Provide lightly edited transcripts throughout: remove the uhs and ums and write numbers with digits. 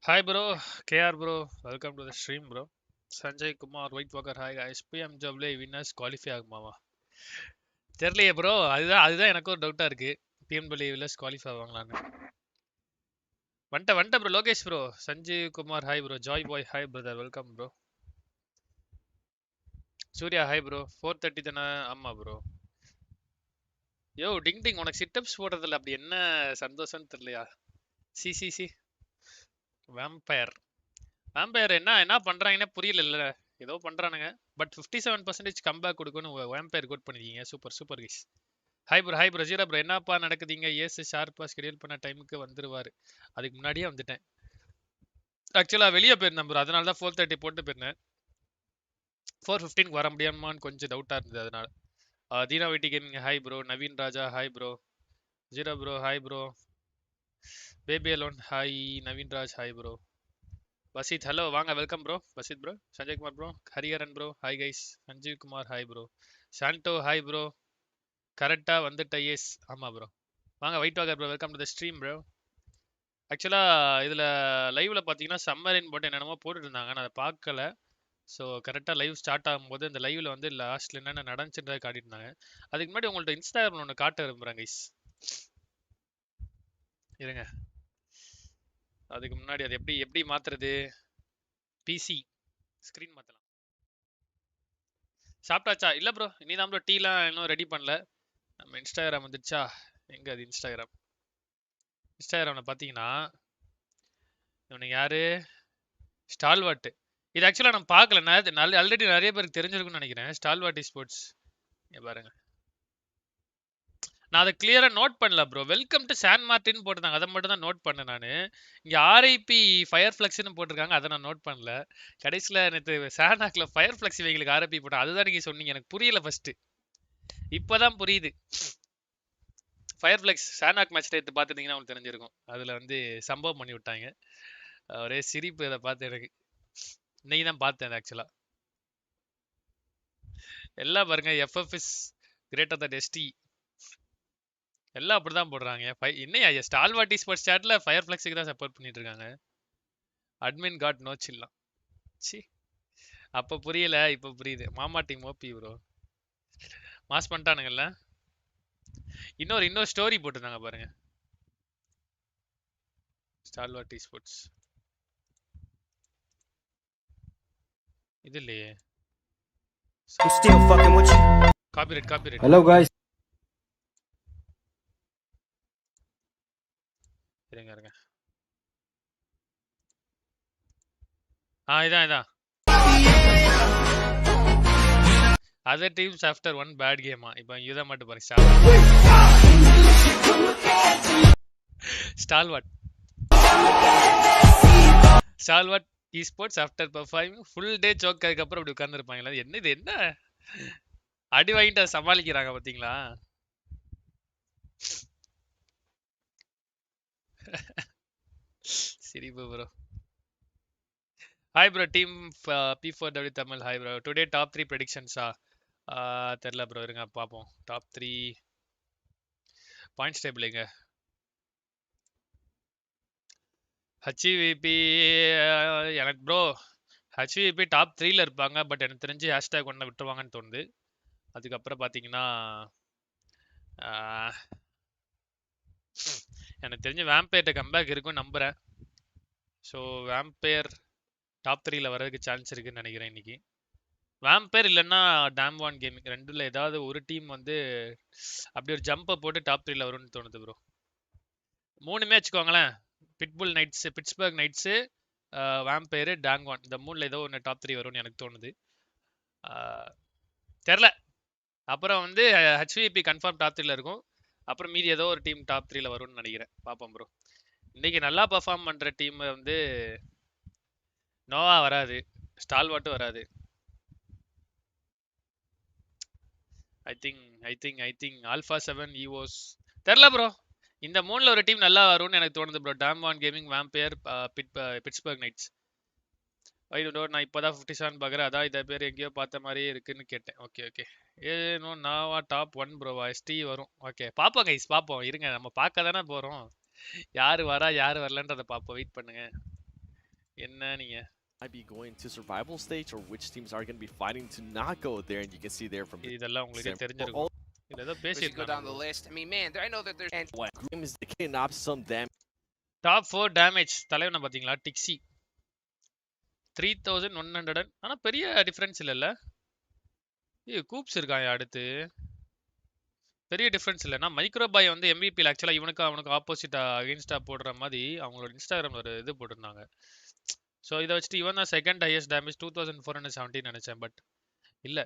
Hi bro, KR bro, welcome to the stream bro. Sanjay Kumar, White Walker, hi guys. PMGC winners qualify ஆகுமாமா? தெரியலையே bro, அதுதான் எனக்கு ஒரு டவுட்டா இருக்கு. PMGC winners qualify ஆவாங்களான்னு. வந்துட்ட bro, Lokesh bro, Sanjay Kumar, hi bro, Joy boy, hi brother, welcome bro. Surya, hi bro, 4:30 தானே? ஆமா bro. யோ டிங் டிங், உனக்கு சிட்டப்ஸ் போடுறதுல அப்படி என்ன சந்தோஷம்னு தெரியலையா? சி வேம்பயர் வேம்பயர் என்ன பண்றாங்கன்னே புரியல. ஏதோ பண்றானுங்க. பட் 57% கம்பேக் கொடுக்கணும். வேம்பயர் கோட் பண்ணிருக்கீங்க. Super guys. ஹாய் ப்ரோ ஜீரா ப்ரோ, என்னப்பா நடக்குதுங்க? ஏஸ் ஷார்ப்பா ஸ்கெடியூல் பண்ண டைமுக்கு வந்துருவாரு. அதுக்கு முன்னாடியே வந்துட்டேன். ஆக்சுவலா வெளியே போயிருந்தேன் ப்ரோ, அதனால தான் 4:30 போட்டு போயிருந்தேன். 4:15 வர முடியாமான்னு கொஞ்சம் டவுட்டா இருந்தது. அதனால தீனா வெட்டி gaming hi bro. Naveen Raja hi bro. ஜீரா bro hi bro. Baby alone hi. Naveen Raj hi bro. Vasith hello, வாங்க, welcome bro. Vasith bro, Sanjay Kumar bro, Hariharan bro hi guys. Sanjeev Kumar hi bro. Sando hi bro. கரெக்டா வந்துட்ட எஸ். ஆமா ப்ரோ. வாங்க white walker bro, welcome to the stream bro. ஆக்சுவலா இதுல லைவ்ல பாத்தீங்கன்னா சம்மரின் போட்டு என்னென்னமோ போட்டுட்டு இருந்தாங்க, நான் அதை பார்க்கல. ஸோ கரெக்டாக லைவ் ஸ்டார்ட் ஆகும்போது அந்த லைவ்ல வந்து லாஸ்ட்ல என்னென்ன நடந்துச்சுன்றதை காட்டிட்டு இருந்தாங்க. அதுக்கு முன்னாடி உங்கள்ட்ட இன்ஸ்டாகிராம் ஒன்று காட்ட விரும்புறேன் கைஸ். இருங்க, அதுக்கு முன்னாடி அது எப்படி மாத்துறது? பிசி ஸ்கிரீன் மாத்தலாம். சாப்பிட்டாச்சா? இல்ல ப்ரோ, இனிதான் ப்ரோ, டீலாம் இன்னும் ரெடி பண்ணல. நம்ம இன்ஸ்டாகிராம் வந்துச்சா? எங்க அது இன்ஸ்டாகிராம்ல பாத்தீங்கன்னா இவனுக்கு யாரு? ஸ்டால்வாட். இது ஆக்சுவலா நான் பார்க்கல. ஆல்ரெடி நிறைய பேருக்கு தெரிஞ்சிருக்கும்னு நினைக்கிறேன். ஸ்டால்வாட் ஸ்போர்ட்ஸ் பாருங்க. நான் அதை கிளியரா நோட் பண்ணல bro. Welcome to San Martin போட்டிருந்தாங்க, அதை மட்டும் தான் நோட் பண்ணேன் நான். இங்க ஆர்ஐபி ஃபயர் ஃபிளக்ஸ்னு போட்டிருக்காங்க, அதை நான் நோட் பண்ணல. கடைசியில் நேற்று சானாக்ல ஃபயர் ஃபிளக்ஸ் இவங்களுக்கு ஆர்ஐபி போட்டேன். அதுதான் நீங்க சொன்னீங்க, எனக்கு புரியல ஃபர்ஸ்ட். இப்பதான் புரியுது. ஃபயர் ஃபிளக்ஸ் சானாக் மேட்ச் எடுத்து பார்த்துட்டீங்கன்னா உங்களுக்கு தெரிஞ்சிருக்கும். அதுல வந்து சம்பவம் பண்ணி விட்டாங்க. ஒரே சிரிப்பு அதை பார்த்து எனக்கு. இன்னைக்கு தான் பார்த்தேன் ஆக்சுவலா. எல்லாம் பாருங்க, FF is greater than SD, எல்லாம் அப்படிதான் போடுறாங்க. என்ன ஸ்டால்வாட்டி ஸ்போர்ட்ஸ் சாட்ல ஃபயர் ஃபிளக்ஸுக்கு தான் சப்போர்ட் பண்ணிட்டு இருக்காங்க. அட்மின் காட் நோ சில்லாம். சி, அப்ப புரியல, இப்ப புரியுது. மாமா டீம் ஓபி ப்ரோ, மாஸ் பண்ணிட்டானுங்கல்ல. இன்னொரு ஸ்டோரி போட்டுருந்தாங்க பாருங்க, ஸ்டால்வாட்டி ஸ்போர்ட்ஸ். இது இல்லையே. காப்பிரைட். Hello guys. இருங்க. இதான். Other teams after one bad கேமா. இப்போ இதை மட்டும் பாருங்க. Stalwart sports after performing full day choke, அதுக்கப்புறம் அப்படி உட்கார்ந்துருப்பாங்களா? என்ன அடி வாங்கிட்டு அதை சமாளிக்கிறாங்க பாத்தீங்களா? சிரிப்பு bro. Hi bro, team P4W Tamil hi bro. Today top 3 ப்ரெடிக்ஷன்ஸா? தெரியல ப்ரோ, இருங்க பார்ப்போம். டாப் 3 பாயிண்ட்ஸ் டேபிள் எங்க? ஹச்விபி எனக்கு ப்ரோ, ஹச்விபி டாப் 3ல இருப்பாங்க. பட் எனக்கு தெரிஞ்சு ஹேஷ்டேக் ஒன்றை விட்டுருவாங்கன்னு தோணுது. அதுக்கப்புறம் பார்த்தீங்கன்னா எனக்கு தெரிஞ்சு வேம்பயர்ட்ட கம்பேக் இருக்குன்னு நம்புறேன். ஸோ வேம்பயர் டாப் 3ல வர்றதுக்கு சான்ஸ் இருக்குன்னு நினைக்கிறேன் இன்னைக்கு. வேம்பயர் இல்லைன்னா டேம்வான் கேமிங், ரெண்டுல ஏதாவது ஒரு டீம் வந்து அப்படி ஒரு ஜம்பை போட்டு டாப் 3ல வரும்னு தோணுது ப்ரோ. 3மே வச்சுக்கோங்களேன். பிட்ஸ்பர்க் நைட்ஸு, வேம்பயர், டாங்வான், இந்த 3ல ஏதோ ஒன்று டாப் 3 வரும்னு எனக்கு தோணுது. தெரில. அப்புறம் வந்து ஹெச்விபி கன்ஃபார்ம் டாப் 3ல இருக்கும். அப்புறம் மீதி ஏதோ ஒரு டீம் டாப் 3ல வரும்னு நினைக்கிறேன். பார்ப்போம் ப்ரோ. இன்னைக்கு நல்லா பர்ஃபார்ம் பண்ற டீம் வந்து நோவா வராது, ஸ்டால்வாட்டும் வராது. ஐ திங்க் ஆல்ஃபா 7 ஈவோஸ் தெரில ப்ரோ. இந்த 3ல ஒரு டீம் நல்லா வரும்னு எனக்கு தோணுது bro. Damwon gaming, Vampire, Pittsburgh Knights. நான் இப்போதான் 57 பார்க்குறேன். அதான் இதை பேர் எங்கேயோ பார்த்த மாதிரியே இருக்குன்னு கேட்டேன். ஓகே. ஏனோ நாவா டாப் 1 ப்ரோவா? எஸ்டி வரும். ஓகே, பார்ப்போம் கைஸ், பார்ப்போம். இருங்க, நம்ம பார்க்க தானே போகிறோம். யார் வரா யார் வரலன்றதை பார்ப்போம். வெயிட் பண்ணுங்க. என்ன நீங்க might be going to survival stage or which teams are going to be fighting to not go there, and you can see there from இதெல்லாம் உங்களுக்கு தெரிஞ்சிருக்கும். இதுல ஏதோ பேசிட்டாங்க. I know that there's what games they can up some damage. Top 4 damage தலைவனை பாத்தீங்களா Dixie 3100. ஆனா பெரிய டிஃபரன்ஸ் இல்லல்ல. கூப்ஸ் இருக்காங்க அடுத்து. பெரிய டிஃபரன்ஸ் இல்லைன்னா மைக்ரோபாய் வந்து எம்பிபியில் ஆக்சுவலாக அவனுக்கு ஆப்போசிட்டா அகெயின்ஸ்டா போடுற மாதிரி அவங்களோட இன்ஸ்டாகிராமில் ஒரு இது போட்டிருந்தாங்க. ஸோ இதை வச்சுட்டு இவன் தான் செகண்ட் ஹையஸ்ட் டேமேஜ் 2417 நினைச்சேன். பட் இல்லை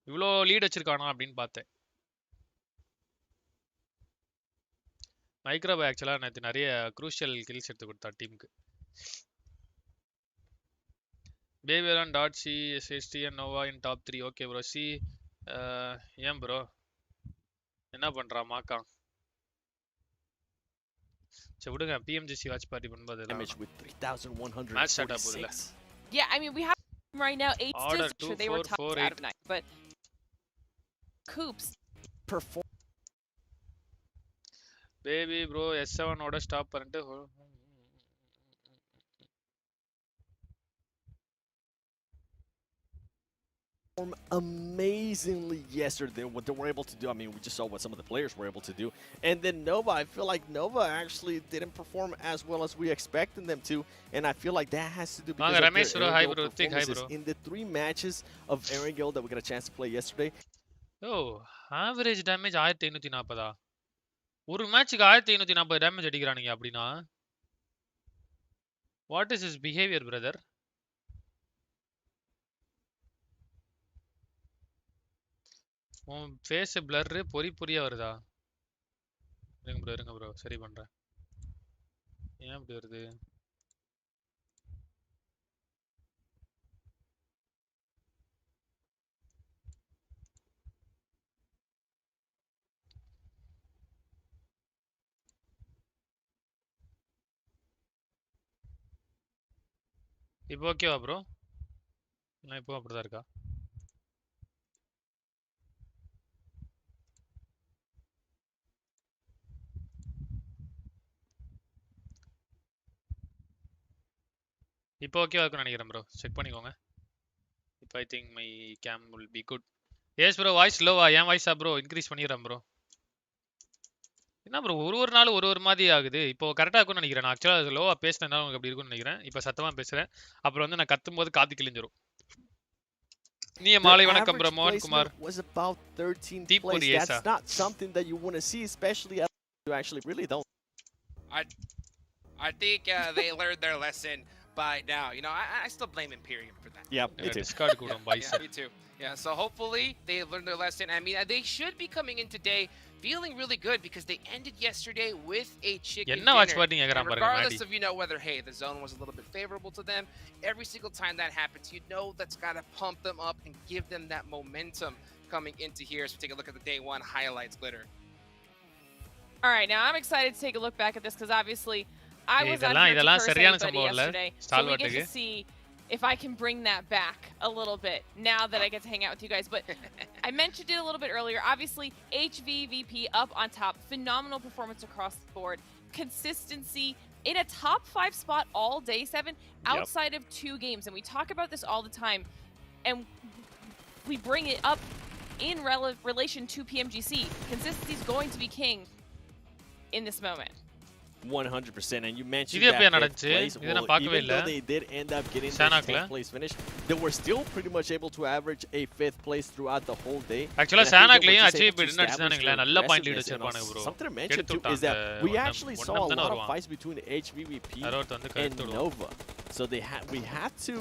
இவ்வளோ லீட் வச்சிருக்கானா அப்படின்னு பார்த்தேன். மைக்ரோபாய் ஆக்சுவலாக நேற்று நிறைய குரூஷியல் கில்ஸ் எடுத்து கொடுத்தா டீமுக்கு. பேபியரான் டாட் சி எஸ்எஸ்டி and Nova in top 3. Okay bro. சி ஏன் ப்ரோ என்ன பண்றா மாக்கா? சரி விடுங்க. PMGC வாட்ச் பார்ட்டி பண்ணும்போது damage with 3100 மேட்ச் ஸ்டார்ட் ஆகுதுல. Yeah, I mean we have right now 8 Order sure they were top 2448. out of 9, but Coops perform baby bro S7 ஓட ஸ்டாப் பண்ணிட்டு amazingly yesterday. What they were able to do, I mean, we just saw what some of the players were able to do. And then Nova, I feel like Nova actually didn't perform as well as we expected them to. And I feel like that has to do because of Ramesh their bro, hi aerial bro, Tik, hi performances bro. in the 3 matches of Erangel that we got a chance to play yesterday. Average damage 1540. ஒரு மேட்ச்சுக்கு 1540 damage அடிக்கிறானுங்க அப்படின்னா what is his behaviour brother? உன் face blur பொறியா வருதா? இருங்க bro சரி பண்றேன். ஏன் அப்படி வருது? இப்போ ஓகேவா ப்ரோ? நான் இப்போ அப்படிதான் இருக்கா? இப்போ ஓகேவா இருக்குன்னு நினைக்கிறேன் ப்ரோ. செக் பண்ணிக்கோங்க. இப்போ I think my game will be good. Yes bro voice லோவா? ஏன் வாய்ஸா ப்ரோ? இன்க்ரீஸ் பண்ணிடுறேன் ப்ரோ. என்ன ப்ரோ ஒரு நாள் ஒரு மாதிரி ஆகுது. இப்போ கரெக்டாக இருக்கும்னு நினைக்கிறேன். நான் ஆக்சுவலாக லோவா பேசினதுனால உங்களுக்கு அப்படி இருக்கும்னு நினைக்கிறேன். இப்போ சத்தமாக பேசுகிறேன். அப்புறம் வந்து நான் கத்தும் போது காது கிழிஞ்சிரும். நீ மாலை வணக்கம் ப்ரோ மோகன் Kumar. Was about 13th Deep place. Korea, That's not something that you want to see, especially you actually really don't. I think they learned their lesson by now. You know, I still blame Imperium for that. Yeah, me too. Discard கூட பைஸ். Yeah, me too. Yeah, so hopefully they learned their lesson. I mean, they should be coming in today feeling really good because they ended yesterday with a chicken என்ன watch dinner. Party கேக்குறான் And பாருங்க regardless மாடி. of, you know, whether, hey, the zone was a little bit favorable to them, every single time that happens, you know that's got to pump them up and give them that momentum coming into here. So take a look at the day 1 highlights, Glitter. All right, now I'm excited to take a look back at this because obviously I was not here to இதெல்லாம் curse சரியான anybody சம்பவம் இல்ல yesterday, so we get ஸ்டால்வர்ட்டுக்கு. to see if I can bring that back a little bit now that I get to hang out with you guys. But I mentioned it a little bit earlier. Obviously, HVVP up on top. Phenomenal performance across the board. Consistency in a top 5 spot all day, 7, outside of 2 games. And we talk about this all the time. And we bring it up in relation to PMGC. Consistency is going to be king in this moment. 100%, and you mentioned இது எப்ப that fifth நடந்துச்சு? place. இது நான் Well, பார்க்கவே even இல்ல. though they did end up getting the சானாக்ல 10th place finish, they were still pretty much able to average a 5th place throughout the whole day. ஆக்சுவலா And I think they were சானாக்லயும் just achieve able to பண்ணி அடிச்சானுங்களே. establish நல்ல their point lead aggressiveness. And வச்சிருப்பானுங்க bro. something to mention too எடுத்து is that விட்டாங்க. we actually saw a ஒண்ணு lot of வருவான். fights between HVVP அரோட் வந்து and கரெக்ட் விடுவான். Nova. So we have to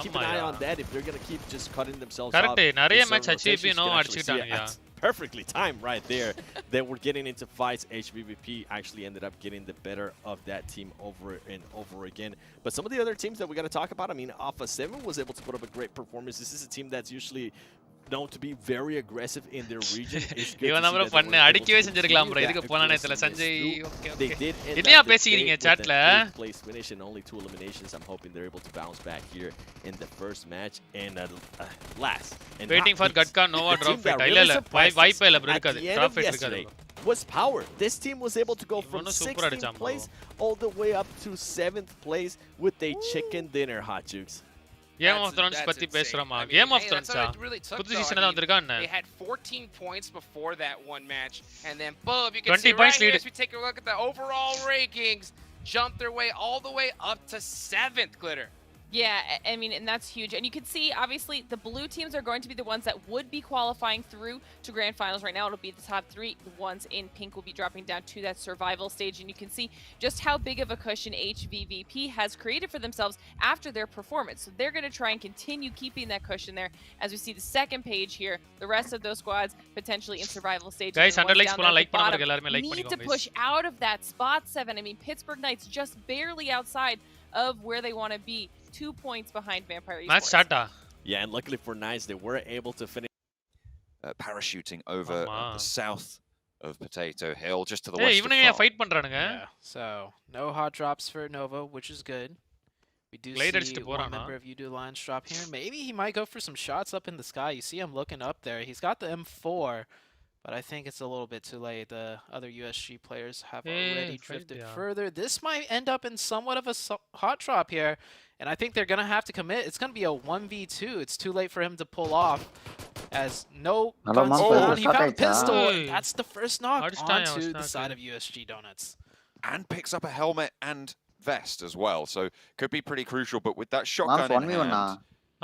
keep an eye ஆமாயா. on that if they're going to keep just cutting themselves off. Correct நிறைய in match some achieve rotations, you know can actually see it அடிச்சிட்டாங்கயா. at perfectly timed right there. They were getting into fights. HVVP actually ended up getting the better of that team over and over again. But some of the other teams that we got to talk about, I mean, Alpha 7 was able to put up a great performance. This is a team that's usually known to be very aggressive in their region. It's good இவன் to தான் see bro that they பண்ணு were able அடிக்கவே to செஞ்சிருக்கலாம் bro. continue இதுக்கு that போனானே தெரியல aggressiveness Sanjay. through. Okay They okay. did end என்னையா up the பேசிக்கிறீங்க day with சாட்ல? an 8th place finish and only 2 eliminations. I'm hoping they're able to bounce back here in the first match. And last and waiting not for least, கட்கா Nova the team drop that fight. இல்ல really இல்ல surprised us வாய்ப்பே இல்ல bro at இருக்காது. the end drop of fight இருக்காது. yesterday. was Power. This team was able to go from Ivanus super 16th அடிச்சான் bro. place all the way up to 7th place with a chicken dinner, Hot Jukes. Game of Thrones That's பத்தி insane. பேசுறோமா? I mean, Game of hey, Thrones that's what it really took, புது though. Season I தான் mean, வந்திருக்கா என்ன? They had 14 points before that one match, and then boom, you can 20 see right points here lead. as we take a look at the overall rankings, jumped their way all the way up to 7th, Glitter. Yeah, I mean, and that's huge. And you can see, obviously, the blue teams are going to be the ones that would be qualifying through to grand finals. Right now, it'll be the top 3. The ones in pink will be dropping down to that survival stage. And you can see just how big of a cushion HVVP has created for themselves after their performance. So they're going to try and continue keeping that cushion there. As we see the second page here, the rest of those squads potentially in survival stage. Guys, and the 100 ones likes down போலாம், there at like the பண்ணாம bottom இருக்க எல்லாருமே like need to பண்ணிக்கோங்க push out of that spot 7. I mean, Pittsburgh Knights just barely outside of where they want to be. 2 points behind Vampire Esports. Match startா? Yeah, and luckily for Nice, they were able to finish. Parachuting over Mama. the south of Potato Hill, just to the ஏய் west இவனுங்க of ஏன் fight பண்றானுங்க? Yeah, so no hot drops for Nova, which is good. We do Glade see அடிச்சிட்டு one போறானா? member of UDO Lions drop here. Maybe he might go for some shots up in the sky. You see him looking up there. He's got the M4, but I think it's a little bit too late. The other USG players have already drifted further. This might end up in somewhat of a hot drop here, and I think they're going to have to commit. It's going to be a 1v2. It's too late for him to pull off, as no guns found. He found a pistol. Hey. That's the first knock Hardstein, onto the Hardstein. side of USG Donuts. and picks up a helmet and vest as well, so could be pretty crucial. But with that shotgun in hand,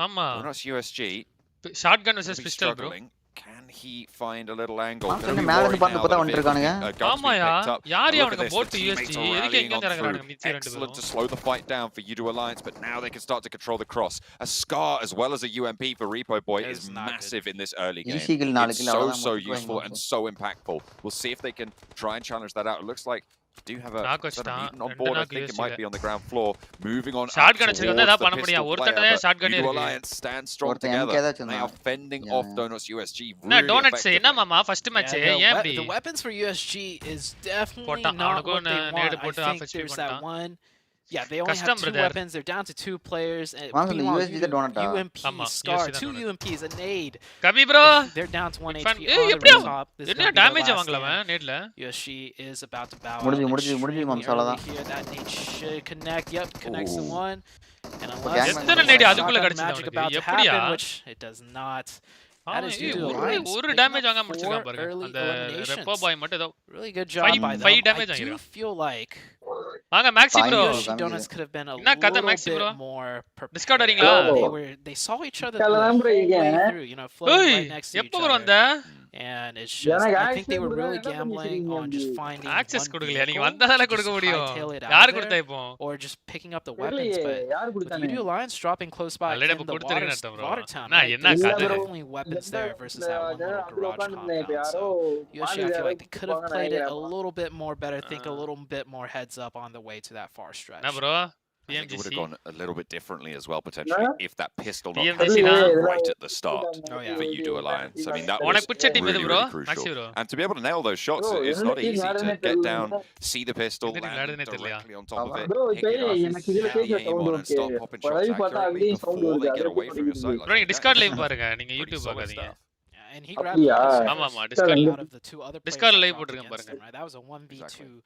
ஆமா. Donuts USG Shotgun will versus be pistol bro. struggling. Can he find a little angle? Mom, Gonna be சொன்ன மேல worried இருந்து now பார்த்து that a பார்த்தா vehicle, வந்துருக்கானுங்க. gun's been ஆமாயா. picked up. யார் Look at அவனுக்கு this, boat the USG? teammates are எதுக்கு rallying எங்க on இறங்குறானுங்க through. மிச்சம் ரெண்டு Excellent to பேரும்? slow the fight down for UDO Alliance, but now they can start to control the cross. A Scar as well as a UMP for Repo Boy That is is not massive in this early game. Easy kill, 4 It's kill, so அவ்வளவுதான் useful முடிச்சுக்குவாங்க. and so impactful. We'll see if they can try and challenge that out. It looks like do have a knock is that a வச்சிட்டான். mutant on ரெண்டு board. I knock think it USG might be on the ground floor. Moving on up Shotgun towards வச்சிருக்கா ஏதாவது the பண்ண முடியும். pistol ஒருத்தட்ட player, தான் but shotgun UDO இருக்கு. Alliance stand strong ஒருத்தன் together. MK தான் They are வச்சிருந்தான். fending Yeah. off Donuts USG என்ன really டோனட்ஸ் effectively. என்ன மாமா ஃபர்ஸ்ட் மேட்ச் Yeah, ஏன் இப்படி? the weapons for USG is definitely போட்டான். not அவனுக்கும் what they want. நேடு I போட்டு think half HP there's that பண்ணிட்டான். one. Yeah, they only Custom, have 2 brother. weapons. They're down to 2 players. And Mom, the meanwhile, USG the donut, UMP, ஆமா, Scar, USG தான் 2 donut. UMPs, a nade. கபி bro. They're down to 1 Big fan. HP ஏய் on the எப்படியா? rooftop. This is என்ன gonna be their damage last வாங்கல stand. அவன் நேட்ல? USG is about to bow முடிஞ்சு, out முடிஞ்சு, extremely மாம்ஸ், early அவ்வளவுதான். here. That nade should connect. Yep, connects the Ooh. one. And gang unless member எத்தனை நேடி shotgun அதுக்குள்ள shotgun கிடைச்சது magic அவனுக்கு? about to எப்படியா? happen, which it does not. That is due to ஒரு Alliance ஒரு picking damage up வாங்காம முடிச்சிருக்கான் 4 பாருங்க. early அந்த eliminations. ரெப்போ பாய் மட்டும் ஏதோ Really good job Five- by them. five damage I do ஆகிரும். feel like வாங்க maxi bro. Fine. USG Donuts could have been a என்ன கதை little maxi bro? bit more prepared. Discord வரீங்களா? They saw each other the whole way through, you know, floating ஏய் right next to each எப்போ bro other. வந்த? And it's just, I think they were really gambling on just finding access one கொடுக்கலையா? நீங்க vehicle வந்தாதால to கொடுக்க just முடியும். hightail it out யார் of கொடுத்தா there, இப்போ? or just picking up the weapons. But with the UDO Alliance dropping close by Already in the கொடுத்துருக்கேன்னு அர்த்தம் bro. Watertown, நான் right, என்ன there's கதை? definitely weapons there versus that one little garage compound. So USG, I feel like they could have played it a little bit more better, think a little bit more heads up on the way to that far stretch. என்ன bro? I think it would have PMGC. gone a little bit differently as well, potentially, if that pistol not PMGC came தான். right at the start Oh, yeah. for UDO Alliance. I mean, that was உனக்கு பிடிச்ச team எது really, bro? really crucial. Maxi bro. And to be able to nail those shots, it's not easy to get down, see the pistol, எந்த team land விளையாடுதுன்னே தெரியலையா? directly on top of it, Bro, pick it up, எனக்கு இதுல get the கேக்குற aim sound on and start okay. popping பழகி shots பார்த்தா accurately அங்கேயும் sound before they வருது. get அதே away from your போட்டு sight. ப்ரோ நீங்க That டிஸ்கார்ட் is லைவ் பாருங்க. நீங்க pretty யூடியூப் solid பார்க்காதீங்க. stuff. Yeah, and he Oh, grabbed the yeah. first ஆமா, ஆமா, first Discord out of the 2 other players Discord that live dropped போட்டுருக்கேன் against பாருங்க. him, right? That was a 1v2 Exactly.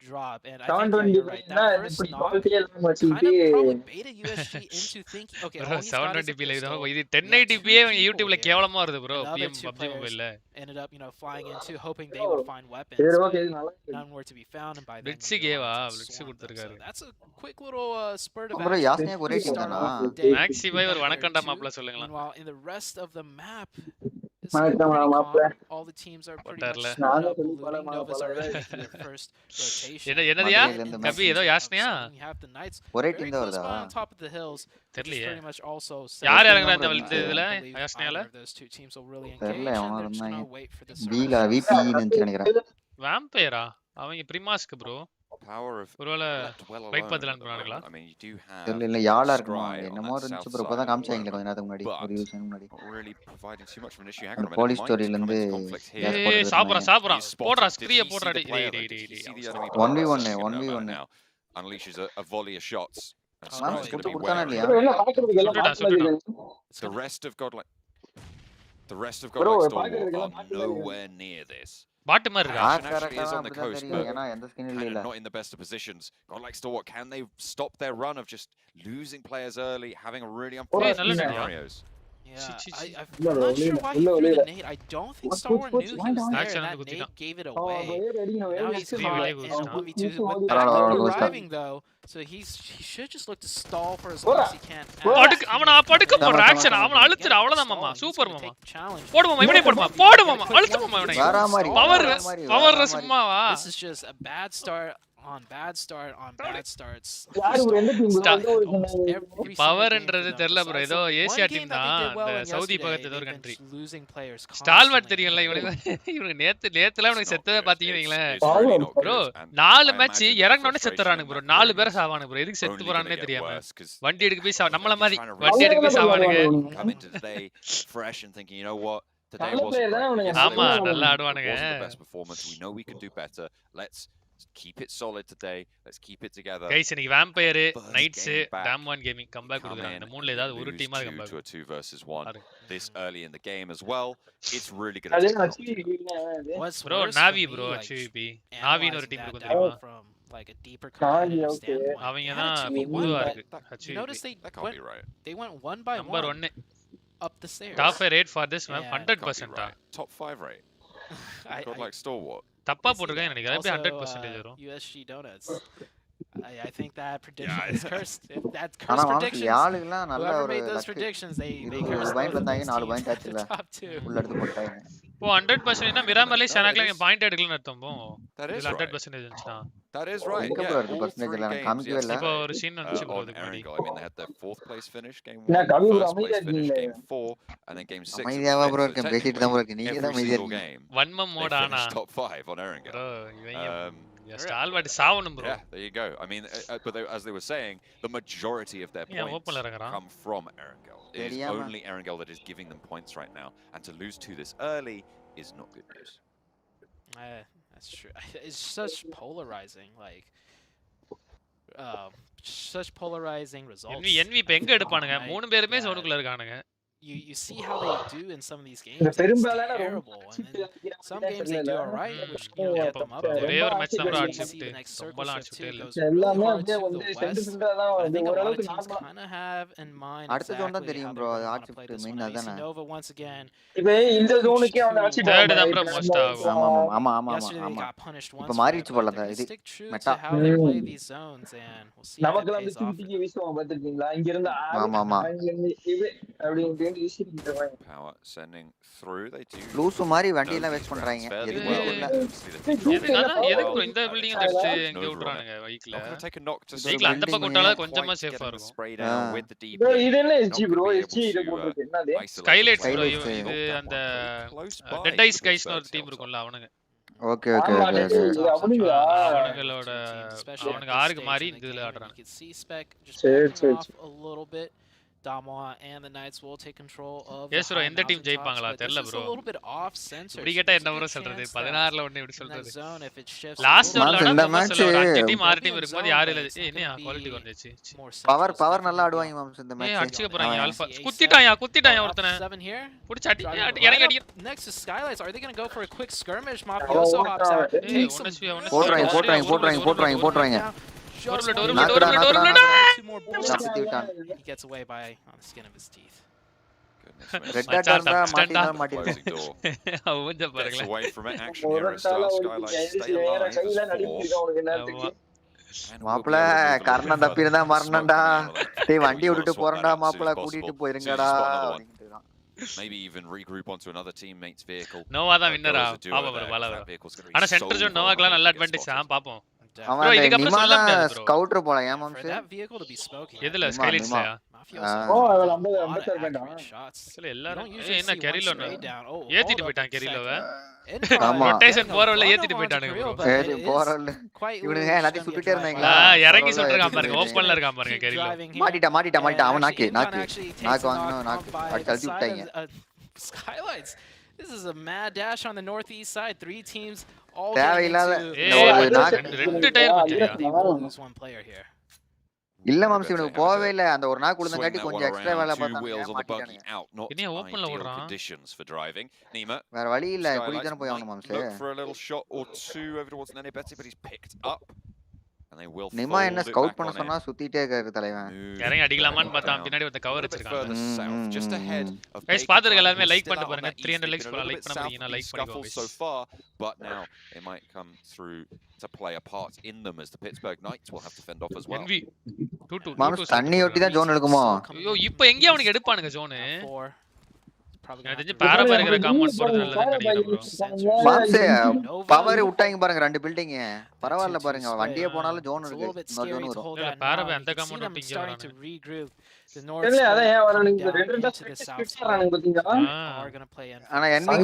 drop, and I think, yeah, 720 you're right. That first இப்படி knock quality எல்லாம் kind of வச்சுக்கிட்டு probably baited USG into thinking, okay, bro all he's got is a 720p live தான். pistol. இது We have 1080p two people யூடியூப்ல here. கேவலமா வருது bro. The other PM 2 PUBG players மொபைல்ல. ended up, you know, flying into, hoping they would find weapons. சரி but okay இது நல்லா இருக்கு. none were to be found, and by then Blitz UDO கேவா? Alliance had Blitz swarmed them. கொடுத்திருக்காரு. So that's a quick little spurt of bro action. யாஸ்னியா ஒரே team தானா? Maxi பாய் ஒரு வணக்கம்டா மாப்ள சொல்லுங்களா? Meanwhile, in the rest of the map, it's வணக்கம் pretty மாப்ள. calm. All the teams are pretty much போட்டார்ல. split நானே up, சொல்லி பல looting. Nova's பல already in their first rotation. என்னதியா? மதுரையில இருந்து கபி ஏதோ யாஸ்னியா? You have the Knights ஒரே very டீம் தான் close வருதா? by on top of the hills, which is தெரியலையே. pretty much also யார் set. இறங்குறா இந்த bro, இந்த இதுல? I believe யாஸ்னியால? either of those 2 teams will really தெரியல, engage, and அவனா they're just இருந்தாங்க. gonna wait for the பீல survivors. விபி நினைச்சு நினைக்கிறேன். வாம்பயரா? அவங்க பிரிமாஸ்க்கு ப்ரோ. Power of ஒருவேளை left well Right alone பாத்துலாம் at the போறானுங்களா? moment. I mean, you do have தெரியல இல்ல யாழா இருக்குமா? Scry on என்னமோ that இருந்துச்சு south ப்ரோ. இப்பதான் side காமிச்சாங்களே where கொஞ்ச நேரத்துக்கு முன்னாடி. but ஒரு யூசன் முன்னாடி. not really providing too much of an issue. Hang அந்த on a minute, police might story ல come இருந்து into conflict gas here. போட்டு ஏய் சாப்பிடுறா இருந்தாங்க. சாப்பிடுறா. He's போடுறா spotted. Did ஸ்க்ரீய he see போடுறா. the டேய் player, டேய் though? டேய் Did he டேய். see the enemy 1v1 player? That's what 1v1 you know about now. Unleashes a volley of shots. And Oh, Scry's really? gonna be கொடுத்தானா wary. இல்லையா? bro என்ன பாக்குறதுக்கு எல்லாம் சுட்டுடா, பாக்குறதுக்கு It's The gonna- rest of Godlike Bro, Stormwall பாக்குறதுக்கு எல்லாம் are பாக்குறதுக்கு nowhere near this. பாட்டு மாதிரி இருக்கா Action actually is on the coast, but ஏன்னா எந்த ஸ்கின் kind of இல்ல not in the best of positions. God likes to what? Can they stop their run of just losing players early, having a really unfortunate நல்ல நடியா. scenarios? Yeah, Chi. I'm not sure why he threw the nade. I don't think Star knew he was there, Action and and that nade குத்திட்டான். gave it away. Now he's Three caught way in a குத்திட்டான். 1v2 with பரவாயில்ல, backup பரவாயில்ல. arriving though, so he should just look to stall for as long as he can. அவன படுக்க போற action அவன அழுத்துற அவ்வளவுதான் மாமா super மாமா போடு மாமா இவனே போடு மாமா போடு மாமா அழுத்து மாமா இவனை வேற மாதிரி பவர் வேற மாதிரி, பவர் வேற மாதிரி. சும்மாவா This is just a bad start on bad start on bad starts. பவர்ன்றது தெரியல ப்ரோ ஏதோ ஏசியா டீம் தான் அந்த சவுதி பக்கத்து ஏதோ ஒரு கண்ட்ரி ஸ்டால்வர்ட் தெரியல இவனுக்கு நேத்துல இவனுக்கு செத்ததை பாத்தீங்கன்னு ப்ரோ 4 மேட்ச் இறங்கின உடனே செத்துறானுங்க ப்ரோ 4 பேரை சாவானுங்க ப்ரோ எதுக்கு செத்து போறானே தெரியாம வண்டி எடுக்க போய் நம்மள மாதிரி வண்டி எடுக்க போய் சாவானுங்க Come into today fresh and thinking, you know what? Today நல்ல wasn't player தானே great. அவனுங்க. ஆமா Yesterday நல்லா wasn't ஆடுவானுங்க the best performance. We know we can do better. Let's keep it solid today. Let's keep it together. Guys இன்னைக்கு Vampire First Knights game back. டாம்1 gaming comeback Come கொடுக்குறாங்க in இந்த மூணுல ஏதாவது ஒரு lose டீமா two comeback to a 2 versus 1 பாரு. this early in the game as well. It's really going to take an opportunity. What's bro worse Navi for me, bro like, HVP நாவின்னு ஒரு analyzing team that இருக்கும் தெரியுமா down from like a deeper competitive okay. standpoint. அவங்க They had தான் a 2v1, புதுவா but இருக்கு you notice HVP they That can't be went, right. they went one by number one 1 up the stairs. Top rate for this ma'am Yeah. That can't be 100% right. Top 5 rate. I, God like stalwart. தப்பா I see போட்டுருக்கேன் that. நினைக்கிறேன் எப்படி Also, 100% வரும் USG Donuts. I think that prediction is cursed. If that's ஆனா cursed moms predictions, ஆளுங்கலாம் நல்ல whoever ஒரு made those luck. predictions, they 20 cursed point both of வந்தாங்க, those 4 teams point at the ஆச்சுல. top two. உள்ள எடுத்து போட்டாங்க. இப்போ 100% மிராமலே No, ஷனாக்ல that is- பாயிண்ட் எடுக்கலன்னு அர்த்தம் போ That is இதுல right. 100% இருந்துச்சுனா That is right. எங்க Yeah, bro இருக்கு all percentage 3 எல்லாம் games காமிக்கவே இல்ல. இப்போ ஒரு சீன் வந்துச்சு ப்ரோ on இதுக்கு முன்னாடி Erangel. I mean, they had their 4th place finish, game என்ன 1, கவி bro first place அமைதியா finish, இருக்கீங்களே. game 4, and then game 6. அமைதியாவா was bro fifth. So இருக்கேன் பேசிட்டு தான் bro இருக்கேன் நீங்க தான் every அமைதியா single இருக்கீங்க. game, வன்மம் they மோட் ஆனா finished top 5 on Erangel. Bro இவங்க Um, ஸ்டால்வர்ட் சாவணும் bro Yeah, there you go. I mean, but as they were saying, the majority of their Yeah, points open இறங்குறான். come from Erangel. It is தெரியாம. only Erangel that is giving them points right now, and to lose 2 this early is not good news. That's true. It's such polarizing, like, such polarizing results. Envy இப்ப எங்க எடுப்பானுங்க மூணு பேருமே சவுண்டுக்குள்ள இருக்கானுங்க You see how they do in some of these games. இந்த It's பெரும்பாலான terrible. And then some games they do alright, which get them up ஒரே there. ஒரு match தான் ப்ரோ You ஆட் see the next circle ரொம்பலாம் ஆட் shift too இல்ல goes really எல்லாமே hard அப்படியே to வந்து the சென்டர் west. சென்டரா தான் I வருது think a lot of ஓரளவுக்கு teams நார்மலா kind of have in mind அடுத்த zone தான் exactly தெரியும் how bro they're அது going to play ஆட்சி this மெயின் one. AC அதானே Nova once again. இப்போ இந்த ஜோனுக்கே அவன் அடிச்சு Third தான் bro most ஆகும் ஆமா ஆமா ஆமா ஆமா Yesterday they ஆமா got punished இப்ப once for it, மாறிடுச்சு but போல they're gonna இது stick true meta to how they play these zones, and we'll see if it நமக்கெல்லாம் pays வந்து off. தூக்கி வீசுவான் பாத்துருக்கீங்களா இங்க இருந்து ஆமா ஆமா அப்படி இப்படி வீசிட்டு Power sending through. They do. லூசு மாதிரி வண்டி எல்லாம் வேஸ்ட் பண்றாங்க fairly எதுவுமே well. தெரியல எதுக்கு bro இந்த பில்டிங் தடிச்சு எங்க விட்டுறானுங்க வைக்கல Not gonna take a knock to This வைக்கல அந்த building பக்கம் விட்டால man. கொஞ்சமா quite சேஃபா getting the இருக்கும் spray down with the DP. bro இது என்ன Not SG gonna bro be SG able இத to, போட்டுருக்கு என்னது isolate the Skylights bro players. Skylights. இது That அந்த one close by dead eyes to the கைஸ்னு third ஒரு டீம் hilltop. இருக்கும்ல அவனுங்க okay okay Top okay two okay teams are அவனுங்களா trying to அவனுங்களோட two teams, especially at அவனுங்க this ஆறுக்கு stage மாறி in the இந்த இதுல game, and ஆடுறாங்க you can see Spec just சரி, backing சரி, off a little bit. Damoa and the Knights will take control of Yes the bro high எந்த team mountaintops, ஜெயிப்பாங்களா but தெரியல this is bro a little bit off center. இப்படி So கேட்டா there's என்ன a bro good சொல்றது chance that 16ல ஒண்ணு இப்படி in that சொல்றது zone, if it shifts a last little Month bit, இந்த ஒன்ல match ஒரு 5 team 6 Could be team a இருக்கும்போது zone, யாரு but இல்ல it's not என்ன gonna quality be குறைஞ்சிச்சு more power central power stuff நல்லா in the ஆடுவாங்க game. மாம்ஸ் இந்த ஏய் மேட்ச் அடிச்சுக்க போறாங்க அவன் ஆல்பா See குத்திட்டாயா A7. குத்திட்டாயா Up ஒருத்தனை 7 here. புடிச்சு அடி Driving அடி இறங்கி right அடி up next to Skylights. Are they going to go for a quick skirmish? Mafioso hops out. ஏய் Takes some ஒன்னு போடுறாங்க போடுறாங்க போடுறாங்க போடுறாங்க போடுறாங்க போடுறாங்க Just ஒரு one ஒரு more ஒரு bullet. ஒரு நாக்குடா Two more bullets. சாப்பிட்டு விட்டான் He gets away by on the skin of his teeth. Goodness me. Red மச்சான், இருந்தா தப்பிச்சிட்டேன்டா. மாட்டினா மாட்டிருக்கேன் Closing door. மூஞ்ச Gets பாருங்களேன் away from it. Action here as Star Skylights stay alive as 4th. ஆமா. And மாப்பிள will be able to move a little Karnan bit தப்பி இருந்தா further. மரணம்டா Smoke coming out of டேய் that. வண்டி You விட்டுட்டு wanna swap போறேன்டா that out as soon மாப்பிள as கூட்டிட்டு possible. போயிருங்கடா Soon as you spot another one. அப்படின்ட்டுதான். Maybe even regroup onto another teammate's vehicle. Noah தான் Go வின்னரா as a duo பாப்போம் there, bro 'cause Bala that vehicle's gonna be ஆனா so centre zone நோவாக்குலாம் நல்ல vulnerable to get advantage தான் spotted. பாப்போம் அவன் Bro, அந்த இதுக்கப்புறம் நிமா சொல்ல தான் முடியாது bro. ஸ்கவுட்டர் போல ஏன் For moms that vehicle to be smoking. எதுல நிமா, ஸ்கைலைட்ஸ்லயா Mafioso Ah. had Oh, a அவன் lot of 56 accurate வேண்டாம். shots. சில You எல்லாரும் don't usually என்ன see one கெரிலோ straight down. Oh, ஏத்திட்டு hold up போயிட்டான் a கெரிலோவ second. ஆமா. ரொட்டேஷன் Getting a போறவள்ள lot ஏத்திட்டு of போயிட்டானுங்க onto bro Kirill, but சரி it is போறல்ல quite இவனுங்க elusive எல்லாத்தையும் to சுட்டுட்டே get இருந்தாங்களா back. இறங்கி பரவாயில்ல, சுட்டுருக்கான் ஏத்திட்டு பாருங்க போயிட்டேன். ஓப்பன்ல இருக்கான் பாருங்க கெரிலோ Driving here. மாட்டிட்டான் மாட்டிட்டான் மாட்டிட்டான் அவன் And நாக்கு actually, நாக்கு Imran actually takes நாக்கு a வாங்கணும் knock நாக்கு by அடிச்சு the அழுத்தி side விட்டாங்க of Skylights. This is a mad dash on the northeast side. 3 teams all தேவையில்லாத getting இந்த ஏய் ஒரு நாக்கு ரெண்டு time into. They will lose one player here. இல்ல They're மாம்சி able to இவனுக்கு have போவே a இல்ல அந்த ஒரு நாள் swing குளுந்தங்காட்டி that one கொஞ்சம் எக்ஸ்ட்ரா around. வேலை 2 பார்த்தானுங்க wheels on the buggy மாட்டிட்டானுங்க out. Not Iniya ஓப்பன்ல ideal விடுறான் conditions for driving. Nima, வேற வழி இல்ல கூட்டிட்டு Skylights தானே போய் might ஆகணும் மாம்சி look for a little shot or two over towards Nenebeti, but he's picked up. And they will நிமா என்ன fold it ஸ்கவுட் back பண்ண on சொன்னா it. சுத்திட்டே இருக்காரு தலைவன் Move இறங்கி அடிக்கலாமான்னு back பார்த்தான் down. பின்னாடி ஒரு A கவர் little bit வச்சிருக்காங்க further south, just ahead of guys Baker பாத்துருக்க Prime, எல்லாரும் who's லைக் still பண்ணிட்டு out on பாருங்க that east 300 dip, likes been a போலாம் little லைக் bit பண்ண south முடியும்னா of லைக் these பண்ணிக்கோங்க scuffles so guys. far, but now it might come through to play a part in them as the Pittsburgh Knights will have to fend off as well. Envy 2-2 moms தண்ணி ஒட்டி தான் zone எடுக்குமோ ஐயோ இப்போ எங்க அவனுக்கு எடுப்பானுங்க zone எனக்கு தெரிஞ்சு பாரா இருக்கிற காம்பவுண்ட் போறது நல்லதுன்னு நினைக்கிறேன் bro மாம்ஸ் பவர் விட்டாங்க பாருங்க ரெண்டு பில்டிங் பரவாயில்ல பாருங்க வண்டியே போனாலும் ஜோன் இருக்கு இன்னொரு ஜோன் வரும் இல்ல பாரா அந்த காம்பவுண்ட் விட்டு இங்க வரானே தெரியல அத ஏன் வரானுங்க ரெண்டு ரெண்டா ஸ்பிட் பண்றானுங்க பாத்தீங்களா ஆனா என்வி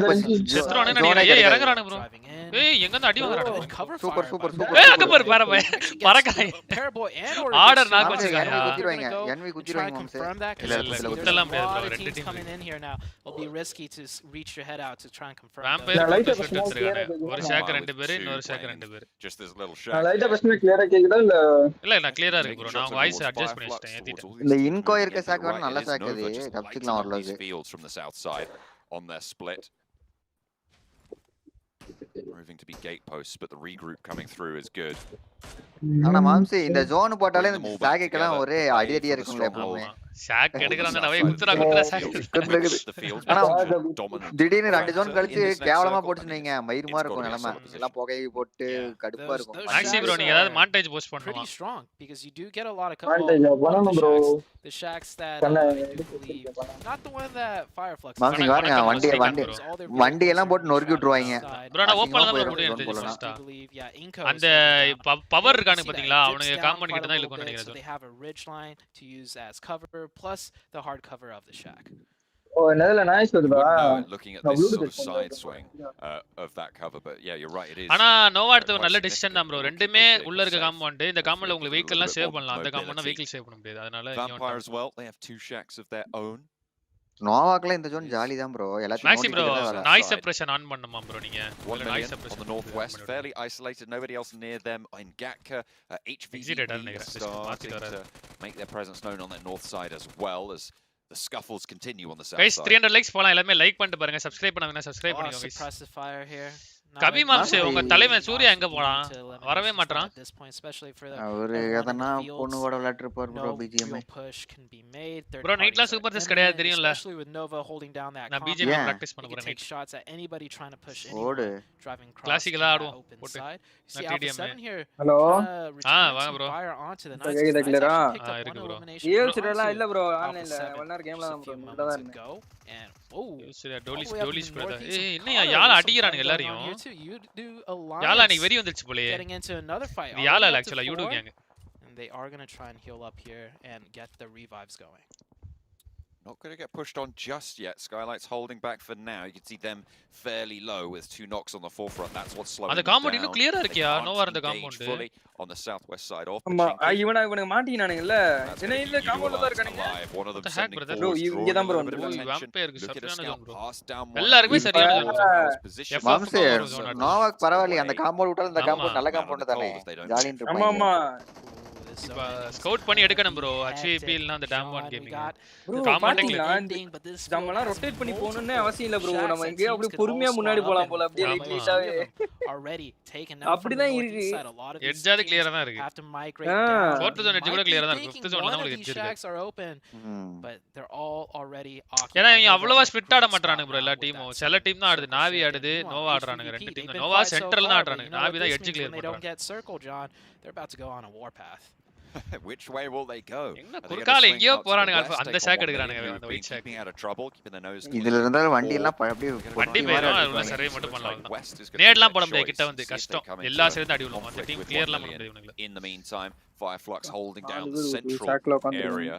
செத்துறானே நினைக்கிறேன் ஏய் இறங்குறானே bro ஏய் எங்க இருந்து அடி வாங்குறானே சூப்பர் சூப்பர் சூப்பர் ஏய் அங்க பாரு பாரா பறக்காய் ஆர்டர் நாக் என்வி வச்சிருக்காங்க குத்திடுவாங்க என்வி குத்திடுவாங்க மாம்ஸ் இல்ல இல்ல குத்தலாம் முடியாது bro ரெண்டு team It'll be risky to reach your head out to try and confirm. Vampire light shoot up small எடுத்துறானே ஒரு ஷாக் With ரெண்டு பேர் two இன்னொரு ஷாக் playing ரெண்டு பேர் Just this little shack. லைட்டா பிரச்சனை கிளியரா கேக்குதா இல்ல இல்ல நான் கிளியரா இருக்கு Making bro shots நான் வாய்ஸ் towards அட்ஜஸ்ட் பண்ணி Fireflux, வச்சிட்டேன் towards all இந்த these teams இன்கோ moving இருக்க into the சாக்கு right. வேற நல்ல It is சாக்கு Nova இது just தப்பிச்சுக்கலாம் lighting up these ஓரளவுக்கு fields from the south side on their split. Proving to be gate posts, but the regroup coming through is good. ஆனா moms இந்த zone போட்டாலே Bring them all இந்த back சாக்குக்கெல்லாம் together, ஒரே playing அடி அடியா for the இருக்கும்ல stronghold. எப்பவுமே shack எடுக்கறானே South நவே side of குத்துறா the குத்துறா field, shack which the field ஆனா position dominant. திடீர்னு ரெண்டு ஜோன் கழிச்சு in this next கேவலமா circle, போட்டுச்சு I mean, நீங்க மயிர்மா it's இருக்கும் gotta be a நிலைமை solid எல்லாம் புகை போட்டு கடுப்பா Those இருக்கும் மேக்ஸி shacks bro நீங்க ஏதாவது are மாண்டேஜ் போஸ்ட் pretty பண்ணலாம் strong because you do get a lot of Advantage, one of banana, the bro. the shacks that Banana, I do believe, not the one that Fireflux. Moms இங்க பாருங்க வண்டி வண்டி வண்டி எல்லாம் போட்டு நொறுக்கி விட்டுருவாங்க bro நான் ஓப்பன்ல தான் போயிரும் போறேன் zone தெரிஞ்சு போலனா. ஃபர்ஸ்டா அந்த பவர் இருக்கானு பாத்தீங்களா அவனுக்கு காம்பவுண்ட் கிட்ட தான் இழுக்கும் நினைக்கிறேன் So they have a ridge line to use as cover plus the hard cover of the shack. Oh என்னதுல நாய்ஸ் வருதா Wouldn't know it looking at நான் this sort Bluetooth of side swing of that cover, but yeah, you're right. It is. ஆனா நோவா எடுத்த ஒரு நல்ல decision தான் bro ரெண்டுமே உள்ள இருக்க காம்பவுண்ட் இந்த காம்பவுண்ட்ல உங்களுக்கு வெஹிக்கிள் எல்லாம் சேவ் பண்ணலாம் அந்த காம்பவுண்ட்னா வெஹிக்கிள் சேவ் பண்ண முடியாது அதனால Vampire as well. They have 2 shacks of their own. நோவாக்ல இந்த ஜோன் ஜாலி தான் ப்ரோ மேக்ஸி எல்லாத்தையும் ப்ரோ நோண்டிட்டு தான் நாய்ஸ் சப்ரஷன் ஆன் பண்ணுமா ப்ரோ நீங்க 1 noise million on the suppression northwest, fairly isolated. Nobody else near them in Gatka. Exited, I HVP think, starting to make their presence known on their north side as well as the scuffles continue on the south guys side. 300 likes போலாம் எல்லாரும் like பண்ணிட்டு பாருங்க subscribe பண்ணாதீங்கன்னா subscribe Oh, பண்ணிக்கோங்க guys. suppressive fire here. கபி மாம்சே உங்க தலைவன் சூர்யா எங்க போறான் வரவே மாட்டறான் At this point, especially for the அவரு everyone in எதனா the fields, பொண்ணு கூட விளையாட்டு இருப்பார் bro no BGM real push can be made. Third Bro, parties nightல are super test imminent, கிடையாது தெரியும்ல especially with Nova holding down that நான் comp. BGM Yeah. Practice பண்ண They can போறேன் take shots at anybody trying to push ஓடு anyone driving cross Classic to எல்லாம் that ஆடுவோம் open போட்டு side. You நான் see Alpha TDM 7 here hello returning வாங்க some bro. fire onto the Okay, Knights. கேக்குதா The Knights clear ஆ? actually picked up இருக்கு one bro. elimination ஏல் onto சிரலாம் இல்ல ப்ரோ Alpha ஆன்லைன்ல 7 ஒன் ஹவர் கேம்ல just a தான் few ப்ரோ moments தான் ago. And oh, சரியா all டோலிஸ் the way up in டோலிஸ் the பிரதர் northeast ஏய் of என்னையா Colorado, யால there's some அடிக்குறானுங்க fun going on எல்லாரையும் here too. You do யால alliance நீ வெறி வந்துருச்சு போலயே getting into another fight. இது யால already up to ஆக்சுவலா யூடு 4, gang and they are going to try and heal up here and get the revives going. Not going to get pushed on just yet. Skylight's holding back for now. You can see them fairly low with 2 knocks on the forefront. That's what's slowing அந்த them compound down. இன்னும் கிளியரா They இருக்கியா can't Noah இருந்த engage compound fully on the southwest side of ஆமா Pachinki. இவனுக்கு மாட்டினானுங்கல்ல That's Chennai gonna இல்ல keep காம்பவுண்ட்ல தான் Udualites இருக்கானுங்க alive. One of them What the heck, sending brother? forwards, Bro, drawing இங்க a தான் bro little bit of வந்திருக்காங்க. attention. vampire க்கு Look at a சரியான scout zone bro. pass down one. எல்லாருக்குமே He's சரியான able zone. to hold his position. FF moms க்கும் ஒரு zone Novak பரவாயில்லையே அந்த away. காம்பவுண்ட் விட்டாலும் இந்த ஆமா. காம்பவுண்ட் நல்ல Man on காம்பவுண்ட் the தானே cold, they don't ஜாலின்னு ஆமா இருப்பாங்க ஆமா Ooh, this இப்ப zone is ஸ்கவுட் பண்ணி எடுக்கணும் ப்ரோ hectic. HVP இல்லனா அந்த டேம் ஒன் Sean, we gaming got bro Combat பாத்தீங்களா ending, but this field நம்மலாம் has ரொட்டேட் பண்ணி போகணும்னு multiple அவசியம் இல்ல ப்ரோ shacks நம்ம that எங்கேயோ teams அப்படியே could all பொறுமையா spawn முன்னாடி up போலாம் in போல அப்படியே before, light but லைட்டாவே some of them already taken out from the அப்படிதான் northeast இருக்கு side. A lot of these எட்ஜாது teams கிளியரா தான் இருக்கு have to migrate Ah. down. Fourth zone edge கூட Might be clear-ஆ தான் இருக்கு. thinking Fifth zone one தான் of உங்களுக்கு these edge இருக்கு. shacks are open, but they're all already occupied. ஏன்னா இவங்க Nova அவ்வளவா in a ஸ்பிட் ஆட great மாட்டானுங்க spot ப்ரோ எல்லா now with டீமும் that சில டீம் தான் ஆடுது circle நாவி second. ஆடுது Meanwhile, நோவா ஆடுறானுங்க HVP, ரெண்டு they've team been Nova quiet so central தான் far, but ஆடுறானுங்க you know நாவி what தான் this edge means clear when they don't பண்றாங்க get circle, John, they're about to go on a warpath. Which way will they go? எங்க Are they gonna குறுக்கால swing எங்கேயோ out to the போறானுங்க west, அந்த take shock on 1 எடுக்கறானுங்க million, அந்த who've been white shock keeping out of trouble, keeping their nose இதுல clean? இருந்தாலும் வண்டி எல்லாம் அப்படியே Or- வண்டி பொட்டி போயிடும் மாதிரி அது உள்ள அடிப்பாங்க. சர்வே So மட்டும் it's like பண்ணலாம் West is gonna be நேர்லாம் their போட முடியாது choice கிட்ட to வந்து see if they கஷ்டம் come into எல்லா சேர்ந்து அடி விழும் அந்த conflict டீம் with 1 கிளியர்லாம் பண்ண million. முடியாது இவனுக்கு In the meantime, Fireflux holding down நாலு the பேர் ஒரு central ஷாக்ல உட்காந்துருக்காங்க area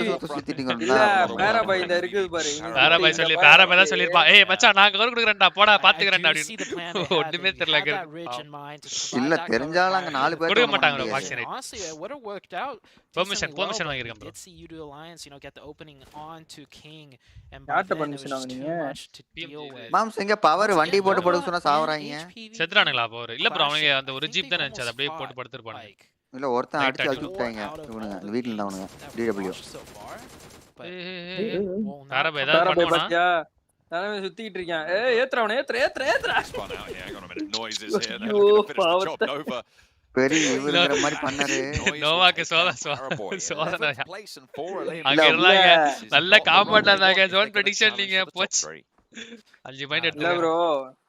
சுத்திட்டீங்க இல்ல பேராபாய் இந்த இருக்குது பாரு பேராபாய் சொல்லி பேராபாய் தான் சொல்லிருப்பான். ஏய் மச்சான் நான் கவர் குடுக்குறேன்டா போடா பாத்துக்கலாம் குடுக்குறேன்டா do see the plan அப்படி they had. ஒண்ணுமே They தெரியல had that ridge in mind to provide இல்ல that cover தெரிஞ்சாலும் fire. அங்க 4 பேர் கொடுக்க ஒண்ணும் பண்ண மாட்டாங்க முடியாது. வாக்சினேட் Honestly, it would have worked out permission decently well, but we வாங்கியிருக்கேன் bro did see U2 Alliance, get the opening on to King, and by யார்ட்ட then it was permission just too வாங்குனீங்க? much to deal with. Moms இங்க power வண்டி போட்டு படுக்க சொன்னா சாவறாங்க. செத்துறானுங்களா power இல்ல bro அவங்க அந்த ஒரு ஜீப் தான் இருந்துச்சு அது அப்படியே போட்டு படுத்துறானுங்க இல்ல ஒருத்தன் அடிச்சு அடிச்சு விட்டாங்க இவனுங்க அந்த வீட்ல இருந்தவனுங்க DW. தாரபை ஏதாவது தாரபை பண்ணுவானா பாத்தியா நானே சுத்திட்டு இருக்கேன் ஏய் ஏத்துறவனே ஏத்துற Spun out here. Hang on a minute. Noises here. They're ஐயோ, looking to finish the job. பாவத்தை. Nova. பெரிய இவருங்கிற மாதிரி பண்ணாரு. Noise will நோவாக்கு take down சோதனை Paraboy. சோதனை 11th place and 4 eliminated. அங்க இருந்தாங்க This is நல்ல not the compound run they இருந்தாங்க want if zone they're gonna prediction challenge நீங்க for the top போச்சு 3. 5 பாயிண்ட் இல்ல எடுத்து ப்ரோ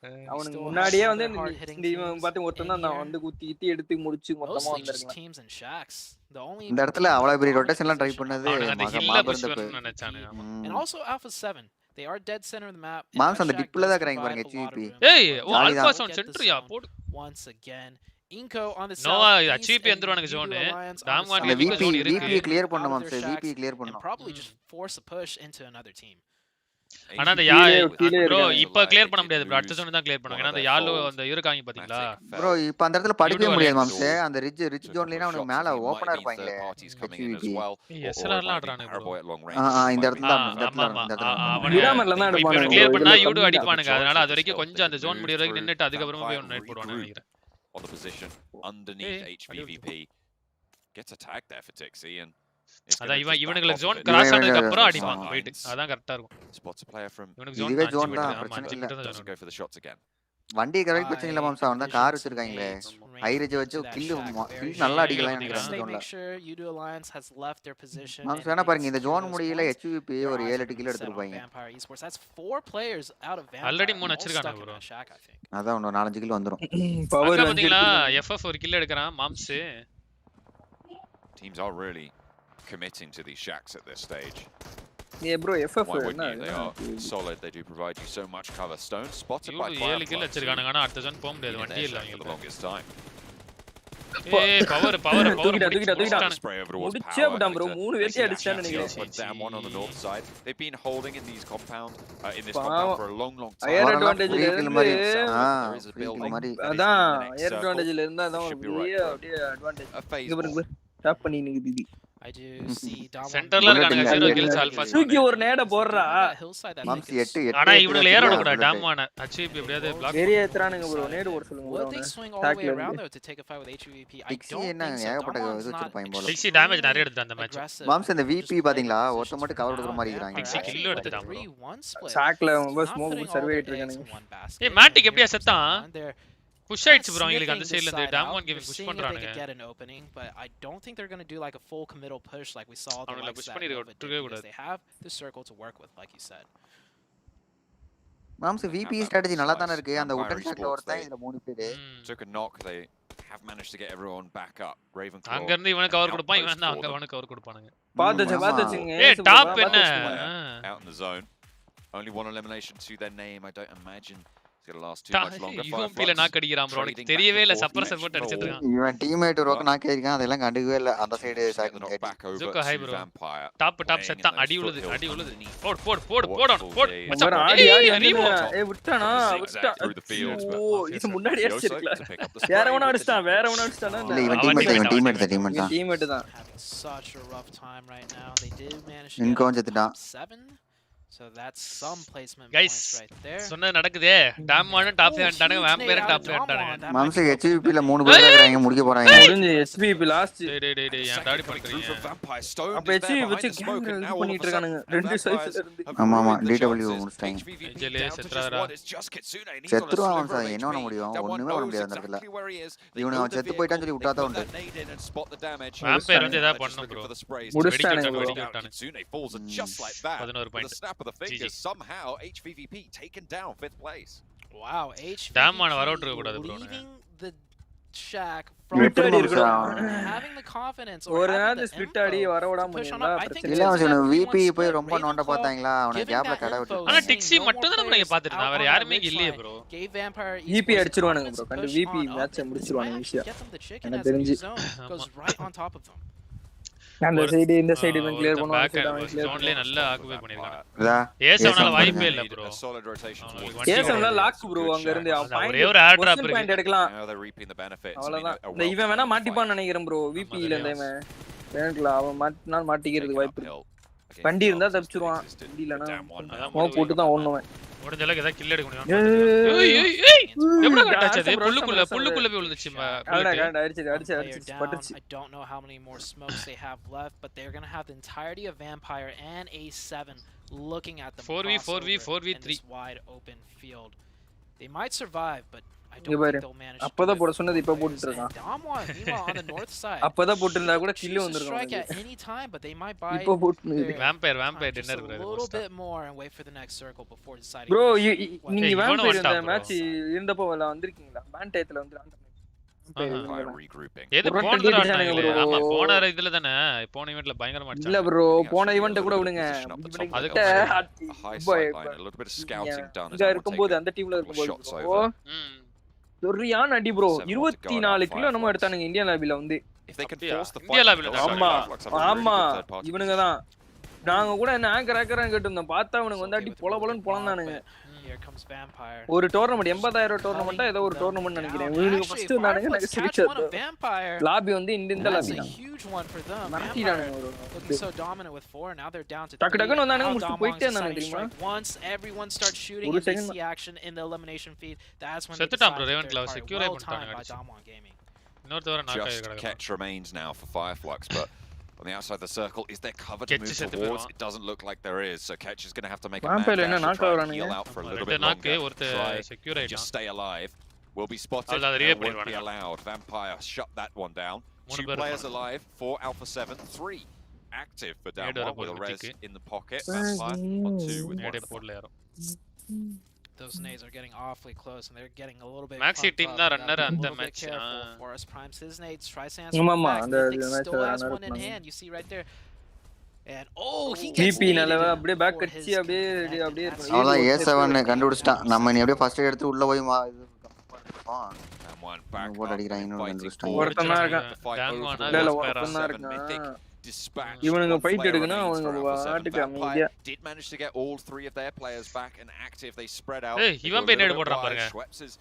We அவனுக்கு still முன்னாடியே have வந்து some of the hard-hitting இந்த இவன் teams பார்த்து ஒருத்தன் தான் in நான் here. வந்து குத்தி எடுத்து முடிச்சு மொத்தமா Mostly just வந்திருக்கலாம் teams and shacks. The only இந்த இடத்துல team அவ்வளவு பெரிய in ரொட்டேஷன்லாம் ட்ரை position பண்ணது அவனுக்கு அந்த ஹில்ல மாபெரும் புஷ் தப்பு. பண்ணனும்னு நினைச்சானுங்க ஆமா and also Alpha 7. They are dead center of the map. and moms that அந்த shack டிப்ல does தான் இருக்கறாங்க provide பாருங்க a lot of HVP. room. ஏய் ஓ ஜாலி ஆல்பா தான். சவுண்ட் சென்ட்ரியா போடு Once again, Inco on the Nova southeast HVP and வந்துருவானுங்க U2 zone Alliance on டாம் the வான் அந்த வீக்கு VP ஜோன் இருக்கு VP கிளியர் out பண்ணணும் of மாம்ஸ் their VP shacks clear and பண்ணணும். probably just force a push into another team. ஆனா அந்த கீழே ப்ரோ இருக்காங்க. இப்ப கிளியர் பண்ண முடியாது ப்ரோ அடுத்த ஜோன் தான் கிளியர் பண்ணுவாங்க ஏன்னா அந்த யாலோ அந்த இருக்காங்க பாத்தீங்களா ப்ரோ இப்போ அந்த இடத்துல படிக்கவே U2 முடியாது Alliance. மாம்ஸ் அந்த ரிட்ஜ் ஜோன்லனா அவனுக்கு மேல ஓபனா இருப்பாங்களே HVP. எஸ்எல்ஆர்லாம் ஆடுறானுங்க ப்ரோ இந்த இடத்துல தான் இந்த இடத்துல ஆமா இந்த இடத்துல அவன விராமர்ல தான் இப்ப எடுப்பானுங்க கிளியர் bro. பண்ணா இதுல யூடு கம்மி தான். அடிப்பானுங்க அதனால அது வரைக்கும் கொஞ்சம் அந்த ஜோன் முடியற வரைக்கும் நின்னுட்டு அதுக்கு அப்புறமா போய் ஒன்னு போடுவாங்க நினைக்கிறேன் on the position underneath Hey, HVVP. Gets a tag there for Tixi and it's அதான் gonna just இவனுக்கு back zone off cross it. ஆனதுக்கு அப்புறம் Side அடிப்பாங்க வெயிட் lines. அதான் கரெக்ட்டா இருக்கும் Spots a player from இவனுக்கு ஜோன் இதுவே 5 zone மீட்டர் தான், ஆமா பிரச்சனை 5 இல்ல. மீட்டர் தான் doesn't zone go for the shots again. வண்டி கரெக்ட் பிரச்சனை இல்ல மாம்ஸ் அவன் தான் கார் வச்சிருக்காங்களே ஹை ரிட்ஜ் வச்சு கில் நல்லா அடிக்கலாம் They நினைக்கிறேன் They ஜோன்ல make sure U2 Alliance has left their position. Moms and வேணா பாருங்க needs இந்த to ஜோன் those முடியல points. HVP Their ஒரு eyes 7 are 8 kill being set on எடுத்துப்பாங்க Vampire Esports. That's 4 players out of Vampire. Already மூணு all வச்சிருக்கானுங்க stuck in bro. that shack, I think. அதான் இன்னும் 4 5 kill வந்துரும் பவர் அங்க பாத்தீங்களா FF ஒரு கில் எடுக்கறான் மாம்ஸ் Teams are really committing to these shacks at this stage. A bro FF Why wouldn't you? They are solid. They do provide you so much cover. Stone spotted by யூடு 7 kill வச்சிருக்கானுங்க ஆனா அடுத்த zone போக முடியாது வண்டி இல்ல for the அவங்களுக்கு longest time. ஏய் பவர் பவர் தூக்கிட்டா. Spray over towards முடிச்சே power. விட்டான் bro Like 3 to வெட்டி see அடிச்சான்னு that நினைக்கிறேன் shot, but down one on the north side. They've been holding in these compound in this Wow. compound for a long Air time. advantage free ல kill மாதிரி இருந்து ஆ There is a free kill building. மாதிரி அதான் in the next air circle. அட்வான்டேஜ்ல இருந்தா அதான் Should be ஒரு right, பெரிய bro. அப்படியே அட்வான்டேஜ் A phase இங்க ball. பாருங்க டாப் பண்ணி நிக்குது I do see Dom சென்டர்ல இருக்கானுங்க 0 கில்ஸ் ஆல்பா தூக்கி ஒரு நேட போடுறா மாம்ஸ் 8 8 ஆனா இவனுக்கு ஏற விட கூடாது டாம் வான HVP எப்படியாவது பிளாக் பெரிய ஏத்துறானுங்க ப்ரோ நேடு போட சொல்லுங்க Will bro they அவனை. swing all the way Tackle around வந்து. though to take a fight with HVP? I Dixie don't என்ன think so. ஏகப்பட்ட Damon's இது not வச்சிருப்பாங்க போல. Dixie damage நிறைய எடுத்து அந்த மேட்ச் aggressive. மாம்ஸ் இந்த Just VP playing பாத்தீங்களா positions ஒருத்த மட்டும் கவர் கொடுக்குற மாதிரி இருக்காங்க Dixie Actually, kill with the எடுத்துட்டான் bro. 3-1 split, சாக்ல it's ரொம்ப not smoke putting all survey their ஆயிட்டு eggs இருக்கானுங்க in one basket. ஏய் மேட்டிக் எப்படியா They're செத்தான் they're புஷ் ஆயிடுச்சு ப்ரோ உங்களுக்கு அந்த sniffing சைடுல this இருந்து side டாம் out. வான் game They're push seeing if they பண்றானுங்க could get an opening, but I don't think they're going to do like a full committal push like we saw the அவங்கள likes push that பண்ணிருக்க Nova did, விட்டுறவே because கூடாது. they have the circle to work with, like you said. Moms VP strategy நல்லா தான இருக்கு அந்த wooden ஷாட்ல ஒருத்தன் இதுல 3 பேரு Took a knock. They have managed to get everyone back up. Ravenclaw. அங்க இருந்து இவனுக்கு கவர் கொடுப்பான் இவன் தான் அங்க அவனுக்கு கவர் கொடுப்பானுங்க பாத்துச்சுங்க ஏய் டாப் என்ன Out in the zone. Only one elimination to their name. I don't imagine it's going to last too much longer. இவன் பீல நாக் அடிக்கிறான் ப்ரோ எனக்கு தெரியவே இல்ல சப்ரசர் போட்டு அடிச்சிட்டு இருக்கான் இவன் டீம்மேட் ரோக்க நாக்க இருக்கான் அதெல்லாம் கண்டுக்கவே இல்ல அந்த side The knock back over Zuko high, to bro. Vampire. Top செத்தான் அடி உழுது அடி உழுது போடு போடு போடு போடு போடு மச்சான் ஆடி ஆடி அறிவோ ஏய் விட்டானா விட்டா Through the field, but ஓ இது முன்னாடி Yoso அடிச்சிருக்கல to pick up the வேற spray எவனா with the அடிச்சான் வேற damage. எவனா அடிச்சானா இல்ல இவன் அவன் டீம்மேட் teammate, டீம்மேட் தான் டீம்மேட் தான் Having such a rough time right now. They did manage to இன்கோ get செத்துட்டான் 7. So that's some placement Guys, points right there. சொன்னது நடக்குதே டாம் வானும் டாப் வந்துட்டானுங்க வேம்பயரும் டாப் வந்துட்டானுங்க மாம்ஸ் HVP ல 3 பேர் இருக்கறாங்க முடிக்க போறாங்க முடிஞ்சு SPP லாஸ்ட் டேய் ஏன் டாடி Second breakthrough பண்றீங்க for Vampire. Stone அப்ப is there HPV behind வச்சு the smoke, and now all of பண்ணிட்டு a இருக்கானுங்க sudden, ரெண்டு Vampires சைஸ்ல இருந்து have ஆமா, ruined the DW chances. முடிச்சிட்டாங்க. HVVP ஜெயிலே down to just செத்துறாரா. one. It's just Kitsune, and he's on a செத்துருவான் sliver of அவன் என்ன பண்ண HP. முடியும் That one ஒண்ணுமே பண்ண knows முடியாது அந்த இடத்துல exactly where he is. They இவனை know அவன் the செத்து போயிட்டான்னு சொல்லி vehicle. They விட்டாதான் put உண்டு that nade in and spot the damage. Vampire வந்து They're எதா just பண்ணணும் looking bro for the sprays. முடிச்சிட்டானுங்க வெடிக்க bro. வெடிக்க Down, விட்டானுங்க Kitsune falls and just like that, 11 with a point. snap of the fingers, GG. somehow HVVP taken down 5th place. Wow, HVP Damn man, வர விட்டுருக்க கூடாது bro. leaving the shack எப்படி from இருக்கணும் having the confidence or ஒரு having நேரத்துல the split Aadi info வர விடாம push on முடியல up. I think பிரச்சனை இல்ல it's அவன் a VP 3-1 போய் split. ரொம்ப நோண்ட Ravenclaw பார்த்தாங்களா அவனை giving கேப்ல that கடை info, விட்டு ஆனா saying டிக்ஸி no மட்டும் more தான் நீங்க players பாத்துட்டு out வேற on that யாருமே ridge இல்லையே line. Bro Gave Vampire VP Esports அடிச்சிருவானுங்க confidence bro to கண்டு push VP on up, மேட்சை and this முடிச்சிருவானுங்க might ஈஸியா get them the chicken எனக்கு as the new தெரிஞ்சு zone goes right on top of them. அந்த side இந்த side இவன் clear பண்ணுவான் back அவன் கிளியர் ஜோன்லயே நல்லா ஆக்குபை பண்ணிருக்கான் இதா ஏசவனால வாய்ப்பே இல்ல bro A solid rotation towards வண்டி ஏசம்ல லாக் ப்ரோ அங்க இருந்து அவன் அதான் பாயிண்ட் ஒரே ஒரு ஏர் டிராப் பாயிண்ட் இருக்கு எடுக்கலாம் Now they're reaping the benefits. அவ்வளவுதான் இந்த இவன் வேணா மாட்டிப்பான்னு நினைக்கிறேன் ப்ரோ விபி ல இந்த இவன் வேணக்கலாம் அவன் மாட்டினால் மாட்டிக்கிறதுக்கு வாய்ப்பு இருக்கு வண்டி இருந்தா தப்பிச்சிருவான் வண்டி இல்லனா ஸ்மோக் போட்டு தான் ஓடணும் முடிஞ்ச அளவுக்கு ஏதா கில் எடுக்க முடியும் ஏய் ஏய் ஏய் எப்படி கட்டாச்சது புல்லுக்குள்ள போய் விழுந்துச்சு அடிச்சு பட்டுச்சு I don't know how many more smokes they have left, but they're going to have the entirety of Vampire and A7 looking at them 4v3 in this wide open field. They might survive, but I don't இங்க think பாரு they'll manage அப்பதான் போட to சொன்னது இப்ப போட்டுட்டு இருக்கான் Damwa, meanwhile, on the north side. அப்பதான் போட்டுருந்தா கூட கில் Choose to வந்திருக்கும் strike at any time, but they might buy இப்ப போட்டு vampire just dinner a little bit more and wait for the next circle before deciding. Bro what நீங்க ஏய், இவனும் vampire இந்த வந்துட்டான் bro. மேட்ச் இருந்தப்போ வந்திருக்கீங்களா பேண்டேட்ல வந்து Vampire regrouping. ஏது ஒரு போன ரெண்டு தடவை அடிச்சானுங்க ஆடுனாங்களே. bro. ஆமா போன இதுல தானே போன ஈவென்ட்ல பயங்கரமா இல்ல அடிச்சாங்க ப்ரோ Actually, போன a ஈவென்ட் little கூட bit of விடுங்க position up the top of the அதுக்கு hill. கிட்ட A high boy, sight line, a little bit of scouting done as இங்க everyone இருக்கும்போது taking அந்த டீம்ல couple shots இருக்கும்போது over. ம் சரியான அடி bro 7 more to go 24 now, kilo நம்ம Fireflies. எடுத்தானுங்க இந்தியன் லாபில வந்து If they can அப்படியா? force the India fight, level they'll ஆமா Fireflies have a really ஆமா good third party இவனுங்க தான் நாங்க கூட என்ன ஆங்கரான்னு கேட்டிருந்தோம் பார்த்தா அவனுக்கு வந்து அடி பொலன்னு பொலந்தானுங்க Here comes Vampire. ஒரு டோர்னமெண்ட் 80000 டோர்னமெண்டா ஏதோ ஒரு டோர்னமெண்ட் நினைக்கிறேன் இவனுக்கு ஃபர்ஸ்ட் வந்தானுங்க எனக்கு சிரிச்சது Vampire. லாபி வந்து இந்த That's lobby a huge one for them. Vampire மாத்திட்டானுங்க ஒரு looking so dominant with 4, now they're down to 3. டக்கு டக்குன்னு வந்தானுங்க Now முடிச்சு Damwon's போயிட்டே இருந்தானுங்க deciding to தெரியுமா strike once everyone starts shooting ஒரு and they second see action in the elimination feed. That's when they செத்துட்டான் decide bro, to Raven third Claw, party. secure Well பண்ணிட்டாங்க timed by அடிச்சு. Damwon Gaming. இன்னொருத்தவர knock ஆகி Just கிடக்குறான் catch remains now for Fireflux, but on the outside of the circle, is there cover to Ketch move செத்து towards? போயிடுவான். It doesn't look like there is, so Ketch is going to have to make a Vampire mad என்ன dash to knock try and ஆகுறானுங்க? heal out for a little ரெண்டு bit நாக்கு longer. ஒருத்த Try secure just ஆயிட்டான் stay alive. Will be spotted. அவ்வளவு அது and revive won't be பண்ணிடுவானுங்க. allowed. Vampire shut that one down. மூணு 2 பேர் players இருப்பாங்க. alive. 4 Alpha 7, 3 active for down நேடு 1 with a வரப்போகுது res மித்திக்கு. in the pocket. Vampire on 2 with 1 நேடே in the போடல யாரும் Those nades are getting awfully close and they're getting a little bit Maxi pumped team up. தான் You runner gotta be a அந்த little bit match. careful. Ah. Forest primes his nades, tries to ஆமா, answer back. அந்த Mythic match still has runner one in பண்ணாங்க. hand. You see right there. And oh, he gets VP நல்ல naded அப்படியே back before அடிச்சு his அப்படியே connect. அப்படியே That's அவ்வளவுதான் huge. A7 கண்டுபிடிச்சிட்டான் நம்ம நீ அப்படியே ஃபர்ஸ்ட் எடுத்து உள்ள போய் And one back போட்டு up அடிக்கிறான் and இன்னொரு fighting கண்டுபிடிச்சிட்டான் forward. ஒருத்தன் தான் இருக்கான். The fight Dangwana overall. இல்ல, இல்ல, Vampire ஒருத்தன் தான் Seven இருக்கான். Mythic dispatched. இவனுங்க One fight player எடுக்கணும், remains அவனுங்க for Alpha 7. பாட்டுக்கு Vampire அமைதியா. did manage to get all 3 of their players back and active. They spread out. Hey, They இவன் go a போய் little நேடு bit போடுறான் wide. பாருங்க. Schweppes is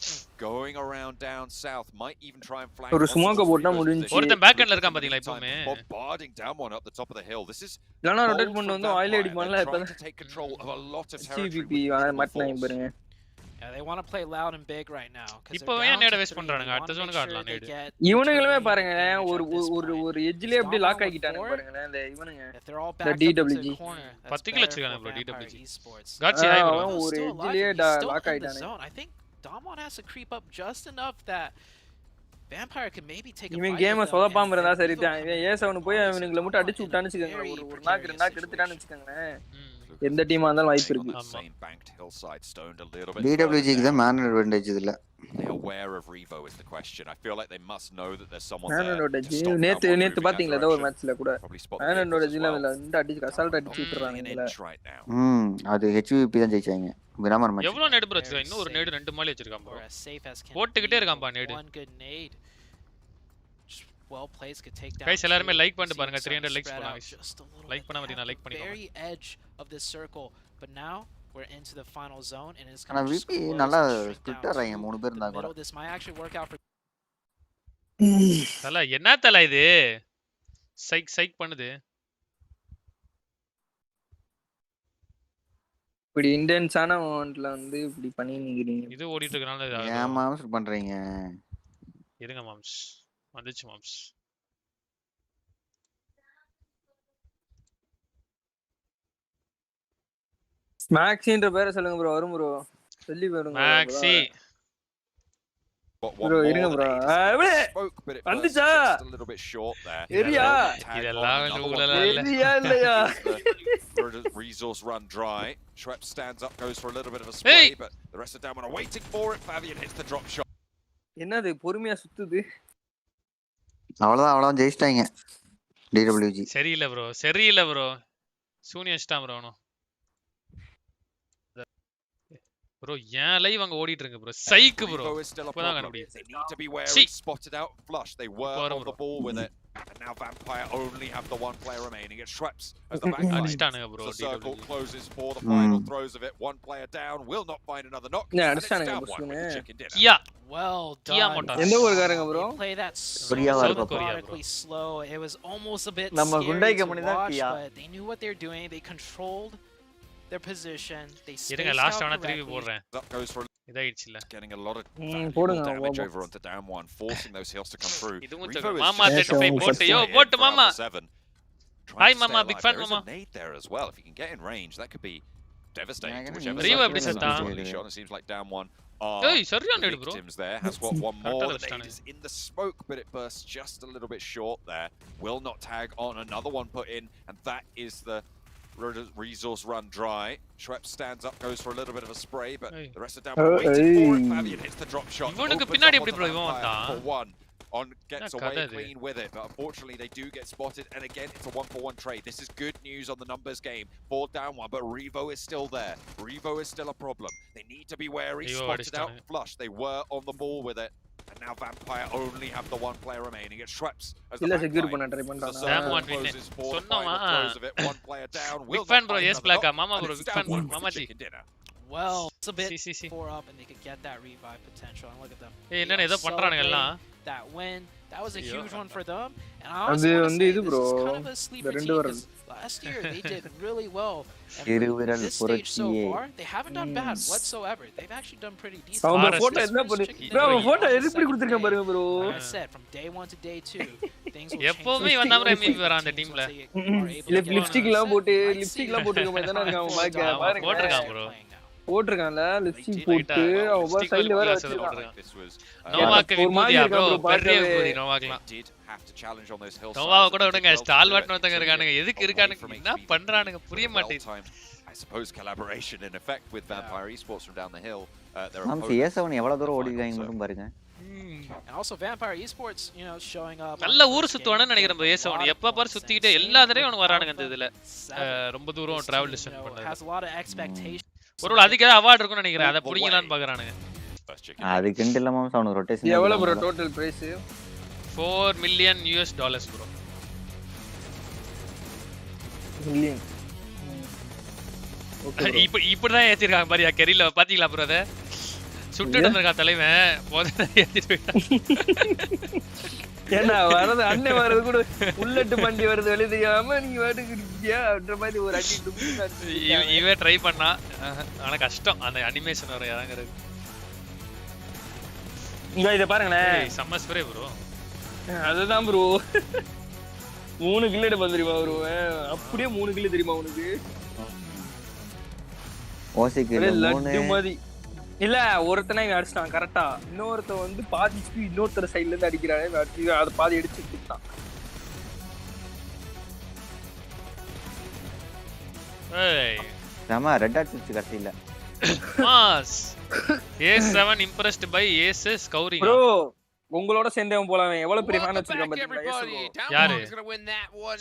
going around down south. Might even try and flank. ஒரு onto smoke the போட்டா Reaper's முடிஞ்சுச்சு. position. ஒருத்தன் back ஹேண்ட்ல இருக்கான் பாத்தீங்களா Meantime, இப்பவுமே bombarding down one up the top of the hill. This is இல்லனா bold ரொட்டேட் from பண்ணி வந்து ஆயில் Vampire. அடிப்பான்ல They're இப்ப trying to take control of a lot of CVP territory with மாட்டினாங்க force. பாருங்க Yeah, they want to play loud and big right now. 'Cause இப்போ they're ஏன் down நேட to waste 3. பண்றானுங்க They அடுத்த wanna ஜோனுக்கு make ஆடலாம் sure they நேடு get இவனுங்களுமே terrain பாருங்க advantage ஒரு at this ஒரு point. ஒரு எட்ஜ்லயே அப்படியே Damwon லாக் with ஆகிட்டானுங்க 4. பாருங்க இந்த இவனுங்க If they're all The backed up into DWG. the corner, that's 10 kill better வச்சிருக்காங்க for bro Vampire DWG Esports. காட்சி ஹை ப்ரோ அவன் ஒரு Still alive, எட்ஜ்லயே and he's still lock in the ஆயிட்டானுங்க zone. I think Damwon has to creep up just enough that Vampire can maybe take a இவன் fight கேம with them, சொதப்பாம and இருந்தா then சரி Evo தான் come இவன் in ஏசவனு and போய் Damwon அவனுங்களை மட்டும் அடிச்சு in a விட்டான்னு வச்சுக்கோங்க very ஒரு நாக்கு precarious நாக்கு எடுத்துட்டான்னு situation. வச்சுக்கோங்களேன் எந்த டீமா இருந்தாலும் வாய்ப்பு Staying on இருக்கு that same banked hillside, stoned a little bit DWGக்கு further தான் down. மேன் அட்வான்டேஜ் இதுல Are they aware of Revo is the question. I feel like they must know that there's someone man there அண்டோட to stop நேத்து Damwon நேத்து moving that பாத்தீங்களா ஏதோ ஒரு direction. மேட்ச்ல கூட Probably spot the man vehicles அண்டோட as ஜில well. வந்து அடிச்சு assault அடிச்சு Taking விட்டுறாங்க an இதுல inch right now. அது HVP தான் ஜெயிச்சாங்க விராமர் மேட்ச் எவ்வளவு நேடு ப்ரோ வச்சிருக்கான் இன்னும் ஒரு நேடு 2 மாலி வச்சிருக்கான் Or bro as safe as can போட்டுக்கிட்டே be, இருக்கான்பா but நேடு one good nade. Just well placed could take down guys எல்லாரும் 2. லைக் பண்ணிட்டு Seems பாருங்க starting 300 to லைக்ஸ் spread போலாம் out just a little like bit. பண்ண They மாட்டீங்க have like the பண்ணிக்கோங்க very edge of this circle, but now we're into the final zone and it's ஆனா going to just VP close நல்லா and shrink split down ஆறாங்க to மூணு பேர் the இருந்தா கூட middle. This might actually work out for தல என்ன தல இது சைக் சைக் பண்ணுது இப்படி இன்டென்ஸான மொமெண்ட்ல வந்து இப்படி பண்ணி நிக்கிறீங்க இது ஓடிட்டு இருக்கனால இது ஆகுது. ஏன் மாம்ஸ் பண்றீங்க இருங்க மாம்ஸ் வந்துச்சு மாம்ஸ் மேக்ஸின்ற பேரை சொல்லுங்க ப்ரோ வரும் ப்ரோ சொல்லி பாருங்க maxi Got one Bro, more இருங்க than bro. eight is smoke, but it burst வந்துச்சா? just a little bit short there. எரியா Tag on, இதெல்லாம் another one ஊழலா இல்ல. எரியா இல்லையா The resource run dry. Schweppes stands up, goes for a little bit of a spray, Hey! but the rest of Damwon are waiting for it. Fabian hits the drop shot. என்னது பொறுமையா சுத்துது அவ்வளவுதான் ஜெயிச்சிட்டாங்க DWG சரியில்லை bro சரியில்லை bro சூனியம் வச்சிட்டான் bro அவனும் ப்ரோ ஏன் லைவ் அங்க ஓடிட்டு இருக்கு ப்ரோ சைக் bro Revo is still a இப்பதான் problem. கண்டுபிடிச்சு They need to be wary. See. Spotted out flush. They were Bottom on the row. ball with it. And Now Vampire only have the one player remaining. It's Schweppes as the backline. The circle closes for the final throws of it. One player down, will not find another knock. Yeah, and it's down one with the chicken dinner. Yeah. Well Kia done. Motors. எந்த ஊர்காரங்க bro? They play that so Korea வா இருக்கும். methodically slow. It was almost a bit நம்ம scary குண்டாய் to company தான் watch, Kia. but they knew what they were doing. They controlled their position. They இருங்க spaced last out அவன திருப்பி correctly. போடுறேன். That goes for இதாயிடுச்சுல. getting a lot of போடுங்க, damage வா, over onto down one, forcing those heals to come through. இதுவும் Revo சொல்றேன். is மாமா just 35 shot போட்டு in யோ for போட்டு Alpha மாமா. 7. Trying Hi to மாமா stay big alive. fan There is மாமா. a nade there as well. If he can get in range, that could be devastating to Yeah, whichever Revo side எப்படி is செத்தான்? ultimately shot. It seems like down one are ஏய் சரியா the நேடு bro. victims there. Has got one more. Correct, The understand nade is in the smoke, but it bursts just a little bit short there. Will not tag on. Another one put in, and that is the resource run dry. Schweppes stands up, goes for a little bit of a spray, but Hey. the rest are down. Waiting for it. Fabian hits the drop shot. இவனுக்கு opens பின்னாடி up எப்படி onto bro இவன் Vampire வந்தான்? for one. On gets என்ன away கதை இது? clean with it, but unfortunately they do get spotted, and again it's a 1-for-1 trade. This is good news on the numbers game. 4 down 1, but Revo is still there. Revo is still a problem. They need to be wary. Revo Spotted out அடிச்சிட்டானே. flush. They were on the ball with it, and now Vampire only have the one player remaining. It's Schweppes as the இல்ல secure backline. பண்ண try The பண்றானா? Damn circle one win. closes for the சொன்னோமா? final throws of it. One player down. Big Will fan not bro. find Yes another black knock, மாமா and bro. it's Big down fan one with the மாமாஜி. chicken dinner. Well, it's a bit CCC. 4 up, and they could get that revive potential. And look at them. ஏய் என்னன்னு ஏதோ பண்றானுங்க எல்லாம். That win, that was a Yeah. huge one for them. And I அது honestly want to வந்து say இது this bro. is kind of a sleeper ரெண்டு team வரும். 'cause last year they did really well. And for திருவிரல் this stage so புரட்சியே. far, they haven't done bad whatsoever. They've actually done pretty decent. அவன் RS photo என்ன பண்ணு? bro அவன் photo எப்படி கொடுத்திருக்கான் பாருங்க bro. Like I said, from day 1 to day 2, things will change. எப்பவுமே இவன் தான் MVP வரான் அந்த டீம்ல. லிப்ஸ்டிக்லாம் போட்டு லிப்ஸ்டிக்லாம் போட்டுருக்க மாதிரி தான இருக்கான் அவன் பாக்க ஆமா, பாருங்க. போட்டிருக்கான் bro. போட்டுருக்கான்ல லிப்ஸ்டிக் போட்டு அவன் சைடுல வேற வச்சிருக்கான். This was நோவாக்கு ஒரு மாதிரி விபூதியா bro. இருக்கான் bro, பெரிய பார்க்கவே. விபூதி நோவாக்குலாம். did have to challenge on those hillsides. நோவாவை கூட They விடுங்க. did well to stall do it. வாட்னு ஒருத்தங்க இருக்கானுங்க. எதுக்கு Away இருக்கானுங்க? from என்ன HBV. பண்றானுங்க புரிய Well மாட்டேங்குது. timed, I suppose, collaboration in effect with Vampire Esports from down the hill. Their moms opponent ஏசவன் எவ்வளவு தூரம் ஓடி final, இருக்காங்க so- மட்டும் பாருங்க. And also Vampire Esports, you know, showing up. நல்ல ஊர் சுத்துவானு நினைக்கிறேன் bro. ஏசவன் எப்ப பாரு சுத்திட்டே எல்லா தடவையும் அவனுக்கு வரானுங்க இந்த இதுல. ரொம்ப தூரம் டிராவல் டிஸ்டன்ஸ் பண்ணது. Has a lot of expectations. ஒருவேளை அதுக்கு ஏதாவது அவார்ட் இருக்கும்னு நினைக்கிறேன். அதை புடிங்கலான்னு பாக்குறானுங்க. First chicken. அதுக்குன்ட்டு இல்ல மாம்ஸ் அவனுக்கு ரொட்டேஷன் எவ்வளவு bro total prize? $4 million bro. Million. இப்படிதான் ஏத்திருக்காங்க பாரியா கெரில பாத்தீங்களா ப்ரோ அத சுட்டுட்டு இருக்கான் தலைவன் போதே ஏத்திட்டு போயிட்டான். ஏன்னா வரது அண்ணே வரது கூட புல்லட் வண்டி வருது வெளிய தெரியாம நீங்க வாட்டுக்கு இருக்கியா அப்படின்ற மாதிரி ஒரு அடி டுக்கு இவன் ட்ரை பண்ணா ஆனா கஷ்டம் அந்த அனிமேஷன் வர இறங்குறது. இங்க இத பாருங்களேன். செம்ம ஸ்ப்ரே ப்ரோ. அதுதான் ப்ரோ 3 கில் எடுப்பா தெரியுமா ப்ரோ? அப்படியே 3 கில் தெரியுமா உனக்கு? ஓசிக்கு 3 லட்டு மாதிரி இல்ல ஒருத்தனை இவன் அடிச்சிட்டான் கரெக்டா. இன்னொருத்த வந்து பாதிச்சு இன்னொருத்தர சைடுல இருந்து அடிக்கிறானே அத பாதி அடிச்சு விட்டான். ஏய் நம்ம ரெட் டாட் சுச்சு கட்டில. Mass A7 impressed by Aces scouring. Bro உங்களோட சேர்ந்தவன் போலாம். எவ்வளவு பெரிய ஃபேன் வச்சிருக்கான் பாத்தீங்களா? யாரு?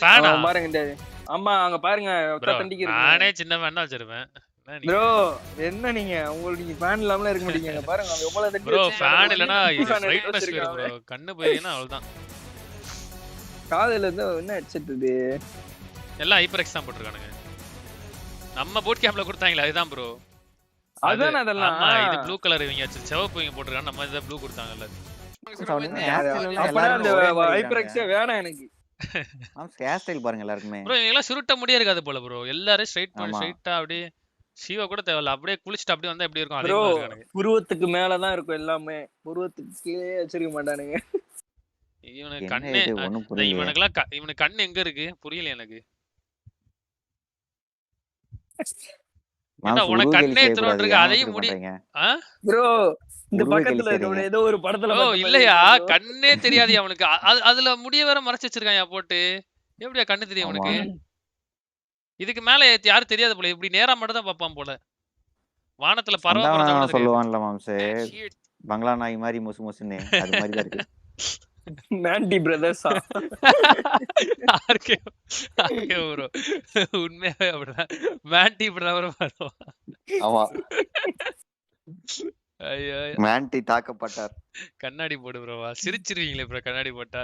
ஃபேனா பாருங்க இந்த அம்மா அங்க பாருங்க தண்டிக்கிறீங்க. நானே சின்ன ஃபேன் தான் வச்சிருப்பேன். ப்ரோ என்ன நீங்க உங்களுக்கு நீங்க ஃபேன் இல்லாமல இருக்க மாட்டீங்க பாருங்க அவங்க எவ்வளவு தட்டி ப்ரோ ஃபேன் இல்லனா பிரைட்னஸ் போயிடும் ப்ரோ. கண்ணு போயினா அவ்வளவுதான். காதுல இருந்து என்ன ஹெட்செட் இது? எல்லாம் ஹைப்பர் தான் போட்டுருக்கானுங்க. நம்ம பூட் கேம்ப்ல கொடுத்தாங்களே அதுதான் ப்ரோ. அதான் அதெல்லாம். ஆமா இது ப்ளூ கலர் இவங்க சிவப்பு இவங்க போட்டுருக்காங்க. நம்ம இத ப்ளூ கொடுத்தாங்கல்ல. அப்பனா அந்த ஹைப்பர் வேணாம் எனக்கு. மாம்ஸ் ஹேர் ஸ்டைல் பாருங்க எல்லாருக்குமே. ப்ரோ இவங்க எல்லாம் சுருட்ட முடியே இருக்காது போல ப்ரோ. எல்லாரும் ஸ்ட்ரைட்டா அப்படியே சீவா கூட தேவல அப்படியே குளிச்சிட்டு அப்படியே வந்தா எப்படி இருக்கும் அதே மாதிரி இருக்கானுங்க. புருவத்துக்கு மேல தான் இருக்கும் எல்லாமே. புருவத்துக்கு கீழே வச்சிருக்க மாட்டானுங்க. இவனுக்கு கண்ணே இவனுக்கு கண்ணு எங்க இருக்கு புரியல எனக்கு. என்ன உனக்கு கண்ணே எத்தனோட்டு இருக்கு அதையும் முடிங்க. ப்ரோ இந்த பக்கத்துல இருக்க ஏதோ ஒரு படத்துல ஓ இல்லையா கண்ணே தெரியாது அவனுக்கு. அதுல முடிய வேற மறைச்சு வச்சிருக்கான் போட்டு. எப்படியா கண்ணு தெரியும் அவனுக்கு? இதுக்கு மேல யாரும் தெரியாது போல. இப்படி நேரா மட்டும் தான் பாப்பான் போல. வானத்துல பறவை சொல்லுவான்ல மாம்ஸ் பங்களா நாய் மாதிரி முசு முசுன்னு அது மாதிரி தான் இருக்கு. மேண்டி பிரதர்ஸா ஆர்கே ப்ரோ உண்மையாவே அப்படிதான் மேண்டி பிரதர் வருவான். ஆமா ஐயோ மேண்டி தாக்கப்பட்டார். கண்ணாடி போடு ப்ரோவா சிரிச்சிருவீங்களே ப்ரோ கண்ணாடி போட்டா.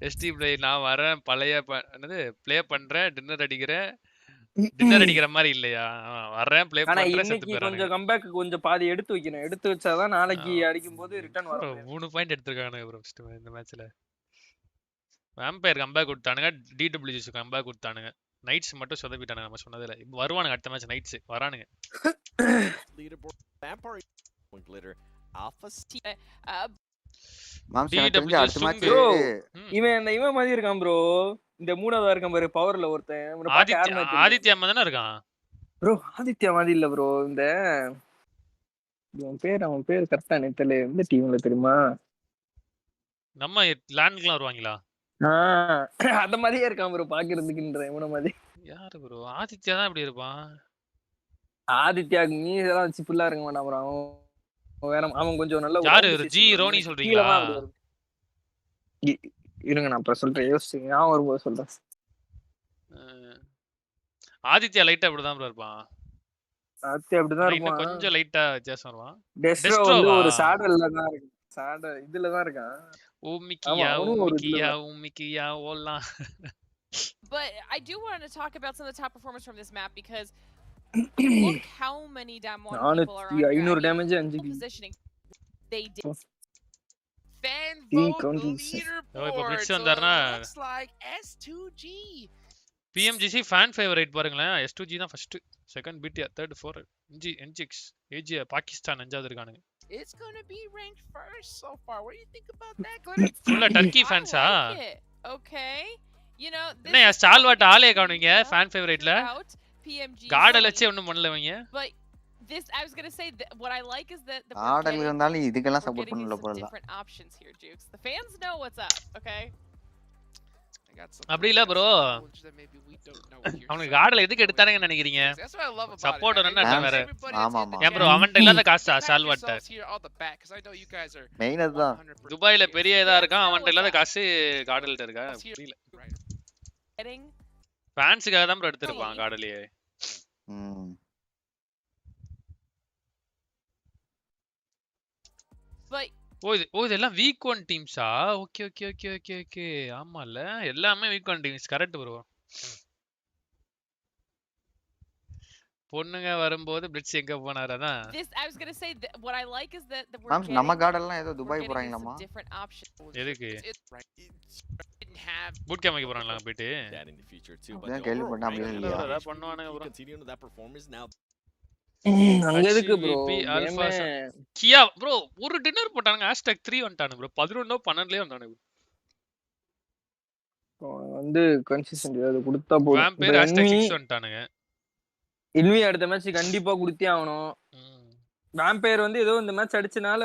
எஸ்டி பிளே நான் வரேன் பழைய என்னது ப்ளே பண்றேன் டின்னர் அடிக்கிறேன். டின்னர் அடிக்கிற மாதிரி இல்லையா? வரேன் ப்ளே ஆனா பண்றேன் செத்து இன்னைக்கு போறானுங்க. கொஞ்சம் கம்பேக் கொஞ்சம் பாதி எடுத்து வைக்கணும். எடுத்து வச்சாதான் நாளைக்கு அடிக்கும் போது ரிட்டர்ன் வர முடியும். 3 பாயிண்ட் எடுத்துருக்கானுங்க ப்ரோ ஃபர்ஸ்ட் இந்த மேட்ச்ல. வாம்பயர் கம்பேக் கொடுத்தானுங்க, டிடபிள்யூஜி கம்பேக் கொடுத்தானுங்க. நைட்ஸ் மட்டும் சொதப்பிட்டானுங்க நம்ம சொன்னதுல. வருவானுங்க அடுத்த மேட்ச் நைட்ஸ் வரானுங்க. இவன் மாதிரி இருக்கான் ப்ரோ. இந்த மூணாவதா இருக்கான் பாரு பவர்ல ஒருத்தன். ஆதித்யா அம்மா தானே இருக்கான் ப்ரோ. ஆதித்யா மாதிரி இல்ல ப்ரோ. இந்த அவன் பேர் கரெக்டா நெத்தல எந்த டீம்ல தெரியுமா? நம்ம லேண்ட்க்குலாம் வருவாங்களா? அந்த மாதிரியே இருக்கான் ப்ரோ பாக்குறதுக்குன்ற இவன மாதிரி. யாரு ப்ரோ? ஆதித்யா தான் இப்படி இருப்பான். ஆதித்யா நீ இதெல்லாம் வச்சு ஃபுல்லா இருக்க மாட்டான் ப்ரோ. அவன் கொஞ்சம் நல்ல யாரு ஜி ரோனி சொல்றீங்களா? இருங்க நான் அப்புறம் சொல்றேன். யோசிச்சுங்க நான் வரும்போது சொல்றேன். ஆதித்யா லைட்டா அப்படிதான் ப்ரோ இருப்பான். ஆதித்யா அப்படிதான் இருப்பான். கொஞ்சம் லைட்டா வித்தியாசம் வருவான். டெஸ்ட்ரோ வந்து ஒரு சாடல்ல தான் இருக்கு. சாட இதுல தான் இருக்கான். Umikiya, hola. But I do want to talk about some of the top performers from this map because look how many damage people are on. 500 damage 5 positioning they did. Fan vote leaderboard. So looks like S2G. PMGC fan favorite பாருங்களேன். S2G தான் first, second BTR, third 4 NGX, AG Pakistan அஞ்சாவது இருக்கானுங்க. It's going to be ranked first so far. What do you think about that, Glenn? Full Turkey fans Okay. You know, this is Stalwart ஆளே காணுங்க fan favoriteல. PMG கார்டல் வச்சு ஒண்ணும் பண்ணலவங்க. But this I was going to say what I like is that the கார்டல் இருந்தாலும் இதுக்கெல்லாம் support பண்ணல போல. Different options here, Jukes. The fans know what's up, okay? அப்படி இல்ல bro. அவனுக்கு கார்டல் எதுக்கு எடுத்தானேன்னு நினைக்கிறீங்க? சப்போர்ட் என்னன்னா வேற. ஆமாமா. ஏன் ப்ரோ அவன்ட்ட இல்லாத காசா சால்வாட்ட? மெயின் அதுதான். துபாயில பெரிய இதா இருக்கான், அவன்ட்ட இல்லாத காசு கார்டல்ட்ட இருக்கா? புரியல. ஃபேன்ஸ்க்காக தான் ப்ரோ எடுத்துருப்பான் கார்டலையே. இதெல்லாம் வீக் 1 டீம்ஸா? ஓகே. ஆமால எல்லாமே வீக் 1 டீம்ஸ். Correct bro. பொண்ணுங்க வரும்போது பிளிட்ஸ் எங்க போனாரு அதான். I was going to say what I like is that நம்ம கார்டெல்லாம் ஏதோ துபாய் போறாங்களாமா? எதுக்கு? பூட் கேம்ப்க்கு போறாங்களா போயிட்டு? அதான் கேள்வி பண்ணாமலே இல்லையா? அத பண்ணுவானுங்க ப்ரோ. அங்க எதுக்கு ப்ரோ? கியா ப்ரோ ஒரு டின்னர் போட்டானுங்க. #3 வந்துட்டானுங்க ப்ரோ. 11 12லயே வந்தானுங்க. வந்து கன்சிஸ்டன்ட் அது கொடுத்தா போதும். வாம்பயர் #6 வந்துட்டானுங்க. இன்வி அடுத்த மேட்ச் கண்டிப்பா கொடுத்தே ஆகணும். வாம்பயர் வந்து ஏதோ இந்த மேட்ச் அடிச்சனால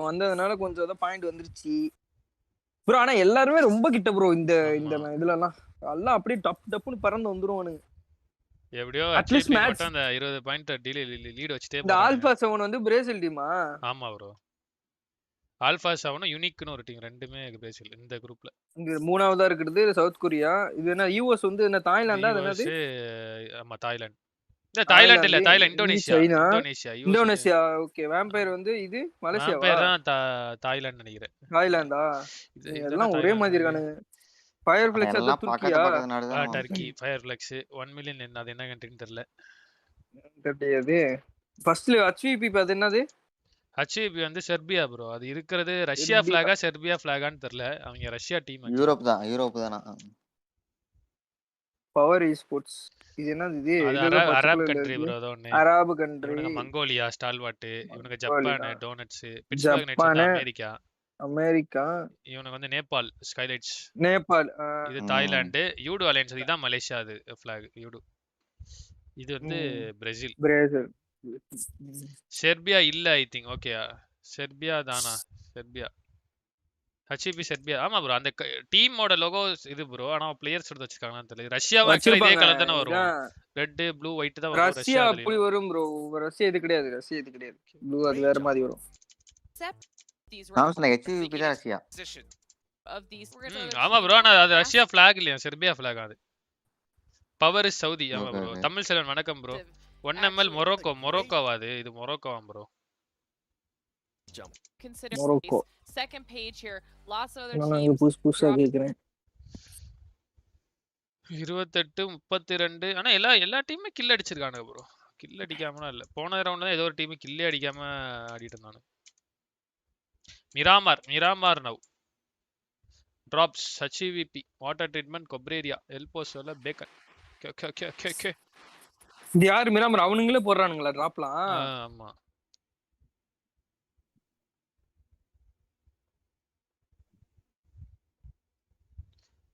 வந்ததனால கொஞ்சம் ஏதோ பாயிண்ட் வந்துருச்சு ப்ரோ. ஆனா எல்லாருமே ரொம்ப கிட்ட ப்ரோ. இந்த இதுலலாம் எல்லாம் அப்படியே டப்புன்னு பறந்து வந்துருவானுங்க. எப்படியோ அட்லீஸ்ட் மேட்ச் அந்த 20 பாயிண்ட் லீட் வச்சிட்டே இந்த ஆல்பா 7 வந்து பிரேசில் டீமா? ஆமா ப்ரோ. ஆல்பா 7 யூனிக்னு ஒரு டீம், ரெண்டுமே பிரேசில் இந்த குரூப்ல. இங்க மூணாவதா இருக்குது சவுத் கொரியா. இது என்ன யுஎஸ் வந்து என்ன தாய்லாந்தா? அது என்னது? ஆமா தாய்லாந்து. இல்ல தாய்லாந்து இல்ல, தாய்லாந்து இந்தோனேஷியா. ஓகே. வாம்பயர் வந்து இது மலேசியாவா? வாம்பயர் தான் தாய்லாந்து நினைக்கிறேன். தாய்லாந்தா? இதெல்லாம் ஒரே மாதிரி இருக்கானுங்க. ஃபயர் ஃப்ளெக்ஸ் அது துர்க்கியா? டர்க்கி ஃபயர் ஃப்ளெக்ஸ் 1 மில்லியன் என்ன அது என்ன கண்ட்ரின்னு தெரியல. தெரியாது. ஃபர்ஸ்ட் HVP அது என்னது? HVP வந்து செர்பியா ப்ரோ. அது இருக்குறது ரஷ்யா ஃபிளாகா செர்பியா ஃபிளாகான்னு தெரியல. அவங்க ரஷ்யா டீம். யூரோப் தானா? பவர் ஸ்போர்ட்ஸ் இது என்னது? இது அரபு கண்ட்ரி ப்ரோ. அது ஒண்ணு அரபு கண்ட்ரி. மங்கோலியா ஸ்டால்வாட், இவனுக்கு Japan doughnuts, Pittsburgh nets America, இவனுக்கு வந்து நேபாள் ஸ்கைலைட்ஸ். நேபாள் இது தாய்லாந்து. யூடு அலையன்ஸ் இதுதான் மலேசியா. அது ஃபிளாக் யூடு. இது வந்து பிரேசில். செர்பியா இல்ல ஐ திங்க். ஓகே செர்பியா தானா? Serbia HVP Serbia. ஆமா ப்ரோ. அந்த டீமோட லோகோ இது ப்ரோ. ஆனா பிளேயர்ஸ் எடுத்து வச்சிருக்காங்கன்னு தெரியல. ரஷ்யாவா ஆக்சுவலி இதே கலர் தான வரும். ரெட் ப்ளூ ஒயிட் தான் வரும். ரஷ்யா அப்படி வரும் ப்ரோ. ரஷ்யா இது கிடையாது. ப்ளூ அது வேற மாதிரி வரும். HVP தான் ரஷ்யா. ஆமா ப்ரோ. ஆனா அது ரஷ்யா ஃபிளாக் இல்லையா, செர்பியா ஃபிளாக். அது பவர் இஸ் சவுதி. ஆமா ப்ரோ. தமிழ் செல்வன் வணக்கம் ப்ரோ. 1 ml மொரோக்கோவா? அது இது மொரோக்கோவா bro? Belgium. Consider Morocco. second page here. Lots of other நான் teams. புதுசா கேக்குறேன் 28 32 ஆனா எல்லா டீமுமே கில் அடிச்சிருக்கானுங்க ப்ரோ. கில் அடிக்காமலாம் இல்ல. போன ரவுண்ட்ல ஏதோ ஒரு டீம் கில்லே அடிக்காம ஆடிட்டு இருந்தானு. Miramar now. Drops HVP water treatment கொப்ரேரியா எல்போசோல பேக்கன். ஓகே. இது யாரு மிராமர் அவனுங்களே போடுறானுங்களா டிராப்லாம் ஆமா.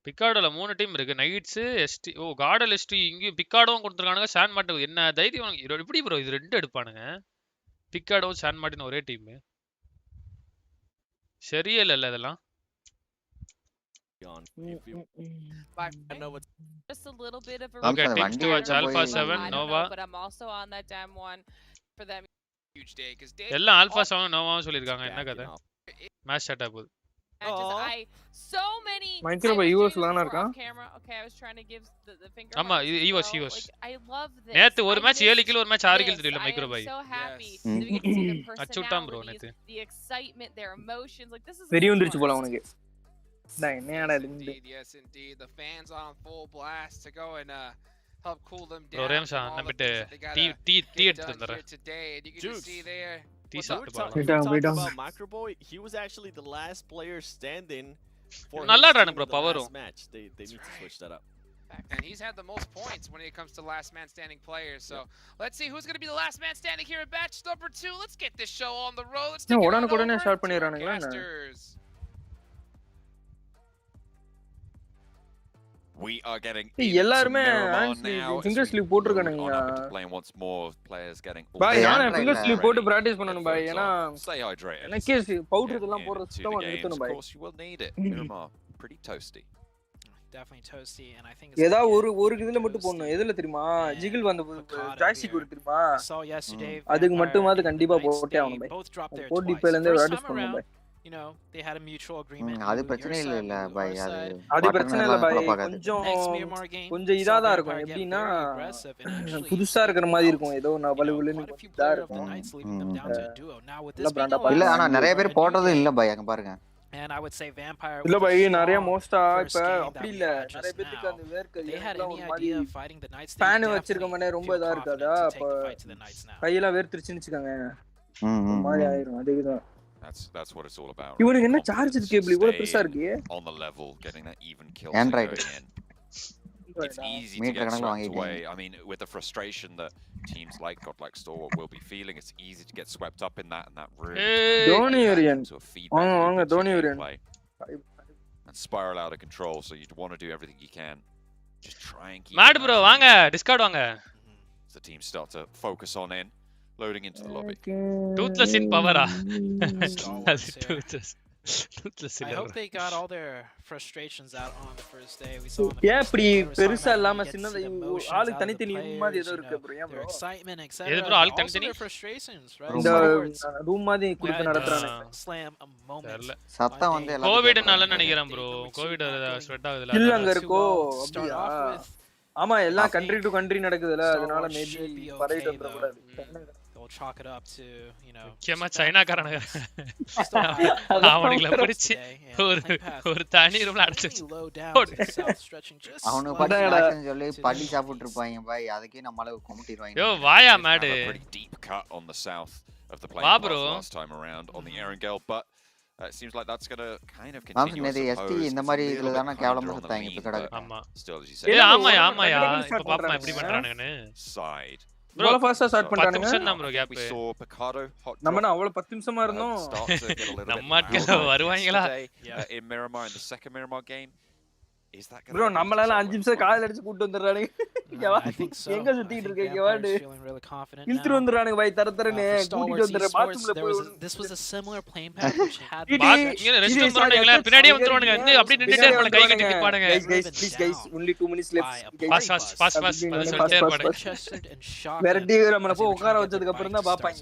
பிக்கார்டோல 3 டீம் இருக்கு. நைட்ஸ் எஸ்டி கார்டல் எஸ்டி இங்கேயும் பிக்கார்டோவும் கொடுத்துருக்கானுங்க. சான் மார்டின் என்ன தைரியம் எப்படி ப்ரோ இது 2 எடுப்பானுங்க. பிக்கார்டோவும் சான் மார்டின் ஒரே டீம். சரியே இல்ல இதெல்லாம். Just a little bit of a okay, teams to watch Alpha 7 Nova, but I'm also on that damn one for them. Huge day because எல்லாம் Alpha 7 Nova சொல்லிருக்காங்க. என்ன கதை? மேட்ச் ஸ்டார்ட் ஆகுது. So many மைக்ரோபா US Lana இருக்கான். Okay, I was trying to give the finger. ஆமா ஈவோஸ். I love this. நேத்து ஒரு match 7 kill ஒரு மேட்ச் 6 கில் தெரியல மைக்ரோபா. So happy that we get to see the அச்சுட்டாம் ப்ரோ நேத்து. The excitement, their emotions, like this is வெறி வந்துருச்சு போல அவனுக்கு. என்னடா இது? Yes indeed. The fans on full blast to go and help cool them down. Bro ரேம்சா நம்மட்ட டீ எடுத்து வந்தறேன். Today and you can just see there. Tea சாப்பிட்டு பாருங்க. Microboy, he was actually the last player standing for நல்லா ஆடுறானு bro பவரும். They need to switch that up. And he's had the most points when it comes to last man standing players. So let's see who's going to be the last man standing here at batch number 2. Let's get this show on the road. Let's take it on over start to பண்ணிரானுங்களா? casters. We are getting எல்லாரும் now. Finger slip போட்டுருக்கானுங்க. Playing once more, players getting. பாய் நான் finger slip போட்டு practice பண்ணனும் பாய். ஏனா stay hydrated. எனக்கு powder எல்லாம் போடுறது சுத்தமா நிறுத்தணும் பாய். Of course you will need it. Miramar pretty toasty. Definitely toasty and I think it's ஏதா ஒரு இதுல மட்டும் போடணும். எதுல தெரியுமா? ஜிகில் வந்து ஜாய்ஸ்டிக் ஒரு தெரியுமா? saw yesterday. அதுக்கு மட்டும் அது கண்டிப்பா போட்டே ஆகணும் பாய். போட் டிப்ல இருந்து பிராக்டீஸ் பண்ணனும் பாய். You know, they had a mutual agreement. அது பிரச்சனை இல்ல பாய். அது பிரச்சனை இல்ல பாய். கொஞ்சம் இதா தான் இருக்கும். எப்படின்னா புதுசா இருக்கிற மாதிரி இருக்கும். ஏதோ நான் வலுவலுன்னு இதா இருக்கும். இல்ல ஆனா நிறைய பேர் போடுறது இல்ல பாய். அங்க பாருங்க. And I would say Vampire இல்ல பாய் நிறைய மோஸ்டா இப்ப அப்படி இல்ல. நிறைய பேருக்கு அந்த வேர்க்க எல்லாம் ஒரு மாதிரி ஃபேன் வச்சிருக்க மாட்டே ரொம்ப இதா இருக்காதா? அப்ப கையில வேர்த்திருச்சுன்னு வெச்சுக்கங்க. மாதிரி ஆயிரும். அதுதான். That's what it's all about. இவனுக்கு என்ன சார்ஜர் கேபிள் இவ்வளவு பெருசா இருக்கு? On the level, getting that even kill. Android. It's easy to get swept away. I mean, with the frustration that teams like Godlike Store will be feeling, it's easy to get swept up in that, and that really Dhoni variant. Vaanga Dhoni variant. And spiral out of control. So you'd want to do everything you can. Just try and keep. Mad bro, வாங்க Discord வாங்க. So the teams start to focus on in. Loading into the lobby. Toothless in power. Toothless. I hope they got all their frustrations out on the first day. We saw. Yeah, pretty பெருசா இல்லாம சின்னதா ஆளுக்கு தனித்தனி மாதிரி ஏதோ இருக்கு bro. ஏன் bro? Excitement, etc. ஏது bro ஆளுக்கு தனித்தனி frustrations, right? இந்த ரூம் மாதிரி குடுத்து நடத்துறாங்க. Slam a moment. சத்தம் வந்து எல்லாம் கோவிட்னால நினைக்கிறேன் bro. Covid spread ஆகுதுல. இல்ல அங்க இருக்கோ அப்படியா? ஆமா எல்லாம் கண்ட்ரி டு கண்ட்ரி நடக்குதுல அதனால மேபி பரைட் வந்துற கூடாது. Chalk it up to, you know, முக்கியமா சைனாக்காரனுங்க அவனுங்களை பிடிச்சி ஒரு தனி ரூம்ல அடைச்சு அவனுக்கு பட்டாக்ஷன் சொல்லி பள்ளி சாப்பிட்டு இருப்பாங்க பாய். அதுக்கே நம்மள கொமட்டிடுவாங்க. யோ வாயா mat. Deep cut on the south of the plane last time around on the Erangel, but it seems like that's going to kind of continue. அது எஸ்டி இந்த மாதிரி இதுல தான கேவலமா சுத்தாங்க இப்ப கடை. ஆமா still as you say. ஆமாயா இப்ப பாப்போம் எப்படி பண்றானுங்கன்னு. Side bro ஃபாஸ்டா ஸ்டார்ட் பண்றானுங்க. 10 நிமிஷம் தான் bro கேப். நம்ம அவ்வளவு 10 நிமிஷமா இருந்தோம். நம்ம ஆட்கள் வருவாங்களா? In Miramar in the second Miramar game. Is that bro நம்மளால 5 நிமிஷம் கால் அடிச்சு கூட்டி வந்தறானுங்க. எங்க சுத்திட்டு இருக்கீங்க வாடு? இழுத்து வந்தறானுங்க பாய் தரதரனே கூட்டிட்டு வந்தற பாத்ரூம்ல போய். This was a similar plane package had. இங்க ரெஸ்ட் ரூம் போறானுங்க பின்னாடியே வந்துருவானுங்க. வந்து அப்படியே நின்னுட்டே இருப்பாங்க கை கட்டி நிப்பானுங்க. guys only 2 minutes left. fast சொல்லிட்டே இருப்பானுங்க. வேற டிவி நம்மள போய் உட்கார வச்சதுக்கு அப்புறம் தான் பாப்பாங்க.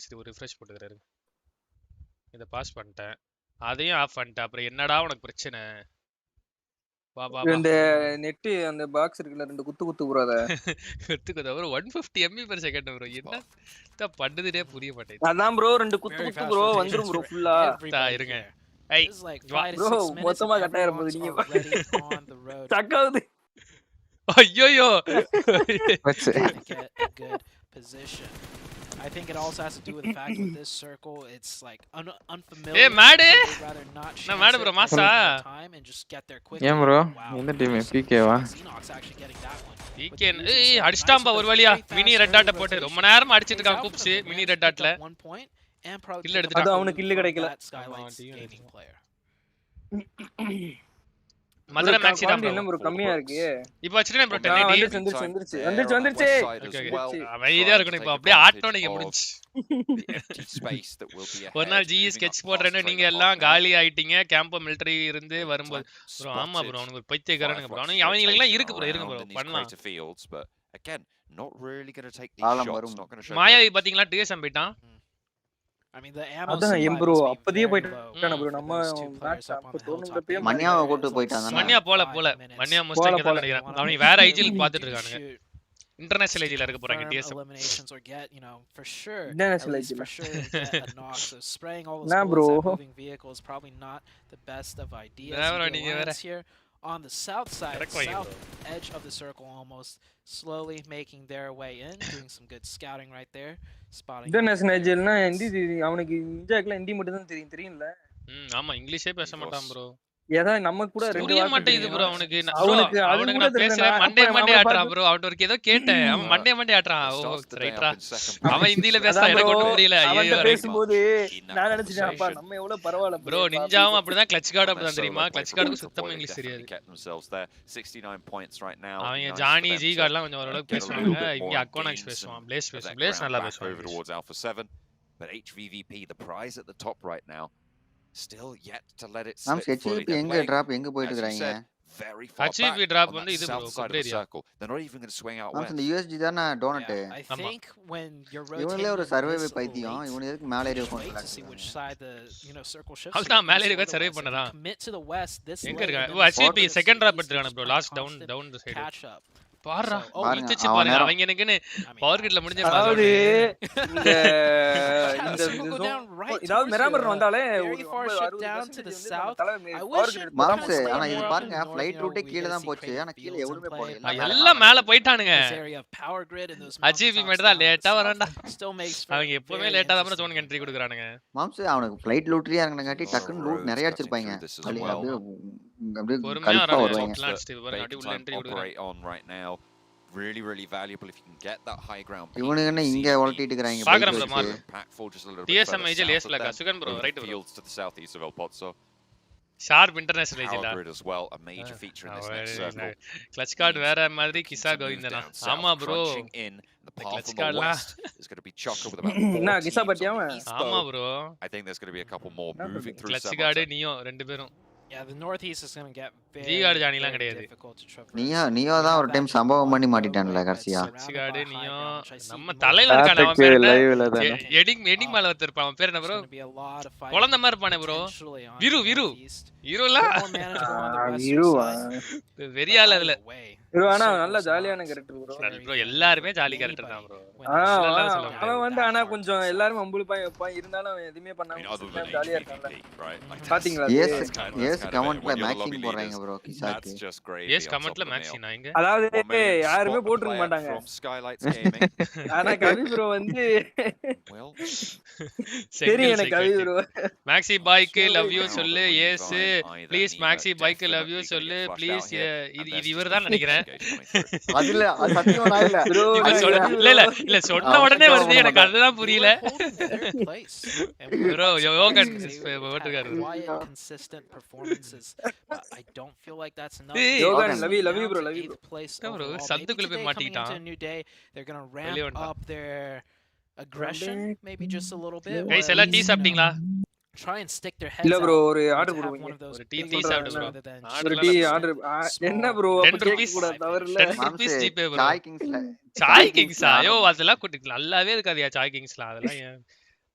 கைஸ் ஒரு ரிஃப்ரெஷ் போட்டுக்கறாரு. இத பாஸ் பண்ணிட்டேன். அதையும் ஆஃப் பண்ணிட்டேன். அப்புறம் என்னடா உனக்கு பிரச்சனை? வா வா வா. இந்த நெட் அந்த பாக்ஸ் இருக்குல ரெண்டு குத்து ப்ரோ அத. குத்து ஒரு 150 MB/s ப்ரோ. என்ன பண்ணுதுனே புரிய மாட்டேங்குது. அதான் ப்ரோ ரெண்டு குத்து ப்ரோ வந்துரும் ப்ரோ ஃபுல்லா. இருங்க. ஐ ப்ரோ மொத்தமா கட்டாயிர போகுது நீங்க. சக்காவுது. ஐயோ வச்சு get a good position. I think it also has to do with the fact with this circle, it's like unfamiliar. Mad? So they'd rather not chance mad it bro, and massa. take time and just get there quickly. ஏன் bro Wow. எந்த team PK வா Xenox actually getting that one. PK அடிச்சிட்டாம்பா ஒரு வழியா mini red dot போட்டு ரொம்ப நேரமா அடிச்சிட்டு இருக்கான் கூப்ஸ் மினி ரெட் டாட்ல கில் எடுத்துட்டான் அது அவனுக்கு கில் கிடைக்கல மதுரை மேக்ஸி தான் என்ன ப்ரோ கம்மியா இருக்கு இப்போ வச்சிட்டேன் ப்ரோ 1080 வந்துருச்சு அமைதியா இருக்கணும் இப்போ அப்படியே ஆட்டோ நீங்க முடிஞ்சு ஒரு நாள் ஜி ஸ்கெட்ச் போடுறேன்னு நீங்க எல்லாம் காலி ஆயிட்டீங்க கேம்ப் மிலிட்டரி இருந்து வரும்போது ப்ரோ ஆமா ப்ரோ அவனுக்கு பைத்தியக்காரனுங்க ப்ரோ அவங்களுக்கு எல்லாம் இருக்கு ப்ரோ இருங்க ப்ரோ பண்ணலாம் again not really going to take these shots not going to show மாயாவி பாத்தீங்களா டிஎஸ்எம் போய்ட்டான் I mean the ammo அதான் ப்ரோ அப்பதியே போய்ட்டான ப்ரோ நம்ம மேட்ச் அப்ப தோணுங்கப்பே மன்யாவை கூட்டி போய்ட்டான் மன்யா போல மன்யா மோஸ்ட்லி தான் நினைக்கிறேன் அவன் வேற ஐஜில் பாத்துட்டு இருக்கானுங்க இன்டர்நேஷனல் ஐஜில இருக்க போறாங்க DSM eliminations or get for sure international ஐஜில for sure get a knock so spraying all those bullets at moving vehicles probably not the best of ideas here on the south side, south edge of the circle almost, slowly making their way in, doing some good scouting right there, spotting. International agilna hindi avanukku injakla hindi mattum dhaan theriyumla. ஆமா இங்கிலீஷே பேச மாட்டான் bro. ஏதா நமக்கு கூட ரெண்டு வார்த்தை மாட்டேங்குது bro அவனுக்கு நான் பேசுறேன் மண்டே ஆட்றான் ப்ரோ அவனுக்கு ஏதோ கேட்டேன் அவன் மண்டே ஆட்றான் ஓ ரைட்டா அவன் ஹிந்தில பேசுறான் எனக்கு ஒண்ணும் புரியல ஐயோ பேசும்போது நான் நினைச்சேன் அப்பா நம்ம எவ்வளவு பரவாயில்லை ப்ரோ நிஞ்சாவும் அப்படிதான் கிளட்ச் கார்டு அப்படிதான் தெரியுமா கிளட்ச் கார்டுக்கு சுத்தமா இங்கிலீஷ் தெரியாது 69 points right now அவங்க ஜானி ஜி கார்ட்லாம் கொஞ்சம் ஓரளவுக்கு பேசுவாங்க இங்க அக்கோனாக்ஸ் பேசுவான் பிளேஸ் நல்லா பேசுவான் over towards Alpha 7 but HVVP the prize at the top right now still yet to let it slip fully. எங்க டிராப் எங்க போயிட்டு இருக்காங்க very far HVP drop வந்து இது bro Korea they're not even going to swing out west இந்த USG தான donut I think when you're rotating இவங்களே ஒரு சர்வே பைத்தியம் இவங்க எதுக்கு மேலே ஏறி போறாங்க which side the circle shifts அவன் மேலே ஏறி சர்வே பண்ணறான் commit to the west this எங்க இருக்கான் HVP செகண்ட் டிராப் எடுத்துறானே bro last down the side பாருடா இழுத்துச்சு பாருங்க அவங்க எனக்குன்னு பவர் கிட்ல முடிஞ்ச அதாவது இந்த இதாவது மிராமர் வந்தாலே மாம்ஸ் ஆனா இது பாருங்க ஃளைட் ரூட்டே கீழ தான் போச்சு ஆனா கீழ எவ்வளவுமே போகல எல்லாம் மேல போய்ட்டானுங்க அஜிபி மட்டும் தான் லேட்டா வரண்டா அவங்க எப்பவுமே லேட்டா தான் ஜோன் என்ட்ரி கொடுக்கறானுங்க மாம்ஸ் அவனுக்கு ஃளைட் லூட்லயே இறங்கனங்காட்டி டக்குன்னு லூட் நிறைய அடிச்சிருப்பாங்க அப்படியே பொறுமையா வருவாங்க on right now really valuable if you can get that high ground இவனுங்க என்ன இங்க ஒளட்டிட்டு இருக்காங்க பாக்குறேன் ப்ரோ மார்க் TSM ஐஜில் ஏஸ்லக்கா சுகன் bro right bro fields to the southeast of El Pozo sharp international ஐஜில as well a major feature in this next circle clutch card வேற மாதிரி கிசா கோவிந்தனா ஆமா bro the path from the west is going to be chocker with about என்ன கிசா பட்டியாமா ஆமா bro I think there's going to be a couple more moving through clutch card neo ரெண்டு பேரும் Yeah, the northeast is going to get very difficult to traverse. Neo தான் ஒரு time சம்பவம் பண்ணி மாட்டிட்டான்ல கடைசியா சிகாடு neo நம்ம தலையில இருக்கானே அவன் பேர் என்ன எடிங் மேல வச்சிருப்பான் அவன் பேர் என்ன ப்ரோ குழந்தை மாதிரி இருப்பானே ப்ரோ விருல வெரியால அதுல ப்ரோ ஆனா நல்ல ஜாலியான கரெக்டர் ப்ரோ எல்லாரும் ஜாலி கரெக்டர் தான் ப்ரோ அவன் வந்து ஆனா கொஞ்சம் எல்லாரும் அம்புல் பாய் இருந்தாலும் அவன் எதுமே பண்ணாம ஜாலியா இருக்கான்ல பாத்தீங்களா எஸ் கமெண்ட்ல மேக்ஸிங் போறாங்க ப்ரோ கிசாக்கு எஸ் கமெண்ட்ல மேக்ஸிங் நாங்க அதாவது யாருமே போட்டுற மாட்டாங்க ஆனா கவி ப்ரோ வந்து சரி எனக்கு கவி ப்ரோ மேக்ஸி பாய்க்கு லவ் யூ சொல்லு எஸ் ப்ளீஸ் மேக்ஸி பாய்க்கு லவ் யூ சொல்லு ப்ளீஸ் இது இவர்தான் நினைக்கிறேன் அதுல சத்தியமா நான் இல்ல இல்ல சொன்ன உடனே வருது எனக்கு அதுதான் புரியல ப்ரோ யோகன் போட்டுக்காரு I don't feel like that's enough. Yogan, love you bro. Bro, சந்துக்குள்ள போய் மாட்டிட்டான். They're going to ramp up their aggression maybe just a little bit. Guys, எல்லாம் டீ சாப்பிட்டீங்களா? Try and stick their heads இல்ல bro out. ஒரு order கொடுங்க ஒரு tea சாப்பிடு bro ஒரு tea order என்ன bro அப்ப கேக்க கூட தவறு இல்ல 10 rupees ஜிபே bro சாய் கிங்ஸ்ல ஐயோ அதெல்லாம் குடிக்கலாம் நல்லாவே இருக்காதியா சாய் கிங்ஸ்ல அதெல்லாம்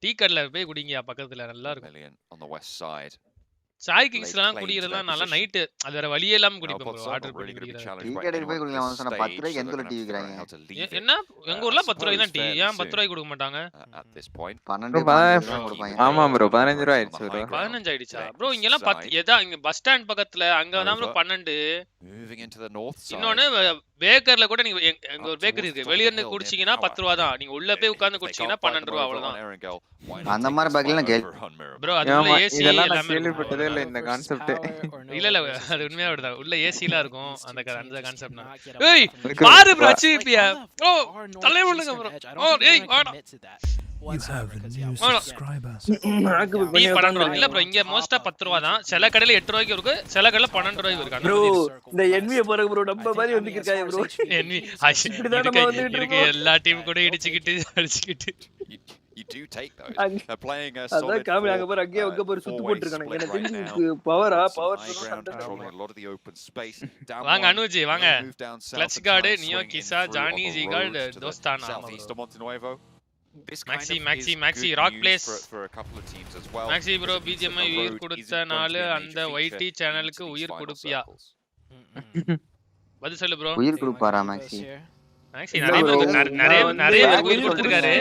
டீ கடைல போய் குடிங்கயா பக்கத்துல நல்லா இருக்கும் on the west side Sai கிங்ஸ்லாம் குடிக்கிறதெல்லாம் நல்லா நைட் அது வேற வழியே இல்லாம குடிப்போம் bro ஆர்டர் பண்ணி குடிக்கிறது டீ கடைக்கு போய் குடிக்கலாம் சொன்னா 10 ரூபாய்க்கு எந்த டீ விக்கறாங்க என்ன எங்க ஊர்ல 10 ரூபாய்க்கு தான் டீ ஏன் 10 ரூபாய்க்கு கொடுக்க மாட்டாங்க at this point 12 கொடுப்பாங்க ஆமா bro 15 ரூபாய் ஆயிடுச்சு bro 15 ஆயிடுச்சா bro இங்க எல்லாம் 10 ஏதா இங்க பஸ் ஸ்டாண்ட் பக்கத்துல அங்க தான் bro 12 moving into the north side இன்னொன்னு பேக்கர்ல கூட நீங்க எங்க ஒரு பேக்கரி இருக்கு. வெளிய இருந்து குடிச்சீங்கன்னா 10 ரூபாய் தான். நீங்க உள்ள போய் உட்கார்ந்து குடிச்சீங்கன்னா 12 ரூபாய் அவ்வளவுதான். அந்த மாதிரி பக்கெல்லாம் கேள்வி ப்ரோ அது உள்ள ஏசி இதெல்லாம் நான் எல்லாமே கேள்விப்பட்டதே இல்ல இந்த கான்செப்ட். இல்ல அது உண்மையா வருதா. உள்ள ஏசிலாம் இருக்கும். அந்த கான்செப்ட்னா. ஏய் பாரு ப்ரோ அச்சிபியா. ப்ரோ தலை விடுங்க ப்ரோ. ஓ ஏய் வாடா. You have a new subscriber. இல்ல ப்ரோ இங்க மோஸ்டா 10 ரூபாய் தான். சில கடையில 8 ரூபாய்க்கு இருக்கு. சில கடையில 12 ரூபாய்க்கு இருக்கு. ப்ரோ இந்த என்விய பாருங்க ப்ரோ நம்ம மாதிரி வந்துக்கிட்டாங்க ப்ரோ. என்வி இருக்கு எல்லா டீம் கூட இடிச்சிக்கிட்டு அடிச்சிக்கிட்டு. You do take those. They're playing a solid. அத காமி அங்க பாரு அங்க பாரு சுத்து போட்டுருக்காங்க. எனக்கு தெரிஞ்சு power controlling a lot of the open space. வாங்க அனுஜி வாங்க. கிளட்ச் கார்டு நியோ கிசா ஜானி ஜிகார்ட் தோஸ்தானா. Maxi rock place for a couple of teams as well. Maxi bro BGM உயிர் கொடுத்த நாள் அந்த YT சேனலுக்கு உயிர் கொடுப்பியா? பதில் சொல்லு bro. உயிர் கொடுப்பாரா Maxi? Maxi நிறைய உயிர் கொடுத்திருக்காரு.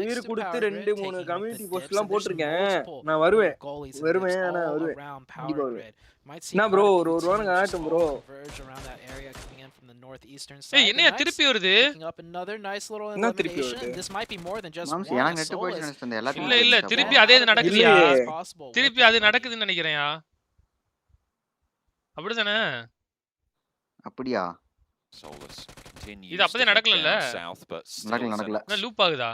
உயிர் கொடுத்து 2 3 கம்யூனிட்டி போஸ்ட்லாம் போட்டுருக்கேன். நான் வருவேன் ஆனா வருவேன். என்ன ப்ரோ ஒரு ரூபாங்க ஆட்டும் ப்ரோ. ஏய் என்னைய திருப்பி வருது? என்ன திருப்பி வருது? மாம்ஸ் எனக்கு நெட் போயிடுச்சு நினைச்சேன் எல்லாரும். இல்ல திருப்பி அதே நடக்குதுயா. திருப்பி அது நடக்குதுன்னு நினைக்கிறேன்யா. அப்படிதானே? அப்படியா? இது அப்பதே நடக்கலல்ல. நடக்கல. நான் லூப் ஆகுதா?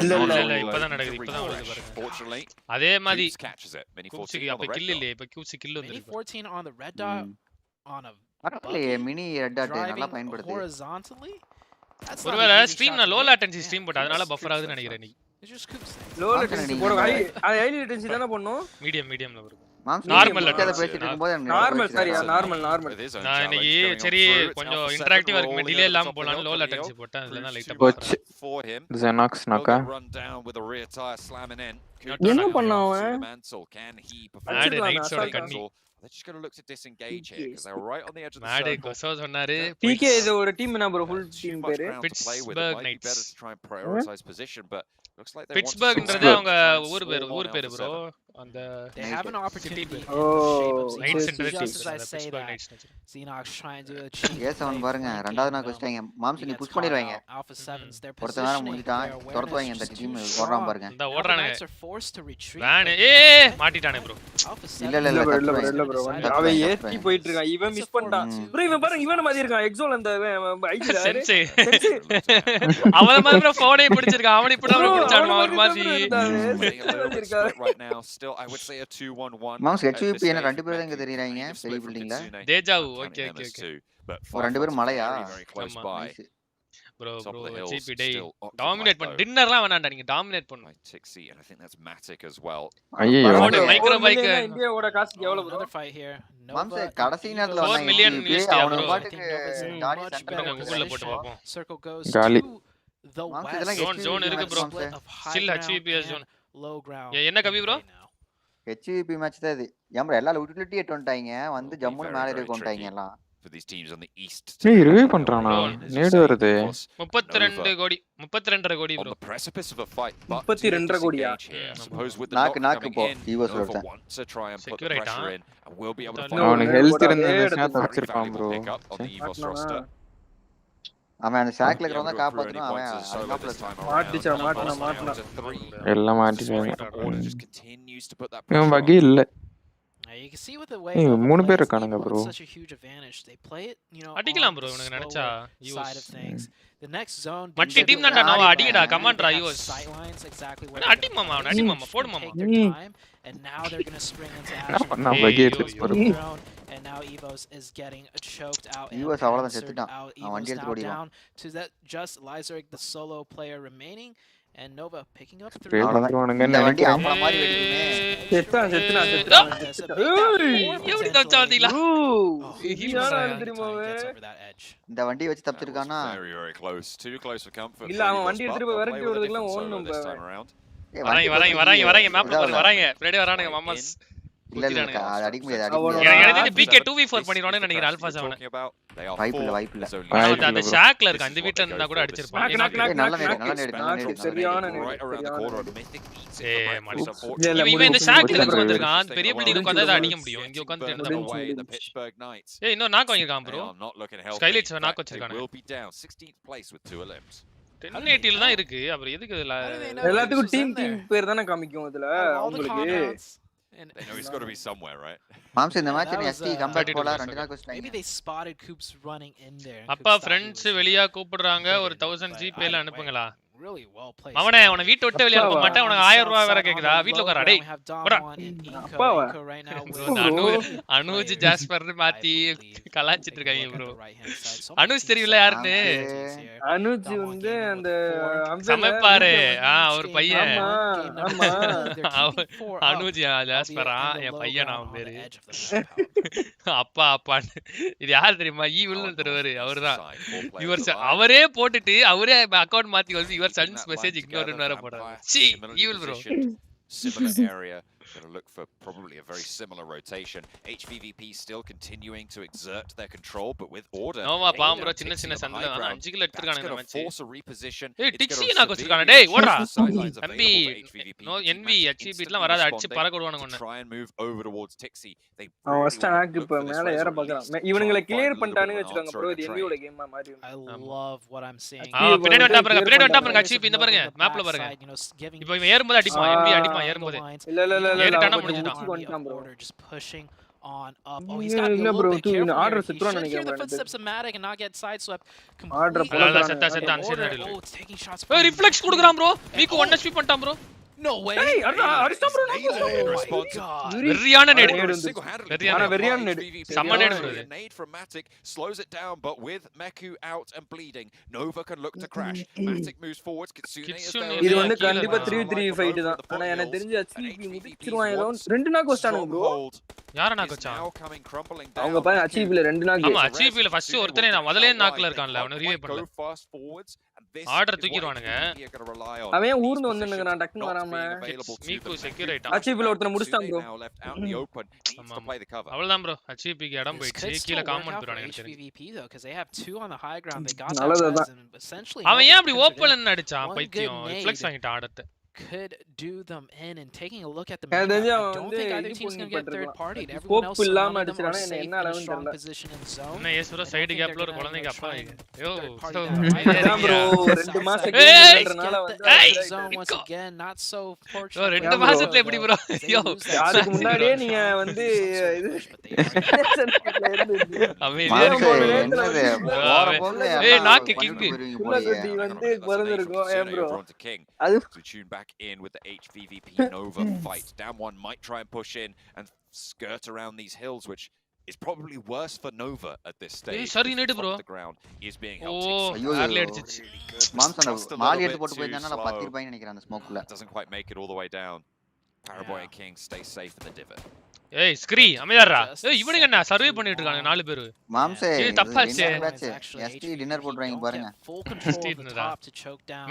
இல்ல இப்பதான் நடக்குது. இப்பதான் வருது பாருங்க. அதே மாதிரி கூப்சி அப்ப கில் இல்ல. இப்ப கூப்சி கில் வந்துருக்கு. 14 on the red dot on a பரவாயில்லையே மினி ரெட் டாட் நல்லா பயன்படுது. ஒருவேளை ஸ்ட்ரீம் நான் லோ லேட்டன்சி ஸ்ட்ரீம் போட்ட அதனால பஃபர் ஆகுதுன்னு நினைக்கிறேன் நீ. லோ லேட்டன்சி போடு ஹை லேட்டன்சி தான பண்ணனும். மீடியம்ல வரும். நார்மல் லெட்டர் பேசிட்டு இருக்கும்போது நார்மல் சரியா நார்மல் நான் இன்னைக்கு சரி கொஞ்சம் இன்டராக்டிவா இருக்கு டிலே இல்லாம போலாம் லோ லேட்டன்சி போட்டேன் அதுல தான் லைட்டா போச்சு. ஜெனாக்ஸ் நாக்கா என்ன பண்ணான் மேட் நைட்ஸோட கண்ணி. They're just going to look to disengage here because they're right on the edge of the மேட் circle. கோசோ சொன்னாரு PK இது ஒரு டீம் என்ன bro full டீம் பேரு Pittsburgh Knights. Better to try and prioritize position but looks like they Pittsburghன்றது அவங்க ஊர் பேரு bro அந்த they have an opportunity. Knights just as I say that Xenox trying to achieve. yes அவன் பாருங்க இரண்டாவது நாக்கு வச்சிட்டாங்க. மாம்ஸ் நீ புஷ் பண்ணிடுவாங்க. Alpha 7s their ஒருத்த நேரம் முடிஞ்சிட்டான். துரத்துவாங்க இந்த டீம் ஓடுறான் பாருங்க. இந்த ஓடுறானுங்க. வேன் மாட்டிட்டானே bro. இல்ல bro அவன் ஏத்தி போயிட்டு இருக்கான். இவன் மிஸ் பண்ணிட்டான் bro. இவன் பாருங்க இவன மாதிரி இருக்கான். எக்ஸோல் அந்த ஐடில அவன மாதிரி போனே பிடிச்சிருக்கான். அவனே இப்படி பிடிச்சான் ஒரு மாதிரி right now still I would say a 2-1-1. Moms HVP என்ன ரெண்டு பேரும் எங்க தெரியுறாங்க பெரிய பில்டிங்ல? தேஜாவு ஓகே ரெண்டு பேரும் மலையா? bro HVP டே டாமினேட் பண்ணு. டின்னர்லாம் வேணாம்டா நீங்க டாமினேட் பண்ணு. Tixi and I think that's Matic as well. ஐயோ மைக்ரோ பைக் இந்தியாவோட காசு எவ்வளவு bro? fight here. மாம்ஸ் கடைசி நேரத்துல 4 million USD அவன் பாட்டுக்கு ஜாலி சென்டர்ல கூகுள்ல போட்டு பாப்போம். Circle goes Gali. to the west. zone இருக்கு bro. Still HVP zone. Low ground. என்ன கவி bro? HVP மேட்ச் தான் இது. ஏம்ரா எல்லா யூட்டிலிட்டி ஏட்டோண்டாங்க வந்து ஜம்முன்னு மேல ஏறி கொண்டாங்க எல்லாம். For these teams on the east. ஏய் ரிவைவ் பண்றானா? நேடு வருது. 32 கோடி 32.5 கோடி bro. On the precipice of a fight. 32 கோடியா? Suppose with the knock coming in, Nova wants to try and put the pressure in and will be able to find அவனுக்கு health இருந்ததுன்னா தப்பிச்சிருப்பான் bro. on the Evos roster. அவன் அந்த ஷாக்ல இருக்கறவங்க காப்பாத்துறான். அவன் மாட்டினா எல்லாம் மாட்டிட்டாங்க. Just continues to put that இவன் வகை இல்ல. You can see with the way மூணு பேர் இருக்கானுங்க bro. such a huge advantage. They play it, you know, அடிக்கலாம் bro இவனுக்கு நினைச்சா side of things. The next zone மட்டி டீம் தான்டா நோவா அடிங்கடா கமாண்ட்ரா யூஸ் sightlines exactly where அடி மாமா போடு மாமா and now they're going to spring into action. நான் வகை எடுத்து போறேன். And now Evos is getting choked out. Evos அவ்வளவுதான் செத்துட்டான். அவன் வண்டி எடுத்து ஓடிவான். To that just Lyserg the solo player remaining and Nova picking up 3. அவ்வளவுதானுங்க இந்த வண்டி நினைக்கிறேன். அப்புறம் மாதிரி வெடிக்குமே. செத்துறான் எப்படி தச்சாதீங்களா இந்த வண்டி வச்சு தப்பிச்சிருக்கானா? very very close. Too close for comfort. இல்ல அவன் வண்டி எடுத்துட்டு போய் விரட்டி விடுறதுக்குலாம் ஓடணும் this time around. வராங்க மேப் பாருங்க வராங்க பின்னாடி வரானுங்க மாமாஸ் இல்ல இல்ல குத்திட்டானுங்க. அது அடிக்க முடியாது எனக்கு தெரிஞ்சு பிகே 2v4 பண்ணிடுவானு நினைக்கிறேன் ஆல்பா 7. வாய்ப்பு இல்ல அந்த ஷாக்ல இருக்கு அந்த வீட்ல இருந்தா கூட அடிச்சிருப்பாங்க. நல்ல நேடு சரியான இவன் இந்த ஷாக்ல இருந்து வந்திருக்கான். பெரிய பில்டிங் உட்கார்ந்தா அதை அடிக்க முடியும். இங்க உட்கார்ந்து என்ன தான் ஏய் இன்னும் நாக் வாங்கிருக்கான் ப்ரோ. ஸ்கைலைட்ஸ் நாக் வச்சிருக்கானே. 1080 தான் இருக்கு. அப்புறம் எதுக்கு இதுல எல்லாத்துக்கும் டீம் பேர் தான காமிக்கும் இதுல உங்களுக்கு. They know he's got to be somewhere, right? மாம்ஸ் இந்த மேட்ச் நீ எஸ்டி கம்பேக் போல 2 நாள் ghost Maybe they spotted Coops running in there. அப்பா ஃப்ரெண்ட்ஸ் வெளிய கூப்பிடுறாங்க. ஒரு 1000 GPay ல அனுப்புங்களா. Really well played. அவனே உன வீட்டை விட்டு வெளிய அனுப்ப மாட்டேன். உனக்கு 1000 ரூபாய் வேற கேக்குதா? வீட்ல உட்கார டேய். அப்பாவா அனுஜ் ஜாஸ்பர் மாத்தி கலாச்சிட்டு இருக்காங்க ப்ரோ. அனுஜ் தெரியல யாருன்னு? அனுஜ் வந்து அந்த சமைப்பாரு. ஒரு பையன். ஆமா அனுஜ் ஜாஸ்பரா என் பையன் அவன் பேரு. அப்பா அப்பான்னு இது யார் தெரியுமா? ஈவில்னு தருவாரு அவர்தான். அவரே போட்டுட்டு அவரே அக்கவுண்ட் மாத்தி வந்து your son's message ignored and வேற போறாரு. C evil bro. Similar area. Going to look for probably a very similar rotation. HVVP still continuing to exert their control, but with order. No, பாம் bro சின்ன சின்ன சண்டல 5 kill எடுத்துட்டாங்க இந்த மேட்ச். Force a reposition. ஏய் டிக்ஸி நான் வச்சிருக்கானே டேய் ஓடா. தம்பி நோ என்வி HVP-லாம் வராத அடிச்சு பறக்க விடுவானுங்க உன்ன. Try and move over towards Tixi. They first ஆக் இப்ப மேல ஏற பார்க்கறான். இவனுங்களை கிளியர் பண்ணிட்டானு வெச்சுக்காங்க bro. இது என்வியோட கேமா மாறி. I love what I'm seeing. பின்னாடி வந்தா பாருங்க HVP இந்த பாருங்க மேப்ல பாருங்க. இப்போ இவன் ஏறும்போது அடிப்பான் என்வி அடிப்பான் ஏறும்போது. இல்ல ஏறிட்டானா முடிஞ்சிட்டான். Just pushing on up. Oh, he's got to be a little bit careful. Order He should hear the footsteps of Matic and not get sideswept completely. செத்தா Oh, it's taking shots. ஏய் reflex குடுக்குறான் bro. Week 1 HP பண்ணிட்டான் bro. No way. Hey, அடிச்சா bro. வெறியான நேடு. வெறியான நேடு. சம நேடு bro. Nade from Matic slows it down, but with Meku out and bleeding, Nova can look to crash. Matic moves forwards. Kitsune is there. இது வந்து கண்டிப்பா 3-3 fight தான். ஆனா எனக்கு தெரிஞ்சு HVP முடிச்சிருவாங்க. 2 நாக் வச்சானுங்க bro. யார நாக் வச்சான்? அவங்க பாரு HVP ல 2 நாக். ஆமா HVP ல ஃபர்ஸ்ட் ஒருத்தனே நான் முதல்லயே நாக்ல இருக்கான்ல அவன ரிவைவ் பண்ணல. ஆர்டர் தூக்கிடுவானுங்க. அவன் ஊர்ந்து வந்தனுங்கறான் டக்குனு வராம. மீக்கு செக்யூர் ஆயிட்டான். HVP ல ஒருத்தன முடிச்சிட்டான் bro. அவ்வளவுதான் bro. HVP க்கு இடம் போயிடுச்சு. கீழ காமெண்ட் போறானுங்க HVP though because they have two on the high ground. They got that essentially. அவன் ஏன் அப்படி ஓப்பன் அடிச்சான் பைத்தியம். ரிஃப்ளெக்ஸ் வாங்கிட்டான் ஆடத்தை. Could do them in and taking a look at the map. I don't think either team's going to get third partied. Everyone else around them are safe in a strong position in zone. என்ன ஏசுற side கேப்ல ஒரு குழந்தைக்கு அப்பா யோ bro 2 மாசம் கேம்ன்றனால வந்து zone once again not so fortunate. 2 மாசத்துல எப்படி bro யோ அதுக்கு முன்னாடியே நீங்க வந்து இது என்னது போற போல ஏய் நாக்கு கிங் வந்து குறந்திருக்கும் ஏ bro அது tune back in with the HVVP Nova fight. Down one might try and push in and skirt around these hills, which is probably worse for Nova at this stage. Sorry nade bro. The ground is being held. ஐயோ ஆர்ல அடிச்சிச்சு. மாம்சன மாலி எடுத்து போட்டு போயிட்டானா நான் 10 ரூபாய் நினைக்கிறேன் அந்த ஸ்மோக்ல. Doesn't quite make it all the way down. Paraboy and King stay safe in the divot. ஏய் ஸ்க்ரீ அமையாரா ஏய் இவனுங்க என்ன சர்வே பண்ணிட்டு இருக்காங்க 4 பேர் மாம்சே இது தப்பாச்சே எஸ்டி டின்னர் போடுறாங்க பாருங்க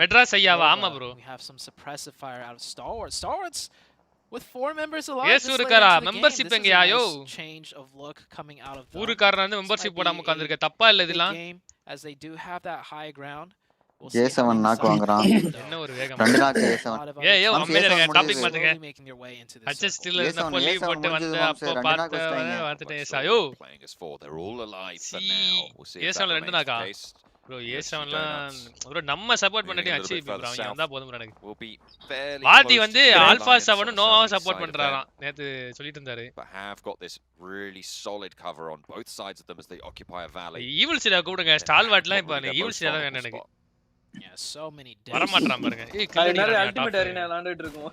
மெட்ராஸ் ஐயாவா ஆமா bro we have some suppressive fire out of Stalwarts with 4 members alive. yes ஊருக்காரா membership எங்கயா யோ change of look coming out of ஊருக்காரனா வந்து மெம்பர்ஷிப் போடாம உட்கார்ந்திருக்க தப்பா இல்ல இதெல்லாம் as they do have that high ground. A7 knock வாங்குறான் என்ன ஒரு வேகம் 2 நாக் A7 ஏய் அமைதியா டாபிக் மாத்துங்க அட்ஜஸ்ட் ஸ்டில் இருந்தப்போ லீவ் போட்டு வந்து அப்போ பார்த்துட்டே சாயோ they're all alive for now. We'll see if A7 2 நாக்கா bro A7லாம் bro நம்ம சப்போர்ட் பண்ணிட்டே HVP bro அவன் வந்தா போதும் எனக்கு வாதி வந்து ஆல்பா 7 நோவா சப்போர்ட் பண்றாராம் நேத்து சொல்லிட்டு இருந்தாரு but have got this really solid cover on both sides of them as they occupy a valley. Evil சிடா கூடுங்க ஸ்டால்வாட்லாம் இப்ப ஈவில் சிடா தான் வேணும் எனக்கு yeah so many days வர மாட்டறான் பாருங்க ஏய் கிளியர் அல்டிமேட் அரேனா விளையாடிட்டு இருக்கோம்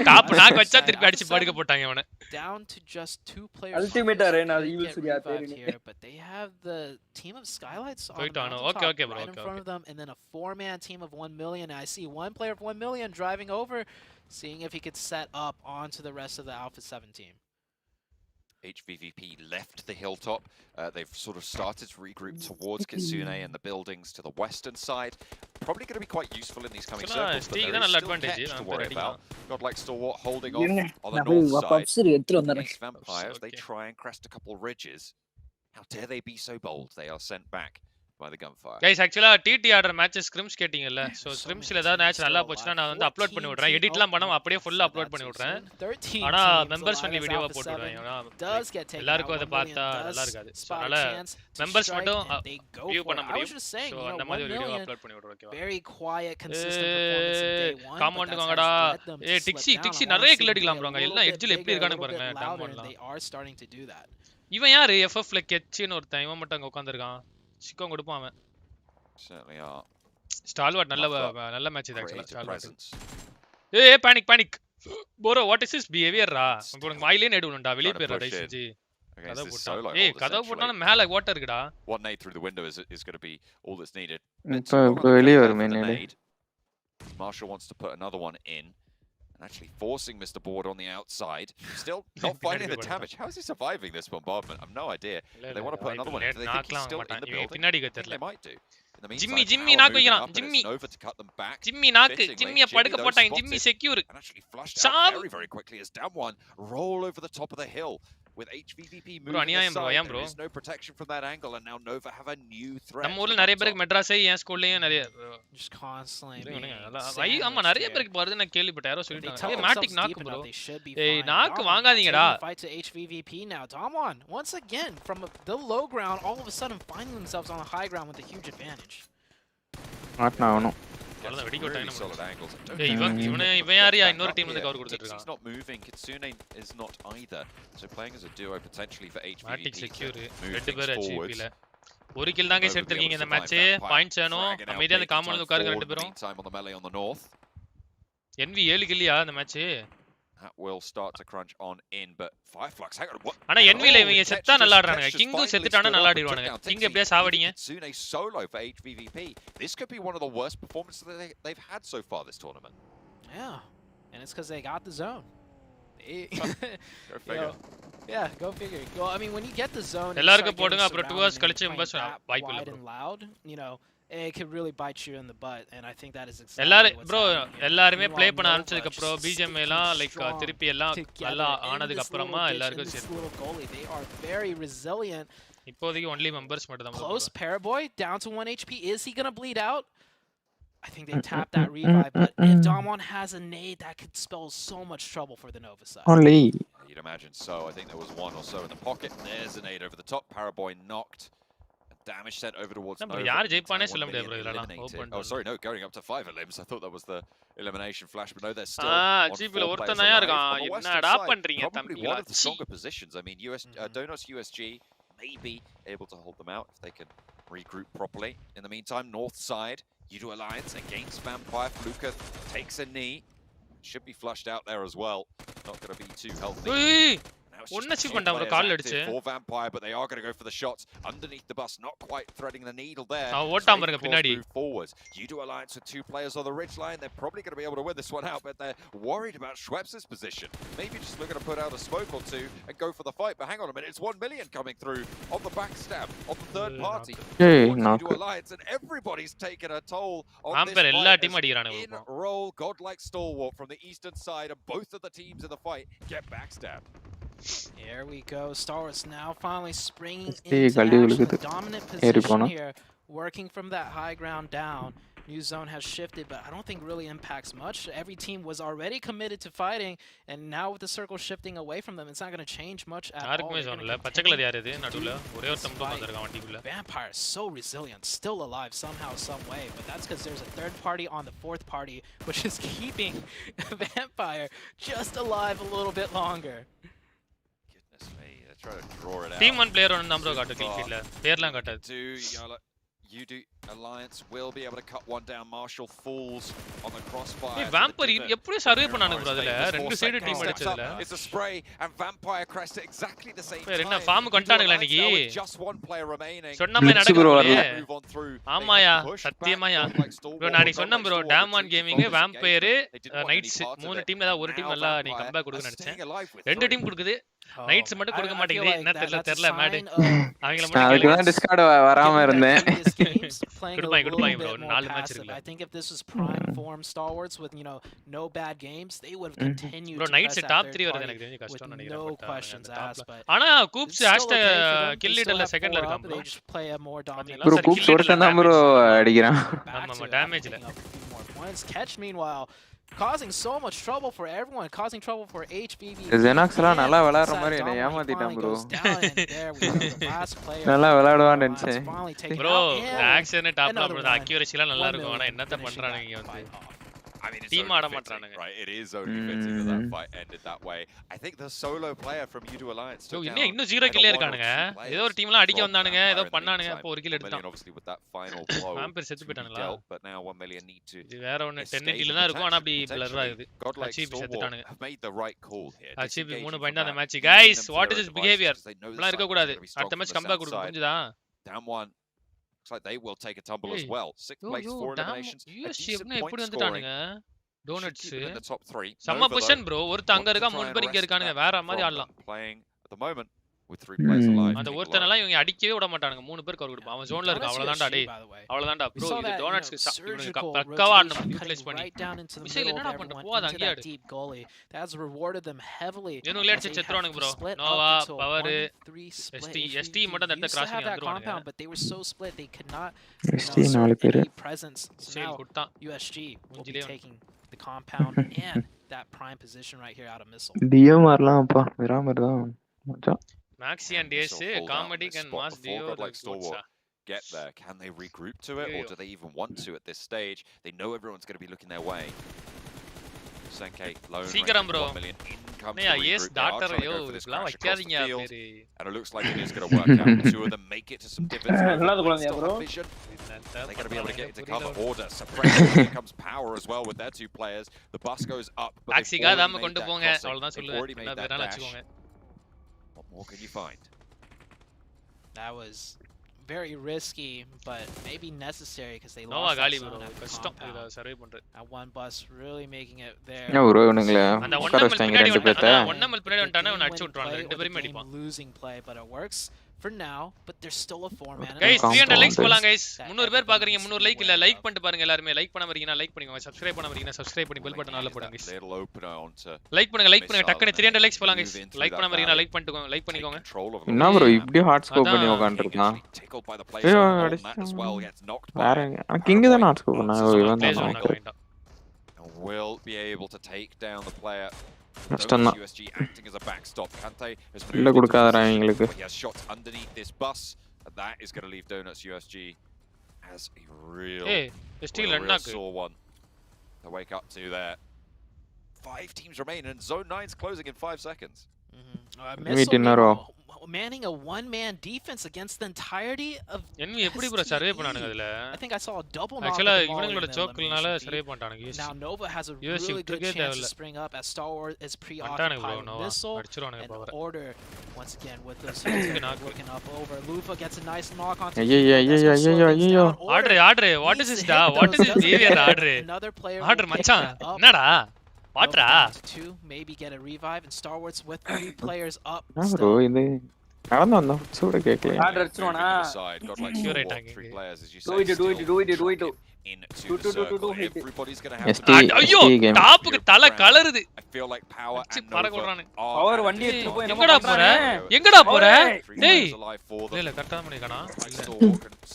டாப் நாக் வச்சா திருப்பி அடிச்சு படுக்க போட்டாங்க அவனை down to just 2 players ultimate arena evil Syria here but they have the team of Skylights on okay bro right in front of them and then a 4-man team of 1 million. I see one player of 1 million driving over seeing if he could set up onto the rest of the Alpha 7 team. HVVP left the hilltop. They've sort of started to regroup towards Kitsune and the buildings to the western side. Probably going to be quite useful in these coming circles, but there is still catch to worry about. Godlike Stalwart holding off on the north side. These vampires, they try and crest a couple ridges. How dare they be so bold? They are sent back by the gunfire. Guys, actually TT ஆடுற match scrims கேட்டிங்கல்ல. So ஸ்கிரிம்ஸ்ல ஏதாவது match நல்லா போச்சுனா நான் வந்து upload பண்ணி விடுறேன். எடிட்லாம் பண்ணாம அப்படியே ஃபுல்லா அப்லோட் பண்ணி விடுறேன். ஆனா மெம்பர்ஸ் ஒன்லி வீடியோவா போட்டு விடுறேன். எல்லாருக்கும் அத பார்த்தா நல்லா இருக்காது. அதனால மெம்பர்ஸ் மட்டும் வியூ பண்ண முடியும். சோ அந்த மாதிரி வீடியோ அப்லோட் பண்ணி விடுறோம். ஓகேவா? Very quiet consistent performance in day 1. Compound வாங்கடா. டிக்ஸி நிறைய கில் அடிக்கலாம் bro. எல்லாம் எட்ஜ்ல எப்படி இருக்கானு பாருங்க. காம்பவுண்ட்ல. They are starting to do that. இவன் யாரு FF ல கெச்சின்னு ஒருத்தன் இவன் மட்டும் அங்க உட்கார்ந்திருக்கான். சிக்கோ கொடுப்பான் அவன். Certainly are. ஸ்டால்வார்ட் நல்ல மேட்ச் இது एक्चुअली ஸ்டால்வார்ட். ஏய் panic bro what is this behavior ரா? உங்களுக்கு வாயிலே நெடுவுண்டா வெளிய போறடா டைசிஜி. கதவு போட்டா. ஏய் கதவு போட்டானே மேல வாட்டர் இருக்குடா. One nade through the window is going to be all that's needed. இப்போ வெளிய வருமே நேடு. Marshall wants to put another one in. And actually forcing Mr. Board on the outside. Still not finding the damage. How is he surviving this bombardment? I've no idea. They want to put another one in. They think he's still in the building. They might do. In the meantime, Jimmy knock வைக்கிறான். Nova to cut them back. Jimmy knock. Jimmy படுக்க போட்டான். Jimmy secure. And actually flushed out very quickly as down one roll over the top of the hill. With HVVP moving aside, there is no protection from that angle, and now Nova have a new threat. நம்ம ஊர்ல நிறைய பேருக்கு மெட்ராஸே என் ஸ்கூல்லயே நிறைய just constantly ஆமா நிறைய பேருக்கு பாருது நான் கேள்விப்பட்டேன் யாரோ சொல்லிட்டாங்க மேட்டிக் நாக் bro ஏய் knock வாங்காதீங்கடா fight to HVVP now Damwon once again from the low ground all of a sudden finding themselves on the high ground with a huge advantage மாட்னா அவனும் Really solid angles. இவன் யாரியா இன்னொரு team வந்து cover கொடுத்துட்டு இருக்கான். He's not moving. Kitsune is not either. So playing as a duo potentially for HVVP. secure. ரெண்டு பேர் HVP ல. ஒரு கில் தாங்க எடுத்துட்டீங்க இந்த மேட்ச். பாயிண்ட்ஸ் வேணும். அமைதியா அந்த காம்பவுண்ட்ல உட்காருங்க ரெண்டு பேரும். Time on the melee on the north. NV 7 கில்லியா இந்த match. That will start to crunch on in, but Fireflux, hang on, what? ஆனா NV ல இவங்க செத்தா நல்லா ஆடுறாங்க. கிங்கு செத்துட்டானா நல்லா ஆடிடுவாங்க. கிங் எப்படியே சாவடிங்க. Kitsune solo for HVVP. This could be one of the worst performances that they've had so far this tournament. Yeah, and it's because they got the zone. Go figure. Yeah, go figure. Well, I mean, when you get the zone, எல்லாருக்கும் போடுங்க அப்புறம் 2 hours கழிச்சு இம்பஸ் வாய்ப்பு இல்ல bro. Loud, you know, it could really bite you in the butt, and I think that is exactly எல்லாரும் bro எல்லாரும் play பண்ண ஆரம்பிச்சதுக்கு அப்புறம் BGM எல்லாம் லைக் திருப்பி எல்லாம் நல்லா ஆனதுக்கு அப்புறமா எல்லாருக்கும் சரி they are very resilient. இப்போதைக்கு only members மட்டும் தான் close Paraboy down to 1 HP. Is he going to bleed out? I think they tapped that revive, but if Damwon has a nade, that could spell so much trouble for the Nova side. Only you'd imagine so. I think there was one or so in the pocket. There's a nade over the top. Paraboy knocked. Damage sent over towards Nova. யார் ஜெயிப்பானே சொல்ல முடியாது bro இதெல்லாம் open. Oh sorry, no, going up to 5 limbs. I thought that was the elimination flash, but no, there's still GP ல ஒருத்தனா இருக்கான். என்னடா பண்றீங்க தம்பி? One of the stronger positions. I mean, Donos USG may be able to hold them out if they can regroup properly. In the meantime, north side, Yudu Alliance against Vampire. Fluka takes a knee. Should be flushed out there as well. Not going to be too healthy. ஒண்ணு C பண்ணா bro கால் அடிச்சு for Vampire, but they are going to go for the shots underneath the bus, not quite threading the needle there. ஓட்டாம பாருங்க பின்னாடி. Forwards. Yudu Alliance with 2 players on the ridge line. They're probably going to be able to win this one out, but they're worried about Schweppes' position. Maybe just looking to put out a smoke or two and go for the fight. But hang on a minute, it's 1 million coming through on the backstab of the third party. Yudu Alliance, and everybody's taken a toll on this fight. எல்லா team அடிக்குறானுங்க In roll, Godlike Stalwart from the eastern side, and both of the teams in the fight get backstabbed. Here we go. Star Wars now finally springing into the dominant position here, working from that high ground down. New zone has shifted, but I don't think really impacts much. Every team was already committed to fighting, and now with the circle shifting away from them, it's not going to change much at all. Vampire is so resilient, still alive somehow, some way, but that's because there's a third party on the fourth party, which is keeping Vampire just alive a little bit longer. Try to draw it out. Team 1 player on number காட்டு kill ஃபீல்ட்ல பேர்லாம் காட்டாது. Yudu Alliance will be able to cut one down. Marshall falls on the crossfire. Hey, Vampire எப்படி survey பண்ணானுங்க bro அதுல ரெண்டு side team அடிச்சதுல. It's a spray and Vampire crest at exactly the same time. என்ன form கொண்டானுங்களா இன்னைக்கு? Just one player remaining. சொன்னமே நடக்குது. ஆமாயா சத்தியமாயா. bro நான் சொன்னேன் bro Damwon Gaming Vampire Knights மூணு டீம்ல ஏதாவது ஒரு டீம் நல்லா நீ கம்பேக் கொடுக்க நினைச்சேன். ரெண்டு டீம் கொடுக்குது. நைட்ஸ் மட்டும் கொடுக்க மாட்டேங்குது என்ன தெரியல மேட் அவங்கள மட்டும் அதுக்கு தான் டிஸ்கார்ட் வராம இருந்தேன் குடுபாய் bro 4 மேட்ச் இருக்குல I think if this was prime form stalwarts with no bad games they would have continued bro Knights top 3 வருது எனக்கு தெரிஞ்சு கஷ்டம் நினைக்கிறேன் no questions asked but ஆனா கூப்ஸ் கில் லீடர்ல செகண்ட்ல இருக்கான் bro they just play a more dominant bro Koops ஒருத்தன் தான் bro அடிக்கிறான் ஆமா டேமேஜ்ல catch meanwhile causing so much trouble for everyone, causing trouble for HBB. Xenox எல்லாம் நல்லா விளையாடுற மாதிரி என்ன ஏமாத்திட்டான் bro. நல்லா விளையாடுவான்னு நினைச்சேன். bro ஆக்ஷன் டாப்ல bro அக்யூரசி எல்லாம் நல்லா இருக்கும் ஆனா என்னத்த பண்றானுங்க இங்க வந்து I mean, team ஆடமாட்டானுங்க right? It is only fitting that that fight ended that way. I think the solo player from U2 Alliance took down. இன்னும் 0 கில் இருக்கானுங்க. ஏதோ ஒரு டீம்ல அடிக்க வந்தானுங்க, ஏதோ பண்ணானுங்க, அப்போ ஒரு கில் எடுத்தான். Obviously with that final blow. வாம்பர் செத்து போய்ட்டானுங்களா? But now 1 million need to. இது வேற ஒண்ணு 10 கில் தான் இருக்கும் ஆனா அப்படி பிளர் ஆகுது. ACEB செத்துட்டானுங்க. Have made the right call here. ACEB 3 point அந்த match. Guys, what is this behavior? இப்பலாம் இருக்க கூடாது. அடுத்த மேட்ச் கம்பேக் கொடுங்க புரியுதா? Down 1. Looks like they will take a tumble as well. 6th place, 4 eliminations. USC எப்படி வந்துட்டானுங்க? Donuts in the top 3. சம்ம பொசிஷன் bro ஒருத்த அங்க இருக்கா மூணு பேர் இங்க இருக்கானுங்க வேற மாதிரி ஆடலாம் playing at the moment with 3 players alive. அந்த ஒருத்தனலாம் இவங்க அடிக்கவே விட மாட்டானுங்க மூணு பேர் கவர் கொடுப்பான் அவன் ஜோன்ல இருக்கான் அவ்வளவுதான்டா டேய் அவ்வளவுதான்டா bro இது டோனட்ஸ்க்கு பக்காவா ஆடணும் யூட்டிலைஸ் பண்ணி மிசைல் என்னடா பண்ற போவாத அங்க ஆடு that's rewarded them heavily இவனுங்க லேட் செத்துறானுங்க bro நோவா பவர் ST மட்டும் அந்த கிராசிங் வந்துருவாங்க but they were so split they could not ST நாலு பேர் presence சேல் கொடுத்தான் USG will be taking the compound and that prime position right here out of missile. DMRலாம் அப்பா விராமர் தான் மச்சான். Maxi and Ace comedy and mass duo like Stalwart get there. Can they regroup to it or do they even want to at this stage? They know everyone's going to be looking their way. Senke lone சீக்கிரம் bro. 1 million income. Yeah, yes, doctor yo இதெல்லாம் வைக்காதீங்க பேரு. And it looks like it is going to work out. Two of them make it to some divots. நல்லது குழந்தையா bro. They're going to be able to get into cover. Order suppression. Here comes power as well with their two players. The bus goes up. Maxi-கா நாம கொண்டு போங்க அவ்வளவுதான் சொல்லுவேன். என்ன வேணா வெச்சுக்கோங்க. What more can you find? That was very risky, but maybe necessary because they Nova lost gali bro. கஷ்டம் இத சர்வே பண்றது. That one bus really making it there. என்ன bro இவனுங்களே உட்கார வச்சாங்க ரெண்டு பேத்த. ஒண்ணமல் பின்னாடி வந்துட்டானே அவனை அடிச்சு விட்டுறாங்க ரெண்டு பேரும் அடிப்பான். Losing play but it works for now, but there's still a 4-man. Guys 300 likes போலாம் guys. 300 பேர் பாக்குறீங்க 300 லைக் இல்ல லைக் பண்ணிட்டு பாருங்க எல்லாரும் லைக் பண்ணாம இருக்கீங்கன்னா லைக் பண்ணிக்கோங்க சப்ஸ்கிரைப் பண்ணாம இருக்கீங்கன்னா சப்ஸ்கிரைப் பண்ணி பெல் பட்டன் ஆல்ல போடுங்க guys. லைக் பண்ணுங்க டக்குனு 300 லைக்ஸ் போலாம் guys. லைக் பண்ணாம இருக்கீங்கன்னா லைக் பண்ணிக்கோங்க லைக் பண்ணிக்கோங்க. என்ன bro இப்படி ஹார்ட் ஸ்கோப் பண்ணி உட்கார்ந்திருக்கான். வேற கிங் தான் ஹார்ட் ஸ்கோப் பண்ணா இவன் தான். Will be able to take down the player. கஷ்டம்தான். USG acting as a backstop. Kante has இல்ல கொடுக்காதடா இவங்களுக்கு. He has shots underneath this bus. That is going to leave Donuts USG as a real still sore one to wake up to there. 5 teams remain and Zone 9 is closing in 5 seconds. Manning a one-man defense against the entirety of enemy எப்படி bro survey பண்ணானுங்க அதுல I think I saw a double knock actually இவங்களோட சோக்குனால survey பண்ணிட்டானுங்க now Nova has a really good chance to spring up as Stalwart is preoccupied with missile and order once again with those working up over Lufa gets a nice knock on ஐயோ order what is this da what is this behavior order மச்சான் என்னடா Vadra maybe get a revive and Stalwart's with 3 players up bro இது நடந்து வந்தா சூட கேக்கல order அடிச்சுவானா curate ஆகி do it everybody's going to have ஐயோ டாப்புக்கு தலை கலருது I feel like power and பறக்குறானே பவர் வண்டி எடுத்து போய் எங்கடா போற டேய் இல்ல கரெக்ட்டா பண்ணிக்கடா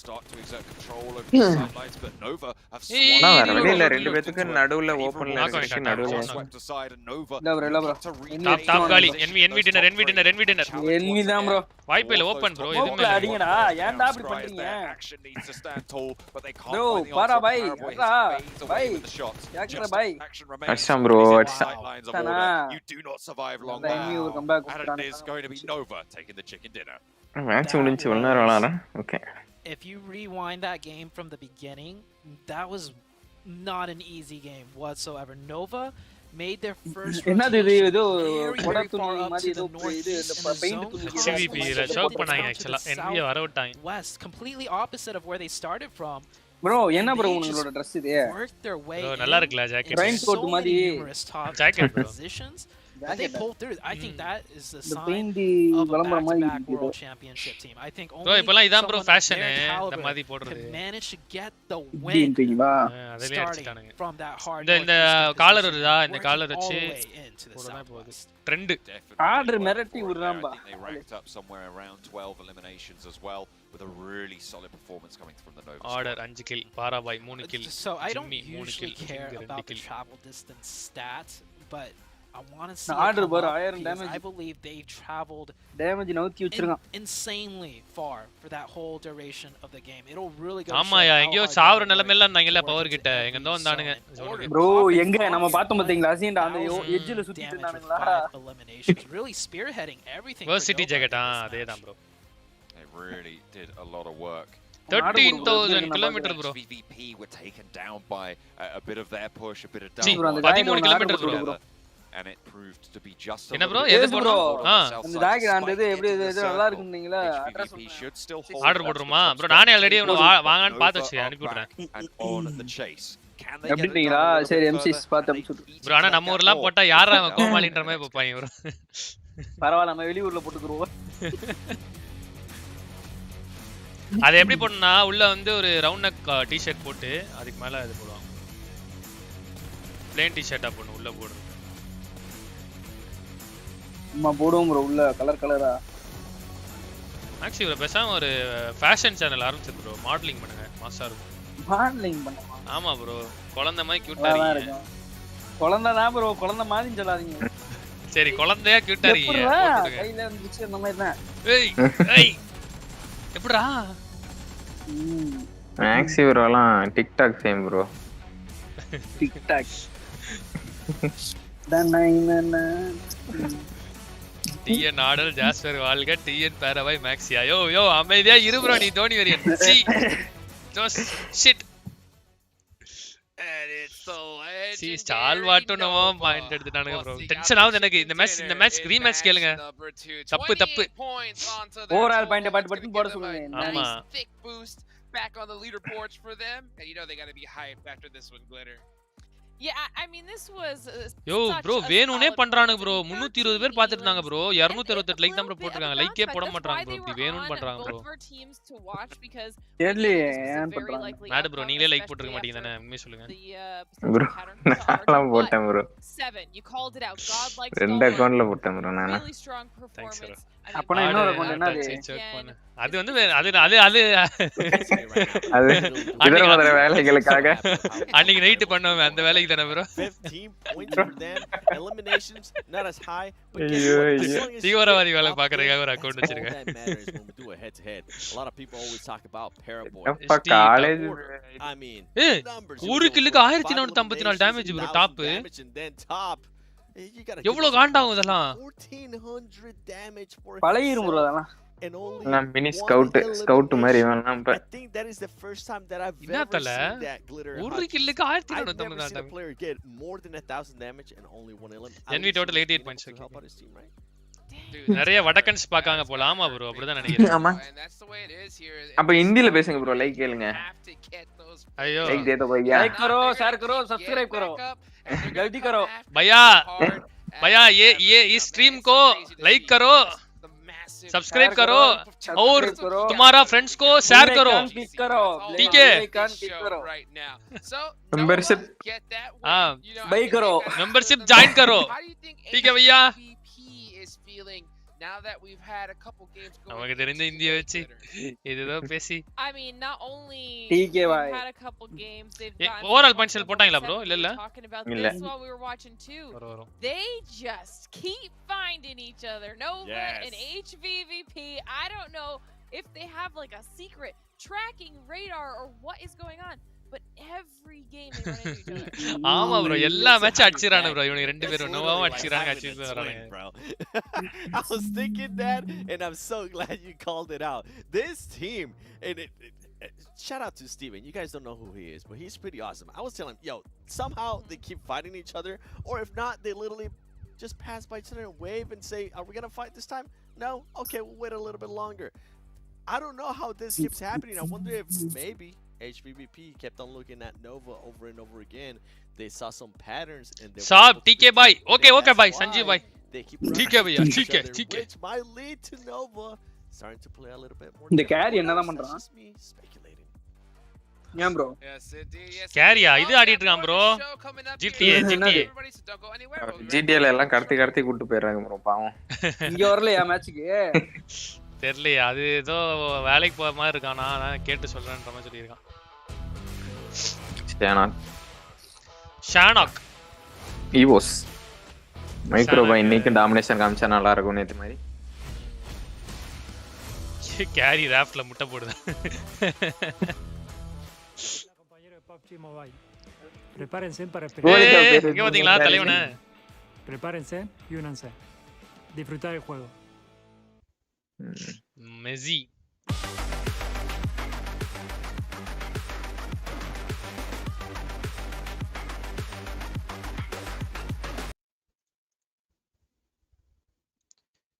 start to exert control over the sidelines but Nova have வெளியில ரெண்டு பேத்துக்கு நடுவுல ஓபன்ல இருக்கு நடுவுல swept aside and Nova இல்ல bro டாப் காலி envy dinner envy தான் bro வாய்ப்பே இல்ல ஓபன் bro எதுமே அடிங்கடா ஏன்டா அப்படி பண்றீங்க action needs to stand tall but they can't bro para bhai bhai kya kar bhai action bro you do not survive long and it is going to be Nova taking the chicken dinner match முடிஞ்சு இவ்வளவு நேரம் விளையாடுறேன் okay if you rewind that game from the beginning that was not an easy game whatsoever Nova made their first என்னது இது போடத்துணி மாதிரி இது paint துணி CVP ல shop பண்ணாங்க एक्चुअली NV வர விட்டாங்க west completely opposite of where they started from bro என்ன bro உங்களோட Dress இது worked their way bro நல்லா இருக்குல ஜாக்கெட் rain coat மாதிரி jacket bro But they pulled through. I think that is the இந்த sign paint of a விளம்பரம் மாதிரி back-to-back இருக்குது. world championship team. I think bro only இப்பலாம் இதான் bro someone of fashion their இந்த caliber மாதிரி போடுறது can manage to get the win இப்படின்றீங்களா? அதிலே starting அடிச்சிட்டானுங்க from that hard இந்த காலர் வருதா இந்த காலர் வச்சு போறதா போகுது ட்ரெண்ட் ஆர்டர் மிரட்டி விடுறான்பா. They racked up somewhere around 12 eliminations as well, with a really solid performance coming from the Nova. Order 5 kill பாராபாய் 3 kill So I don't Jimmy, usually kill, care Finger, about the kill. travel distance stats, but I want to see order it பாரு come up 1000 because damage I believe they traveled damage நவுத்தி வச்சிருக்கான். insanely far for that whole duration of the game. It'll really go ஆமாயா எங்கயோ சாவற நிலைமையில இருந்தாங்கல power கிட்ட எங்க இருந்தோ வந்தானுங்க bro எங்க நம்ம பார்த்தோம் பாத்தீங்களா சீண்டா அந்த எட்ஜ்ல சுத்திட்டு இருந்தானுங்களா? eliminations, really spearheading everything. versity jacket அதேதான் bro. They really did a lot of work. 13,000 kilometers bro. HVVP were taken down by a bit of their push, a bit of 13 kilometers bro. And it proved to be just a என்ன little bro bit எது more bro அந்த டாக் ஆண்டது எப்படி இது நல்லா இருக்குன்னீங்களா? Address HVVP should still hold order போடுறோமா ப்ரோ? நானே ஆல்ரெடி வாங்கன்னு பார்த்து வச்சு அனுப்பி விடுறேன். and on the chase. Can they get it எப்படிங்களா? done a சரி little எம்சிஸ் further? பார்த்து அனுப்பிச்சு ப்ரோ ஆனா நம்ம ஊர்லாம் போட்டா யாரா அவன் கோமாளின்ற மாதிரி போப்பாங்க ப்ரோ. பரவாயில்ல நம்ம வெளியூர்ல போட்டுக்குறோம். அது எப்படி போடணும்னா உள்ள வந்து ஒரு ரவுண்ட் நெக் டி-ஷர்ட் போட்டு அதுக்கு மேல இது போடுவாங்க. ப்ளேன் டி-ஷர்ட்டா போடணும் உள்ள போடுறது. நம்ம போடுவோம் ப்ரோ உள்ள கலர் கலரா. ஆக்சுவலி ப்ரோ பேசாம ஒரு ஃபேஷன் சேனல் ஆரம்பிச்சு ப்ரோ மாடலிங் பண்ணுங்க மாசா இருக்கும். மாடலிங் பண்ணுமா? ஆமா ப்ரோ குழந்தை மாதிரி கியூட்டா இருக்கீங்க. குழந்தை தான் ப்ரோ குழந்தை மாதிரி சொல்லாதீங்க. சரி குழந்தையா கியூட்டா இருக்கீங்க போடுங்க. கையில இருந்துச்சு அந்த மாதிரி தான். ஏய் ஏய் எப்படிடா? மேக்ஸி ப்ரோலாம் டிக்டாக் ஃபேம் ப்ரோ. டிக்டாக் தனைனன டிஎன் ஆடல் ஜாஸ்பர் வாழ்க டிஎன் பேரவாய் மேக்ஸியா. யோ யோ அமைதியா இரு ப்ரோ நீ தோனி வரியன். சி ஜோஸ் ஷிட் And it's the சி ஸ்டால் வாட்டும் நம்ம பாயிண்ட் எடுத்துட்டானுங்க ப்ரோ. டென்ஷன் ஆகுது எனக்கு இந்த மேட்ச் ரீமேட்ச் கேளுங்க. தப்பு தப்பு. ஓவரால் பாயிண்ட் பாட்டு போட சொல்லுங்க. ஆமா. thick boost back on the leaderboards for them, and you know they got to be hyped after this one, Glitter. Yeah, I mean this was yo bro வேணும்னே பண்றானுங்க bro. 320 பேர் பாத்துட்டு இருந்தாங்க ப்ரோ. 268 லைக் தான் ப்ரோ போட்டுருக்காங்க. லைக்கே போட மாட்டாங்க bro. இப்படி வேணும்னு பண்றாங்க ப்ரோ. தெரியல ஏன் பண்றாங்க? மேட் ப்ரோ நீங்களே லைக் போட்டுருக்க மாட்டீங்க தானே உண்மையை சொல்லுங்க. ப்ரோ நான் போட்டேன் bro. 7 you called it out. God likes ரெண்டு அக்கவுண்ட்ல போட்டேன் ப்ரோ நான். really strong performance. அப்பனா இன்னொரு அக்கவுண்ட் என்னது? அது வந்து அது அது இதர மதர வேலைகளுக்காக அன்னைக்கு நைட் பண்ணோமே அந்த வேலைக்கு தானே bro. 15 points for them. Eliminations not as high, but தீவிரவாதி வேலை பார்க்கறதுக்காக ஒரு அக்கவுண்ட் வச்சிருக்கேன். that matters when we do a head to head. A lot of people always talk about Paraboy. அப்ப காலேஜ் I mean, ஒரு கில்லுக்கு 1454 damage bro top. and then top. You got எவ்வளவு காண்டாகும் இதெல்லாம்? 1400 damage for பழையிரும் bro அதெல்லாம். and only நான் mini scout மாதிரி வேணாம். I think that is the first time that I've ever என்னத்தல seen that Glitter. ஒரு கில்லுக்கு I've never 1454 seen a damage. player get more than 1000 damage and only one element. NV total 88 points. Help out his team, right? நிறைய வடக்கன்ஸ் பார்க்காங்க போல. ஆமா bro அப்படிதான் நினைக்கிறேன். ஆமா. அப்ப ஹிந்தில பேசுங்க ப்ரோ. லைக் கேளுங்க. ஐயோ லைக் दे दो भैया. लाइक करो शेयर करो सब्सक्राइब करो जल्दी करो भैया भैया ये इस स्ट्रीम को लाइक करो सब्सक्राइब करो और तुम्हारा फ्रेंड्स को शेयर करो ठीक है. मेंबरशिप हाँ भाई करो मेंबरशिप ज्वाइन करो ठीक है भैया. Now that we've had a couple games going, நமக்கு தெரிந்த இந்திய வச்சு இதுதான் பேசி. I mean not only ठीक है भाई. had a couple games they've gotten overall points போட்டாங்களா ப்ரோ? இல்ல இல்ல talking about இல்ல. this while we were watching too. வரும். They just keep finding each other. Nova Yes. and HVVP. I don't know if they have like a secret tracking radar or what is going on, but every game they run into each other. ஆமா bro எல்லா match அடிச்சிரானே bro. இவனுக்கு ரெண்டு பேரும் நோவாவும் அடிச்சிராங்க அடிச்சிட்டு வராங்க bro. I was thinking that, and I'm so glad you called it out. This team, and shout out to Steven. You guys don't know who he is, but he's pretty awesome. I was telling him, yo, somehow they keep fighting each other, or if not, they literally just pass by each other and wave and say, "Are we gonna fight this time?" No? Okay, we'll wait a little bit longer. I don't know how this keeps happening. I wonder if maybe HVVP kept on looking at Nova over and over again. they saw some patterns and they Saab, TK bhai. Okay, bhai. Sanjeev bhai. They keep TK bhaiya, TK. which might lead to Nova starting to play a little bit more. இந்த carry என்னதான் பண்றான்? ஏன் bro? கேரியா இது ஆடிட்டு இருக்கான் bro. GTA. GTA ல எல்லாம் கடத்தி கூட்டி போயிடுறாங்க bro பாவம். இங்க வரலையா மேட்ச்க்கு? தெரியலையா, அது ஏதோ வேலைக்கு போற மாதிரி இருக்கானா, நான் கேட்டு சொல்றேன்ற மாதிரி சொல்லியிருக்கான். ஷானாக் ஈவோஸ் மைக்ரோபா இன்னைக்கு டாமினேஷன் காமிச்சா நல்லா இருக்கும் நேத்து மாதிரி. கேரி ராஃப்ட்ல முட்டை போடுது. PUBG Mobile. Prepárense para இங்க பாத்தீங்களா தலைவனே? Prepárense y únanse. Disfrutar el juego. Messi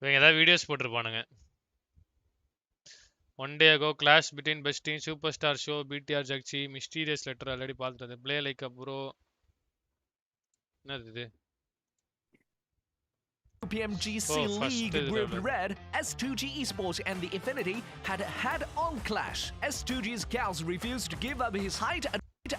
இவங்க ஏதாவது videos போட்டிருப்பானுங்க. One day ago, clash between best team, superstar show, BTR Jagchi, mysterious letter already பார்த்துட்டது. Play like a bro. என்னது இது? PMGC League Group Red, S2G Esports and the Infinity had a head-on clash. S2G's Gals refused to give up his height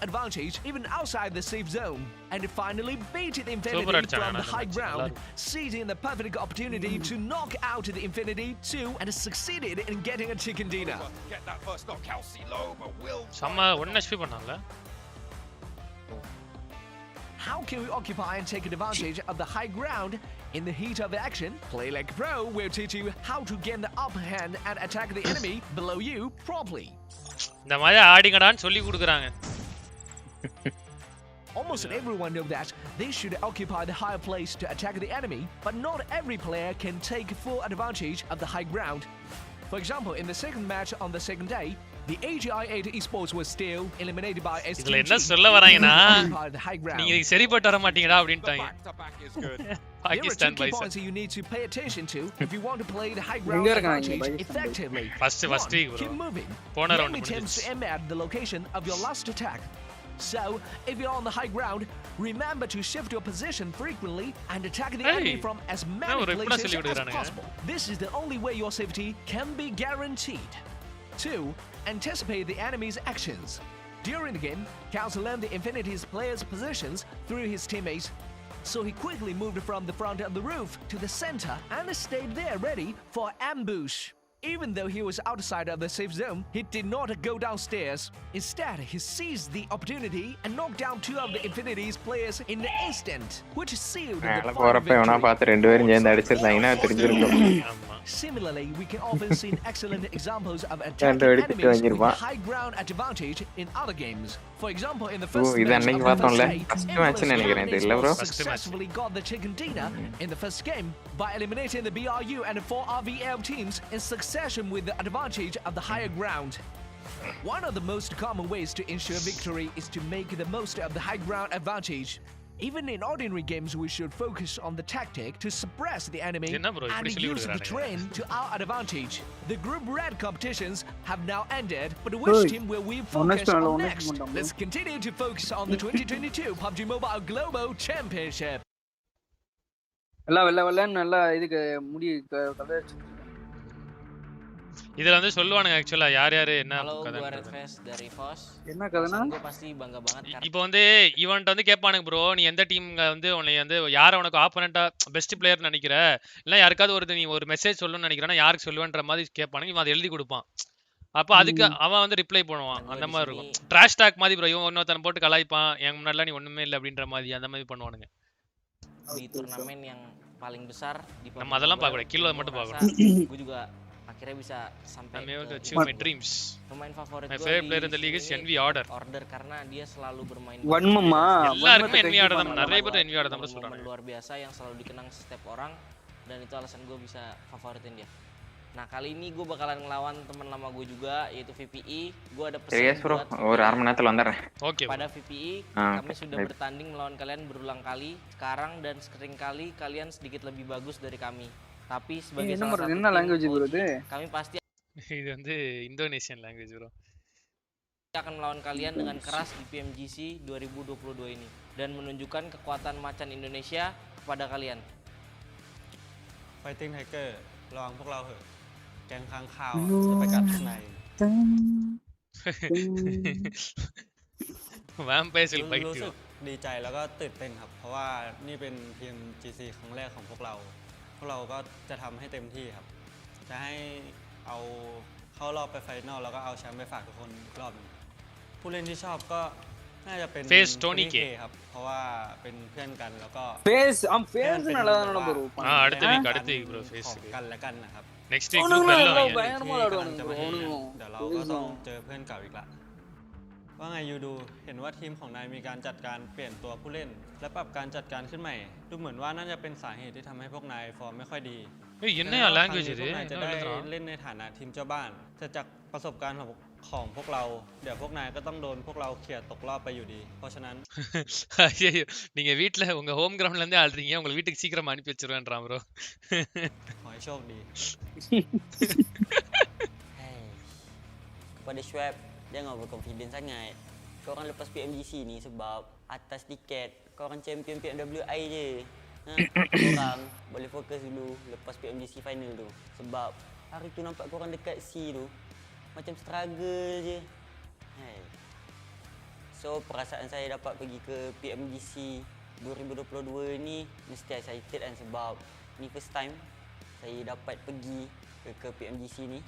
advantage even outside the safe zone, and finally beat the Infinity from the high ground, seizing the perfect opportunity to knock out the Infinity 2 and succeeded in getting a chicken dinner. Get that first knock, Kelsey low, but will. Sama 1 HP பண்ணால. How can we occupy and take advantage of the high ground in the heat of the action? Play Like Pro will teach you how to gain the upper hand and attack the enemy below you properly. இந்த மாதிரி ஆடிங்கடான்னு சொல்லி கொடுக்குறாங்க. Almost everyone knows that they should occupy the higher place to attack the enemy, but not every player can take full advantage of the high ground. For example, in the second match on the second day, the AGI8 Esports was still eliminated by S2G. இதுல என்ன சொல்ல வராங்கன்னா நீங்க சரிப்பட்டு வர மாட்டீங்கடா அப்படின்ட்டாங்க. Pakistan There are 2 key points you need to pay attention to if you want to play the high ground advantage effectively. First week bro. Keep moving. போன round Many attempts to aim at the location of your last attack. So, if you're on the high ground, remember to shift your position frequently and attack the enemy from as many places as possible. This is the only way your safety can be guaranteed. 2. Anticipate the enemy's actions. During the game, Chaos learned the Infinity's players' positions through his teammates, so he quickly moved from the front of the roof to the center and stayed there ready for ambush. Even though he was outside of the safe zone, he did not go downstairs. Instead, he seized the opportunity and knocked down 2 of the Infinity's players in an instant, which sealed the victory. Similarly, we can often see excellent examples of attacking enemies with high ground advantage in other games. For example, in the first match of the first successfully got the chicken dinner in the first game by eliminating the BRU and 4 RVL teams in succession with the advantage of the higher ground. One of the most common ways to ensure victory is to make the most of the high ground advantage. Even in ordinary games, we should focus on the tactic to suppress the enemy and use the terrain to our advantage. The Group Red competitions have now ended, but which team will we focus on next? Let's continue to focus on the 2022 PUBG Mobile Global Championship. இதுல வந்து சொல்லுவானுங்க actually யார் யார் என்ன கதைனா இப்போ வந்து event வந்து கேட்பானுங்க bro, நீ எந்த டீம்ங்க வந்து உன்னை வந்து யாரை உனக்கு ஆப்போனண்டா பெஸ்ட் பிளேயர் நினைக்கிற, இல்ல யாருக்காவது நீ ஒரு மெசேஜ் சொல்லணும்னு நினைக்கிறேன்னா யாருக்கு சொல்லுவேன்ற மாதிரி கேட்பானுங்க. இவன் அதை எழுதி கொடுப்பான். அப்போ அதுக்கு அவன் வந்து ரிப்ளை பண்ணுவான். அந்த மாதிரி இருக்கும். ட்ராஷ் டாக் மாதிரி ப்ரோ. இவன் இன்னொருத்தனை போட்டு கலாய்ப்பான், என் முன்னாடிலாம் நீ ஒண்ணுமே இல்லை அப்படின்ற மாதிரி அந்த மாதிரி பண்ணுவானுங்க. நம்ம அதெல்லாம் பார்க்க கூடாது, கீழே மட்டும் பார்க்கணும். akhirnya bisa sampai I'm able to achieve my dreams. Pemain favorit my favorite player in the league is Envy Order karena dia selalu bermain எல்லாருக்கும் Envy Order தான், நிறைய பேர் Envy Order தான் சொல்றாங்க. Luar biasa yang selalu dikenang setiap orang dan itu alasan gue bisa favoritin dia. Nah, kali ini gue bakalan ngelawan teman lama gue juga yaitu VPE. Gue ada pesan buat pada VPE, kami sudah bertanding melawan kalian berulang kali. Sekarang dan sering kali kalian sedikit lebih bagus dari kami. Tapi sebagai salah satu language bro kami pasti இது வந்து Indonesian language bro. akan melawan kalian dengan keras di PMGC 2022 ini dan menunjukkan kekuatan macan Indonesia kepada kalian. Fighting Tiger ระวังพวกเราเหอะแก๊งค้างคาวจะไปกัดข้างใน Vampires will bite รู้ you สึกดีใจแล้วก็ตื่นเต้นครับเพราะว่านี่เป็น PMGC ครั้งแรกของพวกเราก็จะทำให้เต็มที่ครับจะให้เอาเข้ารอบไปไฟนอลแล้วก็เอาแชมป์ไปฝากทุกคนรอบนึงผู้เล่นที่ชอบก็น่าจะเป็น Face Tony K ครับเพราะว่าเป็นเพื่อนกันแล้วก็ Face நல்லதான bro அடுத்த week bro Face กันและกันนะครับ next week group வரல เดี๋ยวเราก็ต้องเจอเพื่อนเก่าอีกละว่าไงยูดูเห็นว่าทีมของนายมีการจัดการเปลี่ยนตัวผู้เล่นและปรับการจัดการขึ้นใหม่ดูเหมือนว่าน่าจะเป็นสาเหตุที่ทำให้พวกนายฟอร์มไม่ค่อยดีஎன்னையா language இது พวกนายจะได้เล่นในฐานะทีมเจ้าบ้านแต่จากประสบการณ์ของพวกเราเดี๋ยวพวกนายก็ต้องโดนพวกเราเขี่ยตกรอบไปอยู่ดีเพราะฉะนั้น நீங்க வீட்ல உங்க home கிரவுண்ட்ல இருந்தே ஆடுறீங்க உங்க வீட்டுக்கு சீக்கிரம் அனுப்பி வச்சிருவேன்றான் bro ขอให้โชคดี Kepada Schwab, jangan overconfident sangat. Korang lepas PMGC ni sebab atas tiket korang champion PMWI je. Korang boleh fokus dulu lepas PMGC final tu. Sebab hari tu nampak korang dekat C tu macam struggle je. So perasaan saya dapat pergi ke PMGC 2022 ni mesti excited kan sebab ni first time saya dapat pergi ke PMGC ni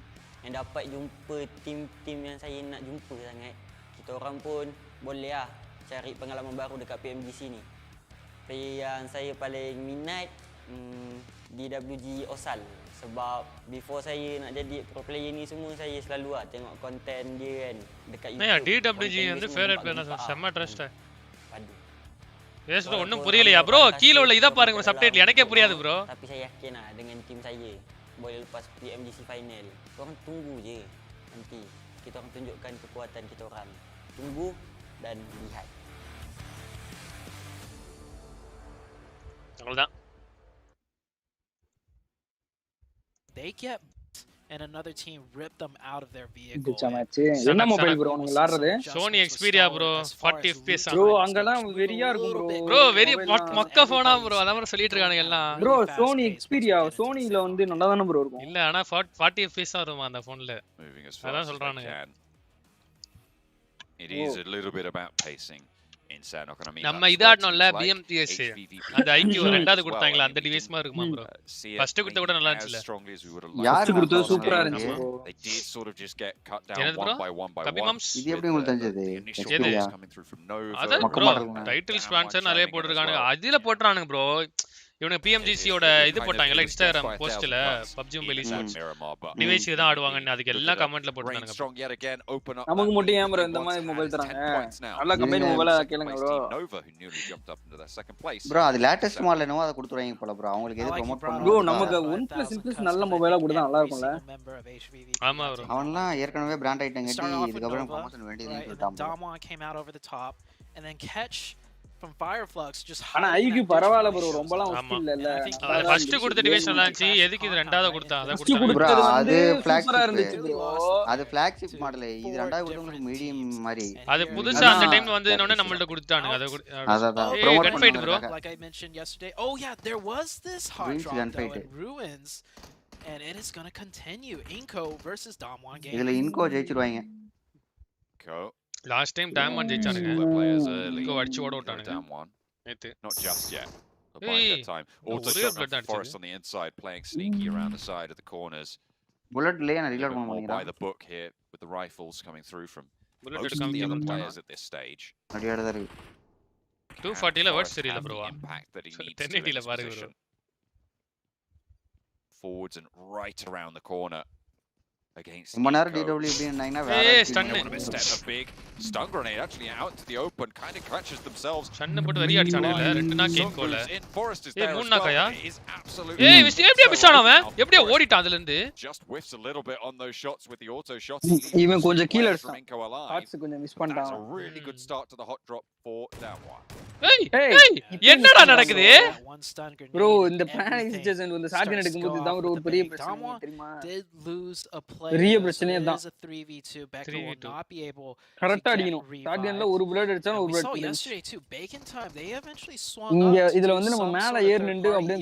yang dapat jumpa tim-tim yang saya nak jumpa sangat. Kita orang pun boleh lah cari pengalaman baru dekat PMGC ni. Yang saya paling minat DWG Osal sebab before saya nak jadi pro player ni semua saya selalu lah tengok konten dia kan dekat YouTube. DWG வந்து favourite player செம்ம trust. Yes bro ஒண்ணும் புரியலையா bro கீழ உள்ள இத பாருங்க subtitle எனக்கே புரியாது bro. Tapi saya yakin lah dengan tim saya boleh lepas PMGC final. Korang tunggu je nanti kita orang tunjukkan kekuatan kita orang. Tunggu dan lihat. அவ்வளவுதான். They get and another team ripped them out of their vehicle. என்ன mobile bro நீங்க விளையாடுறது Sony Xperia bro 40 fps bro அங்கலாம் வெறியா இருக்கும் bro bro very மொக்க போனா bro அத மாதிரி சொல்லிட்டு இருக்கானுங்க எல்லாம் bro Sony Xperia Sonyல வந்து நல்லா தான bro இருக்கும் இல்ல ஆனா 40 fps வருமா அந்த போன்ல அதான் சொல்றானுங்க It is a little bit about pacing. நம்ம இதாடணும்ல BMTS அந்த IQ ரெண்டாவது கொடுத்தாங்களா அந்த டிவைஸ் மாதிரி இருக்குமா bro ஃபர்ஸ்ட் கொடுத்த கூட நல்லா இருந்துச்சுல யார் கொடுத்தது சூப்பரா இருந்துச்சு they did sort of just get cut down one by one by one இது எப்படி உங்களுக்கு தெரிஞ்சது அத டைட்டில் ஸ்பான்சர் நிறைய போட்டுருக்கானுங்க அதுல போட்றானுங்க bro இவனுங்க PMGC யோட இது போட்டாங்கல Instagram போஸ்ட்ல PUBG Mobile டிவைஸ் தான் ஆடுவாங்கன்னு அதுக்கு எல்லாம் கமெண்ட்ல போட்டுட்டானுங்க நமக்கு மட்டும் ஏன் bro இந்த மாதிரி மொபைல் தராங்க நல்ல கம்பெனி மொபைலா கேளுங்க bro அது லேட்டஸ்ட் மாடல் என்னவோ அத கொடுத்துறாங்க போல bro அவங்களுக்கு எது ப்ரோமோட் பண்ணனும் bro நமக்கு OnePlus நல்ல மொபைலா கொடுத்தா நல்லா இருக்கும்ல ஆமா bro அவன்லாம் ஏற்கனவே பிராண்ட் ஐட்டம் கட்டி இதுக்கு அப்புறம் ப்ரோமோஷன் வேண்டியதுன்னு சொல்லிட்டான் Damwon came out over the top and then catch from Fireflux just ஆனா IQ பரவாயில்லை bro ரொம்பலாம் ஹாஸ்பிடல் இல்ல ஃபர்ஸ்ட் கொடுத்த டிவைஸ் நல்லா இருந்துச்சு எதுக்கு இது ரெண்டாவது கொடுத்தா அத கொடுத்தா அது ஃபிளாக்ஷிப் இருந்துச்சு bro அது ஃபிளாக்ஷிப் மாடல் இது ரெண்டாவது கொடுத்தது மீடியம் மாதிரி அது புதுசா அந்த டைம் வந்ததுனே நம்மள்ட்ட கொடுத்தானுங்க அத promote confide bro like I mentioned yesterday. Oh yeah, there was this hard drop though in Ruins and it is going to continue. Inco versus Damwon game. இதுல Inco ஜெயிச்சிடுவாங்க Last time Damwon ஜெயிச்சானுங்க Inco அடிச்சு ஓட விட்டானுங்க நேத்து not just yet but by that time also shot Forest on the inside playing sneaky around the side of the corners bullet lay and reload பண்ண by the book here with the rifles coming through from most of the other players at this stage அடியாடதா இருக்கு 240 ல verse தெரியல bro impact that he needs 1080 ல பாருங்க bro forwards and right around the corner against Manar DWB and stun big stun grenade actually out into the open kind of catches themselves stun போட்டு very அடிச்சானுங்க ரெண்டு knock game கோல Forest is there மூணு நாக்கயா is absolutely எப்படியே miss ஆனவன் எப்படியே ஓடிட்டான் அதுல இருந்து just whiffs a little bit on those shots with the auto shots இவன் கொஞ்சம் கீழ அடிச்சான் ஹார்ட்ஸ் கொஞ்சம் மிஸ் பண்ணிட்டான் a really good start to the hot drop for down one. என்னடா நடக்குது bro இந்த panic situation இந்த சாத்தியம் எடுக்கும்போது தான் ஒரு பெரிய பிரச்சனை தெரியுமா did lose a player. பெரிய பிரச்சனையே தான் 3v2 Becca will not be able கரெக்ட்டா அடிக்கணும் சாத்தியம்ல ஒரு புல்லட் அடிச்சா ஒரு bullet yesterday too Bacon time they eventually swung up இங்க இதுல வந்து நம்ம மேல ஏறி நின்னு அப்படியே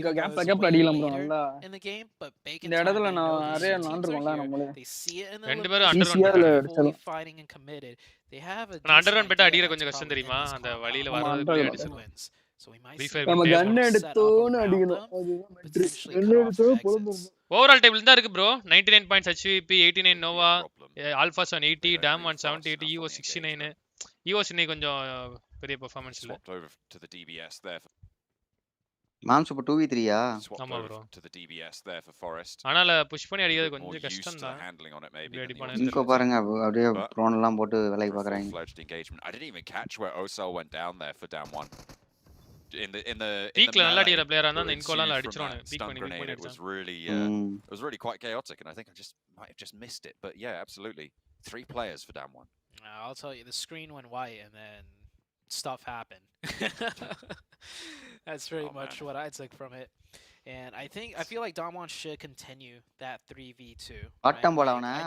கேப்ல அடிக்கலாம் bro நல்லா in the game but Bacon இந்த இடத்துல நான் நிறைய நான்றுவோம்ல நம்மளே they see it in the ரெண்டு பேரும் அண்டர்ரவுண்ட் fighting and committed they have a அண்டர்ரவுண்ட் பெட்ட அடிக்கிற கொஞ்சம் கஷ்டம் தெரியுமா அந்த வழியில வரது அடிச்சு so we might நம்ம கன் எடுத்தோன்னு அடிக்கணும் கன் எடுத்தோ போடுறது ஓவரால் டேபிள் தான் இருக்கு bro 99 points HVP 89 Nova Alpha 80 Dam 178 EO 69 EO இன்னை கொஞ்சம் பெரிய பெர்ஃபார்மன்ஸ் இல்ல to the DBS there மாம் சூப்பர் 2v3 ஆ ஆமா bro to the DBS there for Forest ஆனால புஷ் பண்ணி அடிக்கிறது கொஞ்சம் கஷ்டம் தான் handling on it maybe இங்க பாருங்க அப்படியே ட்ரோன் எல்லாம் போட்டு வேலைக்கு பார்க்கறாங்க I didn't even catch where Osel went down there for down one in the peakல நல்ல அடிக்கிற பிளேயரா இருந்தா அந்த இன்கோலாம் அடிச்சிரோனே பீக் பண்ணி it was really quite chaotic and I think I might have just missed it but yeah absolutely 3 players for down one. I'll tell you the screen went white and then stuff happened. That's pretty much what I took from it. And I feel like Damwon should continue that 3v2. Right? I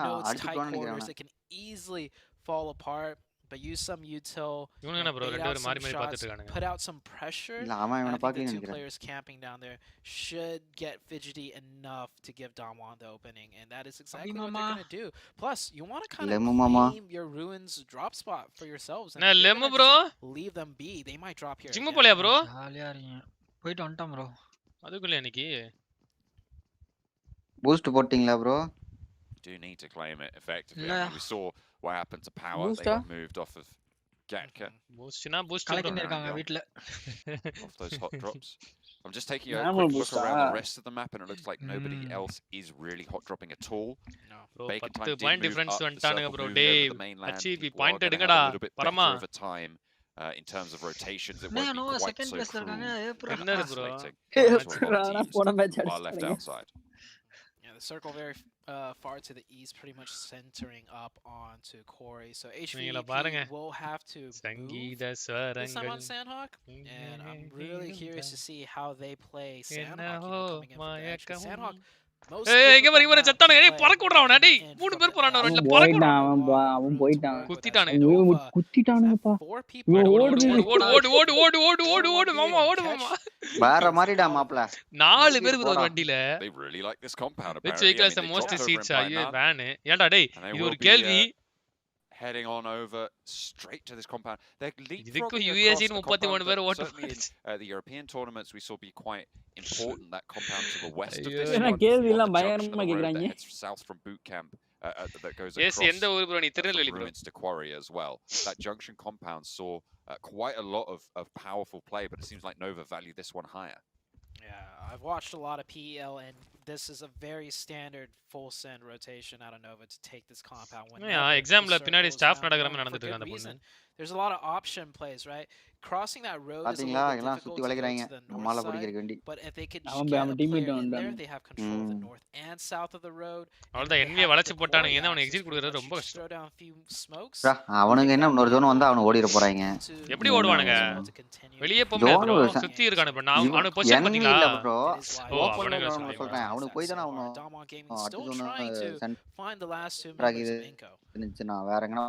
know it's tight quarters, it can easily fall apart. But use some util, put out some pressure. I think the 2 players camping down there should get fidgety enough to give Damwon the opening, and that is exactly what they're going to do. Plus, you want to kind of claim your ruins drop spot for yourselves. And bro. Leave them be. They might drop here. Jimmo polaya bro. Wait on time bro. அதுக்குள்ள இன்னைக்கு boost போட்டிங்களா bro? Do need to claim it effectively. I mean, we saw what happened to Power. They got moved off of Gatka. Boost கலக்கினிருக்காங்க வீட்ல. Off those hot drops. I'm just taking a quick look around the rest of the map and it looks like nobody else is really hot dropping at all. Bro, 10 point difference வந்துட்டானுங்க bro. டேய் HVP point எடுங்கடா. Parama. In terms of rotations, it won't be quite so cruel. Left outside. The circle very far to the east, pretty much centering up onto Corey. So HVP will have to move this time on Sandhawk, and I'm really curious to see how they play Sandhawk coming in for the action. Sandhawk இங்க பாரு இவர செத்தானே ஏய் பறக்க விடுறானே டேய் மூணு பேர் போறானே ரெண்டுல பறக்க விடுறான் அவன் போய்ட்டான் குத்திட்டானுங்கப்பா ஓடு மாமா ஓடு மாமா வேற மாதிரிடா மாப்ள 4 பேர் bro வண்டில They really like this compound which vehicle has the most seats van ஏன்டா டேய் இது ஒரு கேள்வி heading on over straight to this compound. They're leapfrogging across the compound, but certainly in the European tournaments we saw be quite important, that compound to the west of this one. That heads south from boot camp that goes across ruins to quarry as well. That junction compound saw quite a lot of powerful play, but it seems like Nova value this one higher. Yeah, I've watched a lot of PEL, and this is a very standard full send rotation out of Nova to take this compound. Example, pinadi staff nadakram nadandittu irukku andha ponnu. There's a lot of option plays, right? Crossing that road is a little difficult to go to the north side, but if they could just get a player in there, they have control of the north and south of the road. அவளோட என்வியை வளைச்சு போட்டானுங்க ஏன்னா அவன் exit கொடுக்கிறது ரொம்ப கஷ்டம். Throw down a few smokes. அவனுங்க என்ன இன்னொரு ஜோன் வந்தா அவன ஓடிர போறாங்க. எப்படி ஓடுவானுங்க? வெளியே போக bro சுத்தி இருக்கானே bro. நான் அவன பொசிஷன் பண்ணீங்களா bro? ஓபன்ல நான் சொல்றேன். அவனுக்கு போய் தான அவனோ still trying to find the last 2 members of Inco. நிச்சனா வேற எங்கனா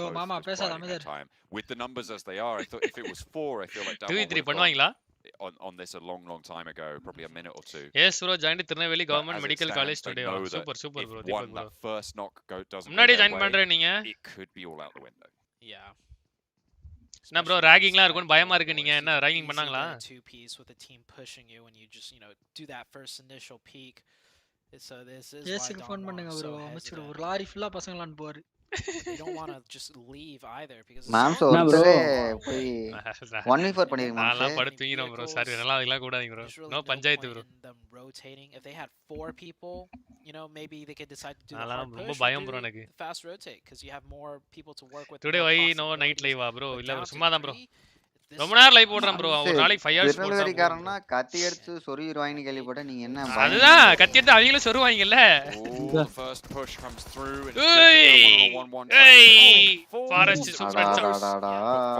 Oh mama பேசாத அமைதியா with the numbers as they are I thought if it was 4 I feel like 2v3 பண்ணுவாங்களா on this a long time ago probably a minute or two. Yes bro joined Tirunelveli government medical college today. Super bro Deepak bro. First knock doesn't முன்னாடி join பண்றே நீங்க it could be all out the window. Yeah. என்ன bro raggingலாம் இருக்குன்னு பயமா இருக்கு நீங்க என்ன ragging பண்ணாங்களா 2 piece with the team pushing you when you just do that first initial peak. So this is why phone பண்ணுங்க bro அமைச்சிடு ஒரு லாரி ஃபுல்லா பசங்களான் போறாரு. You don't want to just leave either because ma'am so போய் 1v4 பண்ணிருங்க ma'am நான் படுத்து தூங்கிரோம் bro sorry நல்லா அதெல்லாம் கூடாதீங்க bro no panchayat bro them rotating if they had 4 people maybe they could decide to do the ரொம்ப பயம் bro எனக்கு fast rotate because you have more people to work with today why no night live bro இல்ல bro சும்மா தான் bro ரொம்ப நேரம் live போடுறேன் bro ஒரு நாளைக்கு 5 hours போடுறேன் திருநெல்வேலிக்காரன்னா கத்தி எடுத்து சொருகிடுவாங்கன்னு கேள்விப்பட்டேன் நீங்க என்ன அதுதான் கத்தி எடுத்து அவங்களும் சொருவாங்கல்ல The first push comes through and Forest is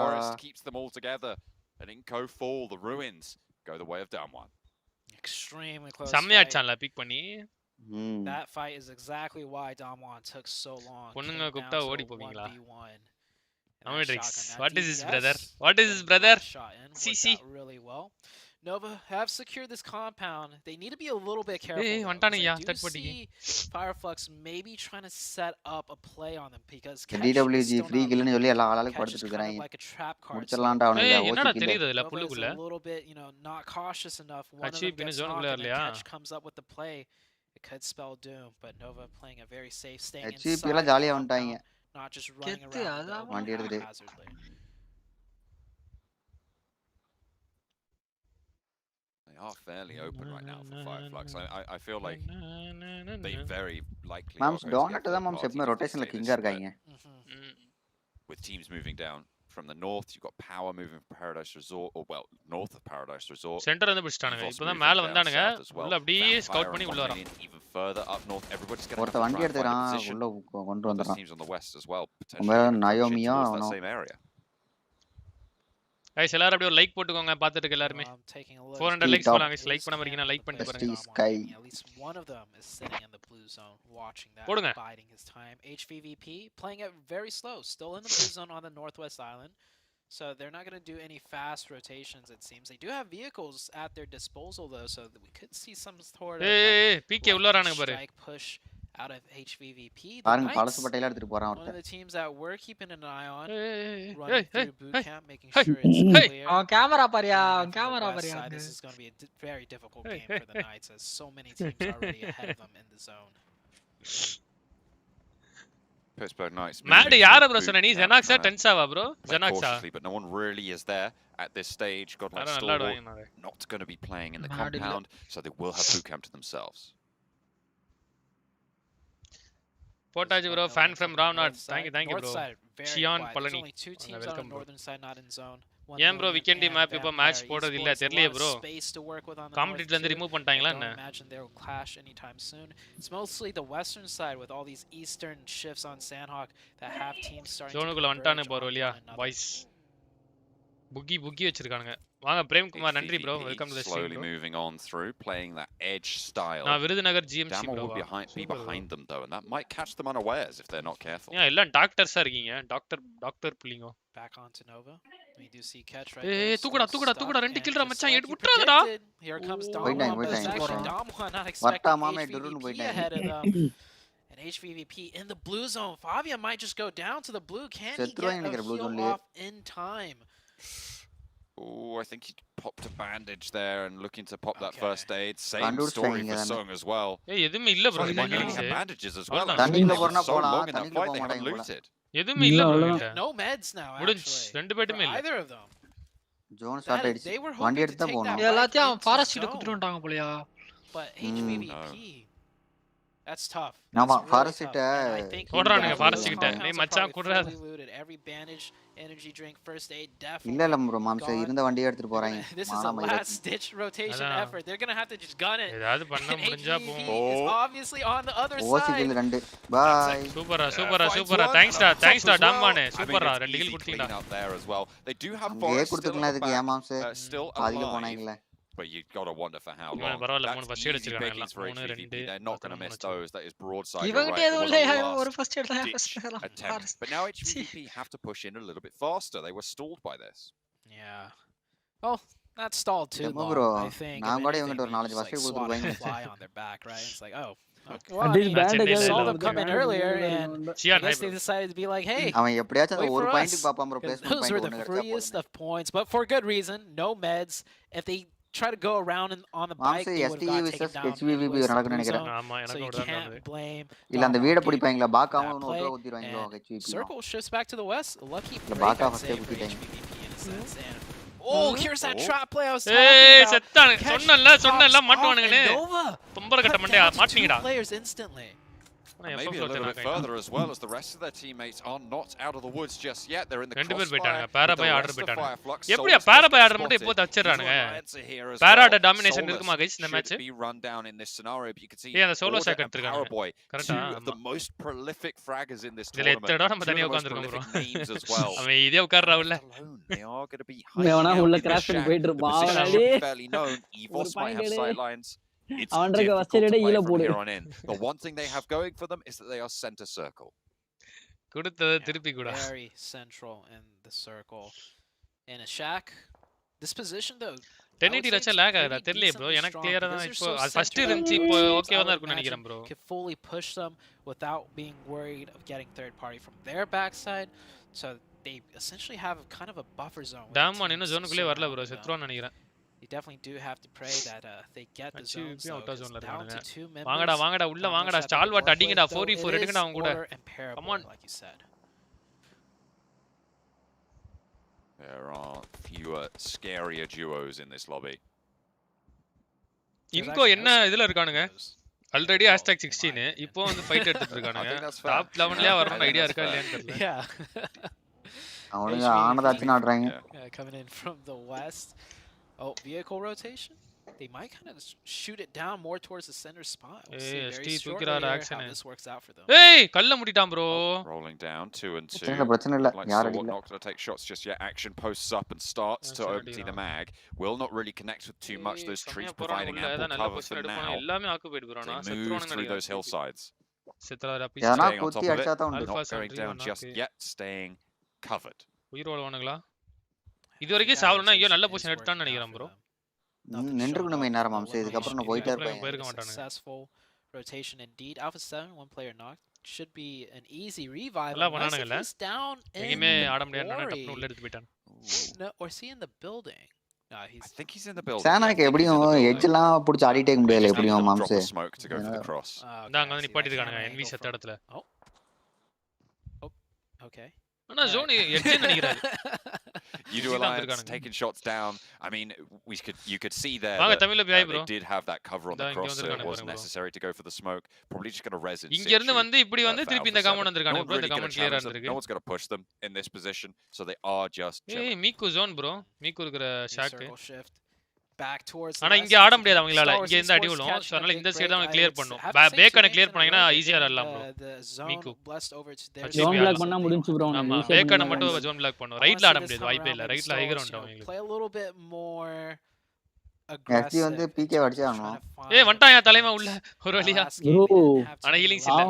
Forest keeps them all together and Inco fall the ruins go the way of down one. Extremely close. செம்மையா அடிச்சான்ல பிக் பண்ணி. That fight is exactly why Damwon took so long. பொண்ணுங்க கூப்டா ஓடி போவீங்களா? Amatrix. What is this brother? What is this brother? CC really well. Nova have secured this compound. They need to be a little bit careful. Hey, I do see Fireflux maybe trying to set up a play on them because DWG free kill nu solli ella ஆளாளுக்கு படுத்துட்டு இருக்காங்க. முடிச்சலாம்டா அவனுங்க என்னடா தெரியுது இல்ல புல்லுக்குள்ள. A little bit, not cautious enough. One of them gets comes up with the play. It could spell doom, but Nova playing a very safe staying inside. HVP எல்லாம் ஜாலியா வந்துட்டாங்க. Not just running around. வண்டி எடுத்து They are fairly open right now for Fireflux. I feel like they very likely Mams donut da mams எப்பமே rotationல கிங்கா இருக்காங்க. With teams moving down from the north, you've got Power moving from Paradise Resort, or well, north of Paradise Resort. Center வந்து பிடிச்சிட்டானுங்க. இப்போதான் மேல வந்தானுங்க. உள்ள அப்படியே scout பண்ணி உள்ள வரான். Even further up north, everybody's going ஒருத்த வண்டி எடுத்துறான் உள்ள கொண்டு வந்தறான். Teams on the west as well. நயோமியா that same area. Guys எல்லாரும் அப்படியே ஒரு லைக் போட்டுக்கோங்க பார்த்துட்டு இருக்க எல்லாரும் 400 லைக்ஸ் போலாம் गाइस லைக் பண்ணாம இருக்கீங்கன்னா லைக் பண்ணிட்டு பாருங்க at least one of them is sitting in the blue zone watching that போடுங்க biding his time HVVP playing it very slow still in the blue zone on the northwest island so they're not going to do any fast rotations it seems they do have vehicles at their disposal though so that we could see some sort of PK உள்ளறானுங்க பாரு strike push out of HVVP. பாருங்க பலசு பட்டையில எடுத்துட்டு போறான் One of ஒருத்தன் the teams that we're keeping an eye on running through boot camp making sure it's clear. அவன் camera பாரியா அவன் camera Bharia This is going to be a very difficult game for the Knights as so many teams are already ahead of them in the zone. Pittsburgh Knights. Mad யார bro சொன்ன நீ Zenaxa Tensawa bro Zenaxa but no one really is there at this stage. Godlike Stalwart not going to be playing in the compound so they will have boot camp to themselves. Potage bro fan from Ramnad thank you bro Chian Palani only two teams on the northern side not in zone ஏன் bro weekend map இப்ப match போடுறது இல்ல தெரியல bro காம்படிட்டிவ்ல இருந்து remove பண்ணிட்டாங்களா என்ன imagine they will clash anytime soon it's mostly the western side with all these eastern shifts on Sandhawk that have teams starting ஜோனுக்குள்ள வந்துட்டானே போற வழியா பாய்ஸ் புகி வச்சிருக்கானுங்க வாங்க பிரேம் குமார் நன்றி bro welcome to the stream slowly moving on through playing that edge style நான் Virudhunagar GMC bro be behind them though and that might catch them unawares if they're not careful yeah எல்லாம் டாக்டர்ஸா இருக்கீங்க doctor புள்ளிங்க back onto Nova we do see catch right there தூக்குடா ரெண்டு கில்ற மச்சான் எடுத்து விட்டுறாதடா here comes Damwon not expecting ahead of them and HVVP in the blue zone Fabia might just go down to the blue can he get a heal off in time Oh, I think he popped a bandage there and looking to pop that first aid. Same story for Sung as well. Hey, எதுமே இல்ல bro. Bandages as well. தண்ணில போறனா so போலாம் long in that தண்ணில fight போக they haven't மாட்டாங்க looted. எதுமே இல்ல bro. No meds now முடிஞ்சு ரெண்டு பேட்டுமே இல்ல. Either of them. Zone start ஆயிடுச்சு. வண்டி எடுத்து தான் போணும். எல்லாத்தையும் ஃபாரஸ்ட் கிட்ட குடுத்துட்டு வந்தாங்க போலயா. But HVVP that's tough. ஆமா ஃபாரஸ்ட் கிட்ட ஓடுறானுங்க ஃபாரஸ்ட் கிட்ட. நீ மச்சான் குடுறா. Every bandage energy drink first aid definitely இல்ல bro மாம்ச இருந்த வண்டியை எடுத்துட்டு போறாங்க this is a last ditch rotation effort they're going to have to just gun it ஏதாவது பண்ண முடிஞ்சா போவோம் is obviously on the other side ஓசிக்கில் ரெண்டு பை சூப்பரா thanks டா டாம்பானே சூப்பரா ரெண்டு கில் குடுத்தீங்கடா out there as well they do have ஏ குடுத்துக்கலாம் இதுக்கு ஏமாம்ச பாதில போனாங்கல but you got to wonder for how long பரவாயில்ல மூணு ஃபர்ஸ்ட் எய்ட் வச்சிருக்காங்க 3 2 they're not going to miss those that is broadside இவங்க ஏதோ இல்ல ஒரு ஃபர்ஸ்ட் எய்ட் தான் but now HVP have to push in a little bit faster they were stalled by this yeah well not stalled too long I think நான் கூட இவங்க ஒரு நாலு ஃபர்ஸ்ட் எய்ட் கொடுத்துருவாங்க fly on their back right it's like oh I saw them come in earlier and I guess they decided to be like, hey, அவன் எப்படியாச்சும் அந்த ஒரு point பாப்பாம replacement those were the freest of points, but for good reason, no meds. If they try to go around on the bike, they would have got taken down. HVVP நடக்குன்னு நினைக்கிறேன். ஆமா So you can't blame. இல்ல அந்த வீட பிடிப்பாங்களா பாக்காம ஒன்னு ஒருத்தர ஊத்திடுவாங்களோ HVVP. Circle shifts back to the west. Lucky பாக்கா ஃபர்ஸ்ட் ஊத்திட்டாங்க. Oh, here's that trap play I was talking about. சொன்னல்ல மாட்டுவானுங்கனே. தும்பர கட்ட மண்டையா மாட்டீங்கடா. Players instantly. Maybe a little bit further as well, as the rest of their teammates are not out of the woods just yet. They're in the ரெண்டு பேர் crossfire. போயிட்டாங்க. பாரா by order The போயிட்டாங்க. Fireflux எப்படியா Souls பாரா just by get order மட்டும் இப்போ spotted. தச்சிரானுங்க. Evil Alliance are here as பாராட well. டாமினேஷன் Solus இருக்குமா गाइस இந்த மேட்ச்? should be run down in this scenario, but you can see ஏய் அந்த சோலோ Order ஷாட் and எடுத்துட்டாங்க. Powerboy, கரெக்ட்டா? two of the most prolific fraggers in this இதுல tournament. எத்தனை நம்ம Two of தனியா the most உட்கார்ந்திருக்கோம் prolific names as well. அவன் இதே உட்கார்றா உள்ள. They are going to be அவனா hiding out உள்ள in the கிராஸ் பண்ணி shack. போயிட்டு The இருப்பான். position அவனாடி should be fairly known. ஒரு EVOS might have point sightlines. It's அவன்டக்க difficult வச்சலடே to play ஈல from போடு. here on in. The one thing they have going for them is that they are center circle. கொடுத்தது திருப்பி கூட. Very central in the circle. In a shack. This position though. 1080 லட்சம் lock ஆகுதா தெரியல bro. எனக்கு கிளியரா தான் இப்போ அது ஃபர்ஸ்ட் இருந்துச்சு இப்போ ஓகேவா தான் இருக்கும்னு நினைக்கிறேன் bro. Can fully push them without being worried of getting third party from their backside. So they essentially have kind of a buffer zone. Daman இன்னும் ஜோனுக்குள்ளே வரல ப்ரோ. செத்ரோன்னு நினைக்கிறேன். You definitely do have to pray that they get the zones out of zone ல down to இருக்கானுங்க. 2 members. வாங்கடா வாங்கடா உள்ள வாங்கடா stall what அடிங்கடா 4v4 எடுங்கடா அவங்க கூட. Come on. Like you said. There are fewer, scarier duos in this lobby. இன்கோ என்ன இதுல இருக்கானுங்க? ஆல்ரெடி #16 இப்போ வந்து ஃபைட் எடுத்துட்டு இருக்கானுங்க. டாப் 11லயே வரணும் ஐடியா இருக்கா இல்லையான்னு தெரியல. அவனுங்க ஆனதாச்சுன்னு ஆடுறாங்க. Coming in from the west. Oh, vehicle rotation? They might kind of shoot it down more towards the center spot. We'll see very shortly how this works out for them. Hey, கல்ல முடிட்டான் bro. Rolling down 2 and 2. பிரச்சனை இல்ல. யார் Like அடிக்கல. not going to take shots just yet. Action posts up and starts to empty the mag. Will not really connect with too much. Those trees providing ample cover for now. எல்லாமே occupied போறானா. Move through those hillsides. செத்ராடா பீஸ். யாரா Staying on குத்தி top of அடிச்சா it, தான் உண்டு. not going down just yet. Staying covered. உயிரோட வானுங்களா? இது வரைக்கும் சாவலனா ஐயோ நல்ல பொசிஷன் எடுத்தான்னு நினைக்கிறேன் ப்ரோ. நின்றுக்கணுமே நேரம் மாம்சே. இதுக்கு அப்புறம் நான் போயிட்டே இருப்பேன். போயிருக்க மாட்டானுங்க. Successful rotation indeed. Alpha 7, one player knocked. Should be an easy revive. நல்லா பண்ணானுங்கல. Down in எங்கேயுமே ஆட முடியாதுன்னு டப்புன்னு உள்ள எடுத்து போய்ட்டான். No, or see in the building. No, I think he's in the building. சானாக்கு எப்படியும் எட்ஜ்லாம் புடிச்சு ஆடிட்டே இருக்க முடியல எப்படியும் மாம்சே. Smoke to go for the cross. இந்தாங்க வந்து நிப்பாட்டி இருக்கானுங்க NV செத்த இடத்துல. Okay. ஆனா ஜோன் எட்ஜ் நினைக்கிறாரு. You do Alliance taking shots down. I mean, you could see there வாங்க that தமிழ்ல போய் bro. they did have that cover on the cross, so it wasn't necessary to go for the smoke. Probably just going to res in இங்க இருந்து வந்து இப்படி வந்து திருப்பி இந்த கமெண்ட் வந்திருக்கானுங்க ப்ரோ. இந்த கமெண்ட் கிளியரா இருந்திருக்கு. No one's going to push them in this position, so they are just ஏய் மீக்கு ஜோன் ப்ரோ. மீக்கு இருக்கிற ஷாட். Back towards. ஆனா இங்க ஆட முடியாது அவங்களால. இங்க இருந்து அடி விழும். சோ அதனால இந்த சைடு தான் கிளியர் பண்ணும். பேக்கனை கிளியர் பண்ணீங்கன்னா ஈஸியா ஆடலாம் ப்ரோ. மீக்கு ஜோன் பிளாக் பண்ணா முடிஞ்சு ப்ரோ. ஆமா பேக்கனை மட்டும் ஜோன் பிளாக் பண்ணும். ரைட்ல ஆட முடியாது. வாய்ப்பே இல்ல. ரைட்ல ஹை கிரவுண்ட் அவங்களுக்கு. Play a little bit more SD வந்து பிகே அடிச்சானோ. ஏய் வந்துட்டான் யா தலைமா உள்ள ஒரு வழியா. ப்ரோ ஆனா ஹீலிங்ஸ் இல்ல.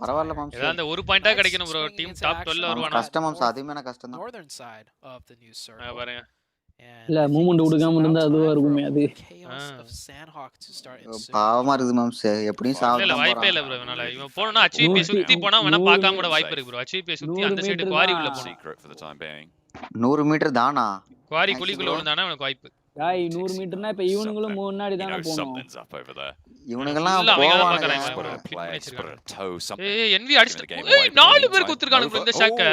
பரவாயில்ல மாம்சே. ஏதா அந்த ஒரு பாயிண்டா கிடைக்கணும் ப்ரோ. டீம் டாப் 12 வருவானா. கஷ்டம் மாம்சே. அதுமே கஷ்டம் தான். northern side of the new circle. பாருங்க. இல்ல மூவ்மென்ட் கொடுக்காம இருந்தா அதுவா இருக்குமே அது. பாவமா இருக்குது மாம்சே. எப்படியும் சாவலாம். இல்ல வாய்ப்பே இல்ல ப்ரோ. இவனால இவன் போறனா அச்சீபி சுத்தி போனா வேணா பார்க்காம கூட வாய்ப்பு இருக்கு ப்ரோ. அச்சீபி சுத்தி அந்த சைடு குவாரி உள்ள போணும். 100 மீட்டர் தானா? குவாரி குழிக்குள்ள விழுந்தானா உனக்கு வாய்ப்பு. गाय 100 மீட்டர்னா இப்ப இவனுங்களும் முன்னாடி தான போணும். இவனுங்கலாம் ஏய் என்வி அடிச்சிட்டு ஏய் 4 பேர் குத்துறானுங்க இந்த ஷாக்க.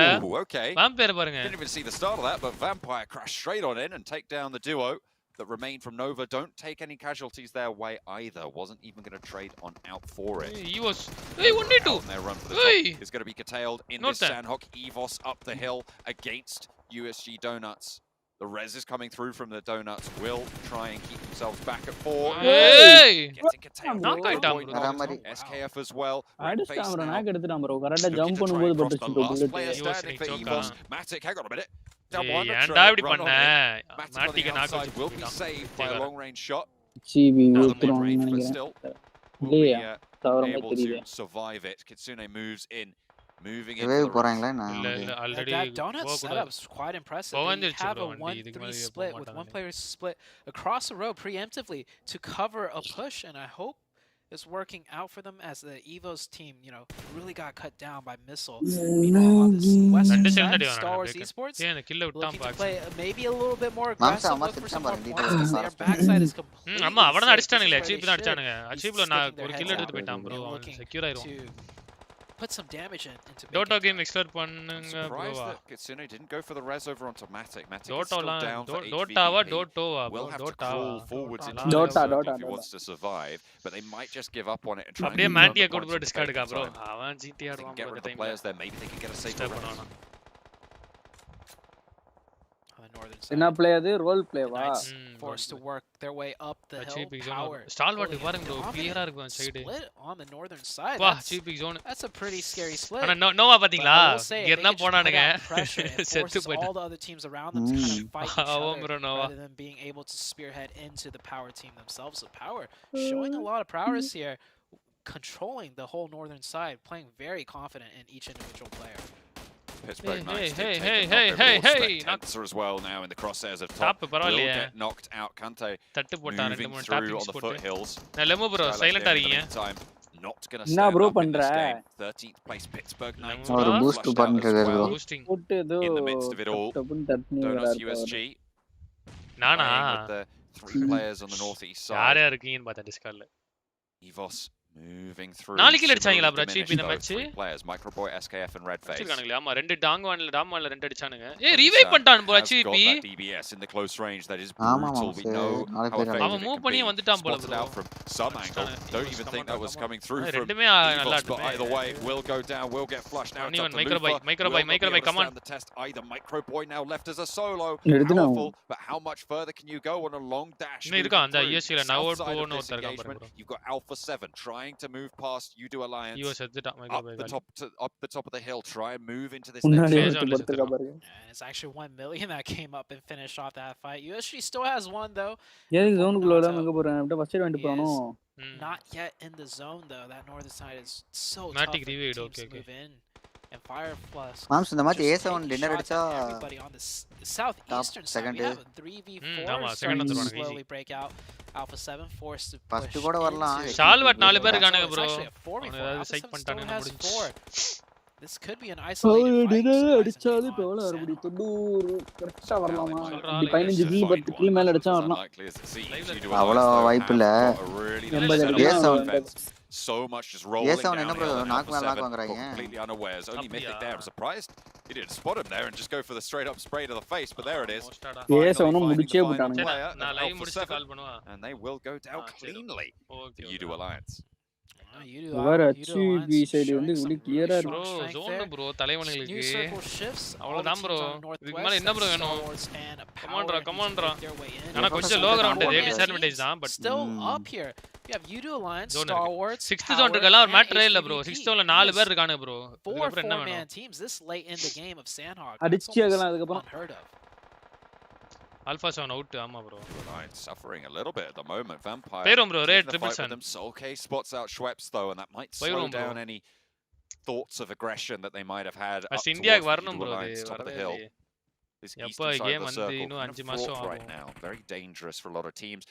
வாம்பயர் பாருங்க. Didn't even see the start of that, but Vampire crashed straight on in and take down the duo that remain from Nova. Don't take any casualties their way either. Wasn't even going to trade on out for it. He was hey 1v2. Their run for the top is going to be curtailed in this Sandhawk. Evos up the hill against USG Donuts. The res is coming through from the Donuts. Will try and keep themselves back at 4. Hey! Getting curtailed. SKF as well. அடிச்சான் bro. நான் எடுத்துட்டான் bro. கரெக்ட்டா jump பண்ணும்போது பட்டுச்சு bullet. Matic, hang on a minute. ஏன்டா இப்படி பண்ண? மாட்டிக்க knock out will be saved by a long range shot. சிபி ஊத்துறான்னு நினைக்கிறேன். இல்லையா? தவறமா தெரியுது. Survive it. Kitsune moves in. Moving in. போறாங்களா நான்? இல்ல already that donut setup's quite impressive. They have a 1-3 split with one player split across the road preemptively to cover a push, and I hope it's working out for them as the Evo's team, you know, really got cut down by missile. Meanwhile, on this western side, Star Wars Esports looking to play maybe a little bit more aggressive, look for some more points because their backside is completely அம்மா அவன அடிச்சானுங்க. அச்சீப் தான் அடிச்சானுங்க. அச்சீப்ல நான் ஒரு kill எடுத்து போய்ட்டான் bro. Secure ஆயிரும். put some damage into Dota game explore பண்ணுங்க bro. Surprised that Kitsune didn't go for the res over onto Matic. Matic is Dota still down for Dota-வா HVVP. Dota-வா Will have to Dota-வா crawl forwards into Dota, the circle Dota, if he wants to survive, but they might just give up on it and try and அப்படியே confirm Mandya the கூட points bro with the discard bacon bro. time. அவன் GT They can ஆடுவான் get bro rid of the the time. players there. Maybe they can get a safe run. On the northern side. என்ன play அது role பிளேவா Forced to work their way up the hill. Power. Stalwart பாருங்க bro. Clear-ஆ இருக்கு அந்த side. Split on the northern side. வா cheap zone. That's a pretty scary split. ஆனா நோவா பாத்தீங்களா? இங்கனா போனானுங்க. செத்து போயிட்டான். All the other teams around them to kind of fight each other rather than being able to spearhead into the power team themselves. So power showing a lot of prowess here, controlling the whole northern side, playing very confident in each individual player. Pittsburgh Knights hey, Spencer as well now in the crosshairs of top. Will get knocked out. Kante moving through on the foothills. Lemo bro, silent ஆறீங்க. Not going to stand up in this game. 13th place Pittsburgh Knights. boost பண்றாரு bro. In the midst of it all. Donuts USG. நானா with the 3 players on the northeast side. யாரா இருக்கீங்கன்னு பார்த்தா டிஸ்கார்ட்ல. Evos moving through. 4 kill அடிச்சாங்களா bro cheap இந்த match? Players Microboy, SKF and Redface. அடிச்சாங்களா? ஆமா ரெண்டு டாங்வான்ல டாமான்ல ரெண்டு அடிச்சானுங்க. ரிவைவ் பண்ணிட்டான் bro cheap. That DBS in the close range that is brutal. We know how அவன் மூவ் பண்ணி வந்துட்டான் போல bro. From some angle. Don't even think that was coming through from ரெண்டுமே நல்லா but either way will go down, will get flushed now. Microboy come on. The test either Microboy now left as a solo. Powerful, but how much further can you go on a long dash? இருக்கா அந்த USC ல நவோ 2 னு ஒருத்தர் இருக்கான் bro. You've got Alpha 7 trying to move past You-Do Alliance up the top of the hill. Try and move into this next and it's actually 1 million that came up and finished off that fight. USG still has one though. Not yet in the zone though. That northern side is so tough for teams to move in. And Fireflux. Mams இந்த மாதிரி A7 dinner அடிச்சா everybody on the southeastern side. We have a 3v4 starting to slowly break out. Alpha 7 forced to push. First கூட வரலாம். ஷால்வட் 4 பேர் இருக்கானுங்க bro. அது side பண்ணிட்டானுங்க முடிஞ்சு. This could be an isolated fight. Dinner அடிச்சாலே இப்ப எவ்வளவு வருது 90 கரெக்ட்டா வரலாமா? 15 கில் 10 கில் மேல அடிச்சா வரலாம். அவ்வளவு வாய்ப்பு இல்ல. 80 A7 so much just rolling down. என்ன bro நாக் மேல நாக் வாங்குறாங்க. Completely unawares. Only Mythic there. I'm surprised he didn't spot him there and just go for the straight up spray to the face, but there it is. A7 முடிச்சே விட்டானுங்க. நான் live முடிச்சு கால் பண்ணுவா. And they will go down cleanly. The You-Do Alliance. இவர் HB side வந்து உள்ள கிளியரா இருக்கு bro zone bro தலைவனுங்களுக்கு அவ்வளவுதான் bro இதுக்கு மேல என்ன bro வேணும் கமாண்டரா ஆனா கொஞ்சம் லோ கிரவுண்ட் இது டிஸ்அட்வான்டேஜ் தான் but still up here you have You-Do Alliance Star Wars 6th zone இருக்கல ஒரு மேட்டரே இல்ல bro 6th zoneல 4 பேர் இருக்கானே bro இதுக்கு என்ன வேணும் teams this late in the game of Sandhog அடிச்சியலாம் அதுக்கு அப்புறம் Alpha 7 out, ஆமா bro. Alliance suffering a little bit at the moment. Vampire. Payron bro, red triple sun. Okay, spots out Schweppes though, and that might slow down any thoughts of aggression that they might have had up towards the Alliance top of the hill. This eastern side of the circle right now. Very dangerous for a lot of teams.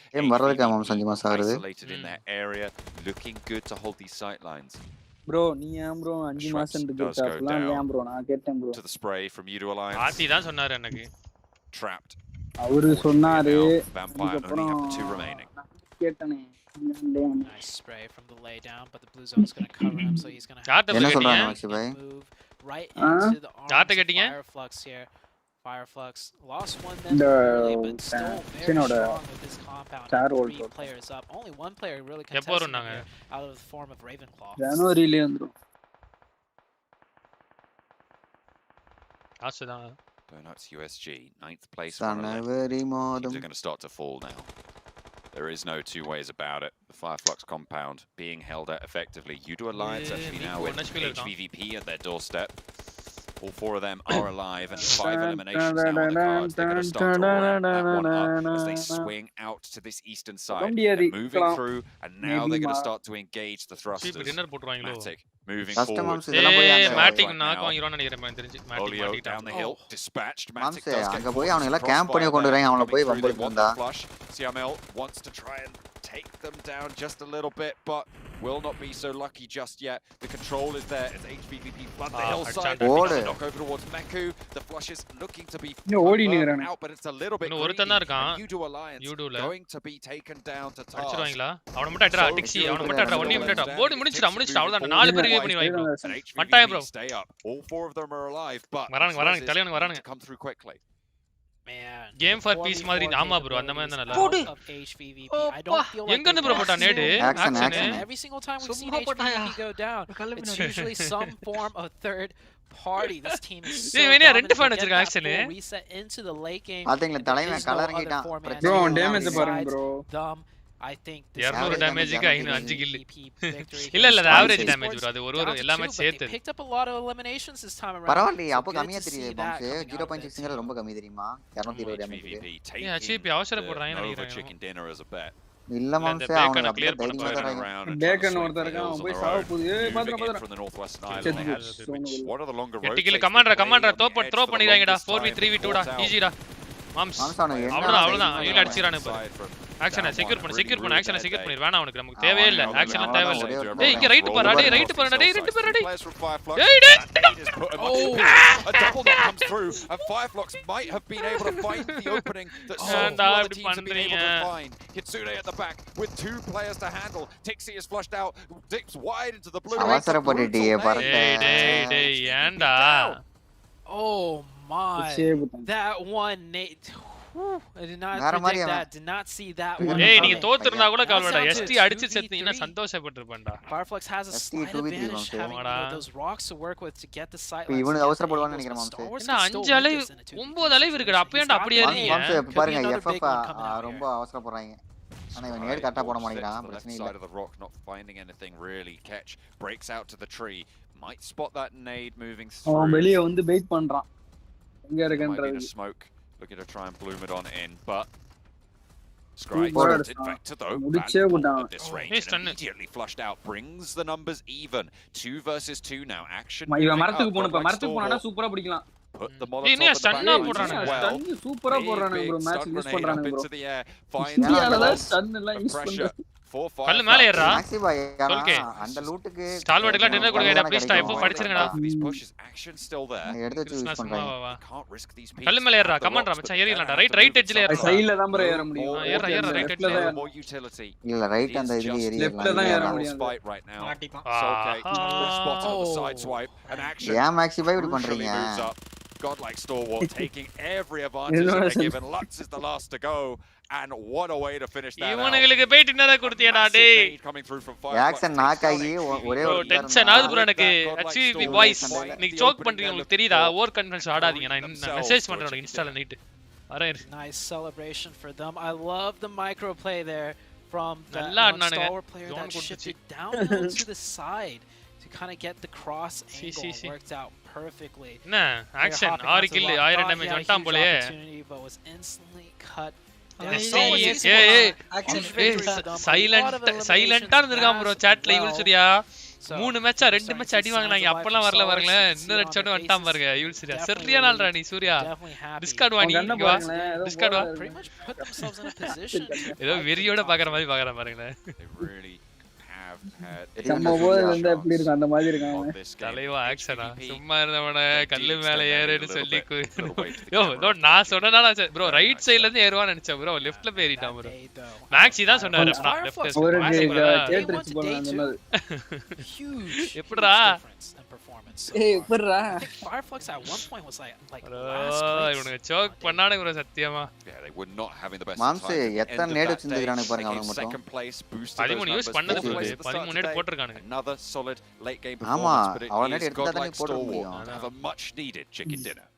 Isolated in their area, looking good to hold these sight lines. Bro, நீ ஏன் bro 5 மாசம் இருந்துட்டலாம் ஏன் bro நான் கேட்டேன் bro. To the spray from You-Do Alliance. ஆதி தான் சொன்னாரு எனக்கு. Trapped. அவரு சொன்னாரு கேட்டனே nice spray from the lay down but the blue zone is going to cover him so he's going to have to move right into the arms of Fireflux here. Fireflux lost one then early, but still very strong with this compound. 3 players up. Only one player really contesting out of the form of Ravenclaw. ஜனவரியிலே வந்துரும். ஆசைதான். Donuts USG, 9th place. Things are going to start to fall now. There is no two ways about it. The Fireflux compound being held at effectively. You-Do Alliance actually now with HVVP at their doorstep. All 4 of them are alive and 5 eliminations now on the cards. They're going to start to ramp that one up as they swing out to this eastern side. They're moving through and now they're going to start to engage the thrusters. Matic moving forward. Matic knock வாங்கிரோன்னு நினைக்கிறேன் நான் தெரிஞ்சு. Olio down the hill, dispatched. Matic does get அங்க போய் அவன எல்லாம் camp பண்ணி கொண்டு வராங்க அவன போய் வம்பு வந்தா. Siamel wants to try and take them down just a little bit, but will not be so lucky just yet. The control is there as HVVP flood the hillside. Knock over towards Meku. The flush is looking to be out, but it's a little bit greedy. And Udo Alliance going to be taken down to task. அவன மட்டும் அட்ரா Dixie அவன மட்டும் அட்ரா ஒண்ணே minute போடு முடிச்சிடா அவ்வளவுதான் நாலு பேர் ரிவே பண்ணி வைங்க ப்ரோ மட்டாய் bro stay up. All 4 of them are alive, but வரானுங்க தலைவனுங்க வரானுங்க come through quickly. Man, game for peace மாதிரி ஆமா ப்ரோ அந்த மாதிரி தான் நல்லா I don't feel like எங்க இருந்து ப்ரோ போட்டா நேடு action every single time we've seen HVVP go down it's usually some form of third party. This team is so ரெண்டு ஃபேன் வச்சிருக்காங்க actually reset into the late game. பாத்தீங்களா தலைவன் கலரங்கிட்டான் bro damage பாருங்க bro I think 200 damage க்கு 5 kill இல்ல இல்ல average damage bro அது ஒரு எல்லாமே சேர்த்து picked up a lot of eliminations this time around. பரவாயில்லை அப்ப கம்மியா தெரியுது பம்ஸ் 0.6 ங்கற ரொம்ப கம்மி தெரியுமா 220 damage ஏ அச்சிபி அவசரப்படுறாங்க நினைக்கிறேன் இல்ல மாம்சே அவன கிளியர் பண்ண போறாங்க பேக்கன் ஒருத்தர் இருக்கான் போய் சாவ போகுது பாத்துற what are the longer roads எட்டிகில கமாண்டர் தோப்ப த்ரோ பண்ணிடுவாங்கடா 4v3v2 டா ஈஸிடா மாம்ஸ் அவ்வளவுதான் நீல அடிச்சிரானே பாரு ஆக்ஷனை செக்யூர் பண்ணு ஆக்ஷனை செக்யூர் பண்ணு வேணா அவனுக்கு நமக்கு தேவையே இல்ல ஆக்ஷன் தேவையில்லை டேய் இங்க ரைட் பாறா டேய் ரைட் பாறா டேய் ரெண்டு பேர் டேய் டேய் a double that comes through and Fireflux might have been able to find the opening that so far the teams have been able to find. Kitsune at the back with 2 players to handle. Tixie is flushed out, dips wide into the blue. அவசரப்பட்டுட்டியே பாருங்க டேய் ஏன்டா oh my that one Nate I did not predict that. Did not see that one. Hey, நீங்க தோத்துறதா கூட கவலைடா. ST அடிச்சு செத்தீங்கன்னா சந்தோஷப்பட்டிருப்பேன்டா. Fireflux has a slight advantage having those rocks to work with to get the site. இவனு அவசரப்படுவான்னு நினைக்கிறேன் மாம்சே. என்ன 5 அலை 9 அலை இருக்குடா. அப்ப ஏன்டா அப்படியே இருக்கீங்க? மாம்சே பாருங்க FF ரொம்ப அவசரப்படுறாங்க. ஆனா இவன் நேர் கரெக்ட்டா போட மாட்டேங்கிறான். பிரச்சனை இல்ல. Side of the rock not finding anything really. Catch breaks out to the tree. Might spot that nade moving through. அவன் வெளிய வந்து வெயிட் பண்றான். எங்க இருக்கன்றது. Smoke. Looking to try and bloom it on in, but Scry did vector though. At this range, immediately flushed out, brings the numbers even. 2 versus 2 now. Action. இவன் மரத்துக்கு போனா சூப்பரா பிடிக்கலாம். Put the Molotov stun போடுறானே stun சூப்பரா போடுறானே bro match use பண்றானே bro. Finds stun எல்லாம் யூஸ் பண்றானே. கல்ல மேல ஏறா மேக்ஸி பாய் ஓகே அந்த லூட்டுக்கு ஸ்டால் வடலாம் டின்னர் கொடுங்கடா ப்ளீஸ் டைப் படிச்சிருங்கடா எடுத்து யூஸ் பண்றாங்க கல்ல மேல ஏறா கமாண்டரா மச்சான் ஏறிடலாம்டா ரைட் எட்ஜ்ல ஏறா சைடுல தான் bro ஏற முடியும் ஏறா ரைட் எட்ஜ்ல இல்ல ரைட் அந்த இதுல ஏறிடலாம் லெஃப்ட்ல தான் ஏற முடியும் ஏன் மேக்ஸி பாய் இப்படி பண்றீங்க godlike stalwart taking every advantage that they're given. Lux is the last to go, and what a way to finish that. இவனுங்களுக்கு போய் டின்னரா கொடுத்தியடா டேய் coming through from Fireflux. Action knock ஆகி ஒரே ஒரு டென்ஷன் ஆகுது bro எனக்கு HVP வாய்ஸ் நீ joke பண்றீங்க உங்களுக்கு தெரியுதா ஓவர் கான்ஃபிடன்ஸ் ஆடாதீங்க நான் மெசேஜ் பண்றேன் உனக்கு இன்ஸ்டால நைட் வரேன் nice celebration for them. I love the micro play there from the stalwart player that shifted down to the side to kind of get the cross angle worked out perfectly. Nah, action 6 kill 1000 damage வந்தான் போலயே but was instantly cut. சைலண்டா இருந்திருக்கான் bro chatல you'll Surya 3 மேட்சா 2 match அடி வாங்குனாங்க அப்பலாம் வரல வரல இன்னொரு அடிச்சோட வந்துட்டான் பாருங்க யூல் சூர்யா சரியா நாள்டா நீ சூர்யா டிஸ்கார்ட் வாங்கி இங்க வா டிஸ்கார்ட் வா ஏதோ வெறியோட பாக்குற மாதிரி பாக்குறேன் பாருங்க நம்ம போல இருந்தா எப்படி இருக்கு அந்த மாதிரி இருக்காங்க தலைவா ஆக்ஷனா சும்மா இருந்தவன கல்லு மேல ஏறேன்னு சொல்லி யோ நான் சொன்னனால bro ரைட் சைடுல இருந்து ஏறுவான்னு நினைச்சேன் bro லெஃப்ட்ல போய் ஏறிட்டான் bro மேக்ஸி தான் சொன்னாரு லெஃப்ட் ஒரு கேட்ரிச் போலாம் சொன்னது எப்படிடா ஏய் எப்படிடா Fireflux at one point was like இவனுங்க சோக் பண்ணானே bro சத்தியமா they were not having the best மாம்சே எத்தனை நேடு வச்சிருக்கானே பாருங்க அவனுக்கு மட்டும் 13 யூஸ் பண்ணது 13 நேடு போட்டுருக்கானுங்க another solid late game performance but அவன் it நேடு is எடுத்தா தான் godlike போட முடியும் have a much needed chicken dinner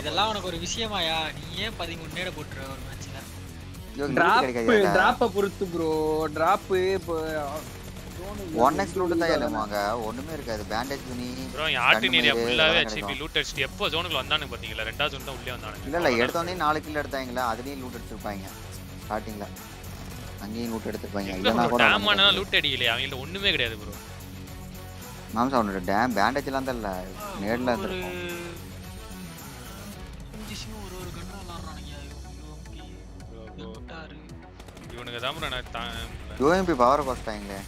இதெல்லாம் உனக்கு ஒரு விஷயமாயா நீ ஏன் 13 நேட போட்ற ஒரு மேட்ச்ல டிராப்ப பொறுத்து bro டிராப் இப்போ 1x லூட் தான் ஏலமாங்க ஒண்ணுமே இருக்காது பேண்டேஜ் துணி bro ஆர்டின் ஏரியா ஃபுல்லாவே HCP லூட் அடிச்சிட்டு எப்போ ஜோனுக்குள்ள வந்தானுங்க பாத்தீங்களா ரெண்டாவது ஜோன் தான் உள்ளே வந்தானுங்க இல்ல எடுத்தோனே 4 கில் எடுத்தாங்களா அதுலயும் லூட் எடுத்துப்பாங்க ஸ்டார்டிங்ல அங்கேயும் லூட் எடுத்துப்பாங்க இல்லனா கூட டேமான லூட் அடிக்கல அவங்கள ஒண்ணுமே கிடையாது bro மாம்ஸ் அவனோட டேம் பேண்டேஜ்லாம் தான் இல்ல நேர்ல இருந்திருக்கும் இவனுங்க தான் bro எனக்கு யூஎம்பி பவர் கோஸ்டாங்களே.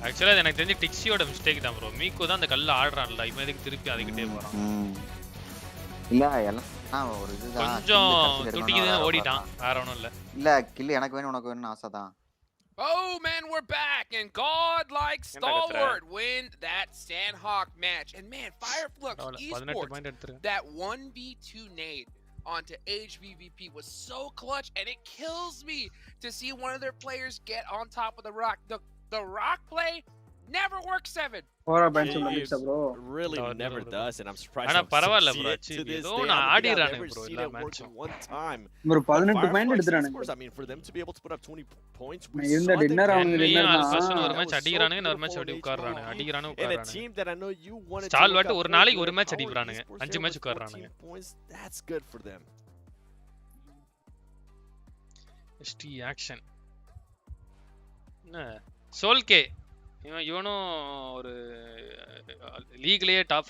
ஆக்சுவலா எனக்கு தெரிஞ்சு டிக்ஸியோட மிஸ்டேக் தான் bro. மீகோ தான் அந்த கல்ல ஆடுறான்ல. இவன் எதுக்கு திருப்பி அதுக்கிட்டே போறான்? இல்ல எல்லாம் ஒரு இதுதான். கொஞ்சம் துடிக்குதுன்னு ஓடிட்டான். வேற ஒண்ணும் இல்ல. இல்ல கில் எனக்கு வேணும் உனக்கு வேணும்னு ஆசை தான். Oh man, we're back and godlike stalwart win that Sandhawk match. And man, Fireflux Esports, that 1v2 nade onto HVVP was so clutch, and it kills me to see one of their players get on top of the rock. The rock play never works, Seven. Really never does, and I'm surprised. Ana paravalla bro. Idona adirane bro illa match. One time. Bro 18 point எடுத்துறானுங்க. I mean for them to be able to put up 20 points we saw dinner அவங்க dinner first ஒரு match அடிக்குறானுங்க இன்னொரு match ஓடி உட்கார்றானுங்க. அடிக்குறானுங்க உட்கார்றானுங்க. And a team that I know you wanted stall what ஒரு நாளைக்கு ஒரு match அடிக்குறானுங்க. 5 match உட்கார்றானுங்க. That's good for them. ST action. சோல்கே இவனும் ஒரு லீக்லயே top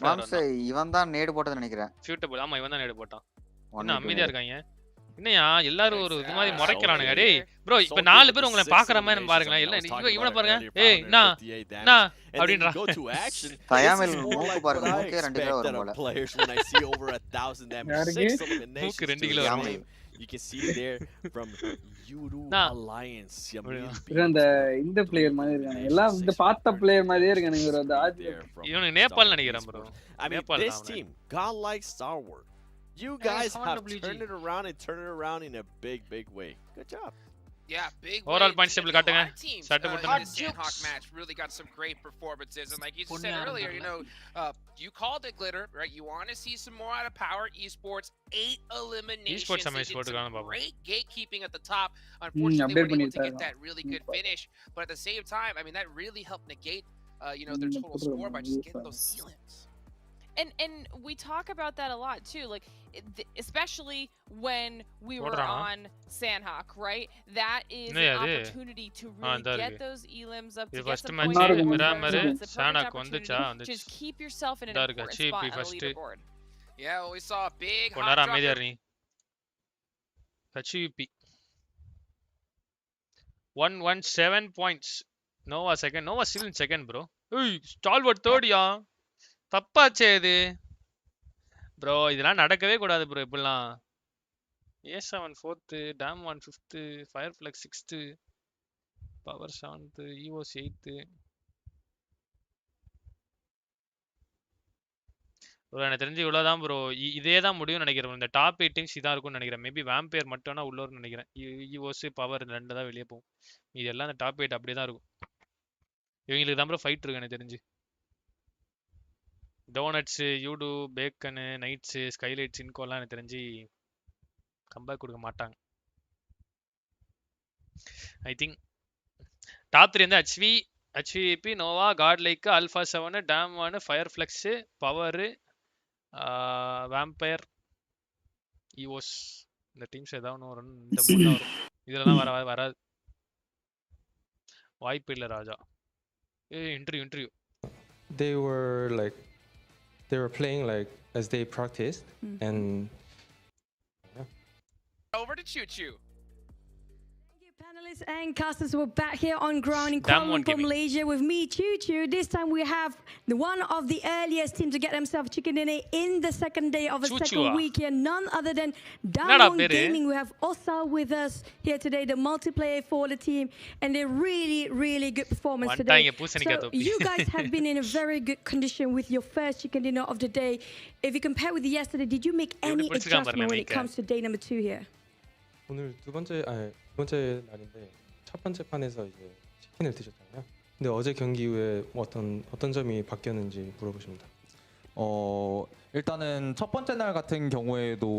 இவன் தான் நேடு போட்டது நினைக்கிறேன். ஃபியூட்டபிள் ஆமா இவன் தான் நேடு போட்டான். என்ன அமைதியா இருக்காங்க. என்னையா எல்லாரும் ஒரு இது மாதிரி முறைக்கறானுங்க. டேய் bro இப்ப 4 பேர் உங்களை பாக்குற மாதிரி பாருங்களேன். இல்ல இவனை பாருங்க. ஏய் என்ன அப்படின்றா. தயாமல் மூக்கு பாருங்க. மூக்கே 2 கிலோ வரும் போல. Players when I see over 1000 damage 6 eliminations. மூக்கு 2 கிலோ வரும். You can see there from Yuru Alliance. இந்த இந்த பிளேயர் மாதிரி இருக்காங்க. எல்லாம் இந்த பார்த்த பிளேயர் மாதிரியே இருக்கானுங்க bro. அந்த ஆதி இவனுக்கு நேபாள் நினைக்கிறேன் bro. I mean this team godlike stalwart. You guys have turned it around and turned it around in a big way. Good job. Yeah, big overall points table காட்டுங்க. Sandhawk match really got some great performances, and like you said earlier, you know, you called it glitter, right? You want to see some more out of Power Esports. 8 eliminations. Great gatekeeping at the top. Unfortunately, they weren't able to get that really good finish, but at the same time, I mean, that really helped negate, you know, their total score by just getting those elims. And we talk about that a lot too, like especially when we were on Sandhawk, right? That is an opportunity to really get those elims up to get some points. Just keep yourself in an important spot on the leaderboard. Yeah, well, we saw a big hot drop. HVP 117 points. Nova second. Nova still in second, bro. Hey, Stalwart third ya. தப்பாச்சே இது bro. இதெல்லாம் நடக்கவே கூடாது bro. இப்படிலாம் A7 4th, Dam 1 5th, Fireflux 6th, Power 7th, EOS 8th. Bro எனக்கு தெரிஞ்சு இவ்வளோதான் bro. இதே தான் முடியும்னு நினைக்கிறேன். இந்த டாப் 8 டீம்ஸ் இதான் இருக்கும்னு நினைக்கிறேன். மேபி வேம்பயர் மட்டும்னா உள்ள வரும்னு நினைக்கிறேன். EOS பவர் 2 தான் வெளியே போகும். இது எல்லாம் இந்த டாப் 8 அப்படியே தான் இருக்கும். இவங்களுக்கு தான் ப்ரோ ஃபைட் இருக்கு எனக்கு தெரிஞ்சு. டோனட்ஸ், யூடு, பேக்கனு, நைட்ஸு, ஸ்கைலைட்ஸ், இன்கோலாம் எனக்கு தெரிஞ்சு கம்பேக் கொடுக்க மாட்டாங்க. ஐ திங்க் டாப் 3 வந்து HVP, நோவா, காட்லைக்கு, ஆல்ஃபா 7, டேம் 1, ஃபயர்ஃப்ளக்ஸு, பவரு, வேம்பயர், EOS. இந்த டீம்ஸ் ஏதாவது வரும். இந்த 3 தான் வரும். இதெல்லாம் வராது. வாய்ப்பு இல்லை ராஜா. Interview they were playing like as they practiced and over to Choo Choo. Panelists and casters were back here on ground in Kuala Lumpur, Malaysia with me, Choo Choo. This time we have one of the earliest teams to get themselves chicken dinner in the second day of a second week here. None other than Down Gaming. We have Osa with us here today, the multiplayer for the team, and a really good performance today. So you guys have been in a very good condition with your first chicken dinner of the day. If you compare with yesterday, did you make any adjustment when it comes to day number 2 here? 오늘 두 번째 날인데 첫 번째 판에서 이제 치킨을 드셨잖아요. 근데 어제 경기 이후에 어떤 점이 바뀌었는지 물어보십니다. 일단은 첫 번째 날 같은 경우에도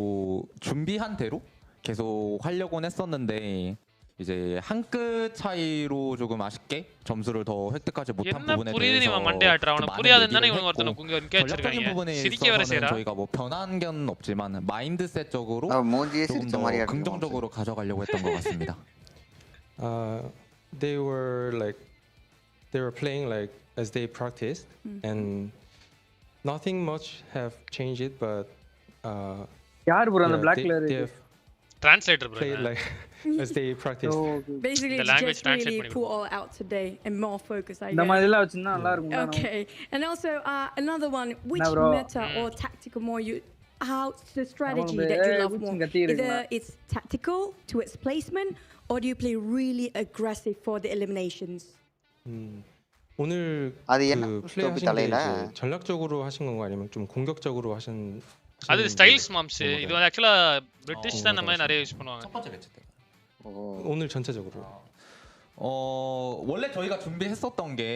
준비한 대로 계속 하려고는 했었는데 이제 한 끗 차이로 조금 아쉽게 점수를 더 획득하지 못한 부분에 대해서 많은 얘기를 했고 전략적인 부분에 있어서는 저희가 뭐 변한 건 없지만 마인드셋적으로 조금 더 긍정적으로 가져가려고 했던 것 같습니다. They were playing like as they practiced and nothing much have changed but யார் bro அந்த black player Translator, bro. play like as they practice. Basically, The it's language just translate really பண்ணி put all out today and more focus, I இந்த guess. மாதிரிலாம் வச்சிருந்தா நல்லா இருக்கும் Okay, and also another one, which bro. meta or tactical more you? How's the strategy that you love more? Either it's tactical to its placement, or do you play really aggressive for the eliminations? 오늘 그 플레이 하시는데 이제 전략적으로 하신 건가 아니면 좀 공격적으로 하신 அது styles moms இது வந்து actually British தான் நம்ம நிறைய use பண்ணுவாங்க. 첫 번째 매치 때. 오늘 전체적으로. 원래 저희가 준비했었던 게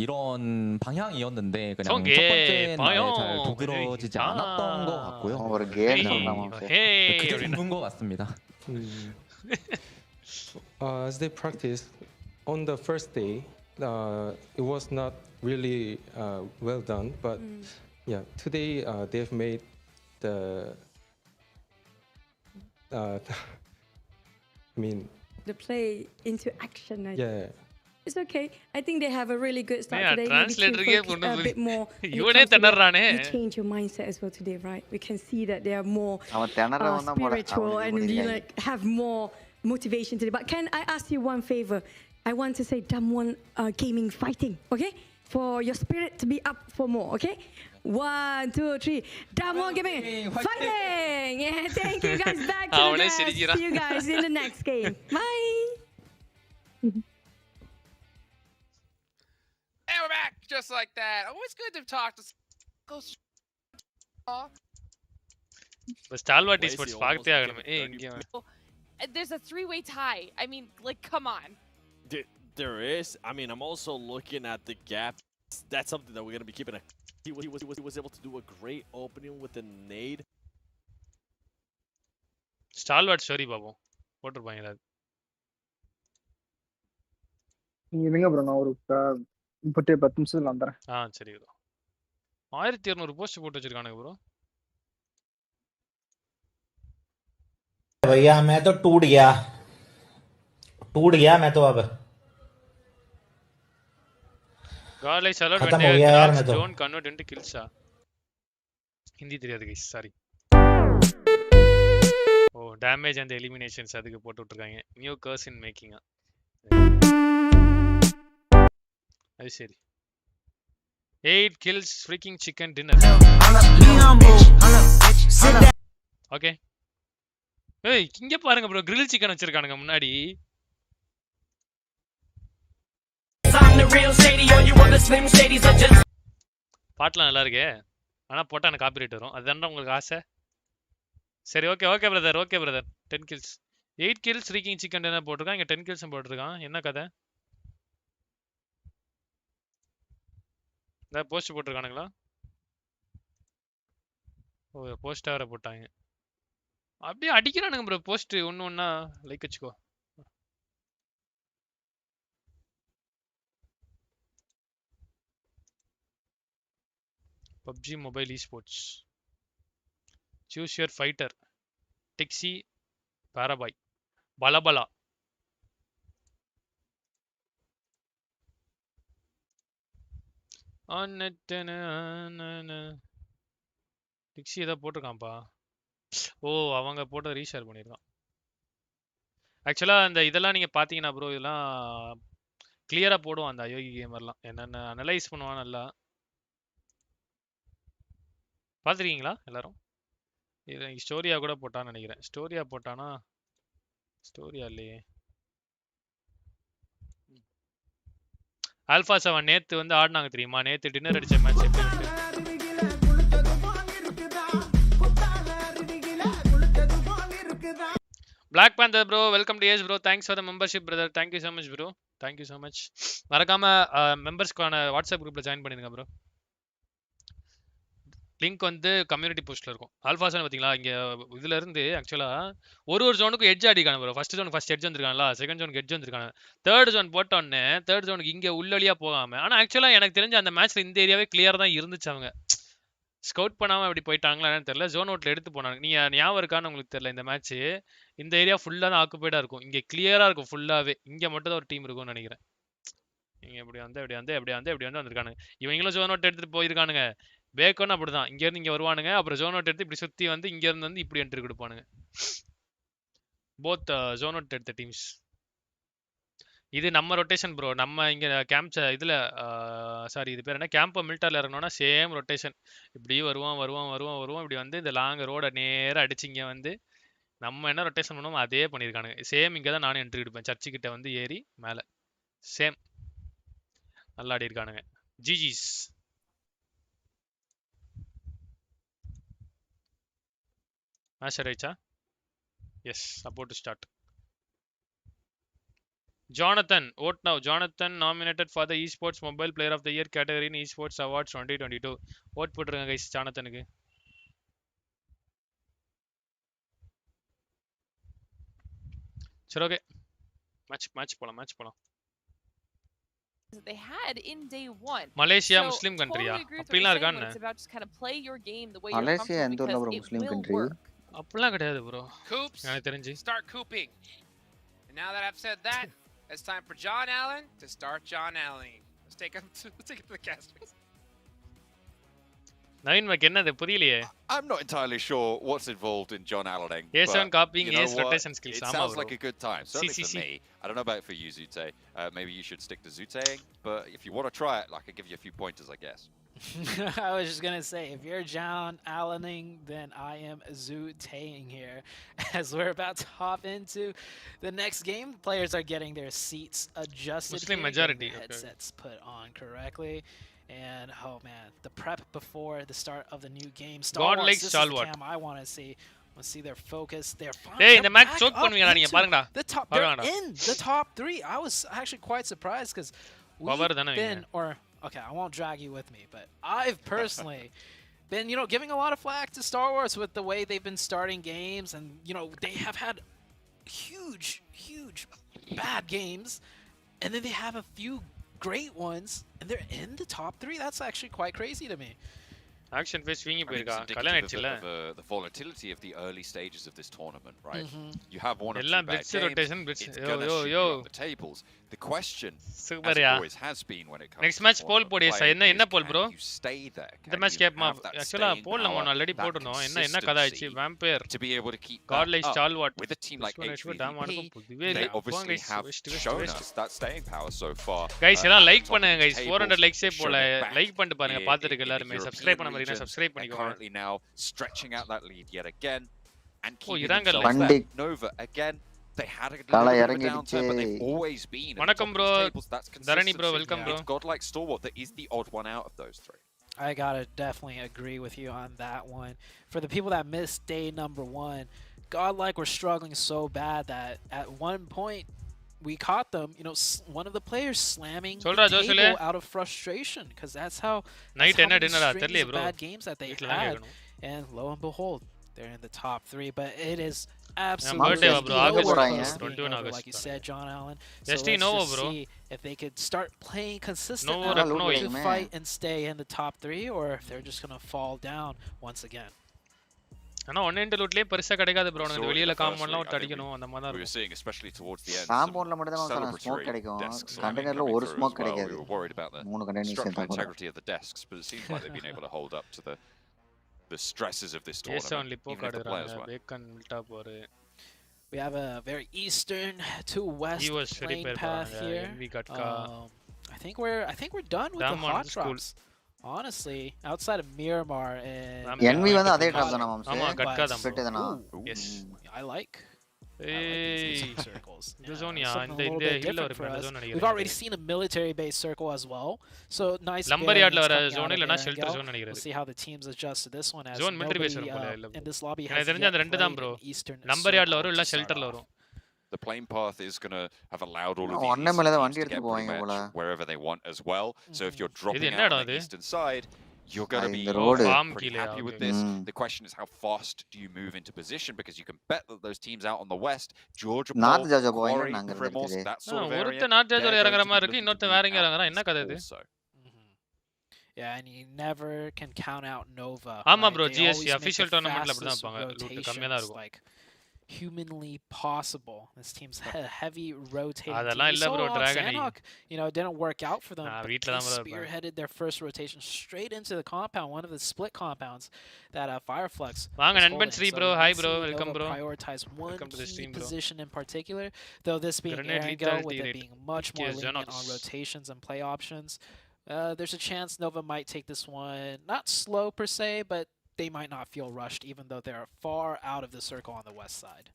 이런 방향이었는데 그냥 첫 성게, 번째 날에 봐요. 잘 도그러지지 않았던 것 같고요. 헤이, 그게 좋은 것 같습니다. As they practice on the first day, it was not really well done, but yeah, today they've made the I mean The play into action. yeah. It's okay. I think they have a really good start Yeah, today. translator Maybe to focus a bit more. இவனே திணறானே. You change your mindset as well today, right? We can see that they are more spiritual and you like have more motivation today. But can I ask you one favor? I want to say Damwon Gaming Fighting, okay? For your spirit to be up for more, okay? 1, 2, 3. Damwon Gaming Fighting! Yeah, thank you guys. Back to the desk. See you guys in the next game. Bye! And we're back, just like that. Always good to talk to. But Stalwart Esports பார்த்தே ஆகணும். இங்க There's a 3-way tie. I mean, like, come on. There is. I mean, I'm also looking at the gap. That's something that we're going to be keeping. He was able to do a great opening with a nade. Stalwart sorry Babu. போட்டுருப்பாங்க அது. நீங்க எங்க bro நான் ஒரு 10 நிமிஷத்துல வந்துறேன். சரி bro. 1200 post போட்டு வச்சிருக்கானுங்க bro. भैया मैं तो टूट गया मैं तो अब God like allowed खत्म when हो they गया यार मैं तो don't convert into kills. Hindi தெரியாது guys, sorry. Damage and eliminations அதுக்கு போட்டு விட்டுருக்காங்க. New curse in making. அது சரி. 8 kills freaking chicken dinner. Okay. ஏய் இங்க பாருங்க bro, grill chicken வச்சிருக்கானுங்க முன்னாடி. பாட்டுலாம் நல்லா இருக்கே, ஆனா போட்டா எனக்கு காப்பிரைட் வரும். அதுதான்டா உங்களுக்கு ஆசை. சரி okay brother 10 kills 8 kills freaking chicken dinner போட்டிருக்கான். இங்க 10 kills போட்டிருக்கான். என்ன கதை? இந்த போஸ்ட் போட்டிருக்கானுங்களா? போஸ்ட் வேற போட்டாங்க. அப்படியே அடிக்கிறானுங்க ப்ரோ போஸ்ட் ஒண்ணா லைக் வச்சுக்கோ. PUBG Mobile Esports. Choose your fighter. Tixi, Parabai, Balabala. Tixi ஏதோ போட்டிருக்கான்ப்பா. அவங்க போட்ட ரீஷேர் பண்ணிருக்கான். ஆக்சுவலா அந்த இதெல்லாம் நீங்க பாத்தீங்கன்னா ப்ரோ, இதெல்லாம் கிளியரா போடுவான் அந்த யோகி கேமர்லாம். என்னென்ன அனலைஸ் பண்ணுவான் நல்லா. பாத்துருக்கீங்களா எல்லாரும்? இது ஸ்டோரியா கூட போட்டான்னு நினைக்கிறேன். ஸ்டோரியா போட்டானா? ஸ்டோரியா இல்லையே. ஆல்பா 7 நேத்து வந்து ஆடினாங்க தெரியுமா? நேத்து டின்னர் அடிச்ச மேட்ச் எப்படி இருக்கு? Black Panther bro, welcome to Ace bro. Thanks for the membership brother. Thank you so much bro. Thank you so much. மறக்காம மெம்பர்ஸ்க்கான வாட்ஸ்அப் குரூப்ல ஜாயின் பண்ணிடுங்க bro. லிங்க் வந்து கம்யூனிட்டி போஸ்ட்ல இருக்கும். ஆல்பா 7 பாத்தீங்களா? இங்க இதுல இருந்து ஆக்சுவலா ஒரு ஜோனுக்கு எட்ஜ் அடிக்கானு bro. ஃபர்ஸ்ட் ஜோனுக்கு ஃபர்ஸ்ட் எட்ஜ் வந்திருக்கானல, செகண்ட் ஜோனுக்கு எட்ஜ் வந்திருக்கானு. தேர்ட் ஜோன் போட்ட உடனே தேர்ட் ஜோனுக்கு இங்க உள்ளலியா போகாம. ஆனா ஆக்சுவலா எனக்கு தெரிஞ்ச அந்த மேட்ச்ல இந்த ஏரியாவே கிளியரா தான் இருந்துச்சு. அவங்க ஸ்கவுட் பண்ணாம அப்படி போயிட்டாங்களா என்னன்னு தெரியல. ஜோன் அவுட்ல எடுத்து போனாங்க. நீங்க ஞாபகம் இருக்கான்னு உங்களுக்கு தெரியல. இந்த மேட்ச் இந்த ஏரியா ஃபுல்லா தான் ஆக்குபைடா இருக்கும். இங்க கிளியரா இருக்கும் ஃபுல்லாவே. இங்க மட்டும் தான் ஒரு டீம் இருக்கும்னு நினைக்கிறேன். இங்க இப்படி வந்து வந்திருக்கானுங்க. இவங்களும் ஜோன் அவுட் எடுத்துட்டு போயிருக்கானுங்க. பேக்கோன்னு அப்படிதான். இங்க இருந்து இங்க வருவானுங்க. அப்புறம் ஜோன் அவுட் எடுத்து இப்படி சுத்தி வந்து இங்க இருந்து வந்து இப்படி என்ட்ரி கொடுப்பானுங்க. both zone out எடுத்த teams. இது நம்ம ரொட்டேஷன் ப்ரோ. நம்ம இங்க கேம்ப் இதுல சாரி இது பேர் என்ன கேம்ப் மில்டர்ல இறங்கணும்னா சேம் ரொட்டேஷன். இப்படி வருவோம் இப்படி வந்து இந்த லாங் ரோட நேரா அடிச்சு இங்க வந்து நம்ம என்ன ரொட்டேஷன் பண்ணுவோம் அதே பண்ணியிருக்கானுங்க. சேம் இங்கே தான் நானும் என்ட்ரி எடுப்பேன். சர்ச்சு கிட்ட வந்து ஏறி மேலே சேம் நல்லா ஆடி இருக்கானுங்க. ஜிஜிஸ் மேட்ச் ஆயிடுச்சா? Yes, about to start. Jonathan, vote now. Jonathan nominated for the Esports Mobile Player of the Year category in Esports Awards 2022. vote போட்டுருங்க guys ஜானத்தனுக்கு. சரி ஓகே, மேட்ச் போலாம். They had in day 1. Malaysia Muslim country அப்படிலாம் இருக்கானே. It's about just kind of play your game the way Malaysia you're எந்த ஊர்ல bro Muslim country? அப்படிலாம் கிடையாது bro. Coops. எனக்கு தெரிஞ்சு. Start cooping. And now that I've said that, it's time for John Allen to start John Allen. Let's take it to the casters. Naveen மக்கு என்னது புரியலையே. I'm not entirely sure what's involved in John Allen. A7 copying A's rotation skills. It sounds like a good time. Certainly for me. I don't know about it for you, Zute. Maybe you should stick to Zuteing. But if you want to try it, I could give you a few pointers, I guess. I was just going to say, if you're John Allening, then I am Zuteing here. As we're about to hop into the next game, players are getting their seats adjusted. Muslim here, majority. Headsets put on correctly. And oh man, the prep before the start of the new game. God likes Stalwart. I want to see. Let's see their focus. Hey, இந்த match choke பண்ணுவீங்கடா நீங்க பாருங்கடா. They're in the top 3. I was actually quite surprised because we've been, okay, I won't drag you with me, but I've personally been, giving a lot of flack to Star Wars with the way they've been starting games, and they have had huge bad games, and then they have a few great ones, and they're in the top 3. That's actually quite crazy to me. Action face swingy போயிருக்கா. கல்யாண ஆயிடுச்சுல. The volatility of the early stages of this tournament, right? You have one or two bad games. Rotation, it's gonna shoot on the tables. The question as always has been when it comes next match poll போடு என்ன poll bro? You stay there. இந்த match gap actually poll நம்ம already போட்டுனோம். என்ன கதை ஆயிச்சு vampire to be able to keep God like Stalwart with a team like HVP. They obviously have shown us that staying power so far. guys எல்லாம் like பண்ணுங்க guys. 400 likes போல like பண்ணிட்டு பாருங்க. பாத்துட்டு எல்லாரும் subscribe பண்ண மாதிரி subscribe பண்ணிக்கோங்க. Currently now stretching out that lead yet again and keeping themselves back. Nova again. They had a little bit of a downturn, but they've always been. Vanakkam bro. Dharani bro, welcome bro. It's godlike Stalwart that is the odd one out of those 3. I gotta definitely agree with you on that one. For the people that missed day number 1, godlike were struggling so bad that at one point we caught them, one of the players slamming the table out of frustration, because that's how bad games that they had. And lo and behold, they're in the top 3, but it is absolutely like you said, John Allen. So let's just see if they could start playing consistently to fight and stay in the top 3, or if they're just going to fall down once again. ஆனா one end லூட்லயே பெருசா கிடைக்காது bro. இந்த வெளியில காம்பவுண்ட்லாம் விட்டு அடிக்கணும் அந்த மாதிரி தான். We were seeing especially towards the end. காம்பவுண்ட்ல மட்டும் தான் ஸ்மோக் கிடைக்கும். கண்டெய்னர்ல ஒரு ஸ்மோக் கிடைக்காது. We were worried about the structural integrity of the desks, but it seems like they've been able to hold up to the stresses of this tournament. Even if the players were. Bacon Milta போரு. We have a very eastern to west playing path here. I think we're done with the hot drops. Honestly, outside of Miramar and NV வந்து அதே drop தான moms. ஆமா கட்கா தான். Split தான. Yes. I like circles. The zone hill ஒரு zone நினைக்கிறேன். We've already seen a military base circle as well. So nice. Lumber yardல வர zone இல்லனா shelter zone நினைக்கிறேன். We'll see how the teams adjust to this one as zone military base வரும் போல இல்ல. In this lobby எனக்கு தெரிஞ்ச அந்த ரெண்டு தான் bro. Lumber yardல வரும் இல்ல shelterல வரும். The plane path is going to have allowed all of these to get pretty much wherever they want as well. So if you're dropping out on the eastern side, you're going to be pretty happy with this. The question is how fast do you move into position, because you can bet that those teams out on the west, Georgia, Quarry, Primos, that sort of area. ஒருத்த north ஜார்ஜியால இறங்கற மாதிரி இருக்கு, இன்னொருத்த வேற எங்க இறங்கறா, என்ன கதை இது? Yeah, and you never can count out Nova. ஆமா bro, GSC official tournamentல அப்படி தான் இருப்பாங்க. லூட் கம்மியா தான் இருக்கும். humanly possible. This team's heavy rotating. Dragon, you know, it didn't work out for them. But they spearheaded their first rotation straight into the compound, one of the split compounds that Fireflux. Bro. Hi bro, welcome bro. Prioritize one key position in particular, though this being Go, with it being much more lenient on rotations and play options. There's a chance Nova might take this one, not slow per se, but they might not feel rushed, even though they're far out of the circle on the west side.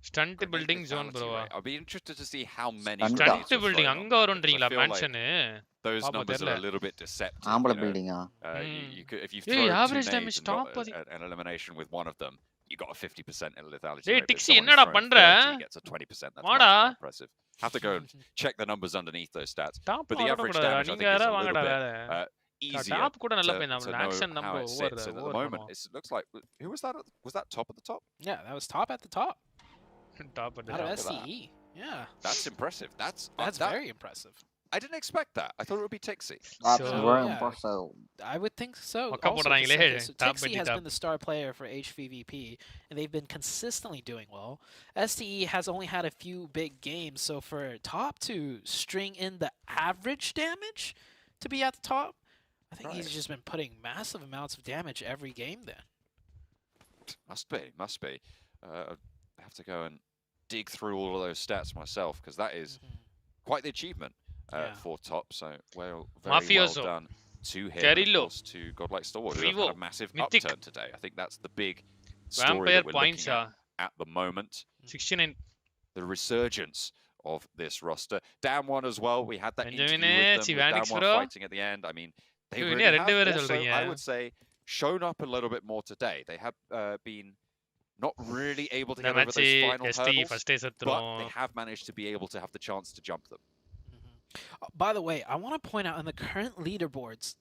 Stunt building zone, bro. I'll be interested to see how many. Stunt building, mansion. Those numbers are a little bit deceptive. Building, you could, if you've thrown average two damage nades and an elimination with one of them, you got a 50% lethality rate. Tixi, என்னடா பண்ற? Gets a 20%. That's much impressive. Have to go and check the numbers underneath those stats. But the average damage, I think, is a little bit easier to know how it sits. And at the moment, it looks like, who was that? Was that top at the top? Yeah, that was top at the top. Top at the top. Out of SCE. Yeah. That's impressive. That's very impressive. I didn't expect that. I thought it would be Tixi. That's very impressive. I would think so. Also, Tixi has been the star player for HVVP, and they've been consistently doing well. STE has only had a few big games, so for top to string in the average damage to be at the top, I think he's just been putting massive amounts of damage every game then. Must be. I have to go and dig through all of those stats myself, because that is quite the achievement for top. So very well done to him, to Godlike Stalwart, who have had a massive upturn today. I think that's the big story that we're looking at the moment. 69. The resurgence of this roster. Down one as well. We had that interview with them, with Down one fighting at the end. I mean, they really have also, I would say, shown up a little bit more today. They have been not really able to get over those final hurdles, but they have managed to be able to have the chance to jump them. By the way, I want to point out on the current leaderboards,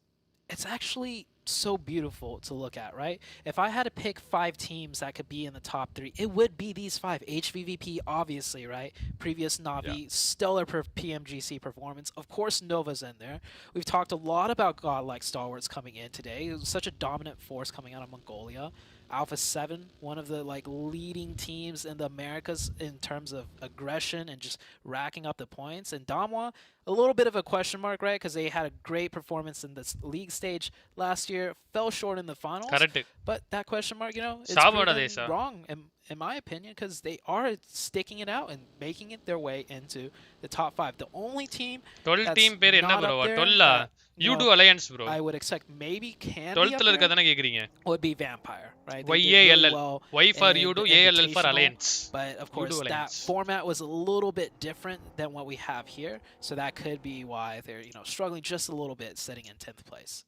it's actually so beautiful to look at, right? If I had to pick 5 teams that could be in the top 3, it would be these 5. HVVP, obviously, right? Previous Navi, stellar PMGC performance. Of course, Nova's in there. We've talked a lot about Godlike Stalwarts coming in today. It was such a dominant force coming out of Mongolia. Alpha 7, one of the leading teams in the Americas in terms of aggression and just racking up the points. And Damwa, a little bit of a question mark, right? Because they had a great performance in this league stage last year, fell short in the finals. Correct. But that question mark, it's proven wrong in my opinion, because they are sticking it out and making it their way into the top 5. The only team that's not up there you do Alliance, bro. I would expect maybe can be up there would be Vampire, right? YALL. Y for you do, ALL for Alliance. But of course, that format was a little bit different than what we have here, so that could be why they're struggling just a little bit, sitting in 10th place.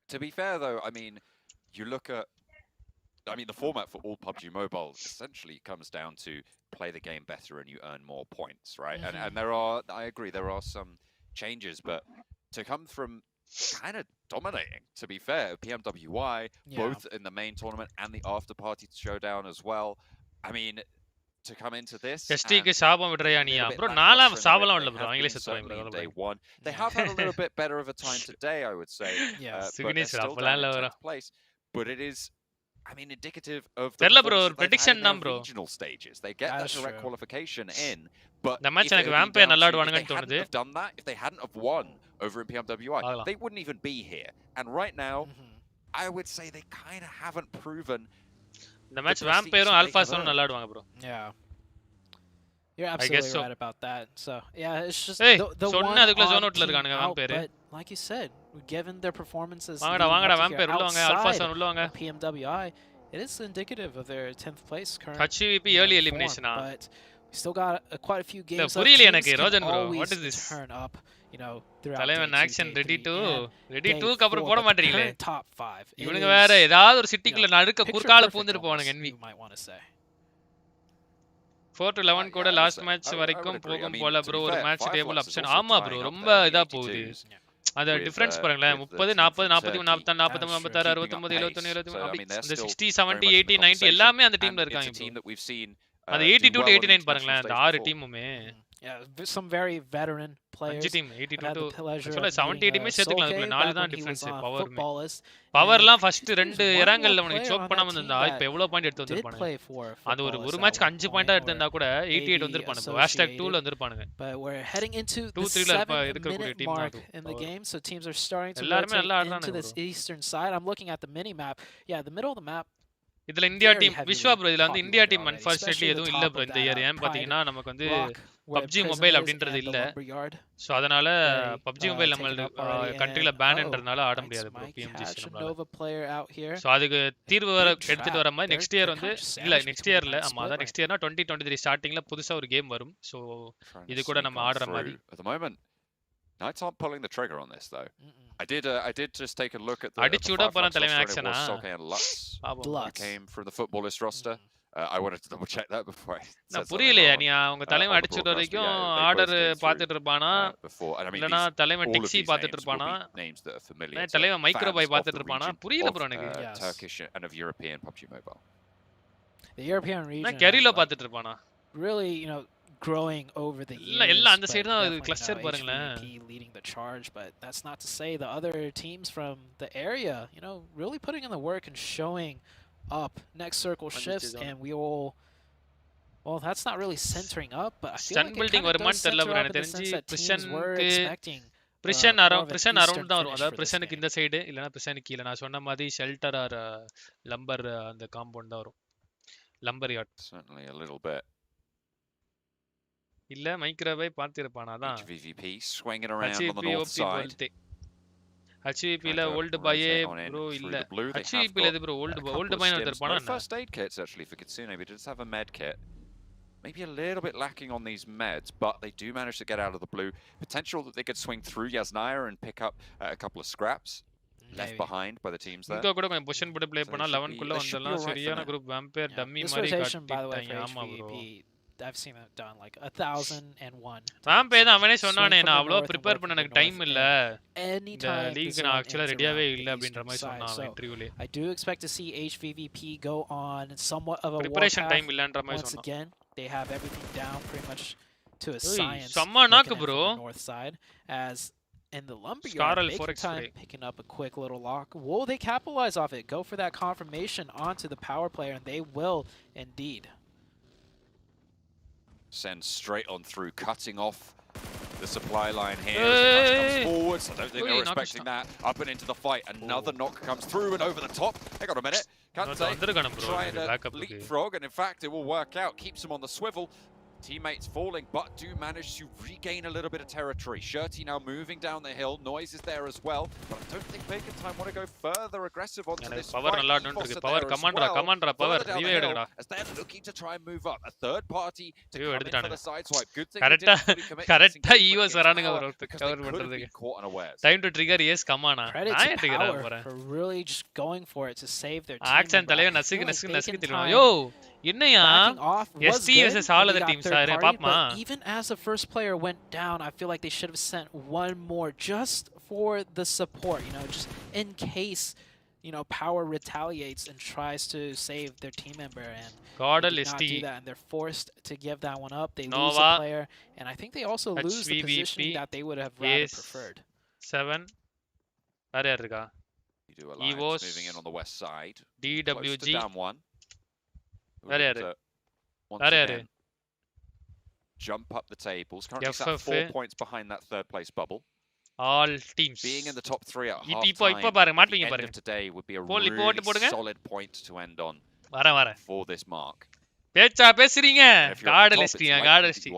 To be fair, though, I mean, you look at, the format for all PUBG Mobile essentially comes down to play the game better and you earn more points, right? And there are, I agree, there are some changes, but to come from kind of dominating, to be fair, PMWY, both in the main tournament and the after party showdown as well. I mean, to come into this, bro, day one, they have had a little bit better of a time today, I would say. But they're still down in 10th place. But it is, indicative of the regional stages. They get that direct qualification in, but if they hadn't have done that, if they hadn't have won over in PMWI, they wouldn't even be here. And right now, I would say they kind of haven't proven. The match Vampire and Alpha Son bro. Yeah. You're absolutely right about that. So, yeah, it's just the one odd team out, but like you said, given their performances outside of PMWI, it is indicative of their 10th place current early elimination. But we still got quite a few games left. Teams can always turn up, throughout action ready to top 5. You might want to say. 4 to 11 கூட last match வரைக்கும் போகும் போல bro ஒரு match table option ஆமா bro ரொம்ப இதா போகுது அந்த டிஃபரன்ஸ் பாருங்களேன் 30 40 41 45 46 69 71 அந்த 60 70 80 90 எல்லாமே அந்த டீம்ல இருக்காங்க அந்த 82 to 89 பாருங்களேன் அந்த 6 டீமுமே Yeah, some very veteran players. 5 team 82 to actually 70 team சேர்த்துக்கலாம் அதுக்குள்ள நாலு தான் டிஃபரன்ஸ் பவர் பவர்லாம் ஃபர்ஸ்ட் ரெண்டு இறங்கல்ல அவனுக்கு சோக் பண்ணாம இருந்தா இப்போ எவ்வளவு பாயிண்ட் எடுத்து வந்திருப்பானுங்க அது ஒரு மேட்ச்க்கு 5 பாயிண்டா எடுத்தா கூட 88 வந்திருப்பானுங்க #2 ல வந்திருப்பானுங்க but we're heading into 2-3 ல இருக்கக்கூடிய team mark in the game, so teams are starting to rotate into this eastern side. I'm looking at the mini map. Yeah, the middle of the map. இதுல India team Vishwa bro இதுல வந்து India team unfortunately எதுவும் இல்ல bro இந்த year ஏன் பாத்தீங்கன்னா நமக்கு வந்து PUBG மொபைல் அப்படின்றது இல்ல சோ அதனால PUBG மொபைல் நம்ம கண்ட்ரில பேன்ன்றதுனால ஆட முடியாது ப்ரோ PMGC நம்மளால சோ அதுக்கு தீர்வு எடுத்துட்டு வர மாதிரி நெக்ஸ்ட் இயர் வந்து இல்ல நெக்ஸ்ட் இயர்ல ஆமா அதான் நெக்ஸ்ட் இயர்னா 2023 ஸ்டார்டிங்ல புதுசா ஒரு கேம் வரும் சோ இது கூட நம்ம ஆடுற மாதிரி at the moment Knights aren't pulling the trigger on this though. I did just take a look at the அடிச்சுட போற தலைவன் ஆக்ஷனா Lux came from the footballist roster. I wanted to double check that before I நான் புரியலையா நீ அவங்க தலைவன் அடிச்சுட வரைக்கும் order பாத்துட்டு இருப்பானா இல்லனா தலைவன் டிக்ஸி பாத்துட்டு இருப்பானா தலைவன் மைக்ரோபாய் பாத்துட்டு இருப்பானா புரியல ப்ரோ எனக்கு Turkish and of European PUBG Mobile. The European region நான் கெரிலோ பாத்துட்டு இருப்பானா really growing over the years. எல்லாம் அந்த சைடு தான் கிளஸ்டர் பாருங்களேன் leading the charge, but that's not to say the other teams from the area, really putting in the work and showing up. Next circle shifts and we all well, that's not really centering up, but I feel like building வருமான்னு தெரியல bro எனக்கு தெரிஞ்சு prison around தான் வரும் அதாவது பிரிஷனுக்கு இந்த side இல்லனா பிரிஷனுக்கு கீழ நான் சொன்ன மாதிரி ஷெல்டர் ஆர் லம்பர் அந்த காம்பவுண்ட் தான் வரும் lumbar yard certainly a little bit இல்ல மைக்ரோவேவ் பாத்திருப்பானா தான் HVVP swinging around on the north side. HVP ல ஓல்ட் பாயே ப்ரோ இல்ல HVP ல இது ப்ரோ ஓல்ட் பாய் வந்திருப்பானா first aid kits actually for Kitsune, we just have a med kit. Maybe a little bit lacking on these meds, but they do manage to get out of the blue. Potential that they could swing through Yasnaya and pick up a couple of scraps left behind by the teams there. இங்க கூட கொஞ்சம் position போட்டு play பண்ணா 11 குள்ள வந்தலாம் சரியான group vampire dummy மாதிரி காட்டிட்டாங்க ஆமா bro I've seen it done like 1001. வாம்பே தான் அவனே சொன்னானே நான் அவ்வளோ ப்ரிப்பேர் பண்ண எனக்கு டைம் இல்ல இந்த லீக் நான் एक्चुअली ரெடியாவே இல்ல அப்படின்ற மாதிரி சொன்னான் இன்டர்வியூல I do expect to see HVVP go on somewhat of a preparation time இல்லன்ற மாதிரி சொன்னான் again they have everything down pretty much to a science சம்மா நாக்கு bro north side as in the lumberyard making time picking up a quick little lock. Will they capitalize off it, go for that confirmation onto the power player, and they will indeed. Send straight on through, cutting off the supply line here as the Knights comes forwards. I don't think they were expecting that. Up and into the fight, another knock comes through and over the top. Hang on a minute, Kante trying to leapfrog, and in fact it will work out, keeps him on the swivel. Teammates falling, but do manage to regain a little bit of territory. Shirty now moving down the hill. Noise is there as well, but I don't think Bacon Time want to go further aggressive onto this power fight. Power commander power as they're looking to try and move up. A third party to come in for the side swipe. Good thing correct EOS வரானுங்க bro cover பண்றதுக்கு. Caught unawares. Time to trigger yes come on. நான் trigger போறேன். For really just going for it to save their team. Action தலைவன் நசுக்கு தெரியும். யோ என்னையா ST versus all other teams sir பாப்பமா. Even as the first player went down, I feel like they should have sent one more just for the support, just in case power retaliates and tries to save their team member, and God they not do that, and they're forced to give that one up. They lose a player, and I think they also lose the positioning that they would have rather preferred. 7 where irukka you do Alliance moving in on the west side. DWG down one. Where are jump up the tables. Currently sat 4 points behind that third place bubble. All teams being in the top 3 at half ipo பாருங்க மாட்டீங்க பாருங்க. Today would be a really solid point to end on. வர for this mark. பேச்சா பேசுறீங்க card லிஸ்டியா card லிஸ்டி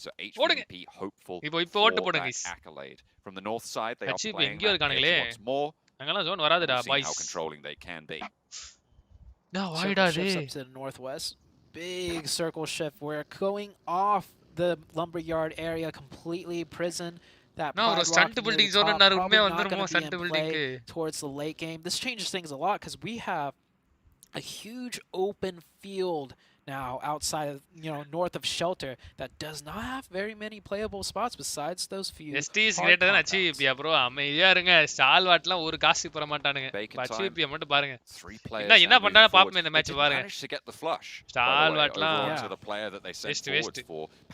so HVP hopeful இப்போ ஓட்டு போடுங்க accolade from the north side. They are playing எங்கயோ இருக்கானுங்களே more. அங்கலாம் ஜோன் வராதுடா boys. How controlling they can be. No, why does it? Up to the northwest. Big circle shift. We're going off the lumberyard area completely. Prison. That no, stunt building zone na rumme vandirumo stunt building towards the late game. This changes things a lot because we have a huge open field now outside of, north of shelter that does not have very many playable spots besides those few. ST is greater than HVP, bro. அமைதியா இருங்க. ஸ்டால்வாட்லாம் ஒரு காசு போற மாட்டானுங்க. HVP மட்டும் பாருங்க. என்ன பண்றாங்க பாப்போம் இந்த மேட்ச் பாருங்க. ஸ்டால்வாட்லாம் waste.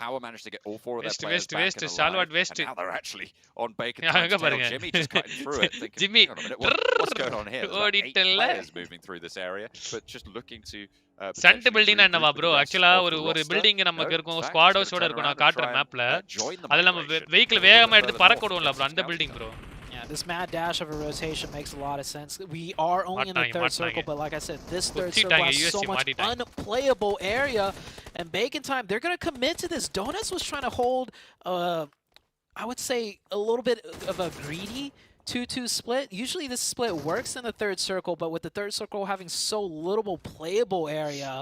Power managed to get all 4 of their players back in the line, and now they're actually on Bacon Time's tail. Jimmy just cutting through it, thinking, Jimmy, what's going on here? There's like 8 players moving through this area, but just looking to send building என்னவா bro ஆக்சுவலா ஒரு building நமக்கு இருக்கும் squad ஹவுஸோட இருக்கும் நான் காட்ற மேப்ல அதுல நம்ம வெஹிக்கிள் வேகமா எடுத்து பறக்க விடுவோம்ல ப்ரோ அந்த building bro Yeah, this mad dash of a rotation makes a lot of sense. We are only in the third circle, but like I said, this third circle has so much unplayable area. And Bacon Time, they're going to commit to this. Donuts was trying to hold, I would say, a little bit of a greedy 2-2 split. Usually this split works in the third circle, but with the third circle having so little playable area,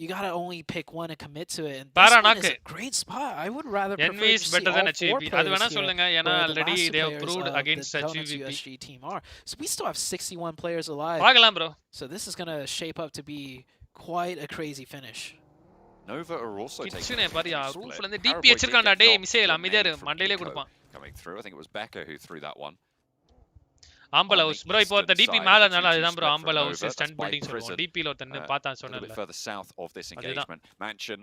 you gotta only pick one and commit to it. And this one is a great spot. I would rather prefer to see all 4 players here, where the already last they two have proved players against the Donuts HVP USG team are. So we still have 61 players alive. Bro. So this is gonna shape up to be quite a crazy finish. Nova are also taking roof la DP vechirukanda டேய் missile அமைதியா இரு மண்டையிலே கொடுப்பான். Coming through, I think it was Becca who threw that one. Ambal house bro ipo the DP மேல அதனால அதுதான் bro Ambal house stand building சொல்லுவோம் DP ல ஒருத்தன் பார்த்தா சொன்னல further south of this engagement mansion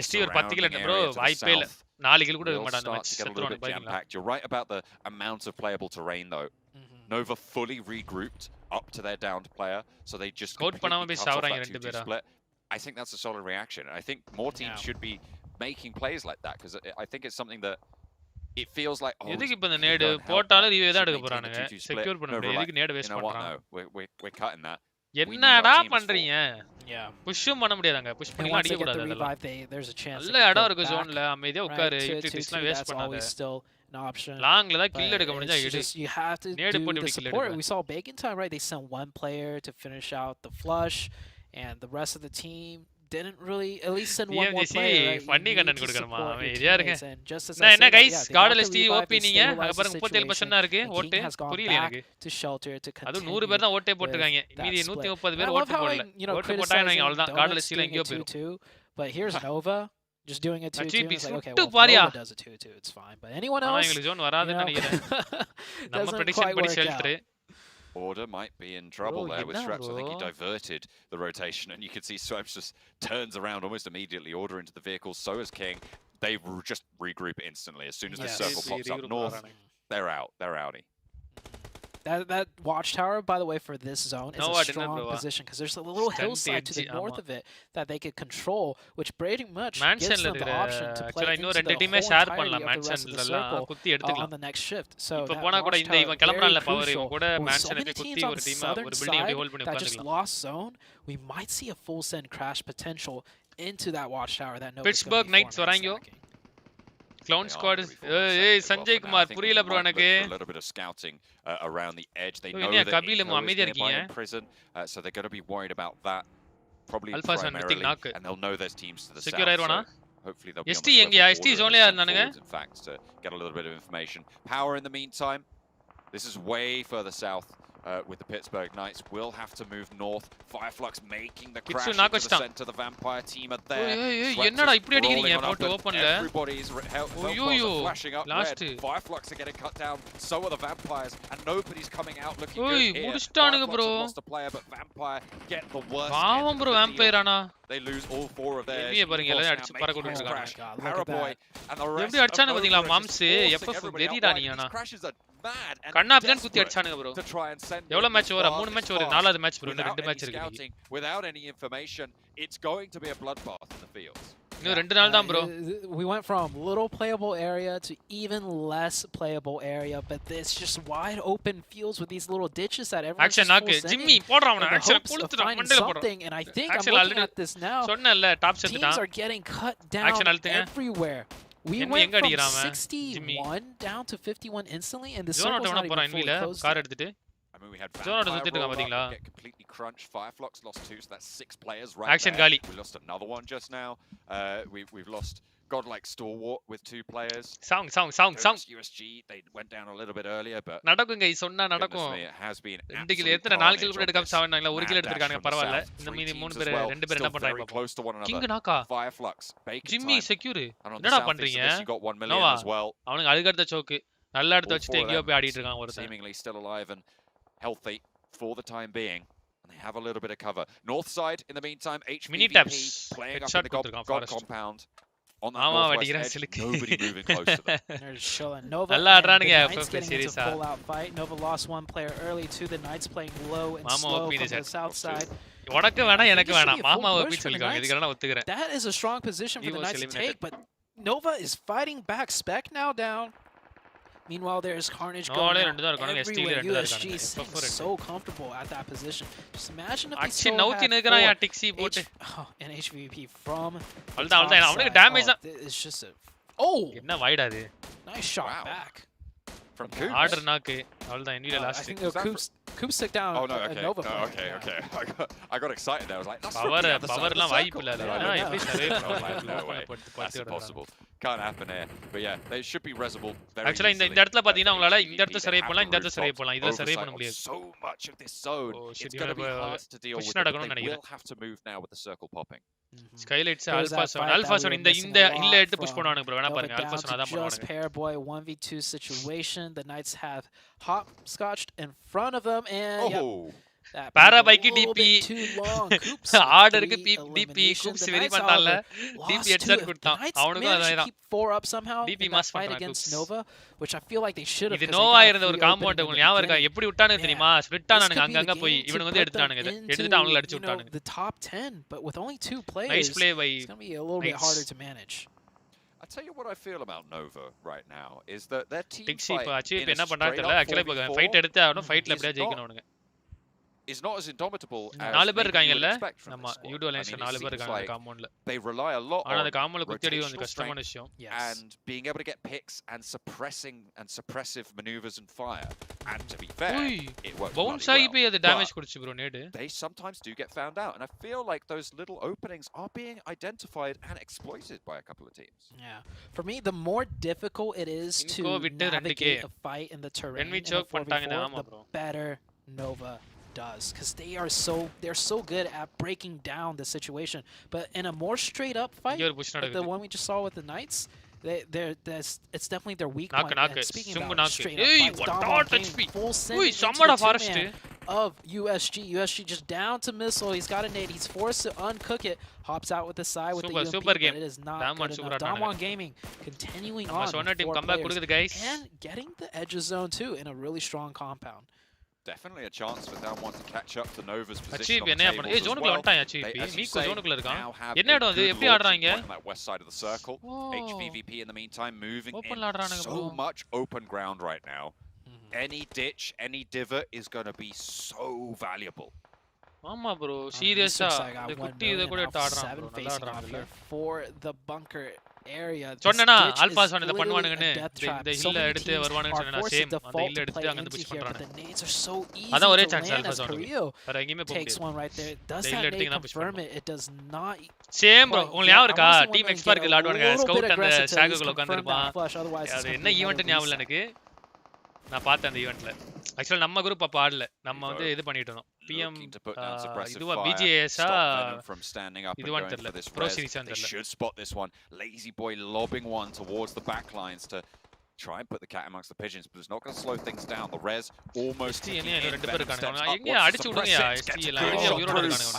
ST ஒரு 10 கிலோ bro வாய்ப்பே இல்ல 4 கிலோ கூட இருக்க மாட்டான் அந்த மேட்ச் செத்துறானே பாருங்க. You're right about the amount of playable terrain though. Nova fully regrouped up to their downed player, so they just coat பண்ணாம போய் சாவறாங்க ரெண்டு பேரா. I think that's a solid reaction. I think more teams should be making plays like that because I think it's something that it feels like எதுக்கு இப்ப இந்த NAT போட்டால ரிவே தான் எடுக்க போறானுங்க செக்யூர் பண்ண முடியாது எதுக்கு நேட் வேஸ்ட் பண்றாங்க we're cutting that என்னடா பண்றீங்க புஷ்ஷும் பண்ண முடியாதாங்க புஷ் பண்ணி அடிக்க கூடாது அதெல்லாம் நல்ல இடம் இருக்கு ஜோன்ல அமைதியா உட்காரு யூட்டிலிட்டிஸ்லாம் வேஸ்ட் பண்ணாத லாங்ல தான் கில் எடுக்க முடிஞ்சா எடு நேட் போட்டு கில் எடுக்க we saw Bacon Time right they sent one player to finish out the flush and the rest of the team didn't really at least send one more player. Right? Funny content கொடுக்கணுமா அமைதியா இருங்க நான் என்ன guys கார்டலஸ் D OP நீங்க அங்க பாருங்க 37% இருக்கு ஓட்டு புரியல எனக்கு அது 100 பேர் தான் ஓட்டே போட்டுருக்காங்க மீதி 130 பேர் ஓட்டு போடல ஓட்டு போட்டாங்க அவ்வளவுதான் கார்டலஸ் டீல எங்கயோ போயிடும். But here's Nova just doing a 2-2 it's like okay well Nova does a 2-2 it's fine but anyone else அவங்களுக்கு ஜோன் வராதுன்னு நினைக்கிறேன் நம்ம prediction படி shelter Order might be in trouble there with Straps. I think he diverted the rotation, and you can see Straps just turns around almost immediately. Order into the vehicle, so is King. They just regroup instantly. As soon as this circle pops up north, they're out. They're outie. That watchtower, by the way, for this zone is a strong position because there's a little hillside to the north of it that they could control, which pretty much gives them the option to play into the whole entirety of the rest of the circle on the next shift. So that watchtower, very crucial. With so many teams on the southern side that just lost zone, we might see a full send crash potential into that watchtower that Nova's Pittsburgh Knights varango. Clown squad hey Sanjay Kumar puriyala bro enakku a little bit of scouting around the edge they know that Kabila in prison so they're going to be worried about that probably primarily and they'll know there's teams to the secure south so hopefully they'll be ST enga ST zone la irundanga in fact to get a little bit of information. Power in the meantime, this is way further south with the Pittsburgh Knights will have to move north. Fireflux making the crash into the center. The Vampire team are there. என்னடா இப்படி அடிக்கிறீங்க boat ஓபன்ல everybody's flashing up red. Fireflux are getting cut down, so are the Vampires, and nobody's coming out looking good here. முடிச்சிட்டானுங்க bro lost a player, but Vampire get the worst. பாவம் bro Vampire ஆனா they lose all 4 of theirs. நீயே பாருங்க எல்லாம் அடிச்சு பறக்க விட்டுறாங்க Paraboy and the rest எப்படி அடிச்சானே பாத்தீங்களா மாம்ஸ் FF வெரிடா நீ ஆனா கண்ணாப்தான் குத்தி அடிச்சானுங்க bro எவ்வளவு மேட்ச் ஓவரா 3 மேட்ச் ஓவரா 4வது மேட்ச் bro இன்னும் 2 மேட்ச் இருக்கு without any information it's going to be a bloodbath in the fields. இன்னும் 2 நாள் தான் bro we went from little playable area to even less playable area but it's just wide open fields with these little ditches that everyone action நாக்கு Jimmy போடுறா அவன ஆக்சுவலா புளுத்துறா மண்டைல போடுறா and I think I'm looking at this now சொன்னல்ல top செத்துட்டான் teams are getting cut down everywhere. We went from 61 down to 51 instantly, and the circle's not even fully closed. I mean, we had Vampire get completely crunched. Fireflux lost 2, so that's 6 players right Action there. Gali. We lost another one just now. We've lost godlike stalwart with 2 players. Song. USG, they went down a little bit earlier, but நடக்குங்க சொன்னா நடக்கும். it has been 2 kill எத்தனை 4 kill கூட எடுக்காம சாவனாங்களா 1 kill எடுத்துட்டாங்க பரவாயில்லை. இந்த மீதி 3 பேர் 2 பேர் என்ன பண்றாங்க பாப்போம். கிங் நாக்கா. Jimmy secure. என்னடா பண்றீங்க? நோவா. அவனுக்கு அதுக்கடுத்த சோக்கு. நல்லா எடுத்து வச்சிட்டு எங்கயோ போய் ஆடிட்டு இருக்காங்க ஒருத்தன். Seemingly still alive and healthy for the time being. They have a little bit of cover. North side, in the meantime, HVVP playing up in the God compound. On that northwest edge, nobody moving close to them. There's showing Nova and the Knights getting into a full-out fight. Nova lost 1 player early too. The Knights playing low and slow from the south side. உனக்கு வேணா எனக்கு வேணா மாமா OP சொல்லிருக்காங்க இதுக்கு நான் ஒத்துக்கறேன். That is a strong position for the Knights to take, but Nova is fighting back. Spec now down. Meanwhile, there's carnage going on everywhere. USG is so comfortable at that position. Just imagine if they still had and HVP from அவனுக்கு damage it's just a என்ன வைடா இது nice shot back from Coops. Order knock அவ்வளவுதான் இன்வில last I think Coops took down Nova. Okay. I got excited there. I was like, powerலாம் வாய்ப்பு இல்ல எப்படி survey That's impossible. Can't happen here. But yeah, they should be reasable very Actually இந்த இடத்துல பாத்தீங்கன்னா உங்களால இந்த இடத்துல சர்வே பண்ணலாம் இந்த இடத்துல சர்வே பண்ணலாம் இதுல சர்வே பண்ண முடியாது. So much of this zone. It's going to be hard to deal with. They will have to move now with the circle popping. Skylights alpha zone இந்த இல்ல எடுத்து புஷ் பண்ணுவானுங்க bro வேணா பாருங்க alpha zone அத பண்ணுவானுங்க. Just pair boy 1v2 situation. The Knights have hopscotched in front of them and பாராபைக்கு டிபி ஆர்டருக்கு டிபி கூப்ஸ் வெரி பண்ணால டிபி ஹெட்செட் கொடுத்தான் அவனுக்கு அதான் four up somehow டிபி mass fight against Nova, which I feel like they should have. இது நோவா இருந்த ஒரு காம்பவுண்ட் உங்களுக்கு ஞாபகம் இருக்கா எப்படி விட்டானே தெரியுமா ஸ்ப்ளிட் ஆனானுங்க அங்கங்க போய் இவனுங்க வந்து எடுத்துட்டானுங்க எடுத்துட்டு அவங்கள அடிச்சு விட்டானுங்க. The top 10 but with only 2 players nice play by it's going to be a little bit harder to manage. I'll tell you what I feel about Nova right now is that their team Tixi இப்ப achieve என்ன பண்றாங்க தெரியல actually இப்ப fight எடுத்து அவனோ ஃபைட்ல எப்படியா ஜெயிக்கணும்ங்க. is not as indomitable as நாலு பேர் இருக்காங்கல்ல நம்ம யூடோ லைன்ஸ்ல நாலு பேர் இருக்காங்க காம்பவுண்ட்ல. They rely a lot on அந்த காம்பவுண்ட்ல குத்தி அடிக்கிறது வந்து கஷ்டமான விஷயம். And being able to get picks and suppressive maneuvers and fire. And to be fair, it works. Bounce ஆகி போய் அது டேமேஜ் கொடுச்சு bro நேடு. They sometimes do get found out and I feel like those little openings are being identified and exploited by a couple of teams. Yeah. For me the more difficult it is to navigate a fight in the terrain when we choke பண்ணிட்டாங்க ஆமா bro. Better Nova does because they're so good at breaking down the situation, but in a more straight up fight like the one we just saw with the Knights, it's definitely their weak point. And speaking about straight up fights, full send of USG just down to missile. He's got a nade, he's forced to uncook it, hops out with the side with the UMP, but it is not good enough. Damwon Gaming continuing on guys. And getting the edge of zone too in a really strong compound. Definitely a chance for Damwon to catch up to Nova's position. Achieve என்ன பண்ணு ஏய் ஜோனுக்குள்ள வந்துட்டான் achieve me go ஜோனுக்குள்ள இருக்கான் என்ன இடம் அது எப்படி ஆடுறாங்க on that west side of the circle. HVVP in the meantime moving in so much open ground right now. Any ditch, any divot is going to be so valuable. ஆமா bro சீரியஸா இந்த குட்டி இத கூட எடுத்து ஆடுறான் bro நல்லா ஆடுறாங்க for the bunker area. சொன்னேனா ஆல்பா சொன்ன இத பண்ணுவானுங்கன்னு இந்த ஹில்ல எடுத்து வருவானுங்க சொன்னேனா சேம் அந்த ஹில்ல எடுத்து அங்க இருந்து புஷ் பண்றாங்க அதான் ஒரே சான்ஸ் ஆல்பா சொன்னது வேற எங்கயுமே போக முடியாது does that make confirm it does not same bro உங்களுக்கு ஞாபகம் இருக்கா டீம் எக்ஸ்பர்ட் விளையாடுவாங்க ஸ்கவுட் அந்த ஷாகுக்குள்ள உட்கார்ந்திருப்பான் அது என்ன ஈவென்ட் ஞாபகம் இல்ல எனக்கு நான் பார்த்தேன் அந்த ஈவென்ட்ல ஆக்சுவலா நம்ம குரூப் அப்ப ஆடல நம்ம வந்து இது பண்ணிட்டு இருந்தோம் PM இதுவா BGS இதுவான் தெரியல ப்ரோ சீரிஸ் தெரியல. They should spot this one. Lazy Boy lobbing one towards the back lines to try and put the cat amongst the pigeons, but it's not going to slow things down. The res almost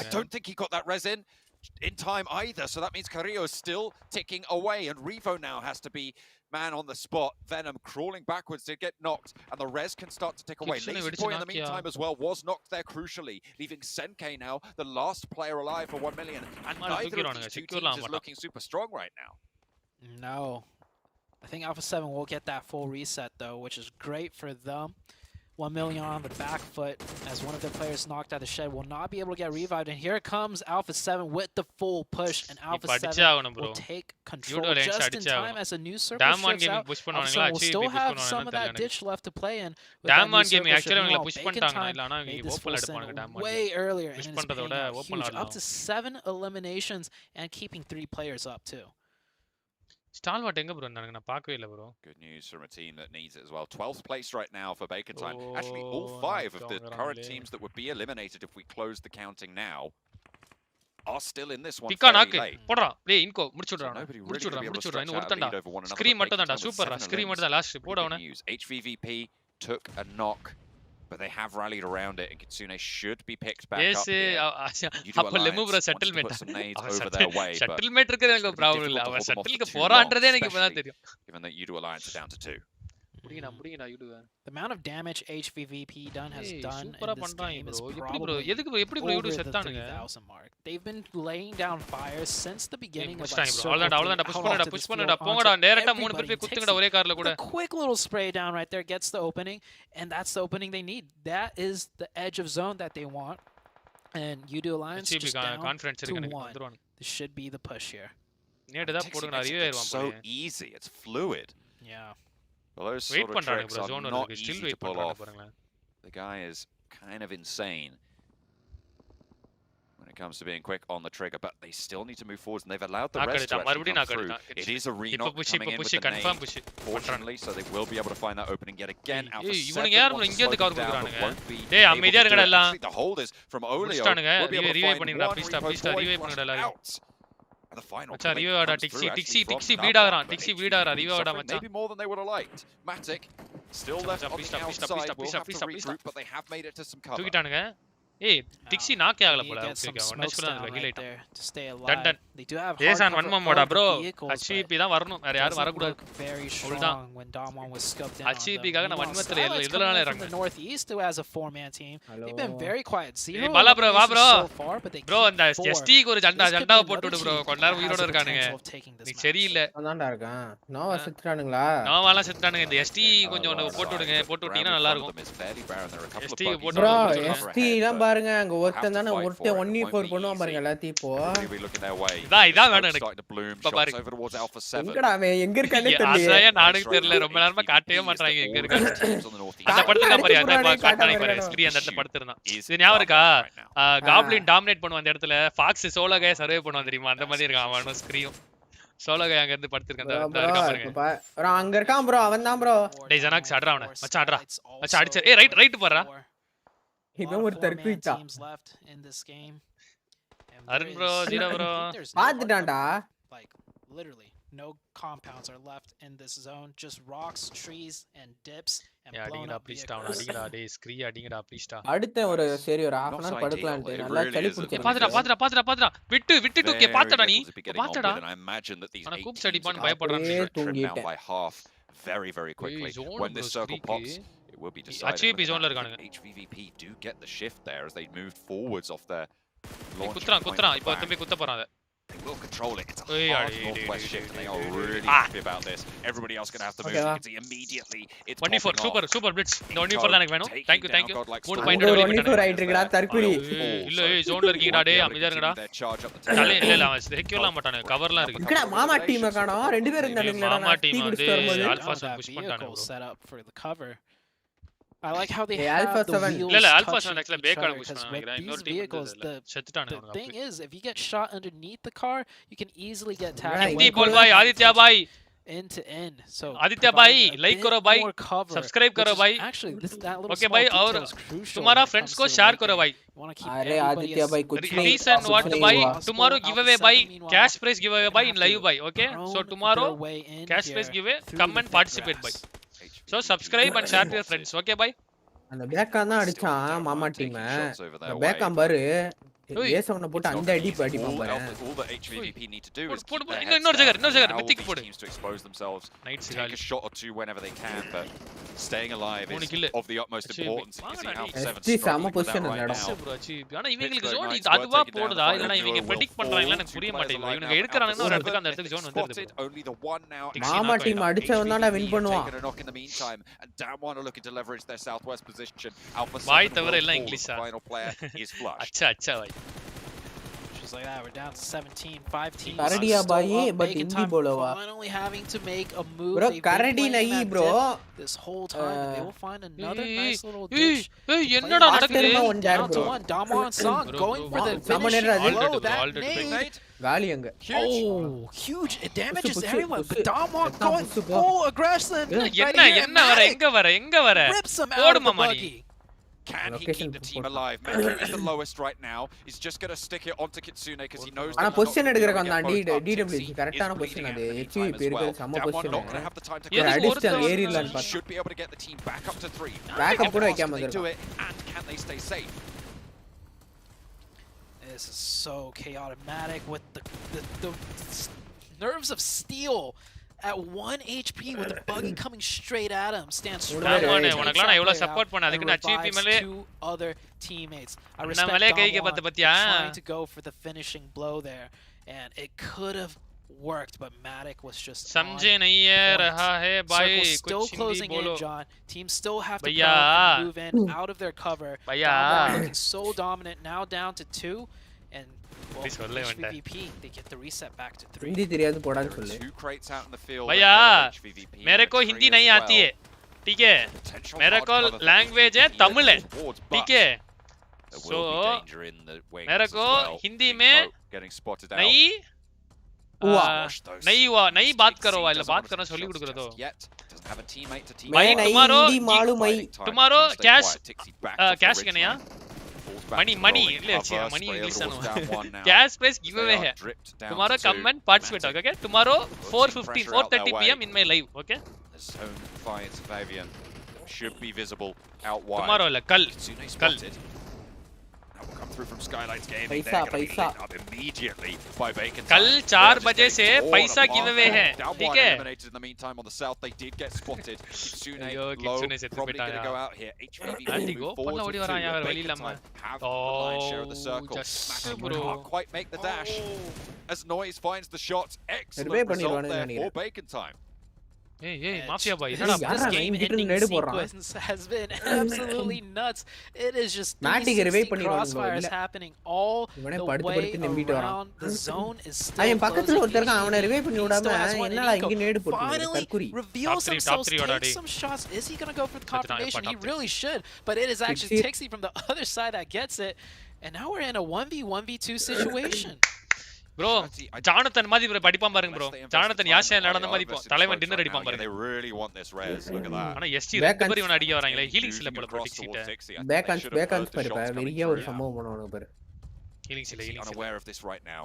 I don't think he got that res in time either, so that means Carrillo is still ticking away, and Revo now has to be man on the spot. Venom crawling backwards to get knocked, and the res can start to tick away. Lazy Boy in the meantime as well was knocked there crucially, leaving Senkei now the last player alive for 1 million, and neither of these two teams is looking super strong right now. No. I think Alpha 7 will get that full reset though, which is great for them. 1 million on the back foot as one of their players knocked out of the shed will not be able to get revived, and here comes Alpha 7 with the full push, and Alpha 7 will take control just in time as a new circle shifts out. Alpha 7 will still have some of that ditch left to play in with that new circle shift. Way earlier, and it's paying out huge, up to 7 eliminations and keeping 3 players up too. Stalwart எங்க bro இருந்தாங்க நான் பார்க்கவே இல்ல bro. Good news from a team that needs it as well. 12th place right now for Bacon Time. Actually, all 5 of the current teams that would be eliminated if we close the counting now are still in this one. Pika knock. போடா. டேய் இன்கோ முடிச்சுடுறா. முடிச்சுடுறா. இன்னும் ஒருத்தன்டா. Scream மட்டும் தான்டா. சூப்பர்டா. Scream மட்டும் தான் last. போடா அவன. HVVP took a knock. But they have rallied around it, and Kitsune should be picked back up here. அப்ப லெமு bro settlement. Settlement இருக்குறது எனக்கு ப்ராப்ளம் இல்ல. அவன் செட்டில்க்கு போறான்றதே எனக்கு இப்பதான் தெரியும். Given that Udo Alliance are down to 2. முடிங்கடா Udo. The amount of damage HVVP has done in this game is bro எப்படி bro Udo செத்தானுங்க? They've been laying down fire since the beginning of அவ்வளவுதான் push பண்ணடா போங்கடா டைரக்ட்டா 3 பேர் போய் குத்துங்கடா ஒரே கார்ல கூட. A quick little spray down right there gets the opening, and that's the opening they need. That is the edge of zone that they want, and Udo Alliance just down to 1. This should be the push here. நேடா போடுங்க அறிவே ஆயிருவான். So easy, it's fluid. Yeah. Well, those sort of tricks are not easy to pull off. The guy is kind of insane when it comes to being quick on the trigger, but they still need to move forwards, and they've allowed the rest to actually come through. It is a re-knock coming in with the nade, fortunately, so they will be able to find that opening yet again. Alpha 7 wants to slow them down, but won't be able to do it. Actually, the hold is from Olio. We'll be able to find one repo out. The final Tixi bleed ஆகறான். Tixi bleed ஆகறான். ரிவே ஆடா மச்சான். Maybe more than they would have liked. Matic still left on the outside. Will have to regroup, but they have made it to some cover. தூக்கிட்டானுங்க. ஏய் Tixi நாக்கே ஆகல போல. Okay ஒன்னஸ்குல ஹீலைட். Done They do have ஏசான் வன்மம் மோடா bro. HVP தான் வரணும். வேற யாரும் வர கூடாது. Very strong when Damwon was scoped down. HVP காக நான் வன்மத்துல இதெல்லாம் இறங்க. The Northeast who has a 4-man team. They've been very quiet. Zero. Bala bro வா bro. Bro அந்த ST க்கு ஒரு ஜண்டா போட்டு விடு bro. கொஞ்ச நேரம் உயிரோட இருக்கானுங்க. நீ சரியில்லை. அதான்டா இருக்கான். நோவா செத்துறானுங்களா? நோவாலாம் செத்துறானுங்க. இந்த ST கொஞ்சம் போட்டு விடுங்க. போட்டு விட்டீங்கன்னா நல்லா இருக்கும். ST போட்டு bro ST தான் பாருங்க அங்க ஒருத்தன் தான ஒருத்தன் 1v4 பண்ணுவான் பாருங்க எல்லாத்தையும் இப்போ. இதான் வேணும் எனக்கு. பாருங்க. எங்கடா அவன் எங்க இருக்கானே தெரியல. அதையே நானுக்கு தெரியல. ரொம்ப நேரமா காட்டவே மாட்டறாங்க எங்க இருக்கான்னு. அந்த படத்துல பாரு அந்த காட்டானே பாரு. ஸ்கிரீன் அந்த இடத்துல படுத்துறான். இது ஞாபகம் இருக்கா? காப்ளின் டாமினேட் பண்ணுவான் அந்த இடத்துல. ஃபாக்ஸ் சோலோ கே சர்வே பண்ணுவான் தெரியுமா? அந்த மாதிரி இருக்கான் அவனும் ஸ்கிரீன். சோலோ கே அங்க இருந்து படுத்துறான். அந்த இருக்கா பாருங்க. bro அங்க இருக்கான் bro அவன் தான் bro. டேய் ஜனாக்ஸ் அடறா அவன. மச்சான் அடறா. மச்சான் அடிச்ச. ஏய் ரைட் போறா. இவன் ஒரு தர்க்குயிட்டா. அருண் bro ஜீரோ bro பாத்துட்டான்டா. Like literally no compounds are left in this zone, just rocks, trees and dips and blown up please down அடிங்கடா டேய் ஸ்க்ரீ அடிங்கடா please டா. அடுத்து ஒரு சரி ஒரு half an hour படுக்கலாம்னு நல்லா சளி பிடிச்சு. பாத்துடா விட்டு தூக்கி பாத்துடா நீ. பாத்துடா انا கூப்ஸ் அடிப்பான்னு பயப்படுறான். தூங்கிட்டேன். Very quickly when this circle pops it will be decided. HVP zone la irukanga. HVVP do get the shift there as they moved forwards off their குத்துறான் இப்போ திரும்பி குத்த போறாங்க. They will control it. It's a hard northwest shift and they are really happy about this. Everybody else going to have to move. You can see immediately it's 1v4 super blitz. இந்த 1v4 தான் எனக்கு வேணும். Thank you 3 point ready பண்ணிட்டேன். 1v4 right இருக்குடா தர்க்குரி. இல்ல ஏய் ஜோன்ல இருக்கீங்கடா டேய் அமைதியா இருங்கடா. இல்ல அவன் செக்யூர்லாம் மாட்டானே கவர்லாம் இருக்கு. இருக்கடா மாமா டீம் காணோம் ரெண்டு பேர் இருந்தானுங்களா. மாமா டீம் வந்து ஆல்பா 7 புஷ் பண்ணிட்டானே set up for the cover. I like how they have Alpha the 7. wheels Alpha 7 actually back push பண்ணாங்க. These vehicles, the thing is, if you get shot underneath the car, you can easily get tagged. Hindi bol bhai, Aditya bhai. End to end. So Aditya bhai, like karo bhai, subscribe karo bhai. Actually, that little okay bhai, aur tumhara friends ko share karo bhai. अरे आदित्य भाई कुछ नहीं. Reason what bhai, tomorrow giveaway bhai, cash prize giveaway bhai in live bhai, okay? So tomorrow cash prize giveaway, come and participate bhai. So subscribe and share to your friends, okay bye. அந்த பேக்கா தான் அடிச்சான் மாமா team. அந்த பேக்கா பாரு ஏசவன போட்டு அந்த அடி அடிப்பான் பாரு. All that HVVP need to do is இன்னொரு ஜகர் மித்திக்கு போடு. To expose themselves. Night take a shot or two whenever they can, but staying alive is of the utmost importance. You see Alpha 7 Sama position இல்லடா. ஆனா இவங்களுக்கு zone இது அதுவா போடுதா இல்லனா இவங்க predict பண்றாங்களா எனக்கு புரிய மாட்டேங்குது. இவங்க எடுக்கறாங்கன்னா ஒரு இடத்துக்கு அந்த இடத்துக்கு ஜோன் வந்துருது. Only the one now. மாமா டீம் அடிச்சவன் தான் வின் பண்ணுவான். In the meantime and Damwon are looking to leverage their southwest position. Alpha 7 பாய் தவிர எல்லாம் இங்கிலீஷா. Final player is flush. அச்சா பாய். just like that. We're down to 17, 5 teams. Karadiya bhai, but hindi bolova. Finally having to make a move. Bro, Karadi nahi bro. This whole time, they will find another nice little Hey, ditch. என்னடா நடக்குது? Down to 1. Damwon Song going for the finishing blow. That nade. Gali anga. Oh, huge. It damages everyone. But Damwon going full aggression. என்ன வர எங்க வர? Rips him out of the buggy. Can he keep the team alive? Meki is the lowest right now. He's just going to stick it onto Kitsune because he knows that position edukira konda DWC correctana position adu HV perikal sama position not going to have the time to should be able to get the team back up to 3. Back up kuda vekkama do it, and can they stay safe? This is so chaotic with the nerves of steel. At 1 HP with the buggy coming straight at him, stands strong. உனக்குலாம் எவ்வளவு support பண்ண அதுக்கு நான் CP மேலே two other teammates. I respect trying to go for the finishing blow there, and it could have worked, but Matic was just समझे नहीं है रहा है भाई still कुछ closing हिंदी बोलो in, John. Teams still have to move in out of their cover. Looking so dominant, now down to 2, and HVVP, they get the reset back to 3. Hindi தெரியாது போடான்னு சொல்லு. 2 crates out in the field. भैया मेरे को हिंदी नहीं आती है, ठीक है? मेरे को लैंग्वेज है तमिल है, ठीक है? So मेरे को हिंदी में नहीं बात करो वाला बात करना சொல்லி கொடுக்கற दो. tomorrow cash कन्या money money English cash prize giveaway hai. Tomorrow come and participate, okay? Tomorrow 4:30 PM in my live, okay? The zone finds Fabian should be visible out wide. Tomorrow la kal will come through from Skylight's game. Paisa up immediately by Bacon. कल 4 बजे से पैसा giveaway है, ठीक है? Eliminated in the meantime on the south, they did get spotted. Kitsune low, probably going to go out here. HVV forward to 2. Have the lion's share of the circle. Can't quite make the dash as Noise finds the shots. Excellent result there for Bacon time. Hey, Mafia boy, this game-ending sequence has been absolutely nuts. It is just 360 crossfires happening all the way around. The zone is still finally reveals himself, takes some shots. Is he going to go for the confirmation? He really should, but it is actually Tixi from the other side that gets it. And now we're in a 1v1v2 situation. bro Jonathan மாதிரி bro படிப்பான் பாருங்க bro Jonathan யாஷா நடந்த மாதிரி போ தலைவன் dinner அடிப்பான் பாருங்க they really want this res look at that ஆனா ST ரெண்டு பேர் இவன் அடிக்க வராங்களே ஹீலிங்ஸ் இல்ல போல ப்ரோ டிக்ஸிட்ட பேக் அன்ஸ் பாரு வெறியா ஒரு சம்பவம் பண்ணுவானுங்க பாரு ஹீலிங்ஸ் இல்ல unaware of this right now.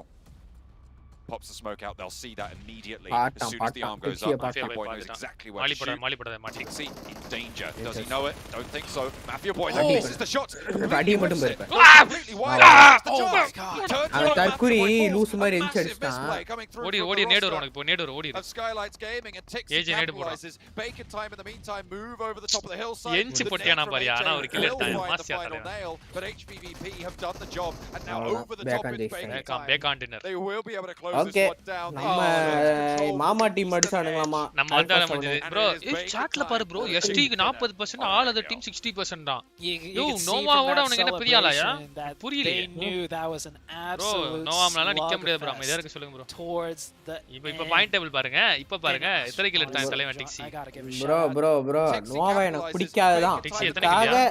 Pops the smoke out, they'll see that immediately as soon as the arm goes up. Mafia Boy knows exactly where to shoot. Tixi in danger. Does he know it? Don't think so. Mafia Boy misses the shot. Completely wide open. Oh my god. Tarkuri loose mari enchi adistan. Odi nade varu unakku nade varu odi. Skylight's gaming and Tixi capitalizes. Bacon time in the meantime move over the top of the hillside. enchi pottiyana pariya ana oru kill edutha Masya nail, but HVVP have done the job and now over the top with Bacon time. Back on dinner. They will be able to close okay நம்ம மாமா team அடிச்சானுங்களாமா நம்ம வந்தால முடிஞ்சது bro சாட்ல பாரு bro ST க்கு 40% all other team 60% தான் யோ நோவாவோட அவனுக்கு என்ன பெரிய ஆளாயா புரியல they knew that was an absolute நோவாமனால நிக்க முடியாது bro அமைதியா இருக்க சொல்லுங்க bro towards the இப்போ பாயிண்ட் டேபிள் பாருங்க இப்போ பாருங்க எத்தனை கில் எடுத்தாங்க தலைவன் டிக்ஸி bro நோவா எனக்கு பிடிக்காததான் டிக்ஸி எத்தனை கில்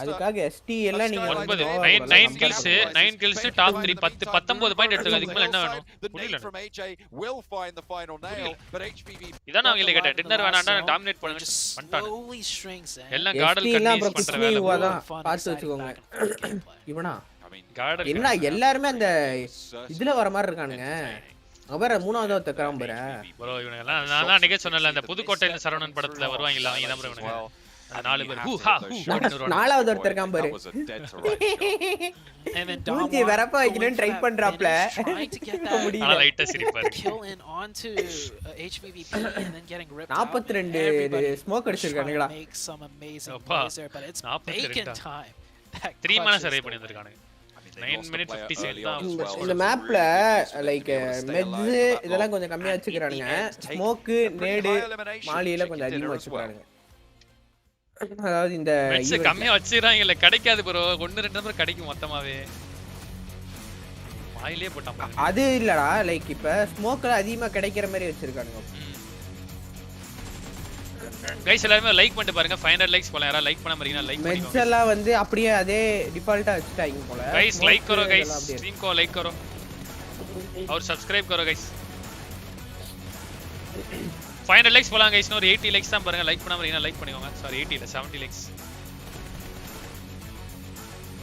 அதுக்காக ST எல்லாம் நீங்க 9 kills டாப் 3 10 19 பாயிண்ட் எடுத்துங்க அதுக்கு மேல என்ன வேணும் from AJ will find the final nail, but HVV இதான் நான் உங்களுக்கு கேட்டேன் டின்னர் வேணாம்னா டாமினேட் பண்ணிட்டாங்க எல்லாம் கார்டல் கன்வின்ஸ் பண்ற வேலை பாத்து வெச்சுக்கோங்க இவனா என்ன எல்லாரும் அந்த இதுல வர மாதிரி இருக்கானுங்க அவர மூணாவது ஒருத்தக்கறான் பாரு bro இவங்க எல்லாம் நான் அன்னைக்கே சொன்னல அந்த புதுக்கோட்டையில சரவணன் படத்துல வருவாங்கல அவங்க தான் bro இவங்க நாலு பேர் ஹூ ஹா ஹூ நாலாவது ஒருத்தர் இருக்கான் பாரு and then மூஞ்சி வரப்ப வைக்கணும் ட்ரை பண்றாப்ல முடியல லைட்டா சிரிப்பாரு kill in onto HVVP and then getting ripped 42 smoke அடிச்சிருக்கானுங்கடா make some amazing plays there but it's Bacon time 3 mana survey பண்ணி வந்திருக்கானுங்க 9 minutes 50 seconds தான் இந்த மேப்ல லைக் மெட்ஸ் இதெல்லாம் கொஞ்சம் கம்மியா வச்சிருக்கானுங்க ஸ்மோக் நேடு மாலியில கொஞ்சம் அதிகமா வச்சிருக்கானுங்க அதாவது இந்த மெட்ஸ் கம்மியா வச்சிராங்க இல்ல கிடைக்காது bro 1 2 நம்பர் கிடைக்கும் மொத்தமாவே வாயிலே போட்டான் அது இல்லடா லைக் இப்ப ஸ்மோக்ல அதிகமா கிடைக்கிற மாதிரி வச்சிருக்கானுங்க गाइस எல்லாரும் லைக் பண்ணிட்டு பாருங்க 500 லைக்ஸ் போலாம் யாரா லைக் பண்ணாம இருக்கீங்க லைக் பண்ணிக்கோங்க மெட்ஸ் எல்லாம் வந்து அப்படியே அதே டிஃபால்ட்டா வச்சிட்டாங்க போல गाइस लाइक करो गाइस स्ट्रीम को लाइक करो और सब्सक्राइब करो गाइस 500 லைக்ஸ் போலாம் गाइस இன்னொரு 80 லைக்ஸ் தான் பாருங்க லைக் பண்ணாம இருக்கீங்க லைக் பண்ணிக்கோங்க சாரி 80 இல்ல 70 லைக்ஸ்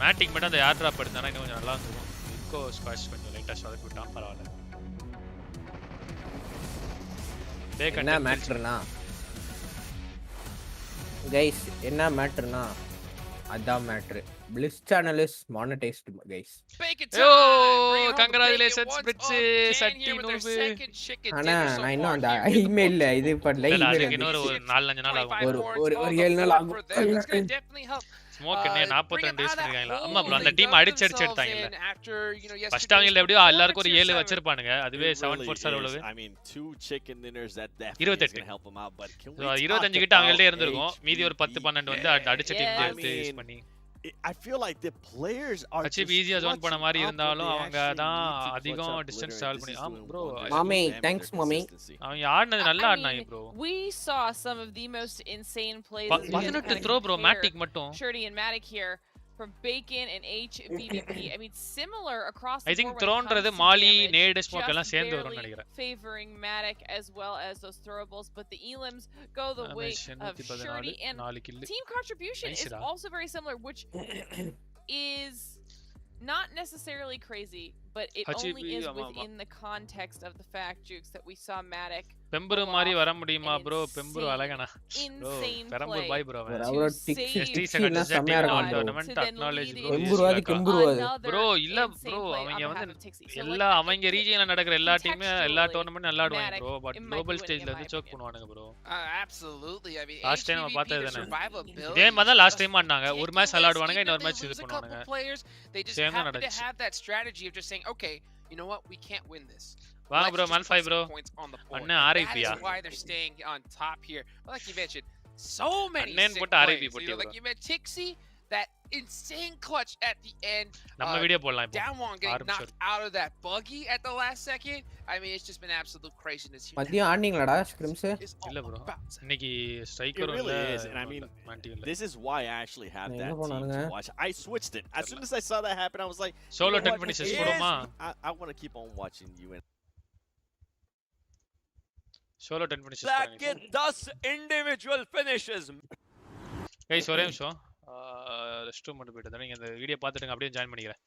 மேட்டிக் மட்டும் அந்த ஏர் டிராப் எடுத்தானா இன்னும் கொஞ்சம் நல்லா இருக்கும் இன்கோ ஸ்குவாஷ் கொஞ்சம் லைட்டா ஷாட் விட்டான் பரவாயில்லை என்ன மேட்டர்னா गाइस என்ன மேட்டர்னா அதான் matter please channel is monetized guys oh congratulations பிரிட்ஜ் சட்டி நூபு انا நான் இன்னும் அந்த இமெயில்ல இது பண்ணல இமெயில் இன்னொரு 4-5 நாள் ஆகும் ஒரு 7 நாள் ஆகும் ஸ்மோக் என்ன 42 டேஸ் பண்ணிருக்காங்களா அம்மா ப்ரோ அந்த டீம் அடிச்சு எடுத்தாங்க ஃபர்ஸ்ட் அவங்கள எப்படியோ எல்லாருக்கும் ஒரு 7 வச்சிருப்பானுங்க அதுவே 7-4 சார் எவ்வளவு I mean 2 chicken dinners that 28 help them out but 25 கிட்ட அவங்கள்ட்ட இருந்திருக்கும் மீதி ஒரு 10-12 வந்து அடிச்ச டீம் எடுத்து யூஸ் பண்ணி I feel like the players are achieve ஈஸியா ஜோன் பண்ண மாதிரி இருந்தாலும் அவங்க தான் அதிகம் டிஸ்டன்ஸ் ட்ராவல் பண்ணி ப்ரோ மாமி தேங்க்ஸ் மாமி அவங்க ஆடுனது நல்லா ஆடுனாங்க bro we saw some of the most insane plays 18 throw bro மேட்டிக் மட்டும் Shirty and Matic here from Bacon and HVVP. I mean similar across the board. I think thrownறது மாலி நேட் ஸ்மோக் எல்லாம் சேர்ந்து வரும்னு நினைக்கிறேன் favoring Matic as well as those throwables but the elims go the way of Shirty and team contribution is also very similar which is not necessarily crazy but it only is within the context of the fact Jukes that we saw Matic பெம்பரு மாதிரி வர முடியுமா bro பெம்பரு அழகனா bro பெம்பர் பாய் bro அவரோட டிக்ஸ் செமையா இருக்கும் டோர்னமென்ட் அக்னாலேஜ் ப்ரோ இல்ல ப்ரோ அவங்க வந்து எல்லா அவங்க ரீஜியன்ல நடக்கிற எல்லா டீமும் எல்லா டோர்னமென்ட் நல்லா ஆடுவாங்க ப்ரோ பட் குளோபல் ஸ்டேஜ்ல வந்து சோக் பண்ணுவானுங்க bro absolutely I mean last time பார்த்தது தானே இதே மாதிரி தான் லாஸ்ட் டைம் ஆடுனாங்க ஒரு மேட்ச் நல்லா ஆடுவானுங்க இன்னொரு மேட்ச் இது பண்ணுவானுங்க they just have to have that strategy of just saying okay you know what we can't win this வாங்க ப்ரோ மல்ஃபை ப்ரோ அண்ணே ஆர்ஐபியா why they're staying on top here but like you mentioned so many அண்ணன் போட்டு RIP போட்டு like you mentioned Tixi that insane clutch at the end நம்ம video போடலாம் இப்போ down one getting knocked out of that buggy at the last second I mean it's just been absolute craziness here மதியம் ஆடுனீங்களாடா scrims இல்ல bro இன்னைக்கு ஸ்ட்ரைக்கரும் இல்ல and I mean this is why I actually have that team to watch I switched it as soon as I saw that happen I was like solo 10 finishes போடுமா I want to keep on watching you and solo 10 finishes Black get 10 individual finishes guys ஒரே நிமிஷம் rest room மட்டும் போய்ட்டு நீங்க இந்த video பார்த்துடுங்க அப்படியே join பண்ணிக்கிறேன்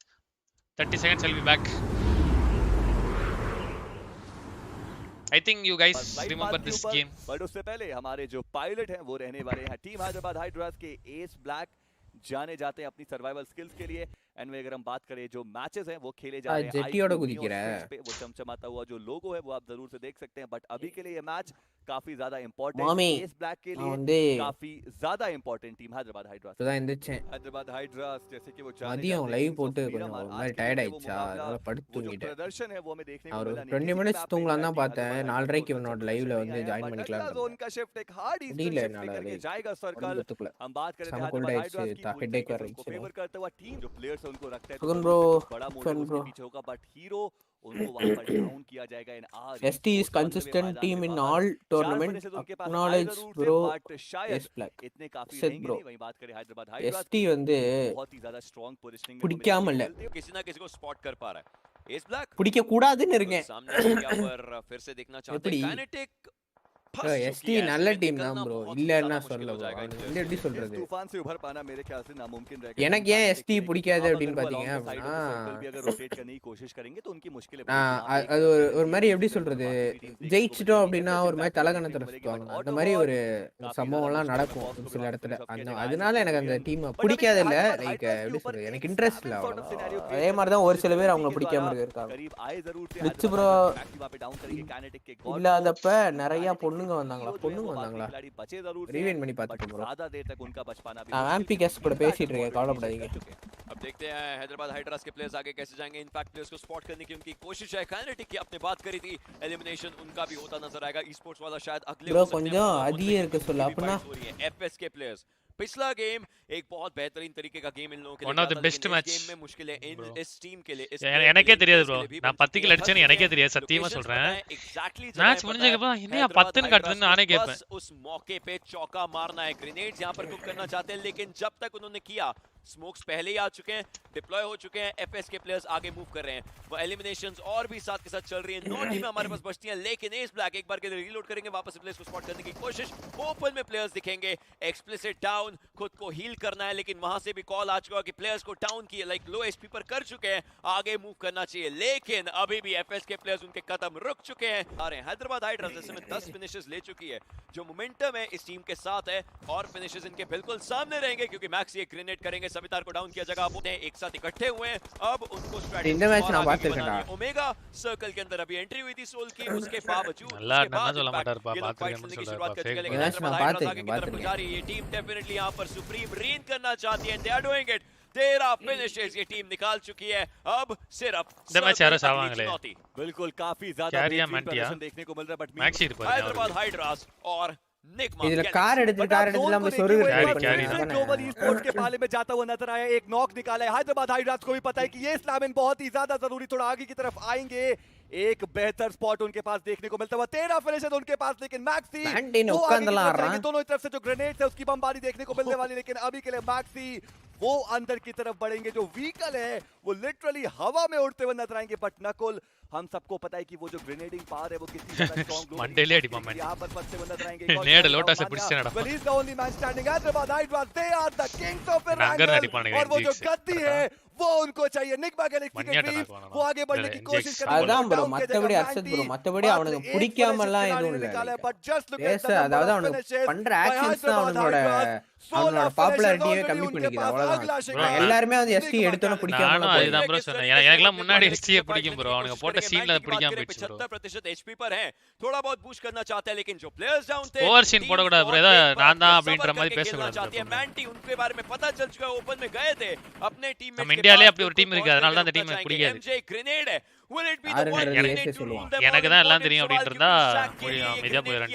30 seconds I'll be back I think you guys remember this game but उससे पहले हमारे जो पायलट हैं वो रहने वाले हैं टीम हैदराबाद हाइड्रास के एस ब्लैक जाने जाते हैं अपनी सर्वाइवल स्किल्स के लिए एंड में अगर हम बात करें जो मैचेस हैं वो खेले जा रहे हैं वो चमचमाता हुआ जो लोगो है वो आप जरूर से देख सकते हैं बट अभी के लिए ये मैच काफी ज्यादा इंपॉर्टेंट है एस ब्लैक के लिए काफी ज्यादा important team Hyderabad hydras Hyderabad hydras जैसे कि वो மதியம் லைவ் போட்டு கொஞ்சம் ஒரு மாதிரி டயர்ட் ஆயிடுச்சா அதனால படுத்து தூங்கிட்டேன் प्रदर्शन है वो हमें देखने को मिला 20 मिनट्स தூங்கலாம் தான் பார்த்தேன் 4:30க்கு இவனோட லைவ்ல வந்து ஜாயின் பண்ணிக்கலாம் जोन का शिफ्ट एक हार्ड ईस्टर्न शिफ्ट करके जाएगा सर्कल हम बात करें हैदराबाद हाइड्रास की हेडेक फेवर करता हुआ टीम जो प्लेयर्स उनको रखता है बड़ा मोटिव उसके पीछे होगा बट हीरो उनको वहां पर डाउन किया जाएगा इन are ST is consistent team in all tournament acknowledge bro yes black इतने काफी रहेंगे नहीं वहीं बात करें हैदराबाद हाइड्रास ST வந்து बहुत ही ज्यादा स्ट्रांग पोजीशनिंग में பிடிக்காம இல்ல किसी ना किसी को स्पॉट कर पा रहा है एस ब्लैक பிடிக்க கூடாதுன்னு இருக்கேன் सामने क्या पर फिर से देखना चाहते हैं काइनेटिक ST நல்ல டீம் தான் ப்ரோ இல்லன்னா சொல்ல இல்ல எப்படி சொல்றது तूफान से उभर पाना मेरे ख्याल से नामुमकिन रहेगा எனக்கு ஏன் ST பிடிக்காது அப்படினு பாத்தீங்க அப்படினா अगर रोटेट करने की कोशिश करेंगे तो उनकी मुश्किलें அது ஒரு மாதிரி எப்படி சொல்றது ஜெயிச்சிட்டோம் அப்படினா ஒரு மாதிரி தலகணத்துல சுத்துவாங்க அந்த மாதிரி ஒரு சம்பவம்லாம் நடக்கும் சில இடத்துல அதனால எனக்கு அந்த டீம் பிடிக்காது இல்ல லைக் எப்படி சொல்றது எனக்கு இன்ட்ரஸ்ட் இல்ல அதே மாதிரி தான் ஒரு சில பேர் அவங்க பிடிக்காம இருக்காங்க ரிச் ப்ரோ இல்லாதப்ப நிறைய பொண்ணுங்க வந்தாங்களா ரீவைண்ட் பண்ணி பாத்துட்டு ப்ரோ ज्यादा देर तक उनका बच पाना भी एमपी கேஸ் கூட பேசிட்டு இருக்கேன் கவலைப்படாதீங்க अब देखते हैं हैदराबाद हाइड्रास के प्लेयर्स आगे कैसे जाएंगे इनफैक्ट प्लेयर्स को स्पॉट करने की उनकी कोशिश है काइनेटिक की आपने बात करी थी एलिमिनेशन उनका भी होता नजर आएगा ई स्पोर्ट्स वाला शायद अगले ப்ரோ கொஞ்சம் அதியே இருக்கு சொல்ல அப்பனா एफएस के प्लेयर्स पिछला गेम एक बहुत बेहतरीन तरीके का गेम इन लोगों के लिए One of the best match. Game में मुश्किलें इस टीम के लिए எனக்கே தெரியாது ப்ரோ. நான் 10 கில் அடிச்சேன்னு எனக்கே தெரியாது சத்தியமா சொல்றேன். மேட்ச் முடிஞ்சதுக்கு அப்புறம் என்னையா 10 ன்னு காட்டுதுன்னு நானே கேட்பேன். उस मौके पे चौका मारना है, ग्रेनेड्स यहां पर कुक करना चाहते हैं, लेकिन जब तक उन्होंने किया स्मोक्स पहले ही आ चुके हैं, डिप्लॉय हो चुके हैं, एफएस के प्लेयर्स आगे मूव कर रहे हैं, वो एलिमिनेशंस और भी साथ के साथ चल रही है। 9 टीमें हमारे पास बचती हैं, लेकिन एस ब्लैक एक बार के लिए रीलोड करेंगे, वापस प्लेयर्स को स्पॉट करने की कोशिश, ओपन में प्लेयर्स दिखेंगे, एक्सप्लिसिट डाउन, खुद को हील करना है, लेकिन वहां से भी कॉल आ चुका है कि प्लेयर्स को डाउन किए, लाइक लो एचपी पर कर चुके हैं, आगे मूव करना चाहिए, लेकिन अभी भी एफएस के प्लेयर्स उनके कदम रुक चुके हैं। आ रहे हैं हैदराबाद हाइड्रास जैसे में 10 फिनिशेस ले चुकी है, जो मोमेंटम है इस टीम के साथ है, और फिनिशेस इनके बिल्कुल सामने रहेंगे क्योंकि मैक्सी एक ग्रेनेड करेंगे, सवितार को डाउन किया जगह बोलते हैं, एक साथ इकट्ठे हुए हैं, अब उनको स्ट्रेटजी ओमेगा सर्कल के अंदर अभी एंट्री हुई थी सोल की, उसके बावजूद ये टीम डेफिनेटली यहाँ पर सुप्रीम रेन करना चाहती है, they are doing it, 13 finishes ये टीम निकाल चुकी है, अब सिर्फ बिल्कुल काफी ज्यादा देखने को मिल रहा है, बट हैदराबाद हाइड्रास और இதுல கார் எடுத்து நம்ம सोरुगर ग्लोबल ई-स्पोर्ट्स के पाले में जाता हुआ नजर आया, एक नॉक निकाला है। हैदराबाद हाइड्रास को भी पता है कि ये स्लैमिन बहुत ही ज्यादा जरूरी, थोड़ा आगे की तरफ आएंगे, एक बेहतर स्पॉट उनके पास देखने को मिलता हुआ, 13 फिनिशेस उनके पास, लेकिन मैक्सी दोनों तरफ से जो ग्रेनेड्स है उसकी बमबारी देखने को मिलने वाली, लेकिन अभी के लिए मैक्सी वो अंदर की तरफ बढ़ेंगे, जो व्हीकल है वो लिटरली हवा में उड़ते हुए नजर आएंगे, बट नकुल हम सबको पता है कि वो जो ग्रेनेडिंग पावर है वो कितनी ज्यादा स्ट्रांग मंडेले अडी मोमेंट यहां पर फंसते हुए नजर आएंगे, नेड लोटा से पिடிச்சனடா well is the only man standing, Hyderabad Hydras they are the kings of Erangel, और वो जो गद्दी है वो उनको चाहिए, निग्मा गैलेक्सी के ड्रीम वो आगे बढ़ने की कोशिश कर रहे हैं, அதான் bro மத்தபடி அர்ஷத் bro மத்தபடி அவனுக்கு பிடிக்காமலாம் எதுவும் இல்ல, बट जस्ट लुक எஸ் அதாவது அவனுக்கு பண்ற ஆக்ஷன்ஸ் தான் அவனோட பாப்புலாரிட்டியே கம்மி பண்ணிக்குது, அவ்வளவுதான். எல்லாரும் வந்து எஸ்டி எடுத்தோன பிடிக்காம நான் அதுதான் bro சொன்னேன், எனக்குலாம் முன்னாடி எஸ்டியே பிடிக்கும் bro, அவனுக்கு போட்ட சீன்ல பிடிக்காம போச்சு bro, 75% एचपी पर है, थोड़ा बहुत बूस्ट करना चाहते हैं, लेकिन जो प्लेयर्स डाउन थे ओवर सीन போட கூடாது bro, ஏதோ நான் தான் அப்படின்ற மாதிரி பேச चाहते हैं, मैंटी उनके बारे में पता चल चुका है, ओपन में गए थे अपने टीम में, நம்ம இந்தியாலயே அப்படி ஒரு டீம் இருக்கு, அதனால தான் அந்த டீம் எனக்கு பிடிக்காது, एमजे ग्रेनेड है, will it be the one எனக்கு தான் எல்லாம் தெரியும் அப்படினு இருந்தா அமைதியா போயிரணும்,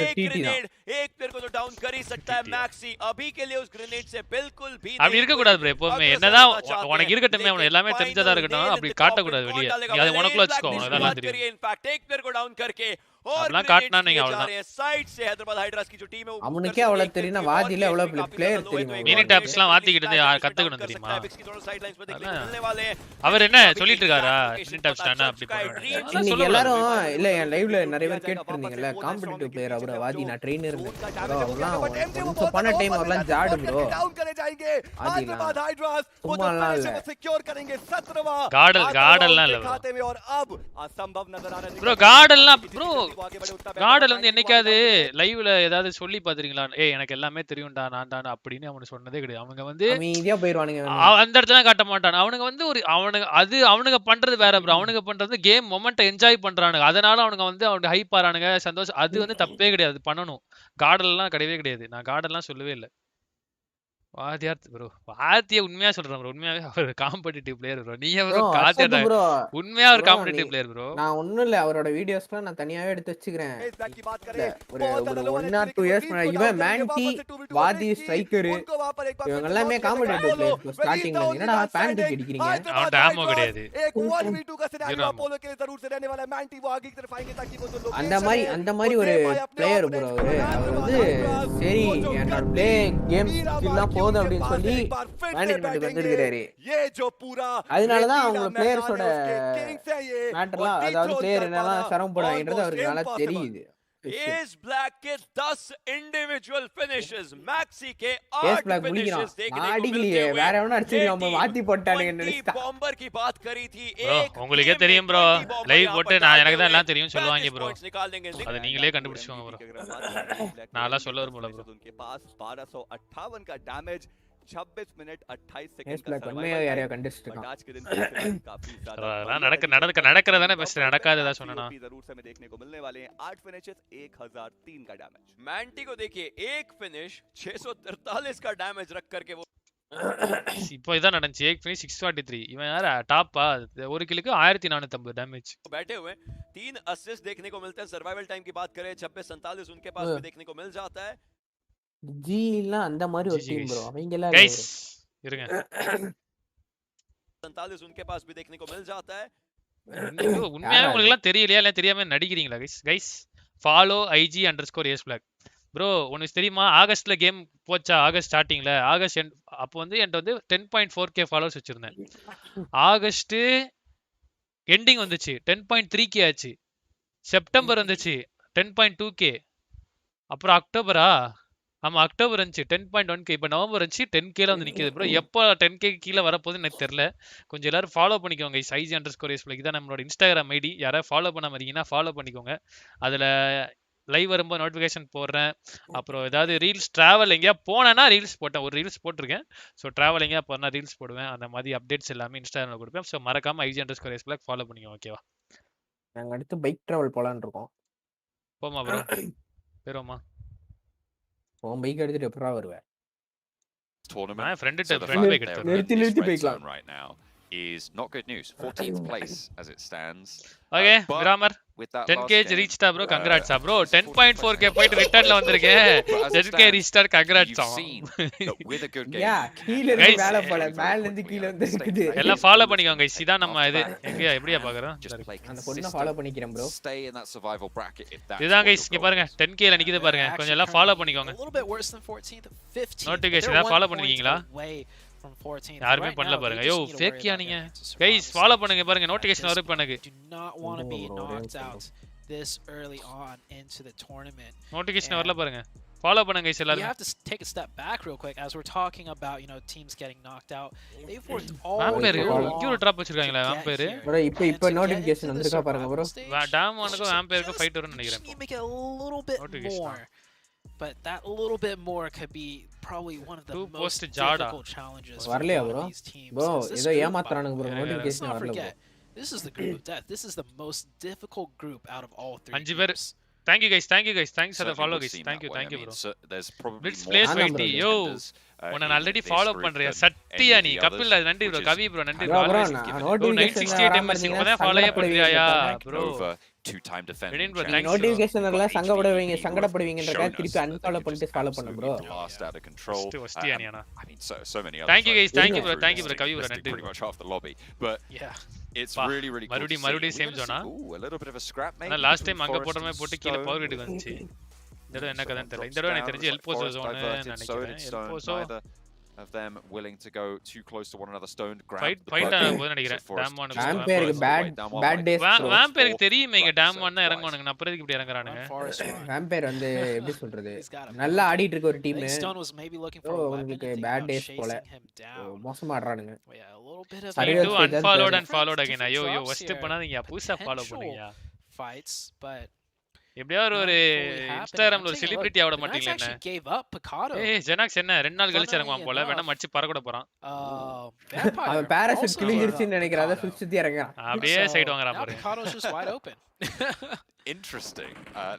एक ग्रेनेड एक पेयर को तो डाउन कर ही सकता है मैक्सी, अभी के लिए उस ग्रेनेड से बिल्कुल भी அப்படி இருக்க கூடாது bro, எப்பவுமே என்னதான் உனக்கு இருக்கட்டுமே, அவன் எல்லாமே தெரிஞ்சதா இருக்கட்டும், அப்படி காட்ட கூடாது வெளிய, நீ அதை உனக்குள்ள வச்சுக்கோ, அதெல்லாம் தெரியும், इनफैक्ट एक पेयर को डाउन करके और काटना नहीं अவ்வளவுதான், साइड से हैदराबाद हाइड्रास की जो टीम है அவனுக்கே அவ்வளவு தெரியும்னா வாதில அவ்வளவு பிளேயர் தெரியுமா, மினி டாப்ஸ் எல்லாம் வாத்திக்கிட்டு கத்துக்கணும் தெரியுமா, அவர் என்ன சொல்லிட்டு இருக்காரா மினி டாப்ஸ் தான அப்படி பண்றாங்க, நீங்க எல்லாரும் இல்ல என் லைவ்ல நிறைய பேர் கேட்டுட்டு இருந்தீங்கல காம்படிட்டிவ் பிளேயர் அவர வாதி நான் ட்ரெய்னர் அவர்லாம் கொஞ்சம் பண்ண டைம் அவர்லாம் ஜாடு ப்ரோ, डाउन करे जाएंगे हैदराबाद हाइड्रास वो जो पोजीशन सिक्योर करेंगे 17वां गार्डलலாம் இல்ல खाते में, और अब असंभव नजर आ रहा है ப்ரோ, गार्डलலாம் ப்ரோ, கார்டல் வந்து என்னைக்காவது லைவ்ல ஏதாவது சொல்லி பாத்தீங்களா, ஏய் எனக்கு எல்லாமே தெரியும்டா நான் தான் அப்படின்னு அவனு சொன்னதே கிடையாது, அவங்க வந்து அமைதியா போயிடுவானுங்க, அந்த இடத்துல காட்ட மாட்டான், அவனுங்க வந்து ஒரு அவனுங்க பண்றது வேற ப்ரோ, அவனுங்க பண்றது கேம் மொமெண்ட் என்ஜாய் பண்றானுங்க, அதனால அவனுங்க வந்து அவனுக்கு ஹைப் ஆறானுங்க, சந்தோஷம், அது வந்து தப்பே கிடையாது, பண்ணணும், கார்டல்லாம் கிடையவே கிடையாது, நான் கார்டல்லாம் சொல்லவே இல்லை, வாத்தியார் ப்ரோ, வாத்திய உண்மையா சொல்றேன் ப்ரோ, உண்மையாவே அவர் காம்படிட்டிவ் பிளேயர் ப்ரோ, நீ ப்ரோ காத்தியா உண்மையா ஒரு காம்படிட்டிவ் பிளேயர் ப்ரோ, நான் ஒண்ணும் இல்ல அவரோட வீடியோஸ்லாம் நான் தனியாவே எடுத்து வச்சுக்கிறேன், ஒரு 1 or 2 இயர்ஸ் முன்னாடி இவன் மேன்டி வாதி ஸ்ட்ரைக்கர் இவங்க எல்லாமே காம்படிட்டிவ் பிளேயர்ஸ் ஸ்டார்டிங்ல, என்னடா பேண்ட் அடிக்கிறீங்க, அவன் டாமோ கிடையாது, एक 1v2 का सिनेरियो अपोलो के लिए जरूर से रहने वाला है, मैंटी वो आगे की तरफ आएंगे ताकि वो जो लोग அந்த மாதிரி ஒரு பிளேயர் ப்ரோ, அவர் வந்து சரி என்னோட ப்ளே கேம்ஸ் ஸ்கில்லாம் போதும் அப்படின்னு சொல்லி மேனேஜ்மென்ட் வந்திருக்காரு, அதனால தான் அவங்க பிளேயர்ஸோட மேட்டர்லாம், அதாவது பிளேயர் என்னெல்லாம் சிரமம் போடுறாங்கன்றது அவருக்கு நல்லா தெரியுது. ACEBLACK के 10 इंडिविजुअल फिनिशेस, मैक्सी के 8 फिनिशेस देखने को मिलते हैं, வேற எவனோ அடிச்சிருக்கான் மாத்தி போட்டானுங்க நினைச்சா, बॉम्बर की बात करी थी, एक உங்களுக்கே தெரியும் ப்ரோ, லைவ் போட்டு நான் எனக்கு தான் எல்லாம் தெரியும் சொல்லுவாங்க ப்ரோ, அது நீங்களே கண்டுபிடிச்சுவாங்க ப்ரோ, நான் எல்லாம் சொல்ல வரல ப்ரோ, उनके पास 1258 का डैमेज, 26 मिनट 28 सेकंड का सर्वाइवल यार कंटेस्ट का आज के दिन काफी ज्यादा நடக்கறதானே பெஸ்ட், நடக்காததா சொன்னேனா जरूर से हमें देखने को मिलने वाले हैं, 8 फिनिशेस 1003 का डैमेज, मैंटी को देखिए एक फिनिश 643 का डैमेज रख करके वो இப்போ இதான் நடந்துச்சு, एक फिनिश 643, இவன் யார டாப்பா, ஒரு கிலுக்கு 1450 डैमेज, बैठे हुए 3 असिस्ट देखने को मिलते हैं, सर्वाइवल टाइम की बात करें 26-47 उनके पास भी देखने को मिल जाता है, ஜிலாம் அந்த மாதிரி ஒரு டீம் ப்ரோ அவங்க எல்லாம் गाइस இருங்க 47 उनके पास भी देखने को मिल जाता है உண்மையாவே உங்களுக்கு எல்லாம் தெரியலையா இல்ல தெரியாம நடிக்கிறீங்களா गाइस follow IG_ACEBLACK ப்ரோ உனக்கு தெரியுமா ஆகஸ்ட்ல கேம் போச்சா ஆகஸ்ட் ஸ்டார்டிங்ல ஆகஸ்ட் அப்போ வந்து என்கிட்ட வந்து 10.4k ஃபாலோவர்ஸ் வச்சிருந்தேன் ஆகஸ்ட் எண்டிங் வந்துச்சு 10.3k ஆச்சு செப்டம்பர் வந்துச்சு 10.2k அப்புறம் அக்டோபரா ஆமா அக்டோபர் இருந்துச்சு 10.1k இப்போ நவம்பர் இருந்துச்சு 10k வந்து நிக்குது ப்ரோ எப்போ 10k கீழே வரப்போகுது எனக்கு தெரியல கொஞ்சம் எல்லாரும் ஃபாலோ பண்ணிக்கோங்க IG_ACEBLACK இதான் நம்மளோட இன்ஸ்டாகிராம் ஐடி யாராவது ஃபாலோ பண்ணாம இருக்கீங்கன்னா ஃபாலோ பண்ணிக்கோங்க அதுல லைவ் வரும்போது நோட்டிஃபிகேஷன் போடுறேன் அப்புறம் ஏதாவது ரீல்ஸ் டிராவல் எங்கேயா போனேன்னா ரீல்ஸ் போட்டேன் ஒரு ரீல்ஸ் போட்டிருக்கேன் ஸோ டிராவல் எங்கேயா போனா ரீல்ஸ் போடுவேன் அந்த மாதிரி அப்டேட்ஸ் எல்லாமே இன்ஸ்டாகிராமில் கொடுப்பேன் ஸோ மறக்காம IG_ACEBLACK ஃபாலோ பண்ணிக்கோங்க ஓகேவா நாங்கள் அடுத்து பைக் டிராவல் போகலான்னு இருக்கோம் போமா ப்ரோ பேரோமா உன் பைக் எடுத்துட்டு எப்படா வருவேன் tournament. friend So the fact that they're in this red zone right now is not good news. 14th place as it stands. Okay, Grammar. 10k reached bro, congrats bro. 10.4k போயிட்டு ரிட்டர்ன்ல வந்திருக்கேன். 10k reached congrats. With a good game. Yeah, கீழ இருந்து மேல போல மேல இருந்து கீழ வந்திருக்குது. எல்லாம் ஃபாலோ பண்ணிக்கோங்க guys. இதான் நம்ம இது எங்க எப்படியா பாக்குறோம். அந்த பொண்ணை ஃபாலோ பண்ணிக்கிறேன் bro. Stay in that survival bracket if that. இதான் guys இங்க பாருங்க 10k ல நிக்குது பாருங்க. கொஞ்சம் எல்லாம் ஃபாலோ பண்ணிக்கோங்க. A little bit worse than 14th, 15th. Notification எல்லாம் ஃபாலோ பண்ணிருக்கீங்களா? யாருமே பண்ணல பாருங்க யோ ஃபேக்கியா நீங்க गाइस ஃபாலோ பண்ணுங்க பாருங்க நோட்டிஃபிகேஷன் வர பண்ணுங்க do not want to be knocked out this early on into the tournament notification வரல பாருங்க ஃபாலோ பண்ணுங்க गाइस எல்லாரும் you have to take a step back real quick as we're talking about teams getting knocked out they've worked all vampire இங்க ஒரு drop வச்சிருக்காங்களா vampire bro இப்போ notification வந்திருக்கா பாருங்க bro டாம் ஒனுக்கு vampire ஃபைட் வரும்னு நினைக்கிறேன் make it a little bit more but that little bit more could be probably one of the most difficult challenges for these teams. Bro, ஏதோ ஏமாத்துறானுங்க bro notification வரல bro. This is the group of death. This is the most difficult group out of all three. 5 பேர் Thank you guys thanks for the follow guys thank you bro there's probably Blitz plays 80 yo உன்னை already follow பண்றேன் சத்தியா நீ கபில் நன்றி bro கவி bro நன்றி bro 968 ms இப்போதான் ஃபாலோயே பண்றியாயா bro two-time defender notification எல்லாம் சங்கடப்படுவீங்கன்றத திருப்பி unfollow பண்ணிட்டு ஃபாலோ பண்ணு bro blast out of control I mean so many others thank you guys thank you bro Kavi bro நன்றி pretty much half the lobby but yeah it's really cool மறுபடியும் same ஜோனா a little bit of a scrap maybe last time அங்க போட்டமே போட்டு கீழ power கிட்ட வந்துச்சு இந்த தடவை என்ன கதைன்னு தெரியல இந்த தடவை எனக்கு தெரிஞ்சு எல்போசோ ஜோன் நினைக்கிறேன் எல்போசோ of them willing to go too close to one another stoned grab fight போது நினைக்கிறேன் Tom one vampire bad days vampire தெரியுமே இங்க டாம் ஒன் தான் இறங்குவானுங்க நான் அப்புறம் இப்படி இறங்குறானுங்க vampire வந்து எப்படி சொல்றது நல்லா ஆடிட்டு இருக்க ஒரு டீம் உங்களுக்கு bad days போல மோசமா ஆடுறானுங்க unfollowed and followed again ஐயோ ஃபர்ஸ்ட் பண்ணாதீங்க புதுசா ஃபாலோ பண்ணுங்க fights but எப்படியாவது ஒரு இன்ஸ்டாகிராம்ல ஒரு செலிபிரிட்டி ஆவட மாட்டீங்களா என்ன ஏய் ஜெனாக்ஸ் என்ன 2 நாள் கழிச்சு இறங்குவான் போல வேணா மச்சி பறக்க போறான் அவன் பாராசூட் கிழிஞ்சிருச்சுன்னு நினைக்கிறேன் அத சுத்தி இறங்கறான் அப்படியே சைடு வாங்குறான் பாருங்க Interesting.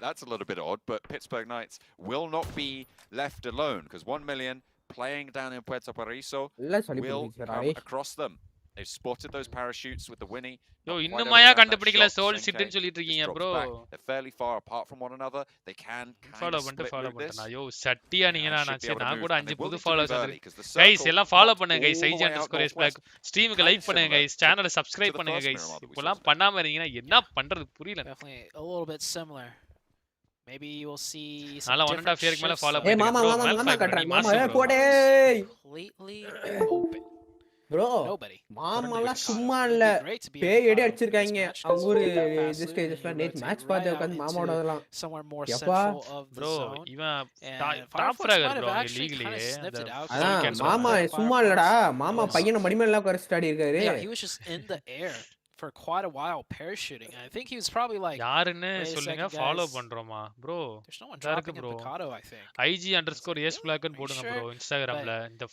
That's a little bit odd, but Pittsburgh Knights will not be left alone because 1 million playing down in Puerto Paraiso will come across them. They've spotted those parachutes with the Winnie. Yo, இன்னுமாயா கண்டுபிடிக்கல soul சிட்னு சொல்லிட்டு இருக்கீங்க bro. They're fairly far apart from one another. They can follow பண்ணா யோ சட்டியா நீங்க நான் கூட 5 புது followers வந்திருக்கு. Guys எல்லாம் ஃபாலோ பண்ணுங்க guys IG_ACEBLACK ஸ்ட்ரீமுக்கு லைக் பண்ணுங்க guys சேனலை சப்ஸ்கிரைப் பண்ணுங்க guys. இப்போலாம் பண்ணாம இருக்கீங்கன்னா என்ன பண்றது புரியல. Definitely a little bit similar. Maybe you will see some நாளா 1.5 இயர்க்கு மேல ஃபாலோ பண்ணுங்க. மாமா கட்டறேன் மாமா போடே completely open. bro மாமாலாம் சும்மா இல்ல பேய் எடி அடிச்சிருக்காங்க அவங்க ஒரு இந்த ஸ்டேஜஸ்ல நேத் மேட்ச் பார்த்து உட்கார்ந்து மாமாவோடலாம் somewhere more central of bro இவன் டாப் ஃபிராகர் bro லீக்லயே அதான் மாமா சும்மா இல்லடா மாமா பையனை மடிமேல உட்கார ஸ்டாடி இருக்காரு he was just in the air for quite a while parachuting. I think he was probably like யாருன்னு சொல்லுங்க ஃபாலோ பண்றோமா bro there's no one dropping in Picado I think IG_ACEBLACK னு போடுங்க bro இன்ஸ்டாகிராம்ல இந்த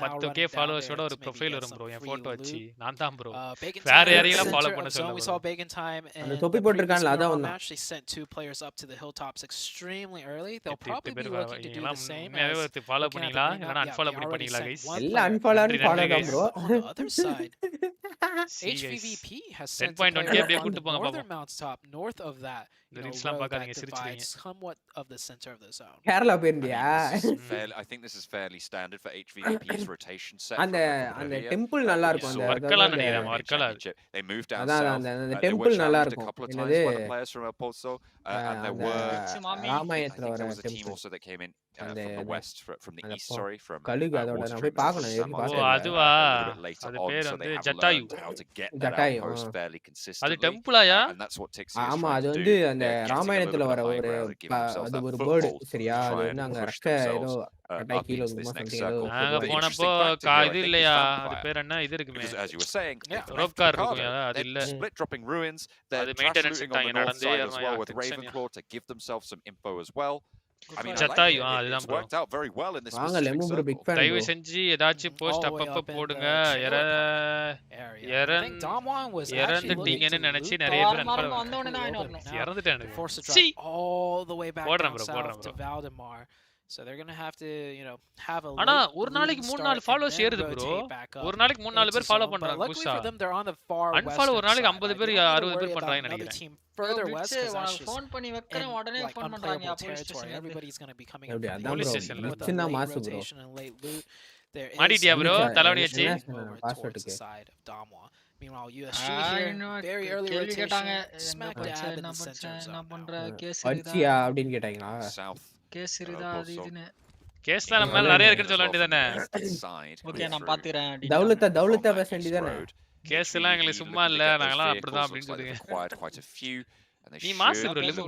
10k ஃபாலோவர்ஸ் ஓட ஒரு profile வரும் bro என் போட்டோ வச்சி நான் தான் bro வேற யாரையும் ஃபாலோ பண்ண சொல்லுங்க we saw Bacon Time and அந்த தொப்பி போட்டுருக்கான்ல அத வந்து actually sent 2 players up to the hilltops extremely early. They'll probably be looking to do the same as follow பண்ணீங்களா இல்லனா அன்ஃபாலோ பண்ணீங்களா guys எல்லாம் அன்ஃபாலோ தான் bro on the other side HVVP has sent a player on the northern mountaintop north of that, road that divides somewhat of the center of the zone. Kerala போயிருந்தியா? I think this is fairly standard for HVVP's rotation set. அந்த temple நல்லா இருக்கும் அந்த வர்க்கலா நினைக்கிறேன் Varkala. They moved down south. அந்த temple நல்லா இருக்கும். A couple of times by the players from El Pozo, and there was a team also that came in from the west, from the east, sorry, from கழுகு அதோட நான் போய் பார்க்கணும். அதுவா அது பேர் வந்து ஜட்டாயு. அது டெம்பிளாயா? ஆமா அது வந்து அந்த ராமாயணத்துல வர ஒரு பேர்ட் சரியா அது வந்து அங்க ரெக்க ஏதோ கட்டை கீழ இருக்குமா சம்திங் ஏதோ நாங்க போனப்போ இது இல்லையா அது பேர் என்ன இது இருக்குமே as you were saying rope car இருக்குயா அது இல்ல split dropping ruins அது மெயின்டெனன்ஸ் தாங்க நடந்தே as well with Ravenclaw to give themselves some info as well. I mean, Jatayu அதுதான் it's worked out very well in this வாங்க லெமு ப்ரோ பிக் ஃபேன் தயவு செஞ்சு ஏதாச்சும் போஸ்ட் அப்பப்ப போடுங்க இறந்துட்டீங்கன்னு நினைச்சு நிறைய பேர் இறந்துட்டாங்க all the way back south to Valdemar. So they're going to have to, have a ஆனா ஒரு நாளைக்கு 3-4 ஃபாலோவர்ஸ் ஏறுது bro. ஒரு நாளைக்கு 3-4 பேர் ஃபாலோ பண்றாங்க புஷா. அன்ஃபாலோ ஒரு நாளைக்கு 50 பேர் 60 பேர் பண்றாங்கன்னு நினைக்கிறேன். Further west ஃபோன் பண்ணி வைக்கறேன் உடனே ஃபோன் பண்றாங்க police station. Everybody's going to be coming police station சின்ன மாசு bro. மாடிட்டியா bro தலைவடி வச்சி side of Damwa. Meanwhile, USG here, very early rotation, smack dab in the center zone. நான் பண்ற கேஸ் அச்சியா அப்படினு கேட்டாங்களா? South கேஸ் இருக்குதா அது இதுன்னு கேஸ்ல நம்ம மேல நிறைய இருக்குன்னு சொல்ல வேண்டியதானே. ஓகே நான் பாத்துறேன். தௌலத்தா பேச வேண்டியதானே. கேஸ் எல்லாம் எங்களுக்கு சும்மா இல்ல நாங்கலாம் அப்படிதான் அப்படினு சொல்லுங்க. நீ மாஸ் bro லிமோ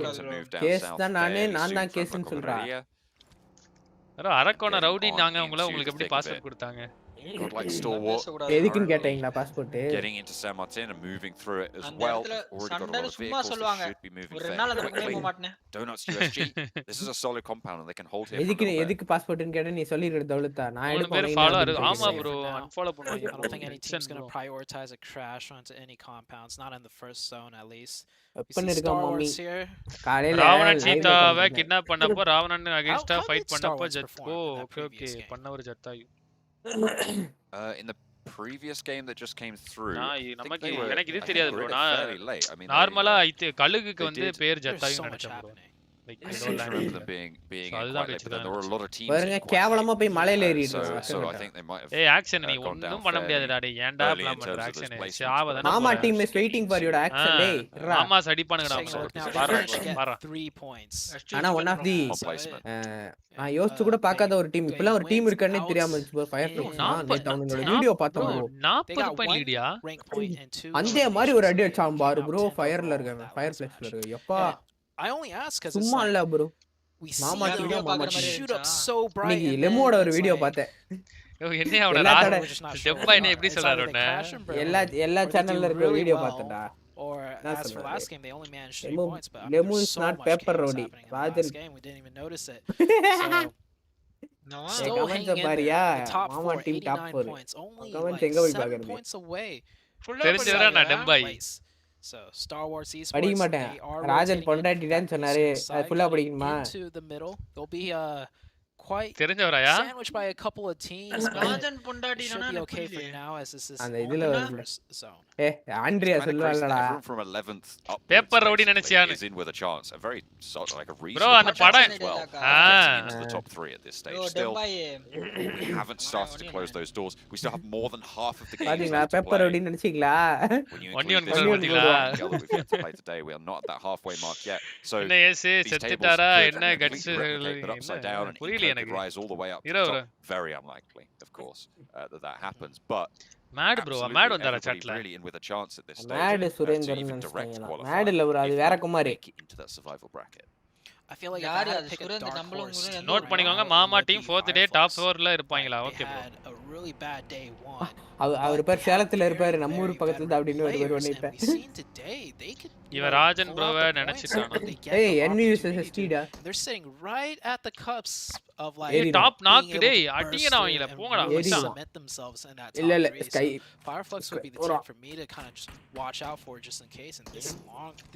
கேஸ் தான் நான் தான் கேஸ்னு சொல்றேன். அரக்கோண ரவுடி நாங்க உங்களுக்கு எப்படி பாஸ்வேர்ட் கொடுத்தாங்க? God like stalwart. எதுக்குன்னு கேட்டீங்களா passport? Getting into San Martin and moving through it as well. Already got a lot of vehicles that should be moving fairly quickly. Donuts USG. This is a solid compound and they can hold here. எதுக்கு பாஸ்போர்ட்னு கேட்டா நீ சொல்லிருக்க தௌலத்தா நான் எடுப்பேன். Follow ஆமா bro unfollow பண்ணுவாங்க. I don't think any team's going to prioritize a crash onto any compounds, not in the first zone at least. பண்ணிருக்க mummy காலையில ராவணன் சீதாவை கிட்னாப் பண்ணப்போ ராவணன் அகைன்ஸ்டா ஃபைட் பண்ணப்போ ஜட்கோ ஓகே பண்ணவர் Jatayu. In the previous game that just came through, எனக்கு இது தெரியாது bro. நான் நார்மலா கழுகுக்கு வந்து பேர் ஜட்டாயு நினைச்சேன் bro. Like I don't remember them being quite late, but then there were a lot of teams. பாருங்க கேவலமா போய் மலையில ஏறிடுறாங்க. So I think they might have. Action நீ ஒண்ணும் பண்ண முடியாதுடா டேய். ஏன்டா பிளான் பண்ற ஆக்ஷன்? சாவதானே. மாமா team is waiting for your action டேய். மாமா அடிப்பானுங்கடா. பாரு 3 points. ஆனா ஒன் ஆஃப் தி நான் யோசிச்சு கூட பார்க்காத ஒரு டீம் இப்பலாம் ஒரு டீம் இருக்கன்னே தெரியாம இருந்துச்சு ஃபயர்ஃப்ளக்ஸ். நான் அவங்களோட வீடியோ பார்த்தேன் bro. 40 பாயிண்ட் லீடியா? அந்த மாதிரி ஒரு அடி அடிச்சான் பாரு bro. ஃபயர்ல இருக்காங்க ஃபயர்ஃப்ளக்ஸ்ல இருக்கு. எப்பா I only ask cuz சும்மா இல்ல bro. மாமா shoot up so bright. நீ லெமோட ஒரு வீடியோ பார்த்தேன். என்ன அவட டெப்பா என்ன எப்படி சொல்றாருன்னா எல்லா சேனல்ல இருக்க video பார்த்தடா. Or as for last game they only managed 3 points but Lemu is not pepper rodi. Rajan game we didn't even notice it. So still hanging in top 4 team top 4 points only like 7 points away. தெரிஞ்சவரா நான் டெம்பாய். So Star Wars Esports படிக்க மாட்டேன். ராஜன் பொண்டாட்டி தான் சொன்னாரு. அது ஃபுல்லா படிக்கணுமா? Into the middle there'll be quite தெரிஞ்சவராயா? sandwiched by a couple of teams. Rajan பொண்டாட்டி should be okay for now as this is அந்த இதுல zone. ஆண்ட்ரியா சொல்லுவாங்கடா. From 11th up. Paper rowdy நினைச்சியானு. Is in with a chance. A very sort of like a reason. Bro அந்த படம் into the top 3 at this stage. Still we haven't started to close those doors. We still have more than half of the game. பாத்தீங்களா paper rowdy நினைச்சீங்களா? ஒன்னியன் பாத்தீங்களா? We've yet to play today. We are not at that halfway mark yet. So என்ன AC செத்துட்டாரா என்ன cuts upside down and he could rise all the way up to the top. Very unlikely, of course, that happens. But mad bro mad வந்தாரா chatல really in with a chance at this stage. Mad Surender நினைச்சீங்களா? mad இல்ல bro அது வேற குமாரி. Into that survival bracket. I feel like I had to pick a dark horse. Note பண்ணிக்கோங்க மாமா team 4th day top 4ல இருப்பாங்களா? Okay bro. A really bad day 1. அவர் பேர் சேலத்துல இருப்பாரு நம்ம ஊர் பக்கத்துல தான் அப்படினு ஒரு பண்ணிட்டேன். இவ ராஜன் ப்ரோவை நினைச்சிட்டானா? ஏய் NVSSD டா. They're sitting right at the cups of like top knock டேய் அடிங்கடா அவங்கள போங்கடா submit themselves in that top இல்ல sky Fireflux would be the team for me to kind of just watch out for just in case and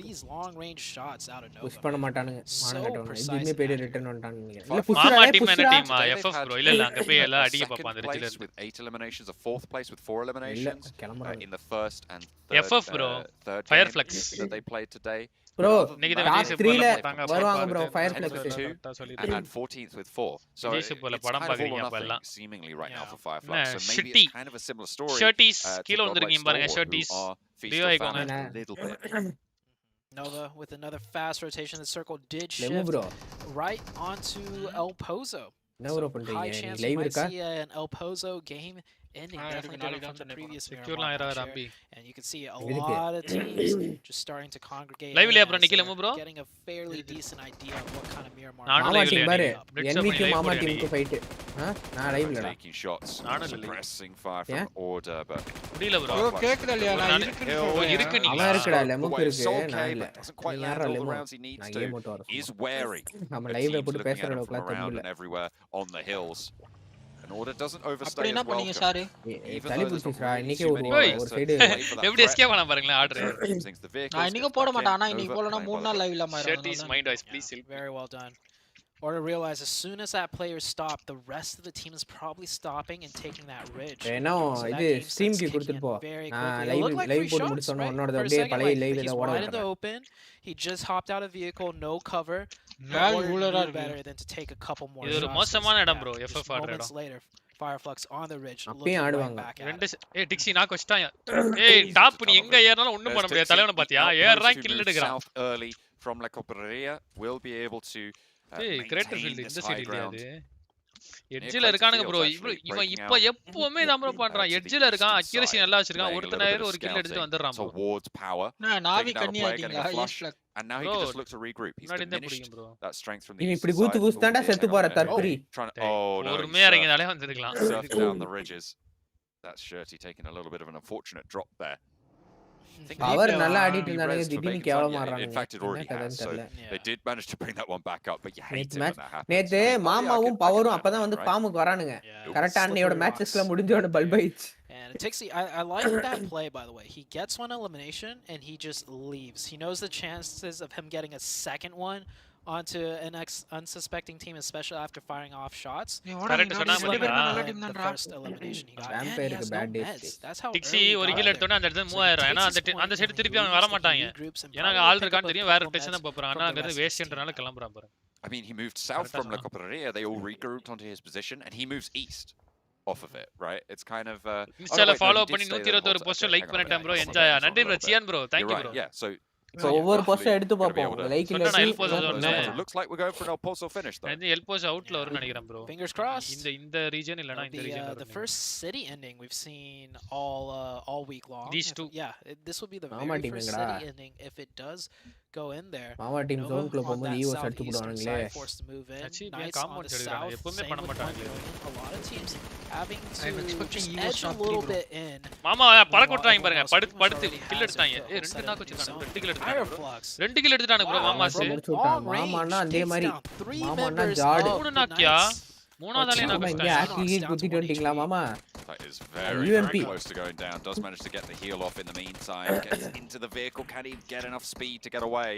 these long range shots out of nowhere. Push பண்ண மாட்டானுங்க மானகட்டவங்க இதுமே Bedi return வந்துட்டானுங்க. இல்ல மாமா team என்ன டீமா FF bro இல்ல அங்க போய் எல்லாம் அடிக்க பாப்பா அந்த ரிட்ஜ்ல இருந்து with 8 eliminations, a 4th place with 4 eliminations in the first and third, FF bro. third Fireflex that they played today. Bro, top 3 ல வருவாங்க bro Fireflex. And 14th with 4. So it's kind of all or nothing seemingly right now for Fireflex. So maybe it's kind of a similar story to godlike Stalwart, who are feast or famine a little bit. Nova with another fast rotation. The circle did shift right onto El Pozo. So high chance we might see an El Pozo game ending, definitely different from the previous Miramar. And you can see a lot of teams just starting to congregate, getting a fairly decent idea of what kind of Miramar. Taking shots, suppressing fire from order, but doesn't quite land all the rounds he needs to. He's wary. Teams looking at him from around and everywhere on the hills. And order doesn't overstay his welcome. Even though there's not really too many players to play for that threat. Thinks the vehicles Very well done. Order realized as soon as that player stopped, the rest of the team is probably stopping and taking that ridge. So that game starts kicking in very quickly. It looked like 3 shots, right? For a second, like, he's wide in the open. He just hopped out of vehicle, no cover. Order knew better than to take a couple more shots. Just moments later, Fireflux on the ridge, looking right back at it. south early from La Copereria will be able to maintain this high ground. எட்ஜ்ல இருக்கானுங்க bro. இவன் இப்ப எப்பவுமே தான் bro பண்றான். எட்ஜ்ல இருக்கான், accuracy நல்லா வச்சிருக்கான். ஒருத்தனாயிரம் ஒரு கில் எடுத்து வந்துறான் bro. Towards power. நாவி கண்ணி ஆயிட்டீங்களா? And now he can just look to regroup. He's diminished that strength from the east இப்படி கூத்து கூஸ்தாண்டா செத்து போற தற்குறி. ஒருமையா இறங்கினாலே வந்திருக்கலாம். Surfed down the ridges. That's Shirty taking a little bit of an unfortunate drop there. அவர் நல்லா ஆடிட்டு இருந்தாங்க, திடீர்னு கேவலமா ஆடுறாங்க. In fact, it already has. So they did manage to bring that one back up, but you hate it when that happens. நேத்து மாமாவும் பவரும் அப்பதான் வந்து ஃபார்முக்கு வரானுங்க. கரெக்ட்டா அன்னையோட மேட்சஸ்ல முடிஞ்சோட பல்ப் ஆயிடுச்சு. And Tixi, I like that play, by the way. He gets one elimination and he just leaves. He knows the chances of him getting a second one onto an unsuspecting team, especially after firing off shots. The first elimination he got. And he has no meds. That's how Tixi ஒரு kill எடுத்தோனே அந்த இடத்துல move ஆயிரும். ஏனா அந்த side திருப்பி அவங்க வர மாட்டாங்க. ஏனா ஆள் இருக்கான்னு தெரியும், வேற டென்ஷனா போறான். ஆனா அங்க இருந்து வேஸ்ட்ன்றனால கிளம்பறான் பாரு. I mean, he moved south from La Copereria. They all regrouped onto his position, and he moves east off of it, right? It's kind of Insta follow பண்ணி 121 போஸ்ட் லைக் பண்ணிட்டேன் bro. என்ஜாய். நன்றி bro. Chiyaan bro. Thank you bro. Yeah, so ஒவ்வொரு post எடுத்து பாப்போம். Like இல்ல it looks like we're going for an El Pozo finish though. இந்த El Pozo outல வரும் நினைக்கிறேன் bro. Fingers crossed. இந்த region இல்லனா இந்த region. The first city ending we've seen all week long. These two. This will be the very first city ending if it does go in there. மாமா team zone குள்ள போகும்போது ஈவோ அடிச்சு போடுவாங்களே. Forced to move in. Nice on the south. எப்பவுமே பண்ண மாட்டாங்க. A lot of teams having to edge a little bit in. மாமா பறக்க விட்டுறாங்க பாருங்க. படுத்து கில் எடுத்தாங்க. ரெண்டு நாக்கு வச்சிருக்காங்க. 2 கில் எடுத்தாங்க. 2 கில் எடுத்துட்டாங்க bro மாமாஸ். மாமானா அதே மாதிரி. மாமானா ஜாட். 3 நாக்கியா? மூணாவதாலே நாக்கு இங்க ஆக்கி குத்திட்டு வந்துட்டீங்களா மாமா? That is very close to going down. Does manage to get the heal off in the meantime. Gets into the vehicle. Can he get enough speed to get away?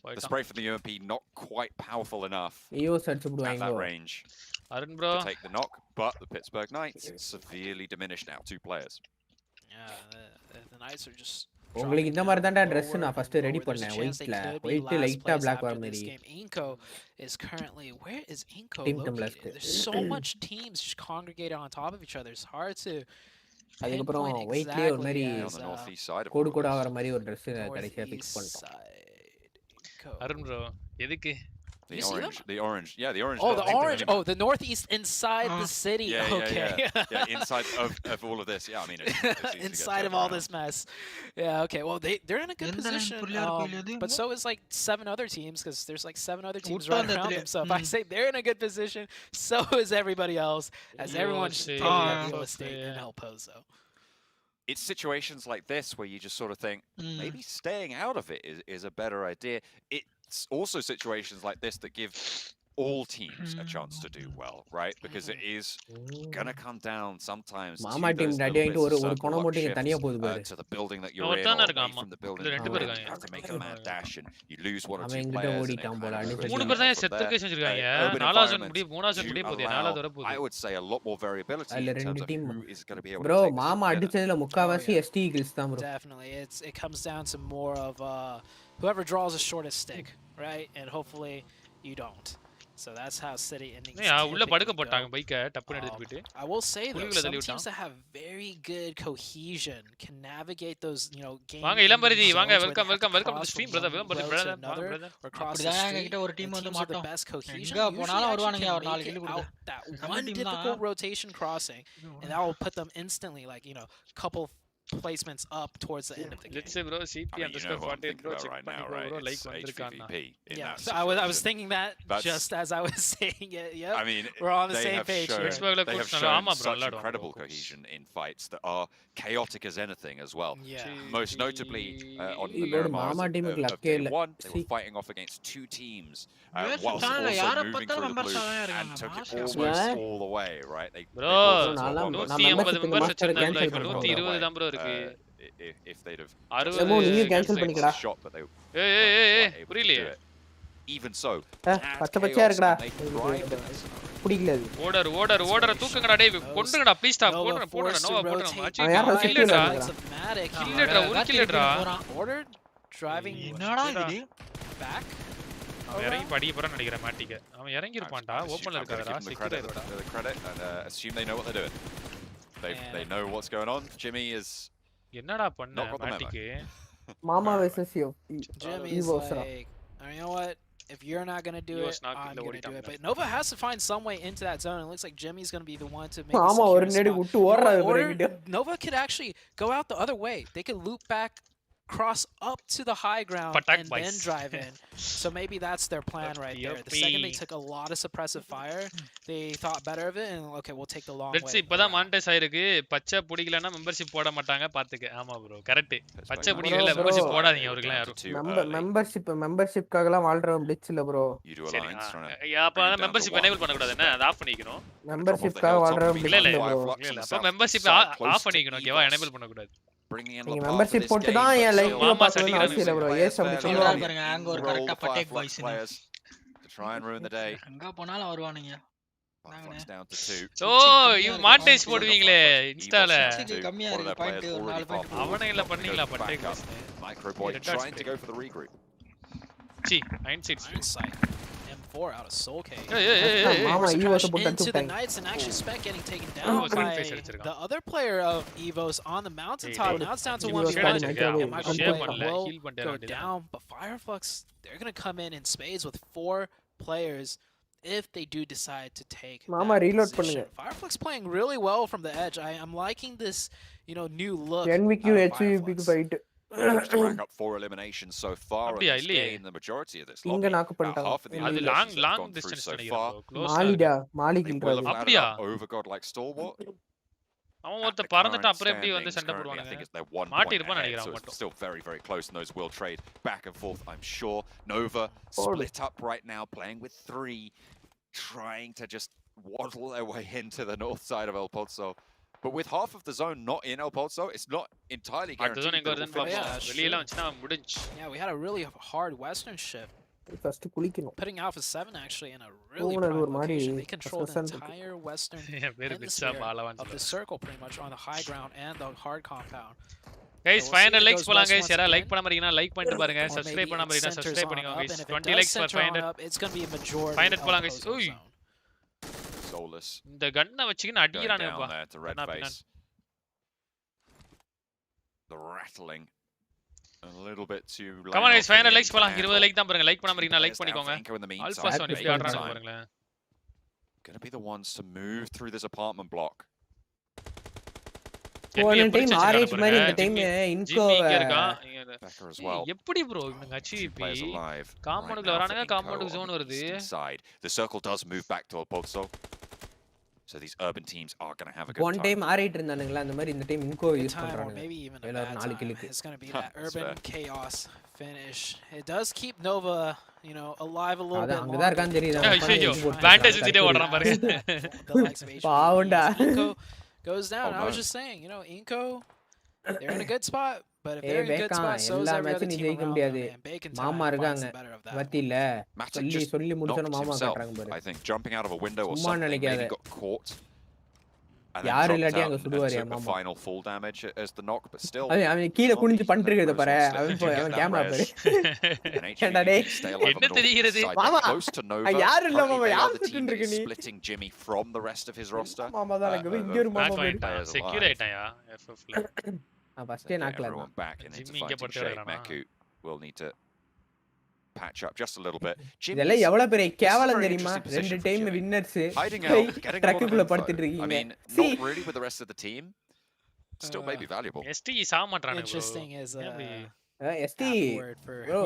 The spray from the UMP not quite powerful enough at that range bro. to take the knock, but the Pittsburgh Knights severely diminished now. 2 players. The Knights are just உங்களுக்கு இந்த மாதிரி தான்டா Dress நான் first ready பண்ணேன். White லைட்டா Black வர மாதிரி. Inco is currently, where is Inco located? There's so much teams just congregated on top of each other. It's hard to அதுக்கப்புறம் ஒயிட்லயே ஒரு மாதிரி கோடு கோடா வர மாதிரி ஒரு Dress கடைசியா பிக்ஸ் பண்ணிட்டோம். அருண் bro எதுக்கு The orange. Yeah, the orange. Oh, the orange. Oh, the northeast inside the city. Okay. Yeah, inside of all of this. Yeah, I mean, it's inside of all this mess. Yeah, okay. Well, they're in a good position. But so is like 7 other teams, because there's like 7 other teams right around them. So if I say they're in a good position, so is everybody else, as everyone's taking real estate in El Pozo. It's situations like this where you just sort of think maybe staying out of it is a better idea. It's also situations like this that give all teams a chance to do well, right? Because it is gonna come down sometimes to மாமா team those ready little ஆயிட்டு bits of ஒரு circle கோண luck மோட்டிங்க தனியா shifts போகுது பாரு to the building that you're in, or away from the building that you're in. You have to make a mad dash, and you lose one or two players. ஓடிட்டான் போல மூணு பேர் தான் செத்துக்கே செஞ்சிருக்காங்க. நாலாவது ஜோன் முடிய மூணாவது ஜோன் முடிய போகுது. நாலாவது வர போகுது. I would say a lot more variability in terms of who is going to be able to bro take மாமா அடிச்சதுல முக்காவாசி ST kills தான் bro. Definitely, it comes down to more of whoever draws the shortest stick, right? And hopefully you don't. So that's how city endings. உள்ள படுக்க போட்டாங்க பைக்க டப்புன்னு எடுத்து போயிட்டு. I will say though, some teams that have very good cohesion can navigate those, you know, games. வாங்க இளம்பரிதி வாங்க welcome to the stream brother. brother or cross the street. கிட்ட ஒரு டீம் வந்து the best cohesion. எங்க போனாலும் வருவானுங்க ஒரு நாலு கில் கொடுங்க. That one difficult rotation crossing, and that will put them instantly, like, you know, couple placements up towards the end of the game. Let's say bro CP_48 bro check right now, bro right? like வந்திருக்கானா. Yeah, so I was thinking that just as I was saying it. Yep. I mean, we're on the same page here. They have shown such incredible cohesion in fights that are chaotic as anything as well. Yeah. Most notably on the Miramars of Tier 1, they were fighting off against two teams whilst also moving through the blue and took it almost all the way, right? Bro 180 members வச்சிருந்தாங்க. 120 தான் bro இருக்கு. If they'd have 60 நீங்க cancel பண்ணிக்கடா. ஏய் புரியலையே. Even so, பச்சையா இருக்குடா. புடிக்கல அது. ஓடர் தூக்குங்கடா டேய் கொன்றுங்கடா ப்ளீஸ் ஸ்டாப் போடுடா நோவா போடுடா மாச்சி கில்லடா ஒரு கில்லடா order driving என்னடா இது back. அவன் இறங்கி படிக்க போறான்னு நினைக்கிறேன் மாட்டிக்க. அவன் இறங்கி இருப்பான்டா ஓபன்ல இருக்காதடா secure ஆயிடுடா. assume they know what they're doing. They know what's going on. Jimmy is என்னடா பண்ண மாட்டிக்கு. Mama versus you. Jimmy's like, you know what? If you're not going to do it, I'm going to do it. But Nova has to find some way into that zone. It looks like Jimmy's going to be the one to make Nova could actually go out the other way. They could loop back, cross up to the high ground, and then drive in. So maybe that's their plan right there. The second they took a lot of suppressive fire, they thought better of it, and okay, we'll take the long way. Let's see, இப்பதான் monetise ஆயிருக்கு. பச்சை புடிக்கலனா membership போட மாட்டாங்க பாத்துக்க. ஆமா bro, correct. பச்சை புடிக்கல membership போடாதீங்க அவர்லாம் யாரும். மெம்பர்ஷிப்காகலாம் வாழ்றவன் பிளிட்ச் இல்ல bro. அப்ப மெம்பர்ஷிப் எனேபிள் பண்ண கூடாது என்ன? அத ஆஃப் பண்ணிக்கணும். மெம்பர்ஷிப்காக வாழ்றவன் பிளிட்ச் இல்ல bro. அப்ப மெம்பர்ஷிப் ஆஃப் பண்ணிக்கணும். ஓகேவா எனேபிள் பண்ண கூடாது. நீங்க மெம்பர்ஷிப் போட்டு தான் என் லைவ் பார்க்கணும்னு அவசியம் இல்ல bro. ஏஸ் அப்படி சொல்றாங்க பாருங்க அங்க ஒரு கரெக்ட்டா பட்டேக் voice to try and ruin the day. அங்க போனாலும் வருவானுங்க. ஓ யூ மானிடைஸ் போடுவீங்களே இன்ஸ்டால. கம்மியா இருக்கு பாயிண்ட் 4 பாயிண்ட். அவனேல பண்ணீங்களா பட்டேக் voice? Micro boy trying to go for the regroup. C hindsight. M4 out of Soul Cage. Mama, you was into the Knights and actually Spec getting taken down by the other player of Evos on the mountaintop. Now it's down to 1v1. Will go down, but Fireflux, they're going to come in spades with 4 players if they do decide to take Mama reload பண்ணுங்க. Fireflux playing really well from the edge. I'm liking this, you know, new look. NVQ HV big fight. To rack up 4 eliminations so far in this game, the majority of this lobby. Half of the eliminations have gone through so far. Mali கில்றாரு. அப்படியா? Overgod like Stalwart. அவன் ஒருத்த பறந்துட்டு அப்புறம் எப்படி வந்து சண்டை போடுவாங்க? மாட்டி இருப்பான்னு நினைக்கிறேன் மட்டும். Still very very close and those will trade back and forth, I'm sure. Nova split up right now playing with 3, trying to just waddle their way into the north side of El Pozo. But with half of the zone not in El Pozo, it's not entirely guaranteed. Yeah, we had a really hard western shift. First kulikino. Putting Alpha 7 actually in a really prime location. They control the entire western of the circle pretty much on the high ground and the hard compound. Guys, 500 likes போலாம் guys. யாரா like பண்ண மாட்டீங்கன்னா like பண்ணிட்டு பாருங்க. Subscribe பண்ண மாட்டீங்கன்னா subscribe பண்ணிக்கோங்க guys. 20 likes for 500. It's going to be a majority. 500 போலாம் guys. ஓய். Soulless. இந்த கன்னை வச்சிக்கின்னு அடிக்குறானுப்பா. The rattling a little bit too loud. Come on guys, 500 likes போலாம். 20 லைக் தான் பாருங்க. லைக் பண்ண மாட்டீங்கன்னா லைக் பண்ணிக்கோங்க. Alpha 7 இப்படி ஆடுறாங்க பாருங்க. Going to be the ones to move through this apartment block. போன டைம் RH மாதிரி இந்த டைம் இன்கோ as well. எப்படி bro இவங்க HVP காம்பவுண்ட்ல வரானுங்க காம்பவுண்டுக்கு ஜோன் வருது. The circle does move back to El Pozo. So these urban teams are going to have a good one time R8 இருந்தானுங்களா அந்த மாதிரி இந்த டைம் இன்கோ யூஸ் பண்றாங்க. Maybe even a bad time. It's going to be that urban chaos finish. It does keep Nova, you know, alive a little bit. அங்க தான் இருக்கான்னு தெரியுது. Vantage சுத்திட்டே ஓடுறான் பாருங்க. பாவண்டா. Inco goes down. I was just saying, you know, Inco, they're in a good spot. But if they're in a good spot, so is every other team around them. மாமா இருக்காங்க வத்தில சொல்லி முடிச்சன மாமா காட்றாங்க பாரு. I think jumping out of a window or something maybe got caught. யார் இல்லாட்டி அங்க சுடுவாரியா மாமா. Final full damage as the knock, but still. அவன் கீழ குனிஞ்சு பண்ணிருக்கத பாரு. அவன் கேமரா பாரு. என்னடா டேய் என்ன தெரியுது மாமா யார் இல்ல மாமா யார் சுத்திட்டு இருக்க நீ. Splitting Jimmy from the rest of his roster. மாமா தான் இங்க ஒரு மாமா செக்யூர் ஆயிட்டாயா FF ல. First everyone back and into fighting shape. Meku will need to patch up just a little bit. இதெல்லாம் எவ்வளவு பெரிய கேவலம் தெரியுமா? ரெண்டு டைம் வின்னர்ஸ் ட்ரக்குக்குள்ள படுத்துட்டு இருக்கீங்க. I mean, not really with the rest of the team. Still may be valuable. ST சாவ மாட்டறானே bro. Interesting is ST bro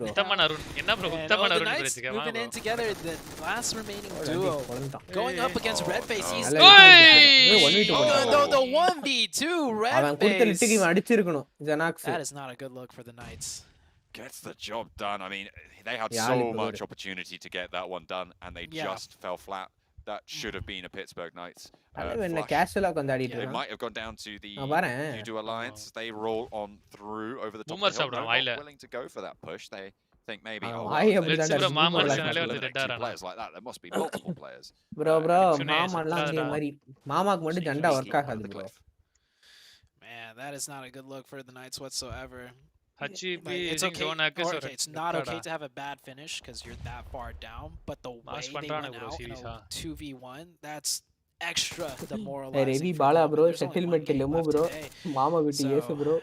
உத்தமன் அருண் என்ன bro உத்தமன் அருண் பேசிக்க moving in together the last remaining duo going up against Redface. He's the 1v2 Redface. அவன் கொடுத்த லிட்டுக்கு இவன் அடிச்சிருக்கணும் ஜனாக்ஸ். That is not a good look for the Knights. Gets the job done. I mean, they had so much opportunity to get that one done and they just fell flat. That should have been a Pittsburgh Knights. They might have gone down to the Udo Alliance. They roll on through over the top of the hill. They're not willing to go for that push. They think maybe players like that. There must be multiple players. Bro, மாமாலாம் அதே மாதிரி மாமாக்கு மட்டும் ஜண்டா work ஆகாது bro. Man, that is not a good look for the Knights whatsoever. It's okay. It's not okay to have a bad finish because you're that far down, but the way they went out in a 2v1, that's extra demoralizing. Revi bala bro, settlement ke lemo bro. Mama biti yes bro.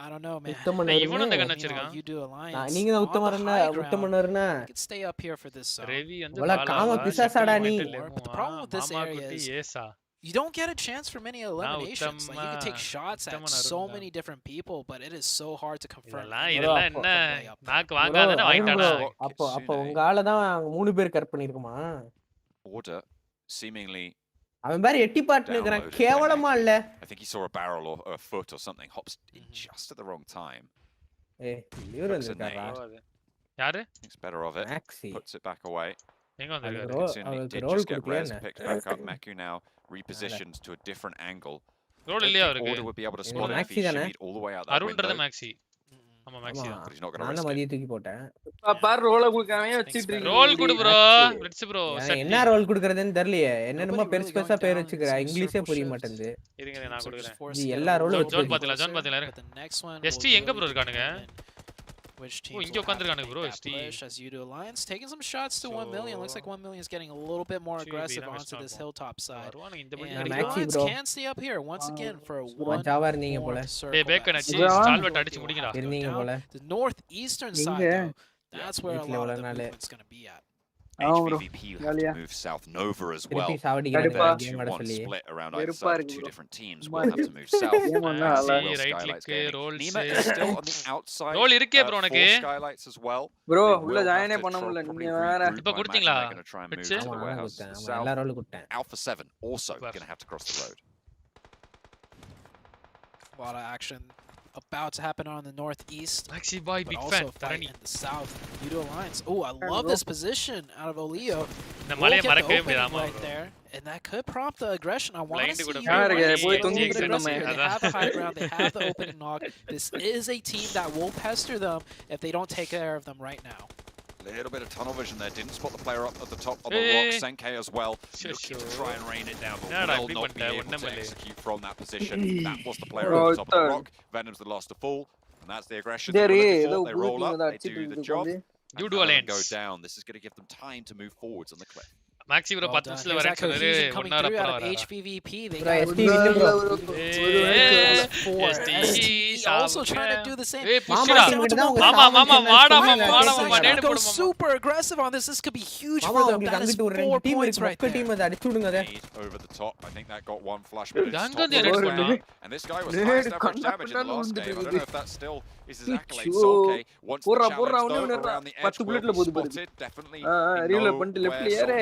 I don't know, man. இவனும் அந்த கண்ண வச்சிருக்கான். You do alliance. நீங்க தான் உத்தமனர்னா. You can stay up here for this song. Revi வந்து wala காம பிசாசாடா நீ. But the problem with this area is you don't get a chance for many eliminations. Like you can take shots at so many different people, but it is so hard to confirm. இதெல்லாம் என்ன நாக்கு வாங்காதனே வாங்கிட்டானா. அப்ப உங்களால தான் மூணு பேர் cut பண்ணிருக்குமா? Order seemingly அவன் பாரு எட்டி பாட்டு நிக்கறான் கேவலமா இல்ல. I think he saw a barrel or a foot or something hops in just at the wrong time. இவரு வந்துட்டாரா? யாரு? Thinks better of it. Puts it back away. எங்க வந்திருக்காரு? Did just get res picked back up. Meku now repositions to a different angle. Role இல்லையா அவருக்கு? Order would be able to spot it if he shimmied all the way out that window. அருண்றது Maxi. ஆமா Maxi தான். But he's not going to நான் risk மதிய தூக்கி போட்டேன். பாரு ரோல குடுக்காம வச்சிட்டு இருக்கீங்க. ரோல் குடு bro. Let's bro. என்ன ரோல் குடுக்குறதுன்னு தெரியலையே. என்னன்னமோ பெருசு பெருசா பேர் வச்சுக்கற. இங்கிலீஷே புரிய மாட்டேங்குது. இருங்க நான் குடுக்குறேன். இது எல்லா ரோலும் ஜோன் பாத்தீங்களா இருங்க. ST எங்க bro இருக்கானுங்க? Which team? இங்க உட்கார்ந்திருக்கானுங்க bro ST. As Udo Alliance taking some shots to 1 million. Looks like 1 million is getting a little bit more aggressive onto this hilltop side. And Alliance can stay up here once again for one more circle. டேய் bacon அடிச்சு ஸ்டால்வெட் அடிச்சு முடிங்கடா. இருந்தீங்க போல. The northeastern side though. That's where a lot of the movement's going to be at. HVVP have to move south. Nova as well. Their 2-1 split around either side of two different teams. We'll have to move south. Nima is still on the outside. Roll இருக்கே bro உனக்கு. Skylights as well. Bro உள்ள ஜாயினே பண்ண முடியல நீங்க வேற. இப்ப கொடுத்தீங்களா? எல்லா role குட்டேன். Alpha 7 also going to have to cross the road. A lot of action about to happen on the northeast. Maxi boy big fan. Tarani in the south. Udo Alliance. Oh, I love this position out of Olio. இந்த மலைய மறக்கவே முடியாம right there. And that could prompt the aggression. I want to see போய் they have the high ground, they have the opening knock. This is a team that will pester them if they don't take care of them right now. A little bit of tunnel vision there. Didn't spot the player up at the top of the rock. Senke as well. Looking to try and rain it down, but will not be able to execute from that position. That was the player at the top of the rock. Venom's the last to fall, and that's the aggression. They roll up, they do the job, and go down. This is going to give them time to move forwards on the cliff. Maxi bro 10 நிமிஷத்துல வர சொன்னாரு 1 hour அப்புறம் வராரு. HVVP they got ST also trying to do the same. மாமா வாடா நேடு போடு. Super aggressive on this. This could be huge for them. That is 4 points right there. Team அத அடிச்சு விடுங்க அத. Over the top. I think that got one flash, but it's and this guy was highest average damage in the last game. I don't know if that still is his accolade. Okay, once the challenge around the edge will be spotted, definitely. Real பண்ணிட்டு லெஃப்ட்ல ஏறு.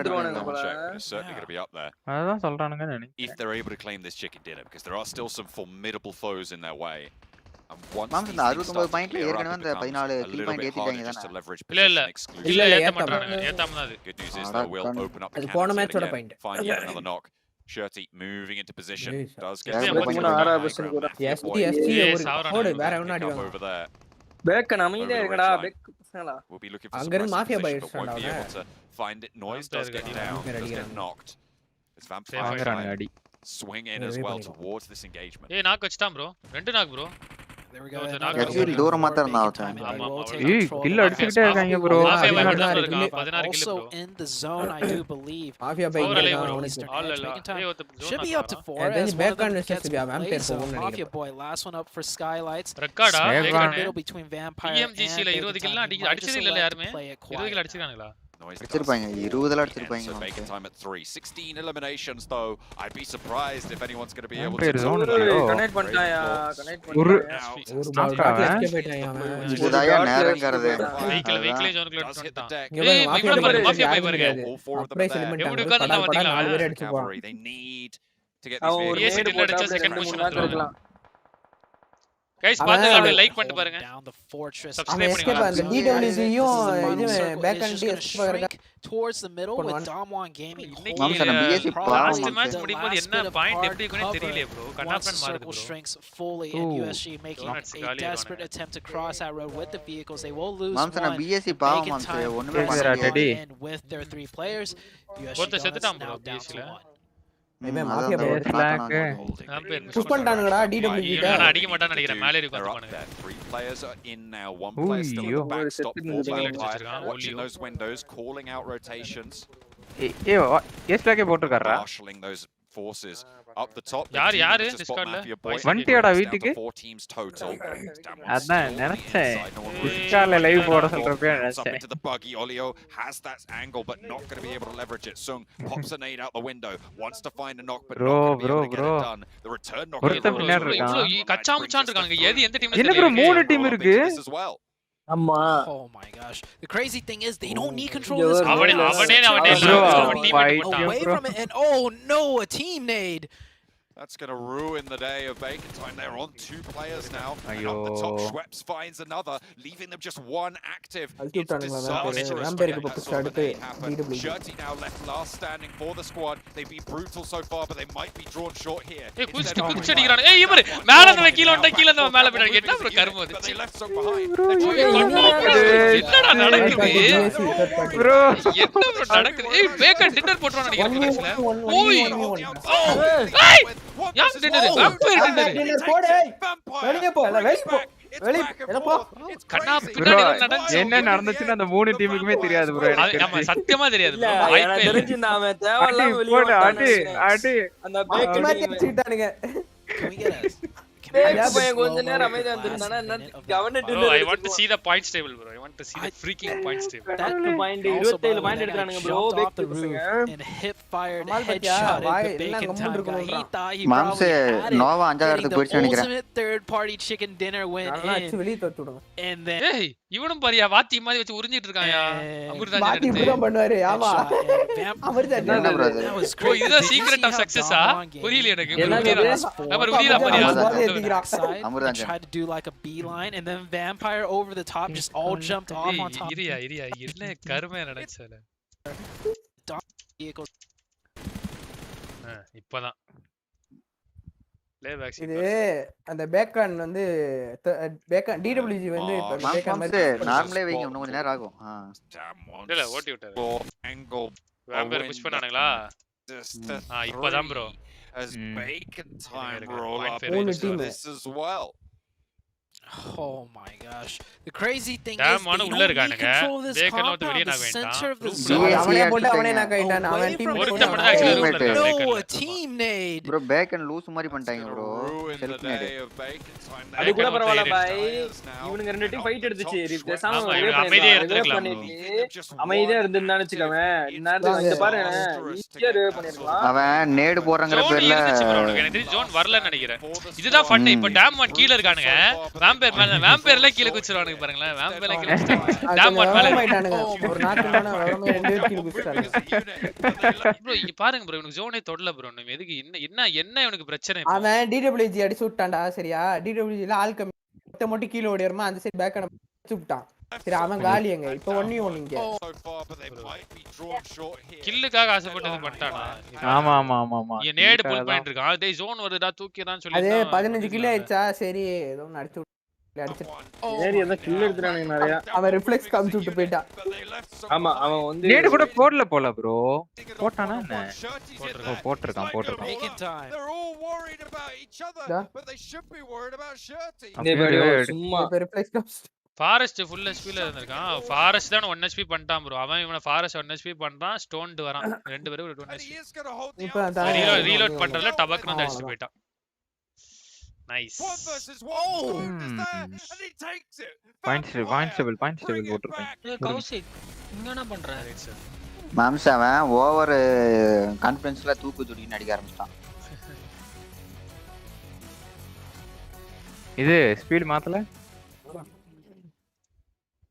வந்துருவானுங்க போல. It's certainly going to be up there. அதான் சொல்றானுங்க நினைக்கிறேன். If they're able to claim this chicken dinner, because there are still some formidable foes in their way. And once moms இந்த 69 பாயிண்ட்ல ஏற்கனவே அந்த 14 கில் பாயிண்ட் ஏத்திட்டாங்க தானே. இல்ல ஏத்த மாட்டாங்க. ஏத்தாம தான் அது. Good news is they will open up the அது போன மேட்சோட point. Find yet another knock. Shirty moving into position. Does get ST ஒரு கோடு வேற எவன அடி over there. பேக்கன் அமைதியா இருக்கடா பேக் பசங்களா We'll be looking for some அங்க இருந்து mafia pressure bye position, but won't be able to find it. Noise does get down, does get knocked. It's Vampire swing in as well towards this engagement. ஏய் knock வச்சிட்டான் bro. ரெண்டு knock bro. There we go. Actually தூரமா தான் இருந்தான். ஏய் kill அடிச்சிட்டே இருக்காங்க bro. Also in the zone I do believe. Mafia bye should be up to 4 as bacon versus Mafia boy last one up for Skylights. ரெக்கார்டா middle between Vampire PMGC ல 20 kill அடிச்சதே இல்ல யாருமே 20 kill அடிச்சிருக்காங்களா அடிச்சிருப்பாங்க 20 ல அடிச்சிருப்பாங்க So Bacon time at 3. 16 eliminations though. I'd be surprised if anyone's going to be able to connect பண்ணிட்டாயா connect ஒரு bottle escape ஆயிட்டான் அவன் இதுதாயா நேரங்கிறது vehicle ஜோனுக்குள்ள வந்துட்டான் ஏய் மாஃபியா பாய் பாருங்க அப்ரைஸ் எலிமெண்ட் எப்படி உட்கார்ந்தா பாத்தீங்களா நாலு பேர் அடிச்சுப்பான் they need to get this video. ஏசி டில் அடிச்சா செகண்ட் பொசிஷன் வந்துறலாம் गाइस பாத்துங்க அப்படியே லைக் பண்ணிட்டு பாருங்க சப்ஸ்கிரைப் பண்ணுங்க அந்த DWG-யும் இது back and escape towards the middle with Damwon Gaming. Last match முடியும்போது என்ன பாயிண்ட் எப்படி இருக்குன்னு தெரியல bro கண்ணாப்பன் மாறுது bro strengths fully in USG making a desperate attempt to cross that road with the vehicles. They will lose one. BSC பாவம் மாம்சே ஒண்ணுமே பண்ணல with their 3 players. போத்த செத்துட்டான் bro BSC ல இவன் மாஃபியா பாய் புஷ் பண்ணிட்டானுங்கடா DWG கிட்ட நான் அடிக்க மாட்டான்னு நினைக்கிறேன் மேலே இருக்கு பாருங்க 3 players are in now. One player still at the back. Stop watching those windows, calling out rotations. ACEBLACK போட்டுக்கறா marshalling those forces up the top. யார் டிஸ்கார்ட்ல வண்டியாடா வீட்டுக்கு 4 teams total. அதான் நினைச்சேன் டிஸ்கார்ட்ல லைவ் போட சொல்றப்ப Up into the buggy. Olio has that angle but not going to be able to leverage it. Sung pops a nade out the window, wants to find a knock but not going to be able to get it done. The return knock கச்சா முச்சான் இருக்காங்க எது எந்த டீம்ல என்ன bro மூணு team இருக்கு அம்மா oh my gosh the crazy thing is they don't need control this அவனே away from it and oh no a team nade. That's going to ruin the day of Bacon time. They're on 2 players now. And up the top, Schweppes finds another, leaving them just 1 active. It's disastrous. Shirty now left last standing for the squad. They've been brutal so far, but they might be drawn short here. Hey, குச்சி அடிக்கிறானே. ஏய் இவரு மேல இருந்து கீழ வந்தா கீழ இருந்து மேல போய் என்ன bro கர்மம் அது. But they left Sung behind. என்னடா நடக்குது? bro என்ன bro நடக்குது? ஏய் பேக்கன் டின்னர் போட்றானே நினைக்கிறேன். ஓய் ஏய் யார் டின்னர் வாம்பயர் டின்னர் போடு வெளிய போ வெளிய போ கண்ணா பின்னாடி நடந்துச்சு என்ன நடந்துச்சுன்னு அந்த மூணு டீமுக்குமே தெரியாது bro ஆமா சத்தியமா தெரியாது bro வாய்ப்பே தெரிஞ்சு நான் தேவலாம் வெளிய அடி அந்த பேக் மேட்ச் அடிச்சிட்டானுங்க கொஞ்ச நேரம் அமைதியா இருந்திருந்தானா governor bro I want to see the points table bro I want to see the freaking points table that point 27 point எடுக்கறானுங்க bro பேக் பசங்க and hip fired headshot at the Bacon time. மாம்சே Nova அஞ்சாவது இடத்துக்கு போயிடுச்சு நினைக்கிறேன் third party chicken dinner went in வெளிய தட்டி விடுங்க and then ஏய் இவனும் பாரியா வாத்தி மாதிரி வச்சு உறிஞ்சிட்டு இருக்கான்யா அமிர்தாஞ்சன் வாத்தி இப்படிதான் பண்ணுவாரு ஆமா அமிர்தாஞ்சன் என்ன bro அது ஓ இதுதான் சீக்ரெட் ஆஃப் சக்சஸ் புரியல எனக்கு புரியல பாரியா Amuran tried to do like a beeline and then Vampire over the top just all jumped off on top. இரியா என்ன கர்மம் நடந்துச்சு இப்பதான் இது அந்த பேக்கன் வந்து பேக்கன் DWG வந்து பேக்கன் மாதிரி நார்மலே வைங்க இன்னும் கொஞ்ச நேரம் ஆகும் இல்ல ஓட்டி விட்டாரு வேம்பர் புஷ் பண்ணானுங்களா இப்பதான் bro as Bacon time roll up into this as well. Oh my gosh. The crazy thing is they don't control this compound, the center of the zone. No, a team nade. Bro, Bacon lose மாதிரி பண்ணிட்டாங்க bro. Self nade. அது கூட பரவாயில்லை பாய். இவனுங்க ரெண்டு team fight எடுத்துச்சு. பேசாம அமைதியா இருந்திருக்கலாம். அமைதியா இருந்திருந்தான்னு வெச்சுக்கோங்க. இந்த பாரு ஈஸியா ரேவ் பண்ணிரலாம். அவன் நேட் போறங்கற பேர்ல எனக்கு ஜோன் வரலன்னு நினைக்கிறேன். இதுதான் ஃபன். இப்ப டேம் 1 கீழ இருக்கானுங்க. வேம்பயர்ல கீழ குச்சிரானுங்க பாருங்களேன் வேம்பயர்ல கீழ குச்சிட்டாங்க டேம் 1 மேல ஒரு நாக்குமான வரமே ரெண்டு பேர் கீழ குச்சிட்டாங்க bro இங்க பாருங்க bro இவனுக்கு ஜோனே தொடல bro எதுக்கு என்ன இவனுக்கு பிரச்சனை அவன் DWG அடிச்சு விட்டான்டா சரியா DWG ல ஆல் கம்மி மொட்டி கீழ ஓடிறமா அந்த சைடு பேக் அடிச்சு விட்டான் சரி அவன் காலியங்க இப்போ 1v1 இங்க கில்லுக்காக ஆசைப்பட்டது பண்ணிட்டானா ஆமா நீ நேட் புல் பண்ணிட்டு இருக்கான் டேய் ஜோன் வருதுடா தூக்கிறான்னு சொல்லி அது 15 கில் ஆயிச்சா சரி ஏதோ அடிச்சு ஏரி அத கில் எடுத்துறானுங்க நிறைய. அவன் ரிஃப்ளெக்ஸ் காமிச்சு விட்டு போயிட்டான். ஆமா அவன் வந்து நேடு கூட போடல போல ப்ரோ. போட்டானா என்ன? போட்டுருக்கான். சும்மா ரிஃப்ளெக்ஸ் காமிச்சு ஃபாரஸ்ட் ஃபுல் ஹெச்பில இருந்திருக்கான். ஃபாரஸ்ட் தான் 1 ஹெச்பி பண்ணிட்டான் ப்ரோ. அவன் இவன ஃபாரஸ்ட் 1 ஹெச்பி பண்றான். ஸ்டோன்ட் வரான். ரெண்டு பேரும் 1 ஹெச்பி. இப்போ ரீலோட் பண்றதுல டபக்குன்னு வந்து அடிச்சு போயிட்டான். நைஸ். பாயிண்ட் ஸ்டேபிள் போட்டுருக்கான். கௌசிக் இங்க என்ன பண்ற? மாம்ஸ் அவன் ஓவர் கான்ஃபிடன்ஸ்ல தூக்கு துடின்னு அடிக்க ஆரம்பிச்சிட்டான். இது ஸ்பீட் மாத்தல.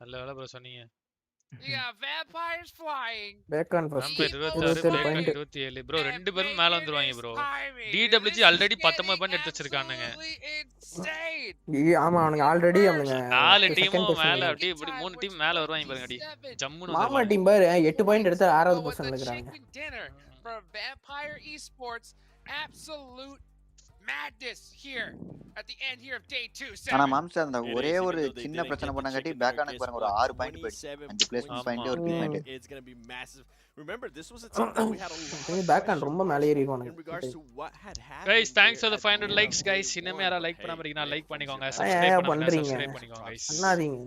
நல்ல வேலை ப்ரோ சொன்னீங்க. vampires flying. Bacon first 27 bro. ரெண்டு பேரும் மேல வந்துருவாங்க ப்ரோ. DWG ஆல்ரெடி 19 பாயிண்ட் எடுத்து வச்சிருக்கானுங்க. ஆமா அவனுங்க ஆல்ரெடி அவனுங்க நாலு டீமும் மேல அப்படியே இப்படி மூணு டீம் மேல வருவாங்க பாருங்க. அடி ஜம்முன்னு மாமா டீம் பாரு 8 பாயிண்ட் எடுத்து 6வது பொசிஷன்ல இருக்காங்க. Vampire Esports absolute madness here at the end here of day 2. ஆனா மாம்ஸ் அந்த ஒரே ஒரு சின்ன பிரச்சனை பண்ணாங்கட்டி பேக்கானுக்கு பாருங்க ஒரு 6 பாயிண்ட் போயிடுச்சு. 5 பிளேஸ்மென்ட் பாயிண்ட் ஒரு point. It's going to be massive. Remember this was a team that we had a lot. Bacon ரொம்ப மேலே ஏறிடுவாங்க. guys thanks for the 500 likes guys. இன்னமே யாரா லைக் பண்ணாம இருக்கீங்க லைக் பண்ணிக்கோங்க. சப்ஸ்கிரைப் பண்ணிக்கோங்க guys. பண்ணாதீங்க.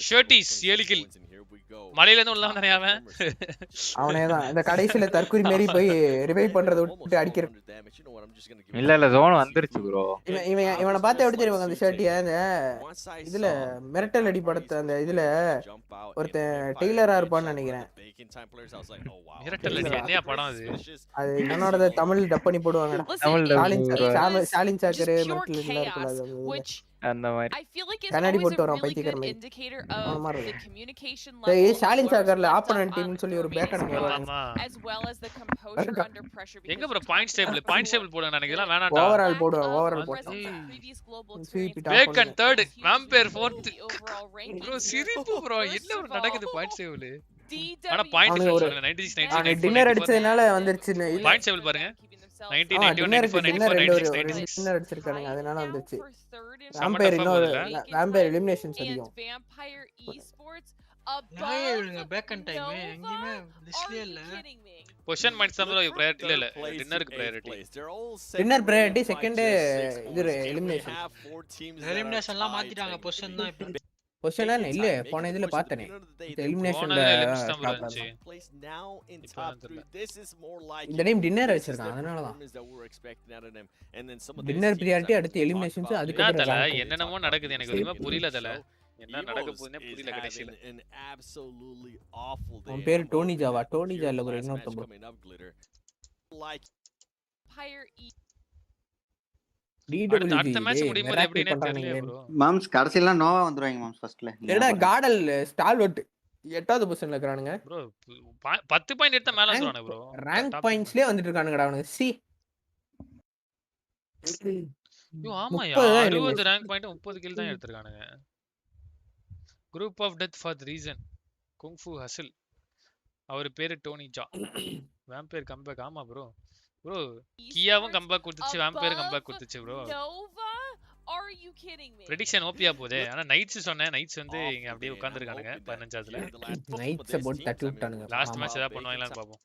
ஷர்ட்டிஸ் 7 கில். மலையில இருந்து உள்ள வந்தானே அவன். அவனே தான் இந்த கடைசில தற்குறி மேரி போய் ரிவைவ் பண்றத விட்டு அடிக்கிறான். இல்ல ஜோன் வந்துருச்சு ப்ரோ. இவனை பார்த்தா எப்படி தெரியுமா அந்த ஷர்ட்டியா அந்த இதுல மிரட்டல் அடி படத்தை அந்த இதுல ஒருத்தன் டெய்லரா இருப்பான்னு நினைக்கிறேன். மிரட்டல் அடி என்னையா படம் அது? அது என்னோட தமிழ் டப் பண்ணி போடுவாங்க. ஸ்டாலின் சாக்கர் மிரட்டல் எல்லாம் இருக்குல்ல அந்த மாதிரி. I feel like it's கண்ணாடி always போட்டு a வரான் really good பைத்தியக்கார மாதிரி. indicator of the communication டேய் level ஸ்டாலின் சாக்கர்ல ஆப்போனன்ட் டீம்னு சொல்லி ஒரு பேக்கன் வருவாங்க. as well as the composure under pressure. எங்க ப்ரோ பாயிண்ட் டேபிள் போடுங்க. எனக்கு இதெல்லாம் வேணாம்டா. ஓவரால் போடு. Bacon 3rd vampire 4th. Bro சிரிப்பு ப்ரோ. என்ன ப்ரோ நடக்குது பாயிண்ட் டேபிள்? ஆனா பாயிண்ட் டேபிள் 96 டின்னர் அடிச்சதனால வந்துருச்சு. பாயிண்ட் டேபிள் பாருங்க. 1991 டின்னர் அடிச்சிருக்கானுங்க அதனால வந்துருச்சு. வாம்பயர் இன்னொரு வாம்பயர் எலிமினேஷன்ஸ் அதிகம். Vampire Esports above bacon time எங்கயுமே லிஸ்ட்லயே இல்ல. பொசிஷன் பாயிண்ட்ஸ் தான் பிரையாரிட்டி இல்ல. டின்னருக்கு பிரையாரிட்டி. டின்னர் பிரையாரிட்டி செகண்ட் இது எலிமினேஷன்லாம் மாத்திட்டாங்க. பொசிஷன் தான் இப்ப பொசிஷனா இல்ல போன இதுல பார்த்தனே எலிமினேஷன்ல இந்த டைம் டின்னர் வச்சிருக்கான் அதனால தான் டின்னர் பிரியாரிட்டி அடுத்து எலிமினேஷன்ஸ் அதுக்கு அப்புறம் என்னென்னமோ நடக்குது எனக்கு எதுவுமே புரியல தல. என்ன நடக்க போகுதுனே புரியல கடைசில. உன் பேர் டோனி ஜாவா? டோனி ஜால ஒரு இன்னொருத்த ப்ரோ மாம்ஸ் கடைசில நோவா வந்துருவாங்க மாம்ஸ் ஃபர்ஸ்ட்ல. என்னடா காடல் ஸ்டால்வர்ட் 8வது பொசிஷன்ல இருக்கானுங்க ப்ரோ. 10 பாயிண்ட் எடுத்த மேல வந்துறானே ப்ரோ. ரேங்க் பாயிண்ட்ஸ்லயே வந்துட்டு இருக்கானுங்கடா அவனுங்க. சி யோ ஆமாயா 60 ரேங்க் பாயிண்ட் 30 கில் தான் எடுத்துறானுங்க. Group of death for the reason kung fu hustle. அவர் பேரு டோனி ஜா. Vampire comeback. ஆமா ப்ரோ. ப்ரோ கியாவும் கம்பேக் கொடுத்துச்சு. வாம்பயர் கம்பேக் கொடுத்துச்சு bro. Are you kidding me? prediction ஓபியா போதே. ஆனா நைட்ஸ் சொன்னேன். நைட்ஸ் வந்து இங்க அப்படியே உட்கார்ந்திருக்கானுங்க 15வதுல. நைட்ஸ் போட் தட்டி விட்டானுங்க. லாஸ்ட் மேட்ச் ஏதா பண்ணுவாங்களான்னு பாப்போம்.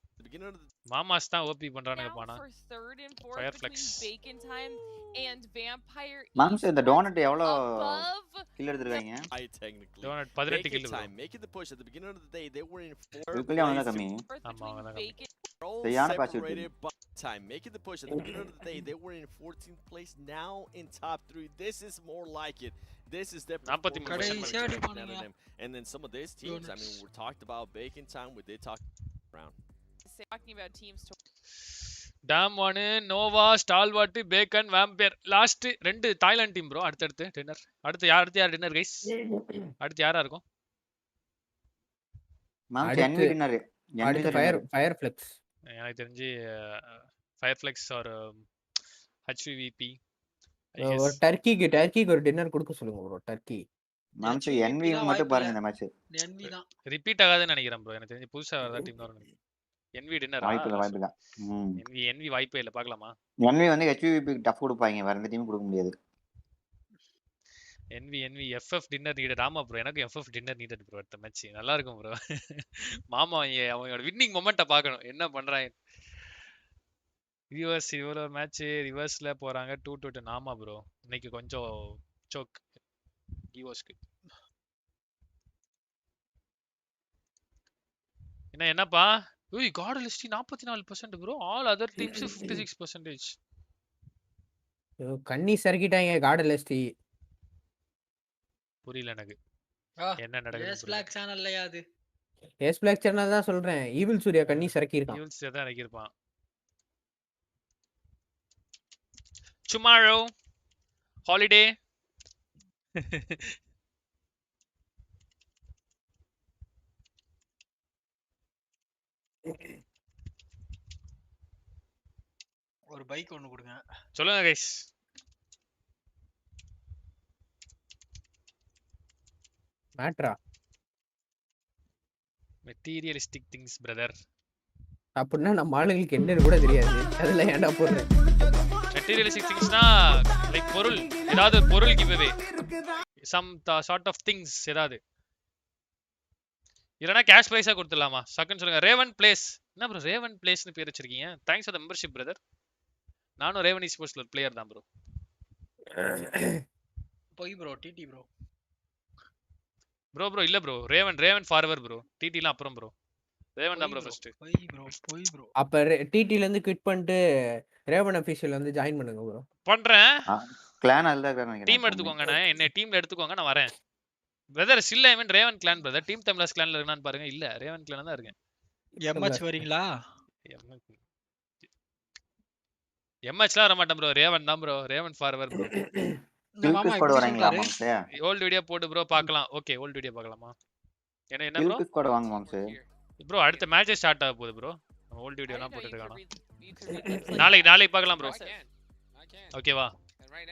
மாமாஸ் தான் ஓபி பண்றானுங்க பானா. ஃபயர்ஃப்ளெக்ஸ் மாம்ஸ் இந்த டோனட் எவ்வளவு கில் எடுத்துறாங்க? Donut 18 kill bro. இதுக்குள்ள அவன கம்மி. ஆமா அவன கம்மி. சரியான positive time making the push at the beginning of the day. They were in 14th place, now in top 3. This is more like it. This is definitely and then some of these teams, I mean, we talked about Bacon Time, we did talk around talking about teams to Dam 1 Nova Stalwart Bacon Vampire last ரெண்டு Thailand team bro. அடுத்து dinner. அடுத்து யார் dinner guys? அடுத்து யாரா இருக்கும்? Moms envy dinner. அடுத்து ஃபயர்ஃப்ளெக்ஸ். எனக்கு தெரிஞ்சு ஃபயர்ஃப்ளெக்ஸ் ஆர் HVVP. ஒரு டர்க்கிக்கு ஒரு டின்னர் கொடுக்க சொல்லுங்க ப்ரோ. டர்க்கி மாம்ஸ் என்வி மட்டும் பாருங்க இந்த மேட்ச். என்வி தான் ரிப்பீட் ஆகாதுன்னு நினைக்கிறேன் ப்ரோ. எனக்கு தெரிஞ்சு புதுசா வரதா டீம் வரும். என்வி டின்னர் வாய்ப்பில்லை. என்வி வாய்ப்பே இல்ல. பார்க்கலாமா? என்வி வந்து HVVP டஃப் கொடுப்பாங்க. வேற எந்த டீம் கொடுக்க முடியாது. NV FF dinner needed. ஆமா ப்ரோ, எனக்கு FF டின்னர் நீடட் ப்ரோ. அடுத்த மேட்ச் நல்லா இருக்கும் ப்ரோ. மாமா அவங்களோட வின்னிங் மொமெண்ட்டை பார்க்கணும், என்ன பண்றாங்க. ரிவர்ஸ் இவ்வளோ மேட்ச் ரிவர்ஸ்ல போறாங்க 2-2. ஆமா ப்ரோ, இன்னைக்கு கொஞ்சம் சோக் ஈவோஸ்க்கு. என்னப்பா got list 44% bro. All other teams 56%. கண்ணி சறுக்கிட்டாங்க காட் லிஸ்ட். புரியல எனக்கு என்ன நடக்குது. ACEBLACK சேனல்லையா அது? ACEBLACK சேனல் தான் சொல்றேன். ஈவில் சூர்யா கண்ணி சறுக்கி இருக்கான். ஈவில் சூர்யா தான் இறக்கிருப்பான். Tomorrow holiday. ஒரு பைக் ஒன்னு கொடுங்க. சொல்லுங்க गाइस. மேட்ரா மெட்டீரியலிஸ்டிக் திங்ஸ் பிரதர். அப்படின்னா நம்ம ஆளுங்களுக்கு என்னன்னு கூட தெரியாது. அதெல்லாம் ஏன்டா போடுறேன். மெட்டீரியலிஸ்டிக் திங்ஸ்னா லைக் பொருள், ஏதாவது பொருள் give away, some sort of things ஏதாவது. இல்லனா கேஷ் பிரைஸா கொடுத்துடலாமா? செகண்ட் சொல்லுங்க. Raven Blaze. என்ன ப்ரோ ரேவன் பிளேஸ்னு பேர் வச்சிருக்கீங்க? Thanks for the membership brother. நானும் ரேவன் ஸ்போர்ட்ஸ்ல ஒரு பிளேயர் தான் ப்ரோ. போய் ப்ரோ டிடி ப்ரோ. ப்ரோ இல்ல ப்ரோ, ரேவன் ஃபார்வர் ப்ரோ. டிடிலாம் அப்புறம் ப்ரோ. ரேவன் தான் ப்ரோ ஃபர்ஸ்ட். போய் ப்ரோ. அப்ப டிடில இருந்து குவிட் பண்ணிட்டு ரேவன் அபிஷியல் வந்து ஜாயின் பண்ணுங்க ப்ரோ. பண்றேன். கிளான் அல்ல நினைக்கிறேன். டீம் எடுத்துக்கோங்க, நான் என்ன டீம்ல எடுத்துக்கோங்க, நான் வரேன். பிரதர் இல்ல ஐ மீன் ரேவன் கிளான் பிரதர். டீம் தமிழஸ் கிளான்ல இருக்கான்னு பாருங்க. இல்ல ரேவன் கிளான்ல தான் இருக்கேன். எம்எச் வரீங்களா? எம்எச்லாம் வர மாட்டேன் ப்ரோ. ரேவன் தான் ப்ரோ. Raven ஃபார்வர் bro. மாமா இப்படி வரீங்களா? ஓல்ட் வீடியோ போடு ப்ரோ பார்க்கலாம். ஓகே ஓல்ட் வீடியோ பார்க்கலாமா? என்ன ப்ரோ ஸ்குவாட் வாங்க மாம்ஸ் ப்ரோ. அடுத்த மேட்ச் ஸ்டார்ட் ஆக போகுது ப்ரோ. ஓல்ட் வீடியோலாம் போட்டுட்டு இருக்கானோ. நாளைக்கு பார்க்கலாம் ப்ரோ. ஓகேவா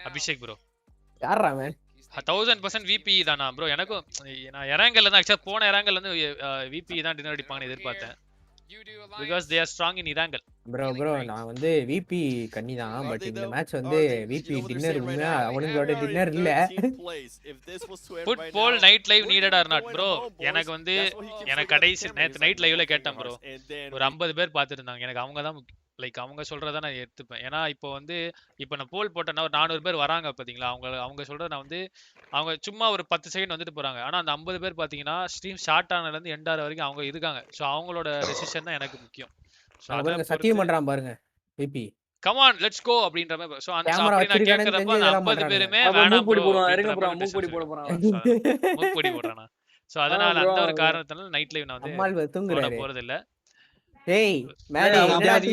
அபிஷேக் ப்ரோ? யாரா மேன்? 1000% விபி தானா ப்ரோ? எனக்கும் நான் இறங்கல தான் ஆக்சுவலா போன இறங்கல இருந்து விபி தான் டின்னர் அடிப்பாங்கன்னு எதிர்பார்த்தேன். because they are strong in Irangal. bro நான் வந்து விபி கண்ணி தான். பட் இந்த மேட்ச் வந்து விபி டின்னர் உண்மையா அவங்களோட டின்னர் இல்ல. Football night live needed or not bro? எனக்கு கடைசி நேத்து நைட் லைவ்ல கேட்டேன் ப்ரோ. ஒரு 50 பேர் பார்த்துட்டு இருந்தாங்க. எனக்கு அவங்க தான் லைக் அவங்க சொல்றத நான் எடுத்துப்பேன். ஏன்னா இப்போ நான் போல் போட்டேன்னா ஒரு 400 பேர் வராங்க பாத்தீங்களா? அவங்க சொல்றத நான் வந்து அவங்க சும்மா ஒரு 10 செகண்ட் வந்துட்டு போறாங்க. ஆனா அந்த 50 பேர் பாத்தீங்கன்னா ஸ்ட்ரீம் ஸ்டார்ட் ஆனதுல இருந்து எண்ட் ஆற வரைக்கும் அவங்க இருக்காங்க. சோ அவங்களோட டெசிஷன் தான் எனக்கு முக்கியம். சோ அத சத்தியம் பண்றான் பாருங்க VP. Come on let's go அப்படின்ற மாதிரி. சோ அந்த அப்படி நான் கேக்குறப்ப 50 பேருமே வேணாம் மூக்கு போடுவான். இருங்க ப்ரோ மூக்கு போட போறான். மூக்கு போடுறானா? சோ அதனால அந்த ஒரு காரணத்தால நைட் லைவ் நான் வந்து போறது இல்ல. ஏய் மேடி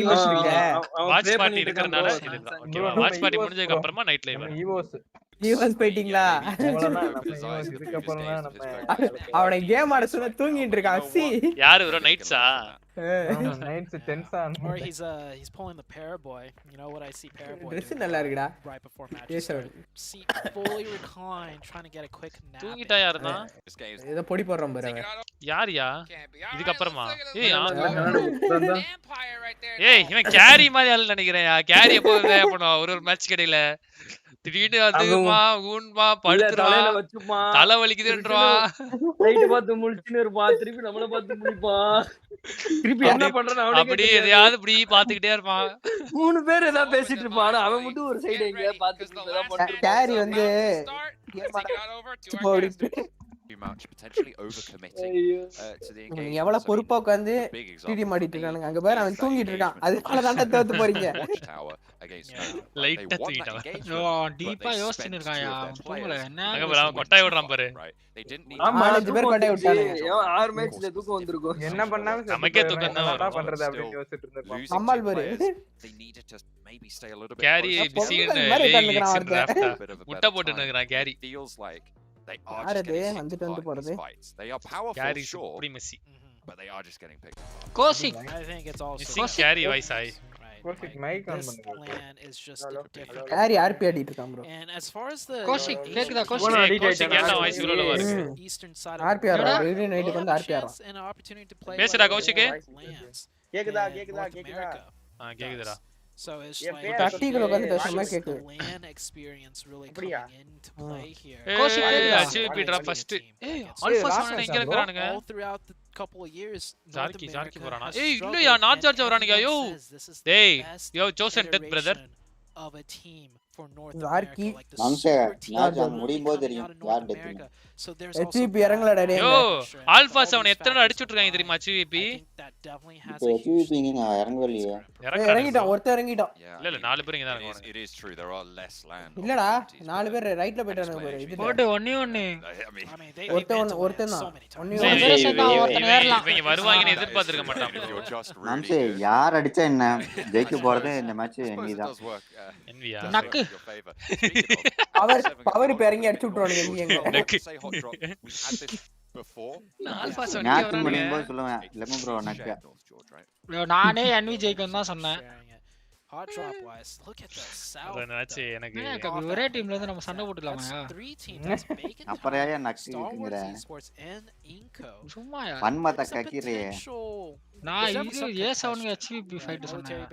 வாட்ச் பார்ட்டி இருக்கறனால இதுதான். ஓகேவா? வாட்ச் பார்ட்டி முடிஞ்சதுக்கு அப்புறமா நைட் லைவ் வரும். ஈவன்ஸ் போயிட்டீங்களா? இதுக்கு அப்புறம் தான் நம்ம அவனை கேம் ஆட சொன்னா தூங்கிட்டு இருக்கான். சி யாரு ப்ரோ? நைட்ஸா? Knights tension. Or he's pulling the Paraboy. You know what I see Paraboy. Dress நல்லா இருக்குடா. Right before match. See fully reclined trying to get a quick nap. தூங்கிட்டா யாருனா? ஏதோ பொடி போடுறான் பாரு. யாரியா? இதுக்கு அப்புறமா ஏய் இவன் கேரி மாதிரி ஆளு நினைக்கிறேன். கேரி எப்போ பண்ணுவா? ஒரு மேட்ச் கிடையில திடீர்னு அதுமா ஊன்மா படுத்துறான். தலை வலிக்குதுன்றா. ரைட் பார்த்து முழிச்சின்னு இருப்பான். திருப்பி நம்மள பார்த்து முழிப்பான். திருப்பி என்ன பண்றானே அவனே அப்படியே எதையாவது இப்படி பாத்துக்கிட்டே இருப்பான். 3 பேர் ஏதாவது பேசிட்டு இருப்பான். அவன் மட்டும் ஒரு சைடு எங்க பாத்துட்டு இருக்கதா பண்ணிட்டு கேரி வந்து much potentially overcommitting to the engagement. எவ்வளவு பொறுப்பா உட்கார்ந்து டிடி மாடிட்டு இருக்கானுங்க. அங்க பாரு அவன் தூங்கிட்டு இருக்கான். அதனால தான் தோத்து போறீங்க. லைட்டா தூங்கிட்டான். டீப்பா யோசிச்சிட்டு இருக்கான்யா. தூங்கல என்ன? அங்க பாரு அவன் கொட்டாய் விடுறான் பாரு. ஆமா 5 பேர் கொட்டாய் விட்டானுங்க. 6 மேட்ச்ல தூக்கம் வந்திருக்கும். என்ன பண்ணாலும் நமக்கே தூக்கம் தான் வரும். பண்றது அப்படி யோசிச்சிட்டு இருந்திருப்பான். நம்மால் பாரு they needed to maybe stay a little bit carry busy இன் முட்டை போட்டு நிக்கறான் carry. feels like they are just getting போறது. They are powerful, Carry sure, supremacy. but they are just getting picked. Kosik, I think it's also missing carry wise I. Kosik mic on This plan is just different. Carry ஆர்பி அடிட்டு இருக்கான் bro. And as far as the Kosik, கேக்குதா Kosik? Kosik ஏன்டா voice இவ்வளவு வருது? eastern side RB ஆறா ready night வந்து RB ஆறா. and an opportunity to play பேசுடா கௌஷிக். கேக்குதா கேக்குதா கேக்குதா. கேக்குதுடா. So it's Yeah, like yeah, தட்டிக்குள்ள உட்கார்ந்து பேசுற the கேக்குது. LAN experience really அப்படியா? coming into play here. HVP drop first. ஏய் ஆல்பா சவுண்ட் எங்க இருக்கறானுங்க? All throughout the couple of years, North ஜார்கி America போறானா? has ஏய் struggled, இல்லையா நார்த் and ஜார்ஜ் வரானுங்க யோ. everyone says this is the டேய் best யோ ஜோசன் death brother. iteration of a team for North Zarki. America, like the Mamse, super team நான் really முடியும் போது coming தெரியும் out of யார் North death America. So there's also HVP இறங்கலடா டேய். யோ alpha 7 எத்தனை அடிச்சு விட்டுருக்காங்க தெரியுமா HVP? that definitely has இப்போ a huge HVP இங்க இறங்கவே இல்லையே. இறங்கிட்டான் ஒருத்தன் இறங்கிட்டான். இல்ல இல்ல நாலு பேர் இங்க தான் இருக்காங்க. It is true there are less land. இல்லடா நாலு பேர் ரைட்ல போய்ட்டானுங்க பாரு இது. போடு ஒண்ணே ஒண்ணே. ஒருத்தன் தான். இவங்க வருவாங்கன்னு எதிர்பார்த்திருக்க மாட்டாங்க bro. மாம்சே யார் அடிச்சா என்ன ஜெயிக்க போறது இந்த மேட்ச் என்வி தான். என்வியா நக்கு. பவர் இப்ப இறங்கி அடிச்சு விட்டுறானுங்க எங்க. மேட்ச் முடியும் போது சொல்லுவேன் லெமன் ப்ரோ நக்கு. நானே என்வி ஜெயிக்கும் தான் சொன்னேன். Hot drop wise, look at the south. அதாச்சு எனக்கு ஒரே டீம்ல இருந்து நம்ம சண்டை போட்டுலாமா? Three teams that's Bacon. அப்பறையா நக்கு இருக்குங்கற. Sports and Inco. சும்மாயா? பன்மத கக்கிரே. நான் இது A7 HVP ஃபைட் சொன்னேன்.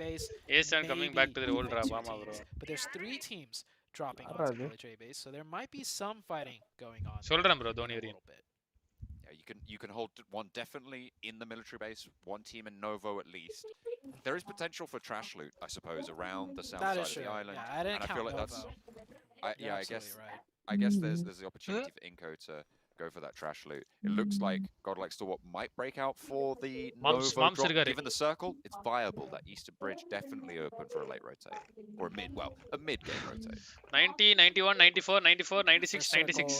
A7 coming back to the old drop ஆமா bro. But there's three teams dropping onto the military base, so there might be some fighting going on. சொல்றேன் bro Dhoni வரியன். You can hold one definitely in the military base, one team in Novo at least. There is potential for trash loot, I suppose, around the south side of the island. Yeah, I didn't and I feel like Novo. I guess there's the opportunity for Inco to go for that trash loot. It looks like Godlike Stalwart might break out for the Novo drop. Given the circle, it's viable. That eastern bridge definitely open for a late rotate. Or a mid-game rotate. 90, 91, 94, 94, 96, 96.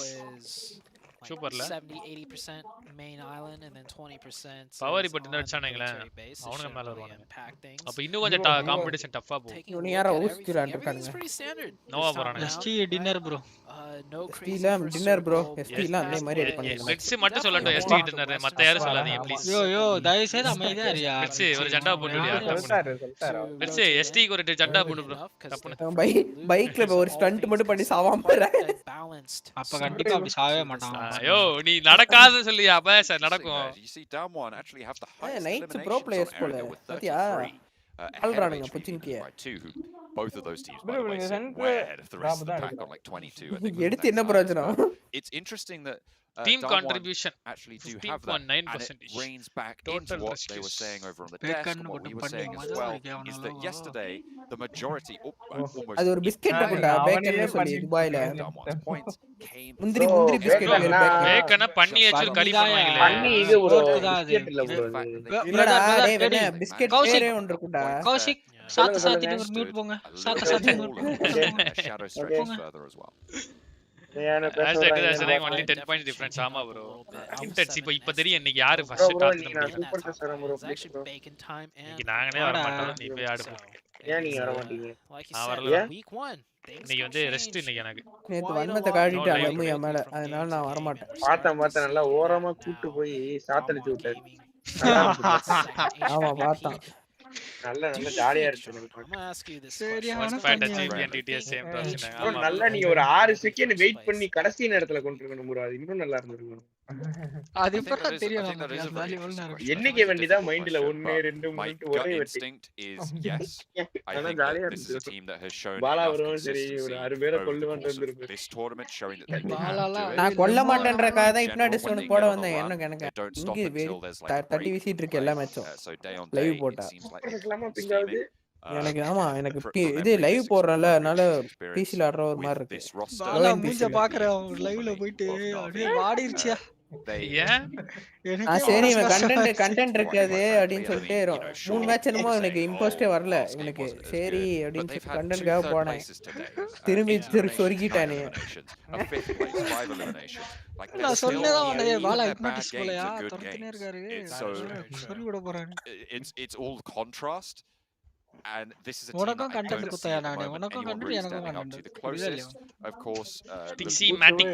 Like 70-80% main island and then 20% power இப்ப dinner வச்சானங்களே அவனுங்க மேல வருவானுங்க அப்ப இன்னும் கொஞ்சம் competition டஃப்பா போகும் இவன் யாரோ ஊஸ்கிரான் இருக்கானுங்க நோவா போறானுங்க ST dinner bro ST dinner bro ST ல அந்த மாதிரி எட் பண்ணுங்க லெட்ஸ் மட்டும் சொல்லட்டும் ST டின்னர் மத்த யாரும் சொல்லாதீங்க ப்ளீஸ் யோ தயவு செய்து அமைதியா இருயா லெட்ஸ் ஒரு ஜண்டா போட்டுடியா லெட்ஸ் ST க்கு ஒரு ஜண்டா போடு ப்ரோ தப்புன பைக்ல ஒரு ஸ்டண்ட் மட்டும் பண்ணி சாவாம அப்ப கண்டிப்பா அப்படி சாவே மாட்டான் ஐயோ நீ நடக்காத சொல்லியா அப்ப சார் நடக்கும் You see Damwon actually have the highest elimination pro players போல பாத்தியா ஆல்றானுங்க புச்சின்கிய both of those teams by the way way ahead of the rest of the pack on like 22 I think எடுத்து என்ன பிரயோஜனம் it's interesting that team contribution actually do have that and it reigns back into what they were saying over on the desk and what we were saying as well is that yesterday the majority almost அது ஒரு biscuit போடா bacon சொல்லி துபாயில points came முந்திரி biscuit பேக்கன பண்ணி ஏச்சு கடி பண்ணுவாங்களே பண்ணி இது ப்ரோ பிஸ்கட் இல்ல ப்ரோ இல்லடா டேய் வேணா பிஸ்கட் பேரே ஒன்று இருக்குடா கௌஷிக் சாத்து சாத்திட்டு ஒரு மியூட் போங்க சாத்து shadow stretches further as well only 10 points difference ஆமா bro இன்டென்ஸ் இப்ப தெரியும் இன்னைக்கு யாரு ஃபர்ஸ்ட் டாஸ்ல சூப்பர் டெஸ்ட் வர ப்ரோ இன்னைக்கு நாங்களே வர மாட்டோம் நீ போய் ஆடு ஏன் நீங்க வர மாட்டீங்க நான் வரல இன்னைக்கு வந்து ரெஸ்ட் இன்னைக்கு எனக்கு நேத்து வண்ணத்தை காட்டிட்டான் லம்மியா மேல அதனால நான் வர மாட்டேன் பார்த்தேன் நல்லா ஓரமா கூட்டி போய் சாத்தளிச்சு விட்டாரு ஆமா பார்த்தான் நல்ல ஜாலியா இருக்கு நல்லா நீங்க ஒரு 6 செகண்ட் வெயிட் பண்ணி கடைசி நேரத்துல கொண்டிருக்கணும் ப்ரோ அது இன்னும் நல்லா இருந்திருக்கும் அது இப்ப தெரியும் என்னைக்கு வேண்டியதா மைண்ட்ல 1 2 3 ஒரே instinct is yes I think this is a team that has shown Bala வரும் சரி ஒரு 6 பேரை கொல்லுவான்னு வந்திருக்கு this tournament showing that they can do it நான் கொல்ல மாட்டேன்றக்காக தான் ஹிப்னாட்டிஸ் ஒன்னு போட வந்தேன் எனக்கு தட்டி வீசிட்டு இருக்கு எல்லா மேட்சும் லைவ் போட்டா எனக்கு ஆமா எனக்கு இது லைவ் போடுறல அதனால பிசில ஆடுற ஒரு மாதிரி இருக்கு பாலா மூஞ்ச பாக்குறேன் லைவ்ல போயிட்டு அப்படியே வாடிருச்சியா சரி இவன் கண்டென்ட் இருக்காது அப்படின்னு சொல்லிட்டு 3 மேட்ச் என்னமோ எனக்கு இம்போஸ்டே வரல எனக்கு சரி அப்படின்னு சொல்லி கண்டென்ட்காக போனேன் திரும்பி சொருகிட்டானே நான் சொன்னதா உனக்கு பாலா ஹிப்னாட்டிஸ் போலயா துரத்தினே இருக்காரு சொருகி விட போறாரு it's all contrast and this is a team உனக்கும் கண்டென்ட் குத்தையா நானே உனக்கும் கண்டென்ட் எனக்கும் கண்டென்ட் புரியல of course thematic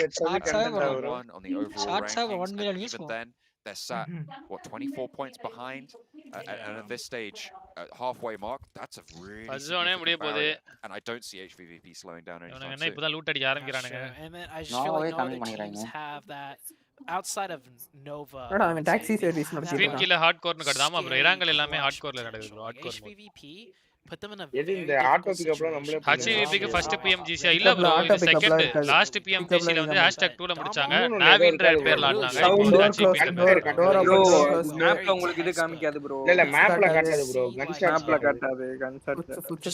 on the overall ranking 1 million views then they're sat 24 points behind and at this stage halfway mark that's a really and I don't see HVVP slowing down anytime soon இப்போதான் loot அடிக்க ஆரம்பிக்கறானுங்க and then I just feel like no other teams have that outside of Nova I mean taxi service stream கீழ ஹார்ட்கோர்னு கட்டதாமா bro இராங்கல் எல்லாமே ஹார்ட்கோர்ல நடக்குது bro hardcore HVVP put them in a எது very இந்த auto difficult பிக்கப்ல நம்மளே situation. HVBக்கு first PMGC இல்ல bro இது second last PMGC ல வந்து #2 ல முடிச்சாங்க நாவின்ற பேர்ல ஆடுனாங்க இப்போ வந்து ப்ரோ மேப்ல உங்களுக்கு இது காமிக்காது ப்ரோ இல்ல மேப்ல காட்டாது ப்ரோ கன் ஷாட் மேப்ல காட்டாது கன் ஷாட்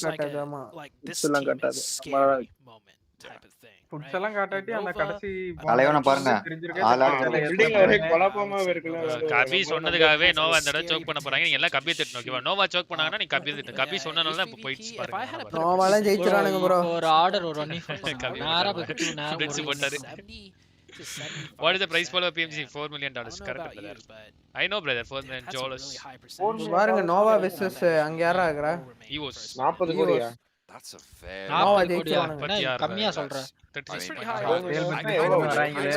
காட்டாது. Like this எல்லாம் team காட்டாது is scary moment type of thing. Foods எல்லாம் காட்டாட்டி அந்த கடைசி தலைவனை பாருங்க பில்டிங்ல ஒரே குழப்பமா இருக்குல கபி சொன்னதுக்காகவே நோவா அந்த தடவை சோக் பண்ண போறாங்க நீங்க எல்லாம் கபியை திட்டணும் ஓகேவா நோவா சோக் பண்ணாங்கன்னா நீ கபியை திட்டு கபி சொன்னனால தான் இப்போ போயிடுச்சு பாருங்க நோவாலாம் ஜெயிச்சறானுங்க ப்ரோ ஒரு ஆர்டர் ஒரு ரன்னிங் நேரா போட்டு நேரா போட்டாரு What is the price pool of PMGC? $4 million. Correct, brother. I know, brother. $4 million. பாருங்க நோவா வெர்சஸ் அங்க யாரா இருக்கறா EOS 40 கோடியா That's a fair. நோவா ஜெயிச்சானுங்க கம்மியா சொல்றேன். That's pretty high. I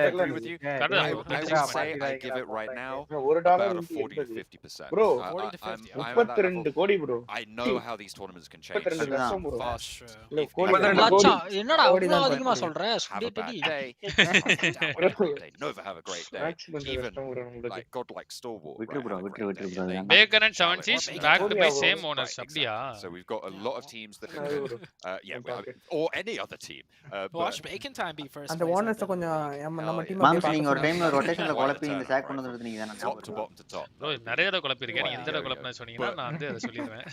agree with you. I would say I give it right now about a 40 to 50%. Bro, 32 கோடி bro. I know how these tournaments can change. என்னடா அவ்வளவு அதிகமா சொல்ற? They never have a great day. Even like godlike stalwart. விட்டு Bacon and 76 backed by same owners. அப்படியா? So we've got a lot of teams that or any other team. Watch Bacon time be first. அந்த owners கொஞ்சம் நம்ம team moms நீங்க ஒரு டைம்ல ரொட்டேஷன்ல குழப்பி இந்த சாக் பண்ணது நீங்க தான top to bottom to top. bro நிறைய தடவை குழப்பி இருக்கேன் நீங்க எந்த தடவை குழப்பினா சொன்னீங்கன்னா நான் வந்து அத சொல்லிடுவேன்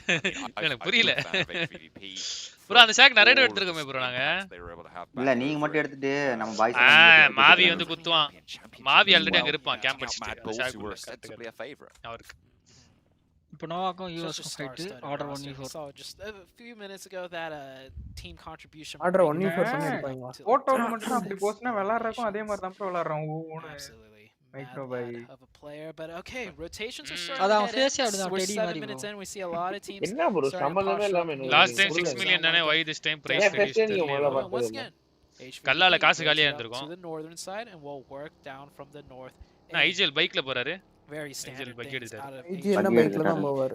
எனக்கு புரியல bro அந்த சாக் நிறைய தடவை எடுத்துக்கோமே bro நாங்க இல்ல நீங்க மட்டும் எடுத்துட்டு நம்ம பாய்ஸ் மாவி வந்து குத்துவான் மாவி ஆல்ரெடி அங்க இருப்பான் கேம்ப் அடிச்சிட்டு அவருக்கு இப்போ நோவாக்கும் US fight order 1v4 So just a few minutes ago that team contribution order 1v4 பண்ணிருப்பாங்க போட்டோ மட்டும் அப்படி போஸ்ட்னா விளையாடுறதும் அதே மாதிரி தான் விளையாடுறோம் Microboy of a player but okay rotations are அதான் starting ஃபேஸ் ஆடுதான் டெடி மாதிரி 7 minutes in we see a lot of teams என்ன bro சம்பந்தமே இல்லாம last time 6 million தானே why this time price reduced once again கல்லால காசு காலியா இருந்திருக்கும் to the northern side and we'll work down from the north நான் ஐஜிஎல் பைக்ல போறாரு very standard things out of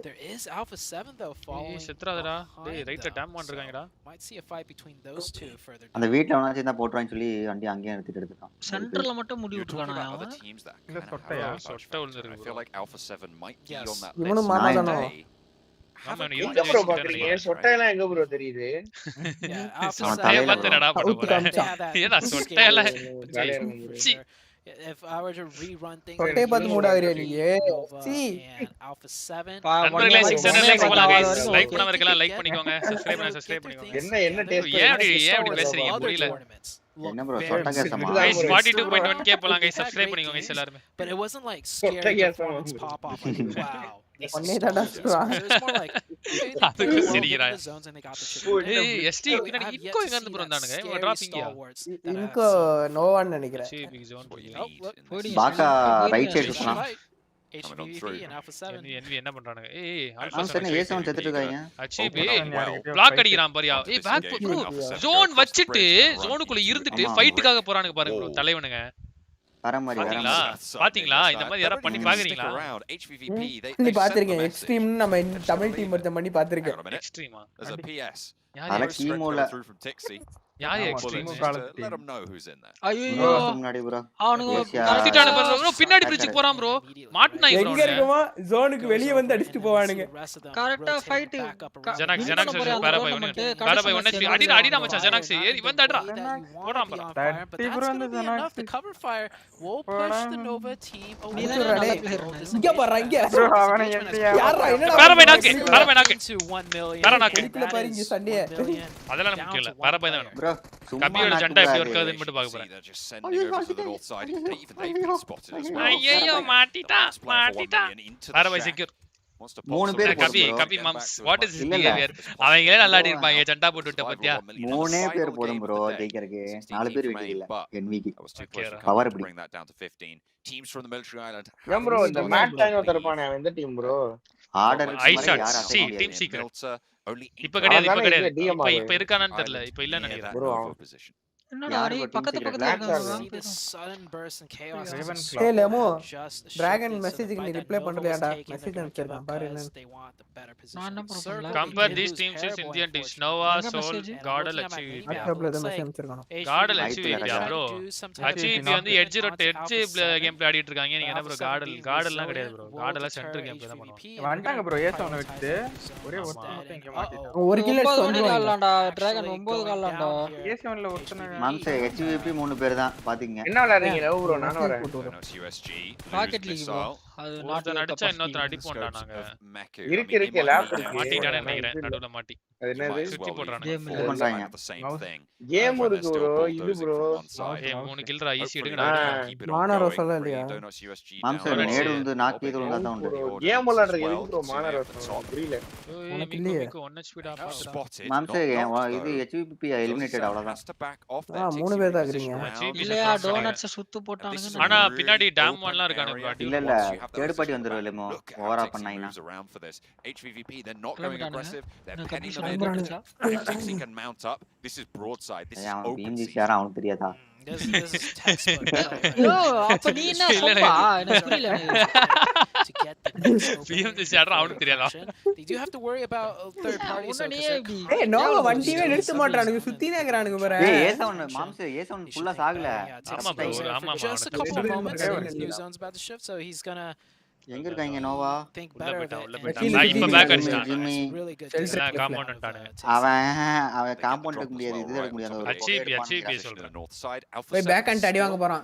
there is Alpha 7 though following செத்ராதடா டேய் ரைட்ல dam பண்றாங்கடா might see a fight between those two further அந்த வீட்ல அவனாச்சு தான் போட்றான்னு சொல்லி வண்டி அங்கேயே எடுத்துட்டு எடுத்துட்டான் சென்டர்ல மட்டும் முடி விட்டுறானே other teams that இல்ல சொட்டையா சொட்ட விழுந்திருக்கு I feel like Alpha 7 might be on that இவனு மாட்டானோ ஆமா நீ எங்க ப்ரோ பாக்குறீங்க சொட்டையெல்லாம் எங்க ப்ரோ தெரியுது அவன் தலையில பத்தடா போடுற ஏடா சொட்டையெல்லாம் if I were to rerun things சொட்டை பார்த்து மூடாதீங்க நீங்க see Alpha 7 நண்பர்களே 600 லைக்ஸ் போலாம் गाइस லைக் பண்ணாம இருக்கலாம் லைக் பண்ணிக்கோங்க சப்ஸ்கிரைப் பண்ணிக்கோங்க என்ன டேஸ்ட் ஏன் அப்படி பேசுறீங்க புரியல என்ன ப்ரோ சொட்ட கேசமா गाइस 42.1k போலாம் गाइस சப்ஸ்கிரைப் பண்ணிக்கோங்க guys எல்லாரும் but it wasn't like scary performance pop off like wow ஒண்ணே தான்டா சொல்றான் it's more like அதுக்கு சிரிக்கிறா zones and they got the shit ஏய் எஸ்டி பின்னாடி இன்கோ எங்க இருந்து போறானுங்க இவன் டிராப்பிங்கயா இன்கோ நோவான்னு நினைக்கிறேன் பிக் ஜோன் பாக்கா ரைட் சைடு சுத்தலாம் HVV and Alpha 7 NV என்ன பண்றானுங்க ஏய் ஆல்பா 7 ஏ7 செத்துட்டு இருக்காங்க அச்சீபி பிளாக் அடிக்குறான் பாரியா ஏய் பேக் ப்ரோ ஜோன் வச்சிட்டு ஜோனுக்குள்ள இருந்துட்டு ஃபைட்டுக்காக போறானுங்க பாருங்க ப்ரோ தலைவனுங்க பாத்தீங்களா இந்த மாதிரி யாரா பண்ணி பாக்குறீங்களா நீ பாத்துறீங்க எக்ஸ்ட்ரீம் நம்ம தமிழ் டீம் ஒருத்த பண்ணி பாத்துறீங்க எக்ஸ்ட்ரீமா there's a PS அதல கீமோல யார் extreme let them know who's in there ஐயோ முன்னாடி ப்ரோ அவனுங்க கத்திட்டான ப்ரோ பின்னாடி பிரிட்ஜ் போறான் ப்ரோ மாட்னா ப்ரோ எங்க இருக்குமா ஜோனுக்கு வெளிய வந்து அடிச்சிட்டு போவானுங்க கரெக்ட்டா ஃபைட் ஜனாக்ஸ் பாரபாய் ஒன்னு அடிடா மச்சான் ஜனாக்ஸ் ஏறி வந்து அடிடா போறான் ப்ரோ தட்டி ப்ரோ அந்த ஜனாக்ஸ் the cover fire will push the Nova team இங்க பாரு இங்க ப்ரோ அவனை எப்படியா யாரா என்னடா பாரபாய் நாக்கு to 1 million பாரா நாக்கு இதுல பாருங்க சண்டே அதெல்லாம் முக்கியம் இல்ல பாரபாய் தான் வேணும் ப்ரோ கபியோட ஜண்டா எப்படி வர்க் ஆகுதுன்னு மட்டும் பார்க்க போறேன் ஐயோ மாட்டிட்டா பாரபாய் செக்யூர் மூணு பேர் கபி மம்ஸ் வாட் இஸ் ஹிஸ் பிஹேவியர் அவங்களே நல்லா ஆடி இருப்பாங்க ஜண்டா போட்டு விட்ட பாத்தியா மூணே பேர் போதும் ப்ரோ ஜெயிக்கிறதுக்கு நாலு பேர் வெட்டி இல்ல என்விக்கு பவர் இப்படி teams from the military island ஏன் ப்ரோ இந்த மேட் டைம் தரப்பானே அவன் இந்த டீம் ப்ரோ ஆர்டர் ஐஷாட் சி டீம் சீக்ரெட் இப்ப கிடையாது இப்ப இருக்கானான்னு தெரியல இப்ப இல்லன்னு நினைக்கிறேன் ப்ரோ என்னடா அரே பக்கத்து பக்கத்துல இருக்காங்க. The sudden burst and chaos. Hey Lemo, Dragon message க்கு reply பண்றியாடா? மெசேஜ் அனுப்பிச்சிருக்கான் பாரு என்ன. நான் என்ன பண்ணல. Compare these teams with Indian teams. Nova, Soul, Godal, HVP. WhatsAppல தான் message அனுப்பிச்சிருக்கான். Godal HVP bro. HVP வந்து edge game play ஆடிட்டு இருக்காங்க. நீங்க என்ன bro Godalலாம் கிடையாது bro. Godal center game play தான் பண்ணுவாங்க. வந்துட்டாங்க bro ஏசவன வச்சிட்டு ஒரே ஒருத்தன் இங்க மாட்டிட்டான். ஒரு கில் வந்துட்டான்டா Dragon 9 காலாம்டா. ஏசவன்ல ஒருத்தன மாம்சே HVP 3 பேர் தான் பாத்தீங்க. என்ன விளையாடுறீங்க லவ் ப்ரோ நானும் வரேன். Rocket League bro. அது ஒருத்தன் அடிச்சா இன்னொருத்தன் அடிப்போம்டா நாங்க. இருக்கு லேப் இருக்கு. மாட்டிட்டானே நினைக்கிறேன் நடுவுல மாட்டி. அது என்னது சுத்தி போடுறாங்க. கேம் இருக்கு ப்ரோ இது ப்ரோ. ஏய் 3 கில்ரா ஈஸி எடுங்கடா. மானரோசல இல்லையா? மாம்சே நேடு வந்து நாக்கி இதுல தான் உண்டு. கேம் விளையாடுறது எதுக்கு ப்ரோ மானரோசம் புரியல. உனக்கு இல்லையே 1 HP டா பாத்துடா. மாம்சே இது HVP எலிமினேட்டட் அவ்வளவுதான். 3 பேர் தான் இருக்கீங்க. இல்லையா டோனட்ஸ் சுத்து போட்டானுங்க. ஆனா பின்னாடி டேம் 1லாம் இருக்கானே bro. இல்ல இல்ல தேர்ட் பார்ட்டி வந்துரும் லெமோ ஓவரா பண்ணாயினா. HVP they're not going aggressive. They're penning them in. PMGC can mount up. This is broadside. This is open. PMGC யாரா அவனுக்கு தெரியாதா? This is textbook. யோ அப்ப நீ என்ன சொப்பா எனக்கு புரியல. To get the PMGC யாரா அவனுக்கு தெரியாதா? Did you have to worry about third parties? ஏய் நோ வண்டியே நிறுத்த மாட்டானுங்க சுத்தினே இருக்கறானுங்க பாரு. ஏய் ஏசவன் மாம்சே ஏசவன் ஃபுல்லா சாகல. ஆமா bro ஆமா Just a couple of moments new zones about to shift so he's gonna எங்க இருக்காங்க நோவா? உள்ள போய்ட்டான். நான் இப்ப பேக் அடிச்சான். really good. காம்பவுண்ட் வந்துட்டானே. அவன் காம்பவுண்ட் எடுக்க முடியாது இது எடுக்க முடியாது. HVP சொல்றேன். போய் பேக் அண்ட் அடி வாங்க போறான்.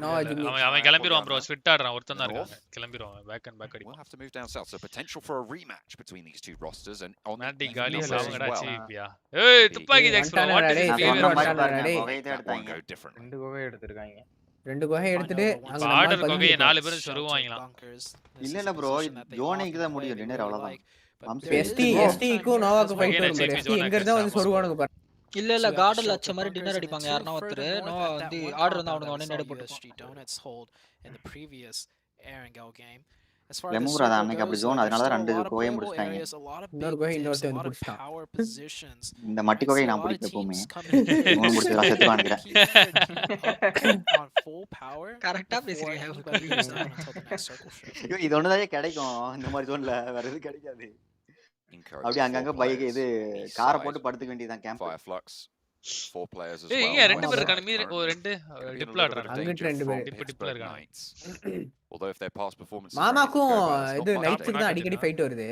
நோவா ஜிம்மி. அவன் கிளம்பிடுவான் bro. ஸ்விட் ஆடுறான் ஒருத்தன் தான் இருக்கான். கிளம்பிடுவான் பேக் அண்ட் பேக் அடி. We'll have to move down south. So potential for a rematch between these two rosters and on Nadi Gali சாவங்கடா HVPயா. ஏய் துப்பாக்கி எக்ஸ்ப்ளோ வாட் இஸ் go different. ரெண்டு கோவே எடுத்துட்டாங்க. ரெண்டு கோகை எடுத்துட்டு அங்க ஆர்டர் கோகையை 4 பேரும் சொருவாங்கலாம். இல்ல இல்ல bro ஜோனிக்கு தான் முடியும் டின்னர் அவ்வளவுதான். ST க்கு நோவாக்கு ஃபைட் வரும் bro. ST எங்க இருந்தா வந்து சொருவானுங்க பாரு. இல்ல இல்ல கார்டல் அச்ச மாதிரி டின்னர் அடிப்பாங்க யாரனா ஒருத்தர் நோவா வந்து ஆர்டர் இருந்தா அவனுங்க உடனே நடு போட்டு. லெமூரா தான் அன்னைக்கு அப்படி ஜோன் அதனால தான் 2 கோகையை முடிச்சிட்டாங்க. இன்னொரு கோகை இன்னொருத்தன் வந்து புடிச்சான். இந்த மட்டி கோகையை நான் பிடிக்க போமே. இவன் முடிச்சதா செத்து வாங்குறேன். கரெக்ட்டா பேசுறீங்க. இது ஒண்ணுதான் கிடைக்கும் இந்த மாதிரி ஜோன்ல வேற எதுவும் கிடைக்காது. அப்படியே அங்கங்க பைக் இது காரை போட்டு படுத்துக்க வேண்டியதான் கேம்ப். Fireflux 4 players as ஏய் well. இங்க ரெண்டு பேர் இருக்காங்க மீதி ரெண்டு டிப்ல ஆடுறாங்க. அங்க ரெண்டு பேர் டிப்ல இருக்காங்க. Although if their past performance மாமாக்கும் இது நைட்ல தான் அடிக்கடி ஃபைட் வருது.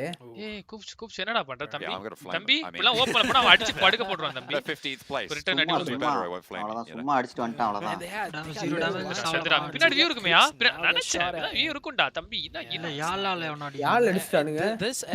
ஏய் கூப்ஸ் என்னடா பண்ற தம்பி? தம்பி இப்பலாம் ஓபன் பண்ணா அவன் அடிச்சு படுக்க போடுறான் தம்பி. 15th place. ரிட்டர்ன் அடி அவ்வளவுதான் சும்மா அடிச்சிட்டு வந்துட்டான் அவ்வளவுதான். பின்னாடி வியூ இருக்குமையா? நினைச்சேன் வியூ இருக்கும்டா தம்பி. இல்ல யாளால அவனாடி யாள் அடிச்சானுங்க.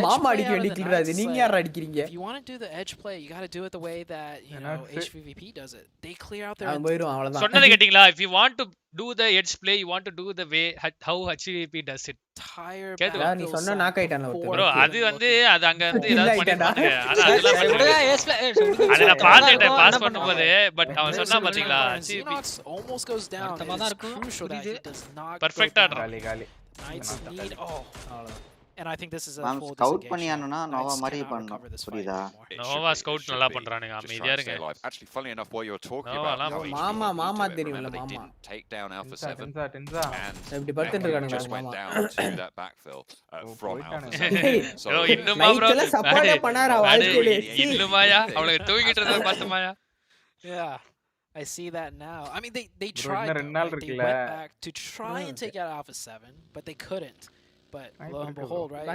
மாமா அடிக்க வேண்டியதுடா இது. நீங்க யாரா அடிக்கிறீங்க? If you want to do the edge play, you got to do it the way that, you know, HVVP does it. They clear out their அவ்வளவுதான். சொன்னதை கேட்டிங்களா? If you want to do the edge play, you want to do the way how HVP does it. Tire நீ சொன்ன knock ஐட்டான்ல ஒருத்தர். bro அது வந்து அது அங்க வந்து ஏதாவது பண்ணிட்டாங்க. அத நான் பாஸ் பண்ணும்போது பட் அவன் சொன்னா பாத்தீங்களா? almost goes down. Crucial that he does not. Perfect ஆடுறான். Knights need and I think this is a full scout பண்ணியானனா Noah மாதிரி பண்ணனும். புரியுதா? நோவா ஸ்கவுட் நல்லா பண்றானுங்க. அமைதியா இருங்க. Actually funny enough what you're talking about. மாமா தெரியும்ல மாமா. Take down Alpha 7. Tenza. எப்படி படுத்துட்டு இருக்கானுங்க Just went down to that backfill from Alpha 7. So இன்னுமா bro சப்போர்ட் பண்ணாரா வாழ்க்கையில. இன்னுமாயா அவளுக்கு தூங்கிட்டு இருந்தத பார்த்தமாயா? Yeah. I see that now. I mean they tried. They went back to try and take out Alpha 7, but they couldn't. But lo and behold, right?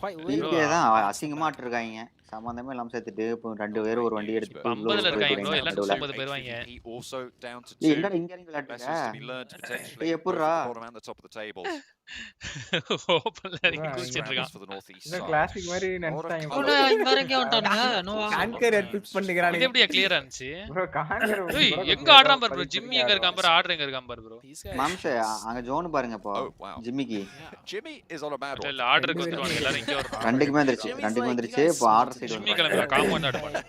Quite literally. தான் அசிங்கமா இருக்காங்க. சம்பந்தமே இல்லாம சேர்த்துட்டு ரெண்டு பேர் ஒரு வண்டி எடுத்து 50ல இருக்காங்க bro எல்லாம் 50 பேர் வாங்க. Also down to 2. என்னடா இங்க இறங்கி விளையாடுறீங்க? ஏய் எப்பறா? Bottom and the top of the table. ஓபன்ல இறங்கி குச்சிட்டு இருக்கான். இந்த கிளாசிக் மாதிரி நினைச்சாங்க. ஓடா இங்க இறங்கி வந்துட்டானுங்க. நோவா கான்கர் பிக்ஸ் பண்ணிக்கறானே. இது எப்படியா கிளியர் ஆச்சு? bro கான்கர். ஏய் எங்க ஆடுறான் பாரு bro. ஜிம்மி எங்க இருக்கான் பாரு. ஆர்டர் எங்க இருக்கான் பாரு bro. மாம்சே அங்க ஜோன் பாருங்க இப்போ. ஜிம்மிக்கு. Jimmy is on a mad one. இல்ல ஆர்டருக்கு வந்துருவாங்க எல்லாரும் இங்க வர. ரெண்டுக்குமே வந்துருச்சு. இப்போ ஆர்டர் சைடு ஜிம்மி கிளம்பி காம்பவுண்ட் ஆட் பண்ணு.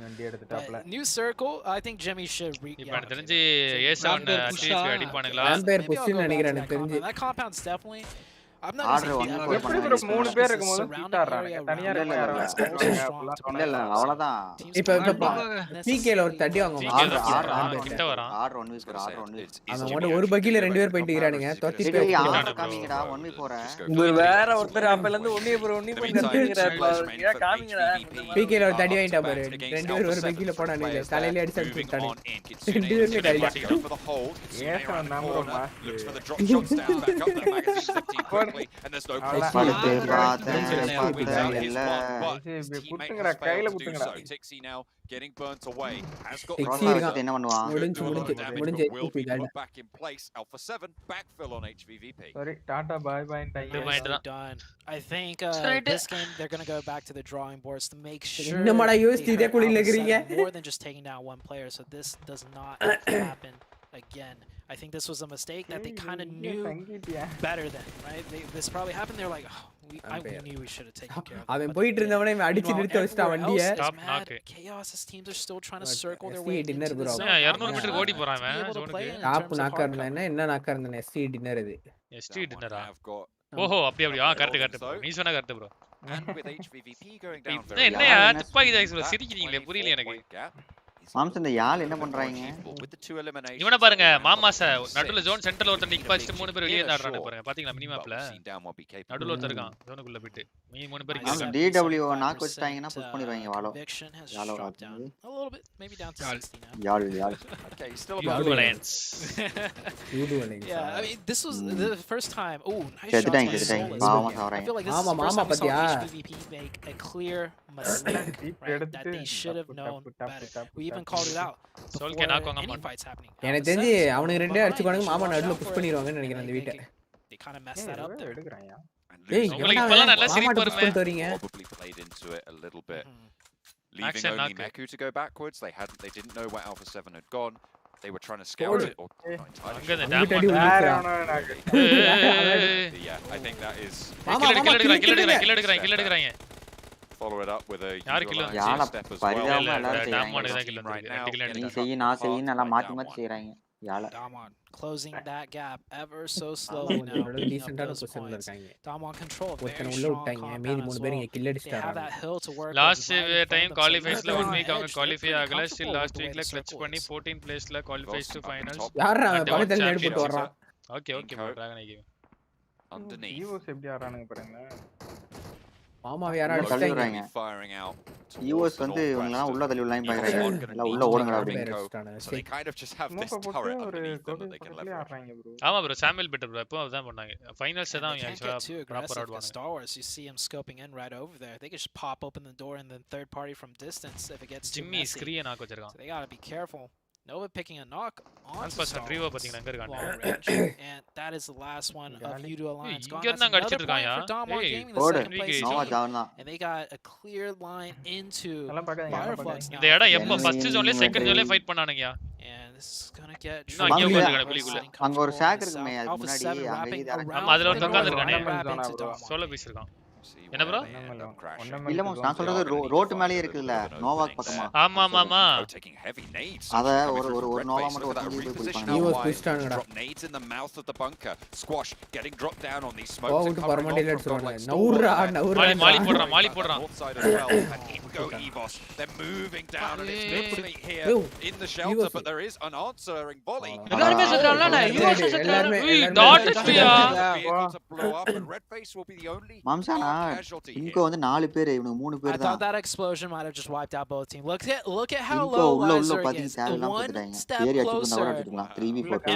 வண்டி எடுத்துட்டாப்ல. New circle. I think Jimmy should இப்போ எனக்கு தெரிஞ்சு A7 அடிப்பானுங்களா? ஆம்பேர் புஷ் நினைக்கிறேன் எனக்கு தெரிஞ்சு. That compound's definitely I'm not order gonna say one the எப்படி average, ப்ரோ but 3 பேர் பேர் இருக்கும்போது இருக்கும்போது தனியா surrounding area around இருக்காங்க is very strong to இல்ல play. அவ்வளவுதான் Teams PKல ஒரு தட்டி வாங்குவாங்க ஆர்டர் 1v4 ஆர்டர் 1v4 அவன் மட்டும் ஒரு பக்கில ரெண்டு பேர் போயிட்டு இருக்கானுங்க தொத்தி டேய் ஆர்டர் காமிங்கடா 1v4 இவர் வேற ஒருத்தர் அப்பல இருந்து ஒண்ணே கத்திங்கறாரு காமிங்கடா PKல ஒரு தடி வாங்கிட்டா பாரு ரெண்டு பேர் ஒரு பக்கில போடானுங்க தலையில அடிச்சு அடிச்சுட்டானே ரெண்டு பேருமே கையில ஏன் number looks for the drop shots down back up that magazine empty quickly and there's no குத்துங்கடா கையில குத்துங்கடா Tixi now getting burnt away has got என்ன பண்ணுவான் முடிஞ்சு back in place Alpha 7 backfill on HVVP sorry tata bye bye done. I think this game they're going to go back to the drawing boards to make sure more than just taking down one player, so this does not happen again. I think this was a mistake that they kind of knew better than, right? This probably happened. They're like, oh, we knew we should have taken care of it. அவன் போயிட்டு இருந்தவனே அடிச்சு நிறுத்தி வச்சிட்டான் வண்டியை. Chaos's teams are still trying to circle their way into this. 200 metre ஓடி போறான் அவன் ஜோனுக்கு. Top நாக்கா இருந்தானே என்ன நாக்கா இருந்தானே ST டின்னர் இது. ST டின்னரா? ஓஹோ அப்படியே கரெக்ட் நீ சொன்னா correct bro. and with HVVP going down என்னையா துப்பாக்கி தாக்ஸ் ப்ரோ சிரிக்கிறீங்களே புரியல எனக்கு. மாம்ஸ் இந்த யாழ் என்ன பண்றாங்க இவனை பாருங்க மாமாச நடுவுல ஜோன் சென்டர்ல ஒருத்தன் நிக்க வச்சிட்டு மூணு பேர் வெளிய ஆடுறானே பாருங்க பாத்தீங்களா மினி மேப்ல நடுவுல ஒருத்தன் இருக்கான் ஜோனுக்குள்ள போய்ட்டு மீ மூணு பேர் இங்க இருக்காங்க DW நாக் வச்சிட்டாங்கன்னா புஷ் பண்ணிடுவாங்க வாளோ யாழோ a little bit maybe down to 60 now Yazh okay still a balance yeah I mean this was the first time oh nice shot பாவமா சாவறாங்க I feel like this is the first time we saw HVVP make a clear mistake right, that they should have known better. We even called it out before any fights happening. எனக்கு தெரிஞ்சு அவனுக்கு ரெண்டே அடிச்சுக்கானுங்க மாமா நடுவுல push பண்ணிடுவாங்கன்னு நினைக்கிறேன் அந்த வீட்டை. They kind of messed that up there. ஏய் உங்களுக்கு இப்பலாம் நல்ல சிரிப்பு வருமே. Probably played into it a little bit. Leaving only Meku to go backwards. They didn't know where Alpha 7 had gone. They were trying to scout it or I'm going to damn yeah, I think that is kill எடுக்கறாங்க follow it up with a யாழ step as பரிதாபமா well எல்லாரும் செய்றாங்க நீ செய்ய நான் செய்ய நல்லா மாத்தி செய்றாங்க யாழ closing that gap ever so slowly now. டீசன்ட்டான பொசிஷன்ல இருக்காங்க. Damon control ஒருத்தன் உள்ள விட்டாங்க மீதி மூணு பேர் இங்க கில் அடிச்சிட்டாங்க. லாஸ்ட் டைம் குவாலிஃபைஸ்ல 1 வீக் அவங்க குவாலிஃபை ஆகல ஸ்டில் லாஸ்ட் வீக்ல கிளட்ச் பண்ணி 14 பிளேஸ்ல குவாலிஃபைஸ் டு ஃபைனல்ஸ் யாரா பக்கத்துல நேடு போட்டு வர்றான். ஓகே டிராகன் ஐ underneath ஈவோஸ் எப்படி ஆறானுங்க பாருங்க மாமா யாரா அடிச்சாங்க firing out யூஎஸ் வந்து இவங்க உள்ள தள்ளி லைன் பாக்குறாங்க எல்லாம் உள்ள ஓடுங்கடா அப்படிங்க so they kind of just have this turret underneath them that they can leverage ஆமா bro சாமுel பெட்டர் bro எப்போ அதான் பண்ணாங்க ஃபைனல்ஸ் தான் அவங்க एक्चुअली ப்ராப்பர் ஆடுவாங்க Star Wars you see him scoping in right over there they can just pop open the door and then third party from distance if it gets too Jimmy messy screen knock வச்சிருக்கான் so they got to be careful Nova picking a knock on Star Revo பாத்தீங்க அங்க இருக்காங்க and that is the last one of Udo Alliance இங்க இருந்து அங்க அடிச்சிட்டு இருக்காங்க and they got a clear line into Fireflux இந்த இடம் எப்ப ஃபர்ஸ்ட் ஜோன்ல செகண்ட் ஜோன்ல ஃபைட் பண்ணானுங்க and this is going to get அங்க உட்கார்ந்திருக்காங்க புலிக்குள்ள அங்க ஒரு ஷாக் இருக்குமே அதுக்கு முன்னாடி அங்க இது ஆமா அதுல ஒரு உட்கார்ந்திருக்கானே சோலோ பீஸ் இருக்கான் என்ன bro இல்ல மோஸ் நான் சொல்றது ரோட் மேலே இருக்குல்ல நோவாக் பக்கமா ஆமா அத ஒரு நோவா மட்டும் ஒரு தண்ணி போய் குடிப்பாங்க ஈவோஸ் புஷ்டாங்கடா nades in the mouth of the bunker squash getting dropped down on these smokes and permanently அடிச்சுறாங்க நவுறா மாலி போடுறான் go Evos they're moving down and it's literally here in the shelter but there is an answering volley எல்லாரும் செத்துறாங்கடா Evos செத்துறாங்க டாட் ஃபியா to blow up and red face will be the only மாம்சானா இங்க வந்து 4 பேர் இவங்க 3 பேர் தான் I thought that explosion might have just wiped out both teams look at how low Laser is one step closer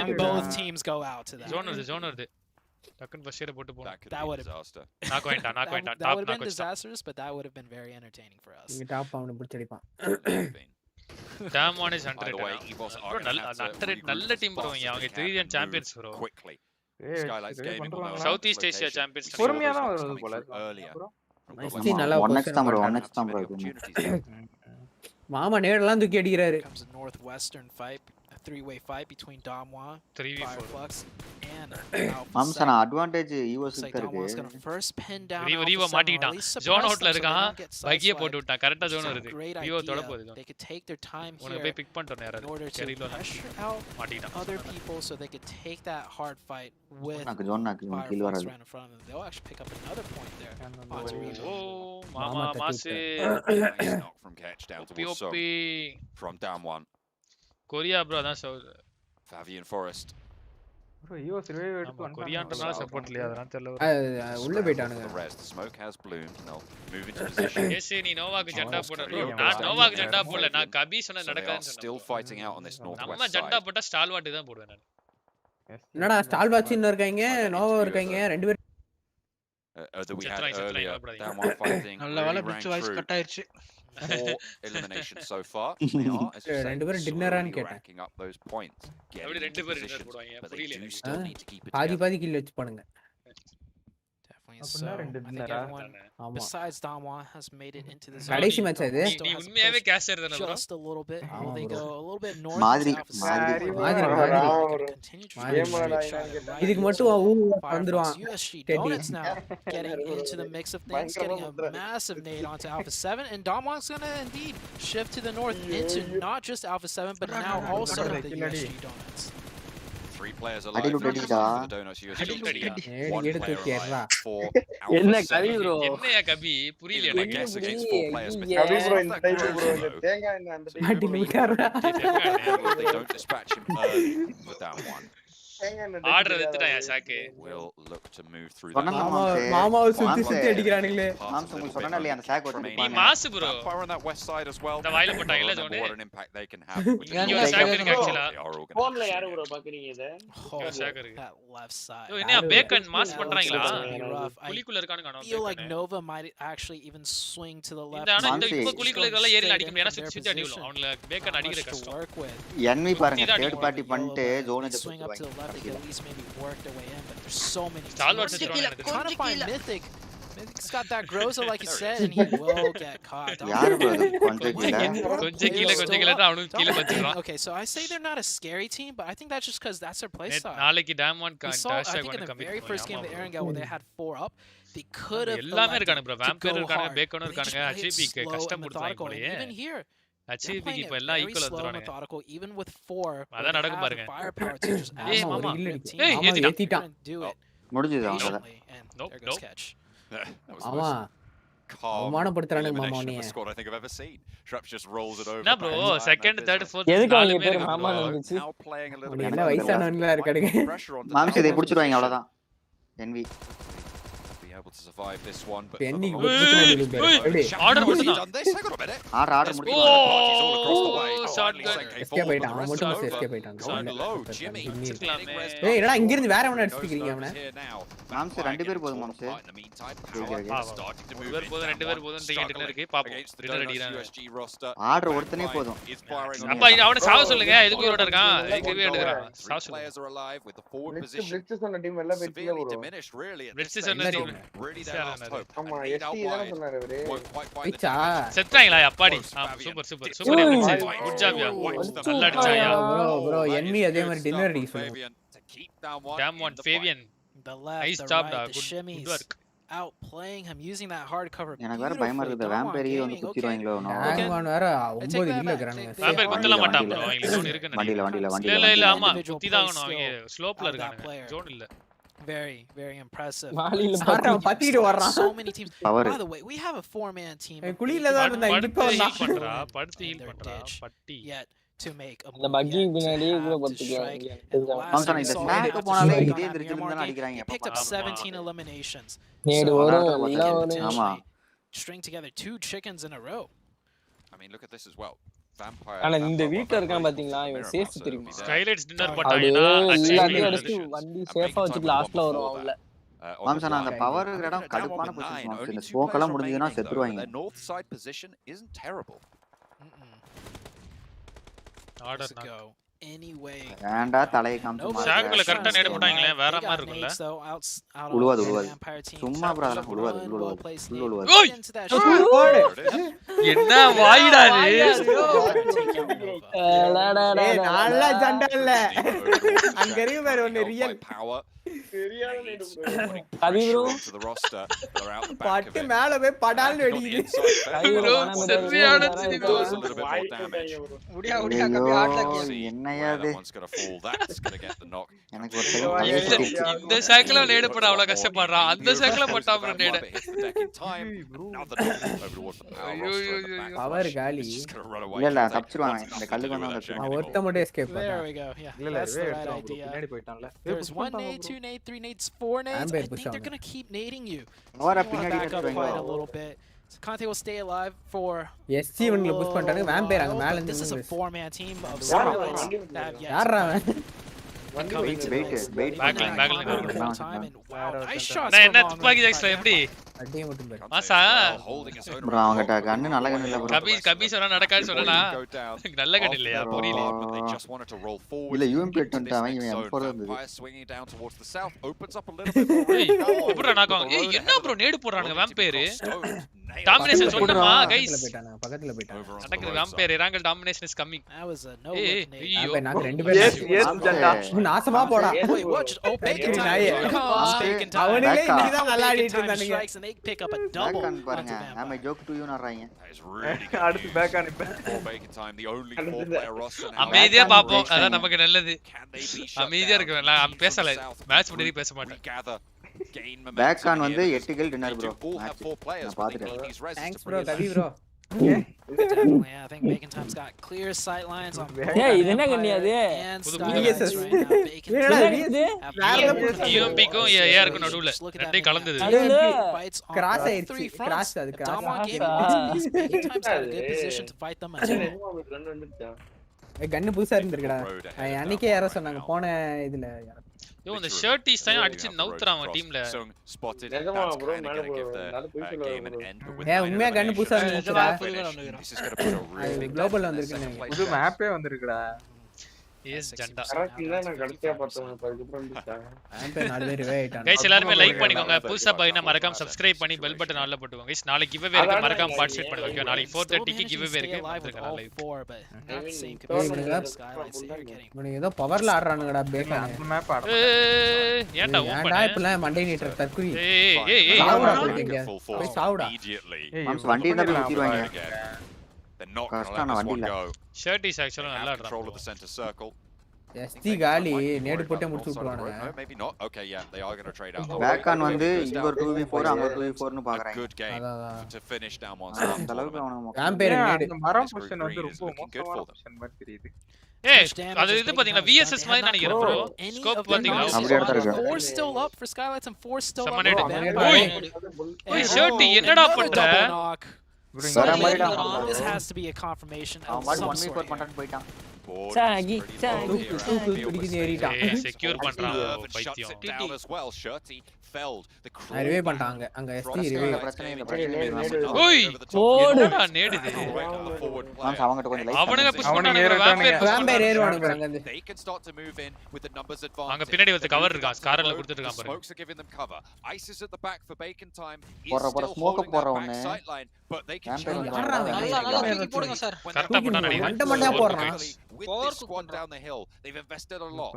and both teams go out to that zone வருது டக்கன் பஷேர போட்டு போனா that would have knock வேண்டாம் that would have been disastrous but that would have been very entertaining for us இங்க top அவனை பிடிச்சு அடிப்பான் Damon is underrated நல்ல team bro அவங்க 3 champions bro Skylights Gaming Southeast Asia Champions பொறுமையா தான் வருது போல நல்லா 1x தான் bro 1x தான் bro மாமா நேடலாம் தூக்கி அடிக்குறாரு comes a northwestern fight I three-way fight between Damwa, Fireflux, and மாம்சனா advantage US Like Damwa's going to first pin down Riva மாட்டிட்டான் ஜோன் அவுட்ல இருக்கான் பைக்கிய போட்டு விட்டான் கரெக்ட்டா ஜோன் வருது Riva தொட போகுது they could take their time here உன்னை போய் பிக் பண்ணிட்டோம் யாராவது in order to pressure out other people so they could take that hard fight with Fireflux right in front of them. They'll actually pick up another point there onto Riva. Oh, mama masse knock from catch down towards Song from down one. Korea bro அதான் Favian Forest. bro US revive எடுத்து வந்தாங்க கொரியான்றனால support இல்லையா அதனால தெரியல உள்ள போய்ட்டானுங்க The smoke has bloomed. Now move into position. yes நீ நோவாக்கு ஜண்டா போடு நான் நோவாக்கு ஜண்டா போடல நான் கபி சொன்ன நடக்காதுன்னு சொன்னேன் Still fighting out on this northwest நம்ம ஜண்டா போட்டா ஸ்டால்வாட் தான் போடுவேன் நான் என்னடா ஸ்டால்வாட்ச் இன்னும் இருக்காங்க நோவா இருக்காங்க ரெண்டு பேரும் that we had earlier. Down one fighting. நல்ல வேளை பிட்ச் வாய்ஸ் கட் ஆயிருச்சு 4 eliminations so far. They are, as you ரெண்டு பேரும் டின்னரான்னு கேட்டேன் racking up those points. அப்படி ரெண்டு பேரும் டின்னர் போடுவாங்க But they புரியல do எனக்கு still need to keep it பாதி together. பாதி கில் வச்சு பண்ணுங்க So, I think everyone besides Damwa has made it into this. கடைசி மேட்ச் அது நீ உண்மையாவே கேஷர் தான bro Just a little bit. Will they go a little bit north? மாதிரி இதுக்கு மட்டும் வந்துருவான் USG Donuts now getting into the mix of things, getting a massive nade onto Alpha 7, and Damwon's gonna indeed shift to the north into not just Alpha 7, but now also the USG Donuts. 3 players alive for the Donuts USG team. 1 player alive for என்ன Alpha கவி 7. bro என்னையா கபி புரியல I எனக்கு guess against 4 players, but Kavi bro that இந்த grows type bro இந்த low. தேங்காய் என்ன அந்த மாட்டி நிக்காரா They don't dispatch him early for down one. தேங்காய் என்ன ஆர்டர் எடுத்துட்டாயா சாக்கு Will look to move through சொன்னேன் that. மாமாவை சுத்தி சுத்தி அடிக்கிறானுங்களே மாம்சம் உங்களுக்கு சொன்னேன் இல்லையா அந்த சாக் ஓட்டு நீ mass bro Fire on that west side as well. இந்த வாயில போட்டாங்கல Remember ஜோனே what an impact they can have. with the இங்க USG சாக் இருக்கு team. actually They are organized. போன்ல யாரு bro பாக்குறீங்க இத Oh, சாக் இருக்கு that left side. ஓ என்ன பேக்கன் மாஸ் பண்றாங்களா It's gonna be rough. I குளிக்குள்ள இருக்கானுங்க காணோம் feel like Nova might actually even swing to the left. இந்த ஆனா இந்த Mansi. இப்ப குளிக்குள்ள இருக்கல ஏரியில அடிக்க முடியாது சுத்தி சுத்தி அடிக்கலாம் அவங்கள பேக்கன் அடிக்கிற to கஷ்டம் work with. என்வி பாருங்க தேர்ட் பார்ட்டி பண்ணிட்டு zone They swing up to the left, they can at least maybe work their way in, but there's so many Stalwart teams. is throwing at the Trying to find Mythic. Mythic's got that Groza, like you said, and he will get caught. யாரு bro இது கொஞ்சம் கீழ கொஞ்சம் கீழ தான் அவனுக்கு கீழ வச்சிரான் Okay, so I say they're not a scary team, but I think that's just because that's their play style. நாளைக்கு டேமன் We saw, I think in the very first game of Erangel when they had 4 up, they could have எல்லாமே இருக்கானு bro elected to vampire go இருக்கானு hard. பேக்கனும் They just இருக்கானுங்க play it அச்சிபிக்கு slow கஷ்டம் and கொடுத்தாங்க methodical. போலயே Even here, they're அச்சிபிக்கு playing இப்ப it எல்லாம் very equal slow and வந்துறானுங்க methodical, even with 4. அதான் நடக்கும் பாருங்க Firepower to just ஏய் absolutely மாமா rip teams ஏய் off. ஏத்திட்டான் And do it முடிஞ்சது அவங்க patiently, and there goes catch. That was the ஆமா most calm அவமானப்படுத்துறானுங்க மாமா elimination நீ of a squad I think I've ever seen. Shrubs just rolls it over. என்ன bro back into second that third business. Fourth எதுக்கு நாலு அவங்க பேர் பேர் இருக்காங்க மாமா bro இருந்துச்சு Now playing a little அவனுக்கு bit என்ன வயசானவங்களா இருக்கானுங்க pressure on மாம்சம் இதை பிடிச்சிருவாங்க அவ்வளவுதான் envy be able to survive this one, but Penny for good the looking moment, at you, Shadow Order has மட்டும் done this. Hang on a minute. Order There's முடிச்சு been parties all across the way. Oh, Oh, shotgun. finally Senke Escape forward, ஆயிட்டான் but the அவன் rest மட்டும் are escape over. ஆயிட்டான் Going low, Jimmy. எடுத்துக்கலாமே. ஏய் என்னடா இங்க இருந்து வேற எவனா அடிச்சிக்கிறீங்க அவனை Here now. மாம்சம் ரெண்டு பேர் போதும் மாம்சம் In the meantime, power starting to move பேர் in. போதும் ரெண்டு பேர் போதும் டிக்கெட்ல இருக்கு பாப்போம் Against the டின்னர் Donuts அடிறாங்க USG roster. ஆர்டர் ஒருத்தனே போதும் Is firing on அப்பா அவனை சாவ சொல்லுங்க எதுக்கு இவரோட இருக்கான் எதுக்கு எடுக்கறான் Three சாவ சொல்லுங்க players are alive with the forward blitz position blitz சொன்ன டீம் எல்லாம் வெட்டில severely bro diminished really at this Blitz stage. சொன்ன team. Really their last hope. ஆமா And lead out எஸ்டி தான wide. சொன்னாரு அவரு Won't quite find the பிச்சா செத்றாங்களா அப்பாடி சூப்பர் சூப்பர் சூப்பர் எபிச்சு குட் ஜாப் யா நல்லா அடிச்சாயா bro enemy அதே மாதிரி டின்னர் அடிக்க சொல்லுங்க Fabian to keep down one. Team one in the fight. Fabian The left, Nice the job, right, da. the Good shimmies work. outplaying him, using that hard cover. எனக்கு வேற பயமா இருக்குது vampire வந்து குத்திடுவாங்களோ ஹேங்வான் வேற 9 கில்ல இருக்கறானுங்க வேம்பயர் குத்தல மாட்டான் bro அவங்களுக்கு zone இருக்குன்னு வண்டியில இல்ல இல்ல ஆமா Individual குத்தி தான் play ஆகணும் அவங்க skill ஸ்லோப்ல of that இருக்காங்க player. ஜோன் இல்ல Very, very impressive. வாலில சாரா பத்திட்டு வர்றான் So many teams. Power By the way, we have a 4-man team. குளியில தான் இருந்தா இப்ப படுத்து வந்தான் ஹீல் பண்றா படுத்து ஹீல் பண்றா பட்டி Yet to make a அந்த move பக்கி yet, பின்னாடி to கூட have to படுத்துக்கலாம் strike. இங்க. And the last மாம்சம் time we இந்த saw ஸ்நாக் him போனாலே after இதே that திருச்சி Miramar தான் game, அடிக்கிறாங்க he எப்ப picked up பார்த்தாலும் 17 eliminations. நேடு So, வரும் he எல்லாம் can வரும் ஆமா potentially string together 2 chickens in a row. I mean, look at this as well. Vampire. ஆனா இந்த Vampire, வீட்ல இருக்கான் Vampire பாத்தீங்களா equals இவன் Miramar, சேஃப் so தெரியுமா it'll be there. ஸ்கைலைட்ஸ் டின்னர் அப்படியே போட்டாங்கன்னா எல்லாத்தையும் அச்சீவ் அடிச்சு வண்டி சேஃபா வச்சுட்டு லாஸ்ட்ல வரும் அவங்கள மாம்சம் நான் அந்த பவர் இடம் கடுப்பான பொசிஷன் மாம்சம் இந்த ஸ்மோக் எல்லாம் முடிஞ்சதுன்னா செத்துருவாங்க Their north side position isn't terrible. Order Let's go. any way. ஏன்டா தலையை காமிச்சு மாறுற ஷாக்குல கரெக்ட்டா நேடு போட்டாங்களே வேற மாதிரி இருக்கும்ல உழுவாது சும்மா ப்ரோ அதெல்லாம் உழுவாது ஓய் என்ன வாயிடா ஏய் நல்லா சண்டை இல்ல அங்க இருக்கு பாரு ஒன்னு ரியல் கவி ப்ரோ பட்டு மேல போய் படால்னு வெடிக்குது கவி ப்ரோ சரியான முடியா கவி ஆட்ல என்னையா இது எனக்கு ஒரு இந்த சைக்கிள்ல நேடு போட அவ்வளவு கஷ்டப்படுறான் அந்த சைக்கிள்ல போட்டா ப்ரோ நேடு பவர் காலி இல்ல தப்பிச்சிடுவாங்க இந்த கல்லுக்கு வந்து தப்பிச்சிடுவாங்க ஒருத்த மட்டும் எஸ்கேப் There பண்ணா we go. Yeah. இல்ல That's the right idea. பின்னாடி போய்ட்டான்ல There's 1 nade, 2 nade, 3 nades, 4 nades. I think they're going to keep nading you. Wara So you wanna பின்னாடி back up வெச்சுவாங்க quite a little bit. So Conte will stay alive for SC இவங்கள push பண்ணிட்டாங்க Vampire அங்க மேல this is a நின்னு 4-man team of Silence that have yet யாரா அவன் wait time and wow, nice shots. நான் என்ன துப்பாக்கி எக்ஸ்ட்ரா எப்படி அடியே மட்டும் பாரு மாசா ப்ரோ அவங்கட்ட கண்ணு நல்ல கண்ணு இல்ல ப்ரோ கபி சொன்னா நடக்காது சொல்லனா நல்ல கண்ணு இல்லையா புரியல இல்ல யூஎம்பி எடுத்துட்டான் அவன் இவன் M4 இருந்தது எப்படிடா நாக்கம் ஏய் என்ன ப்ரோ நேடு போடுறானுங்க வேம்பயர் டாமினேஷன் சொல்லுமா गाइस பக்கத்துல போய்ட்டான் நடக்குது Vampire Erangel domination is coming That was a no ஏய் look nade. ஐயோ நாங்க ரெண்டு பேரும் நாசமா போடா Wait, watch it. Oh, bacon time. Bacon time. அவனுங்களே இன்னைக்கு தான் நல்லா Bacon ஆடிட்டு time இருந்தானுங்க strikes and they pick up a double back onto பாருங்க Vampire. நாம ஜோக் டு யூ நறாங்க அடுத்து பேக் அனுப்ப அமைதியா பாப்போம் அதான் நமக்கு நல்லது அமைதியா இருக்கு நான் பேசல மேட்ச் முடிய பேச மாட்டேன் பேக் ஆன் வந்து 8 கில் டின்னர் ப்ரோ நான் பாத்துட்டேன் thanks bro Kavi bro Definitely, I think Bacon Time's got clear sight lines on both ஏய் இது என்ன கண்ணி அது and புது Skylines VSS. right now. Bacon என்னடா Time இது? have யூஎம்பிக்கும் ஏஆருக்கும் நடுவுல Just look at that ரெண்டே man. கலந்தது நடுவுல Fights on கிராஸ் all ஆயிடுச்சு three fronts. கிராஸ் அது cross Damwon Cross. getting into these. Bacon Time's got a good position to fight them as well. கண்ணு புதுசா இருந்திருக்குடா அன்னைக்கே யாரோ சொன்னாங்க போன இதுல யாரோ யோ இந்த ஷர்ட்டீஸ் தான் அடிச்சு நவுத்துறான் அவன் டீம்ல உண்மையா கண்ணு புதுசா இருந்துச்சுடா குளோபல் வந்திருக்குன்னு புது மேப்பே வந்திருக்குடா எஸ் ஜண்டா நான் கடைசியா பார்த்தேன் நாலு பேர் வெயிட் गाइस எல்லாரும் லைக் பண்ணிக்கோங்க புதுசா பாத்தீங்கன்னா மறக்காம சப்ஸ்கிரைப் பண்ணி பெல் பட்டன் ஆல்ல போட்டுக்கோங்க गाइस நாளைக்கு கிவ் அவே இருக்கு மறக்காம பார்ட்டிசிபேட் பண்ணுங்க ஓகே நாளைக்கு 4:30 க்கு கிவ் அவே இருக்கு இவனுங்க ஏதோ பவர்ல ஆடுறானுங்கடா பேக்கா அந்த மேப் ஆட ஏன்டா ஏன்டா இப்பலாம் மண்டை நீட்டர் தக்குரி ஏய் சாவுடா போயிட்டீங்க போய் சாவுடா மாம்ஸ் வண்டி இருந்தா போய் ஊத்திடுவாங்க கஷ்டம் நான் வண்டி இல்ல ஷர்ட்டீஸ் ஆக்சுவலா நல்லா ஆடுறான் எஸ்டி காலி நேடு போட்டு முடிச்சு விட்டுவானுங்க பேக் ஆன் வந்து இங்க ஒரு 2v4 அங்க ஒரு 2v4 னு பாக்குறாங்க அந்த அளவுக்கு அவன வேம்பயர் நேடு அந்த மரம் பொசிஷன் வந்து ரொம்ப மோசமான பொசிஷன் மாதிரி தெரியுது ஏய் அது இது பாத்தீங்களா விஎஸ்எஸ் மாதிரி நினைக்கிறேன் ப்ரோ ஸ்கோப் பாத்தீங்களா அப்படியே தான் இருக்கு 4 still up for Skylines and 4 still up. ஓய் ஷர்ட்டி என்னடா பண்ற வர மாதிரிடா This has to be a confirmation of அவன் some 1v4 sort. பண்றான்னு போய்ட்டான் சாகி பிடிக்குது ஏறிட்டான் செக்யூர் பண்றான் பைத்தியம் ரிவே பண்ணிட்டாங்க அங்க எஸ்டி ரிவே பிரச்சனை இல்ல ஓய் என்னடா நேடு இது மாம்ஸ் அவங்கட்ட கொஞ்சம் லைக் அவனுங்க புஷ் பண்ணானுங்க வேம்பயர் ஏறுவானுங்க அங்க இருந்து அங்க பின்னாடி ஒரு கவர் இருக்கான் ஸ்காரர்ல கொடுத்துட்டு இருக்கான் பாருங்க போற ஸ்மோக்க போற ஒண்ணு நல்லா தூக்கி போடுங்க சார் கரெக்ட்டா போட்டா நினைக்கிறேன் மண்ட மண்டையா போறான்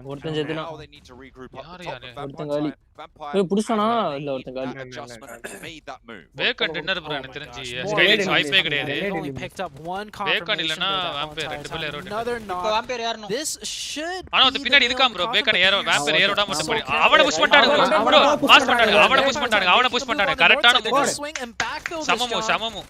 ஒருத்தன் செத்துனா யார் யாரு ஒருத்தன் காலி புடிச்சானா இல்ல ஒருத்தன் காலி பேக்கன் டின்னர் ப்ரோ எனக்கு தெரிஞ்சு ஸ்கைலைட்ஸ் வாய்ப்பே கிடையாது Only picked up one Bacon confirmation இல்லனா though that வாம்பயர் one ரெண்டு time. பேர் ஏறோ Another இப்போ knock. வேம்பயர் யாரணும் This should ஆனா அந்த be பின்னாடி the இருக்கான் ப்ரோ confirm, பேக்கன் but ஏறோ they வாம்பயர் ஏறோட மட்டும் also போய் can't அவன புஷ் பண்ணிட்டானுங்க ப்ரோ பாஸ் பண்ணிட்டானுங்க அவன புஷ் பண்ணிட்டானுங்க அவன புஷ் பண்ணிட்டானுங்க கரெக்ட்டான They just swing and backfill this சமமு shot. சமமு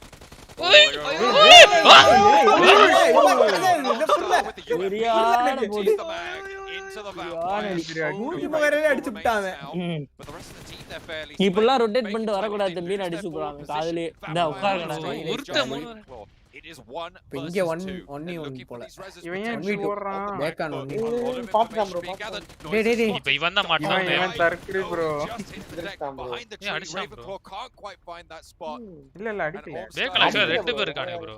சரியான போடு அடிச்சு விட்டாங்க இப்பெல்லாம் ரொட்டேட் பண்ணிட்டு வரக்கூடாது தம்பின்னு அடிச்சு போறாங்க காதுலயே இந்த உட்காருங்கடா It is 1 இங்க versus 2. 1 போல இவன் ஏன் இப்படி ஓடுறான் பேக்கான் 1 பாத்துட்டான் ப்ரோ டேய் இப்போ இவன் தான் மாட்டான் இவன் தர்க்கரி bro Behind the tree, Ravenclaw can't quite find that spot. இல்ல அடிக்கல பேக்கன் ஆக்சுவலா ரெண்டு பேர் இருக்கானே ப்ரோ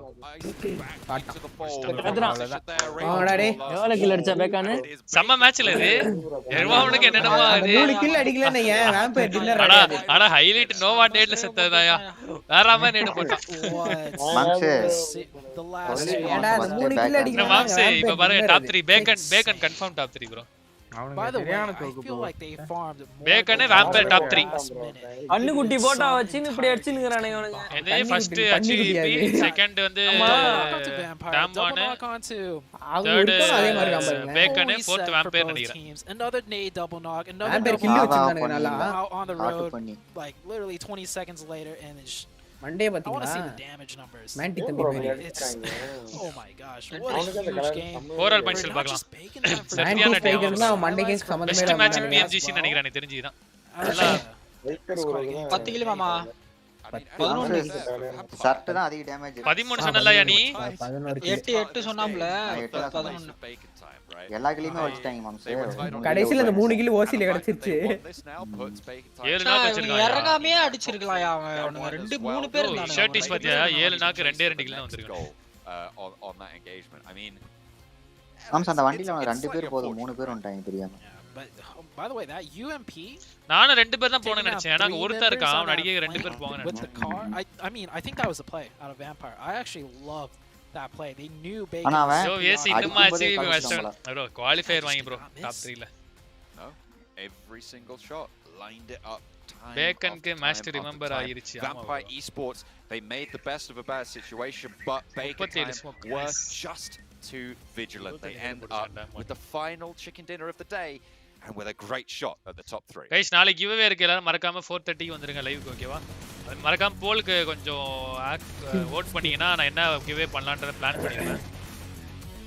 வாடா டேய் எவ்வளவு கில் அடிச்சா பேக்கானு செம்ம மேட்ச்ல இது எருவாவனுக்கு என்னடமா அது 3 கில் அடிக்கலன்னு ஏன் வேம்பயர் டின்னர் ஆனா ஹைலைட் நோவா டேட்ல செத்ததாயா வேறாம நேடு போட்டான் the last ஏடா 3 கில் அடிக்கல மாம்சே இப்ப பாருங்க top 3 Bacon confirm top 3 bro By the way, I feel like they farmed பேக்கனே வாம்பயர் டாப் 3 அண்ணு குட்டி போட்டா வச்சின்னு இப்படி அடிச்சினுங்கறானே இவனுங்க என்னே ஃபர்ஸ்ட் ACEBLACK செகண்ட் வந்து டாம்பான் அவங்க அதே மாதிரி காம்பறீங்க பேக்கனே ஃபோர்த் வாம்பயர் நினைக்கிறேன் another nade double knock another Vampire kill வச்சிருந்தாங்க நல்லா on the road like literally 20 seconds later and it's Monday I want to see the பாத்தீங்களா damage numbers. மேண்டி தம்பி Oh my gosh, what a huge game. Overall points பார்க்கலாம் Mandy ஸ்ட்ரைக்கர்னா அவன் மண்டேக்கு சம்பந்தமே best இல்ல match PMGC நினைக்கிறேன் எனக்கு தெரிஞ்சுதான் நல்லா 10 கிலோ மாமா 11 சர்ட் தான் அதிக டேமேஜ் 13 சொன்னலையா நீ 8 சொன்னாம்ல 11 எல்லா கிலோமே வச்சிட்டாங்க மாம்ஸ் கடைசில அந்த 3 கிலோ ஓசில கிடைச்சிருச்சு 7 நாக் வச்சிருக்கான் இறங்காமே அடிச்சிருக்கலாம் அவன் 2-3 பேர் இருந்தாங்க ஷர்ட்டிஸ் பாத்தியா 7 நாக் 2 கிலோ வந்திருக்கான் on that engagement. I mean, moms அந்த வண்டில 2 பேர் போதும் 3 பேர் வந்துட்டாங்க தெரியாம. But by the way, that UMP நானும் 2 பேர் தான் போறேன்னு நினைச்சேன். ஆனா ஒருத்தர் இருக்கான் அவன் அடிக்க 2 பேர் போவாங்க with the car. I mean, I think that was a play out of Vampire. I actually loved that play. They knew Bacon. ஆனா அவன் so yes இன்னுமா ACEBLACK வெஸ்டர்ன் bro குவாலிஃபயர் வாங்கி bro டாப் 3 ல. No, every single shot lined it up. Bacon ke match to remember ஆயிருச்சு. Vampire Esports, they made the best of a bad situation, but Bacon were just too vigilant. They end up with the final chicken dinner of the day and with a great shot at the top 3. Guys, நாளைக்கு giveaway இருக்கு எல்லாரும் மறக்காம 4:30 க்கு வந்துருங்க லைவ்க்கு ஓகேவா? மறக்காம போலுக்கு கொஞ்சம் vote பண்ணீங்கனா நான் என்ன giveaway பண்ணலாம்ன்றத பிளான் பண்ணிருக்கேன்.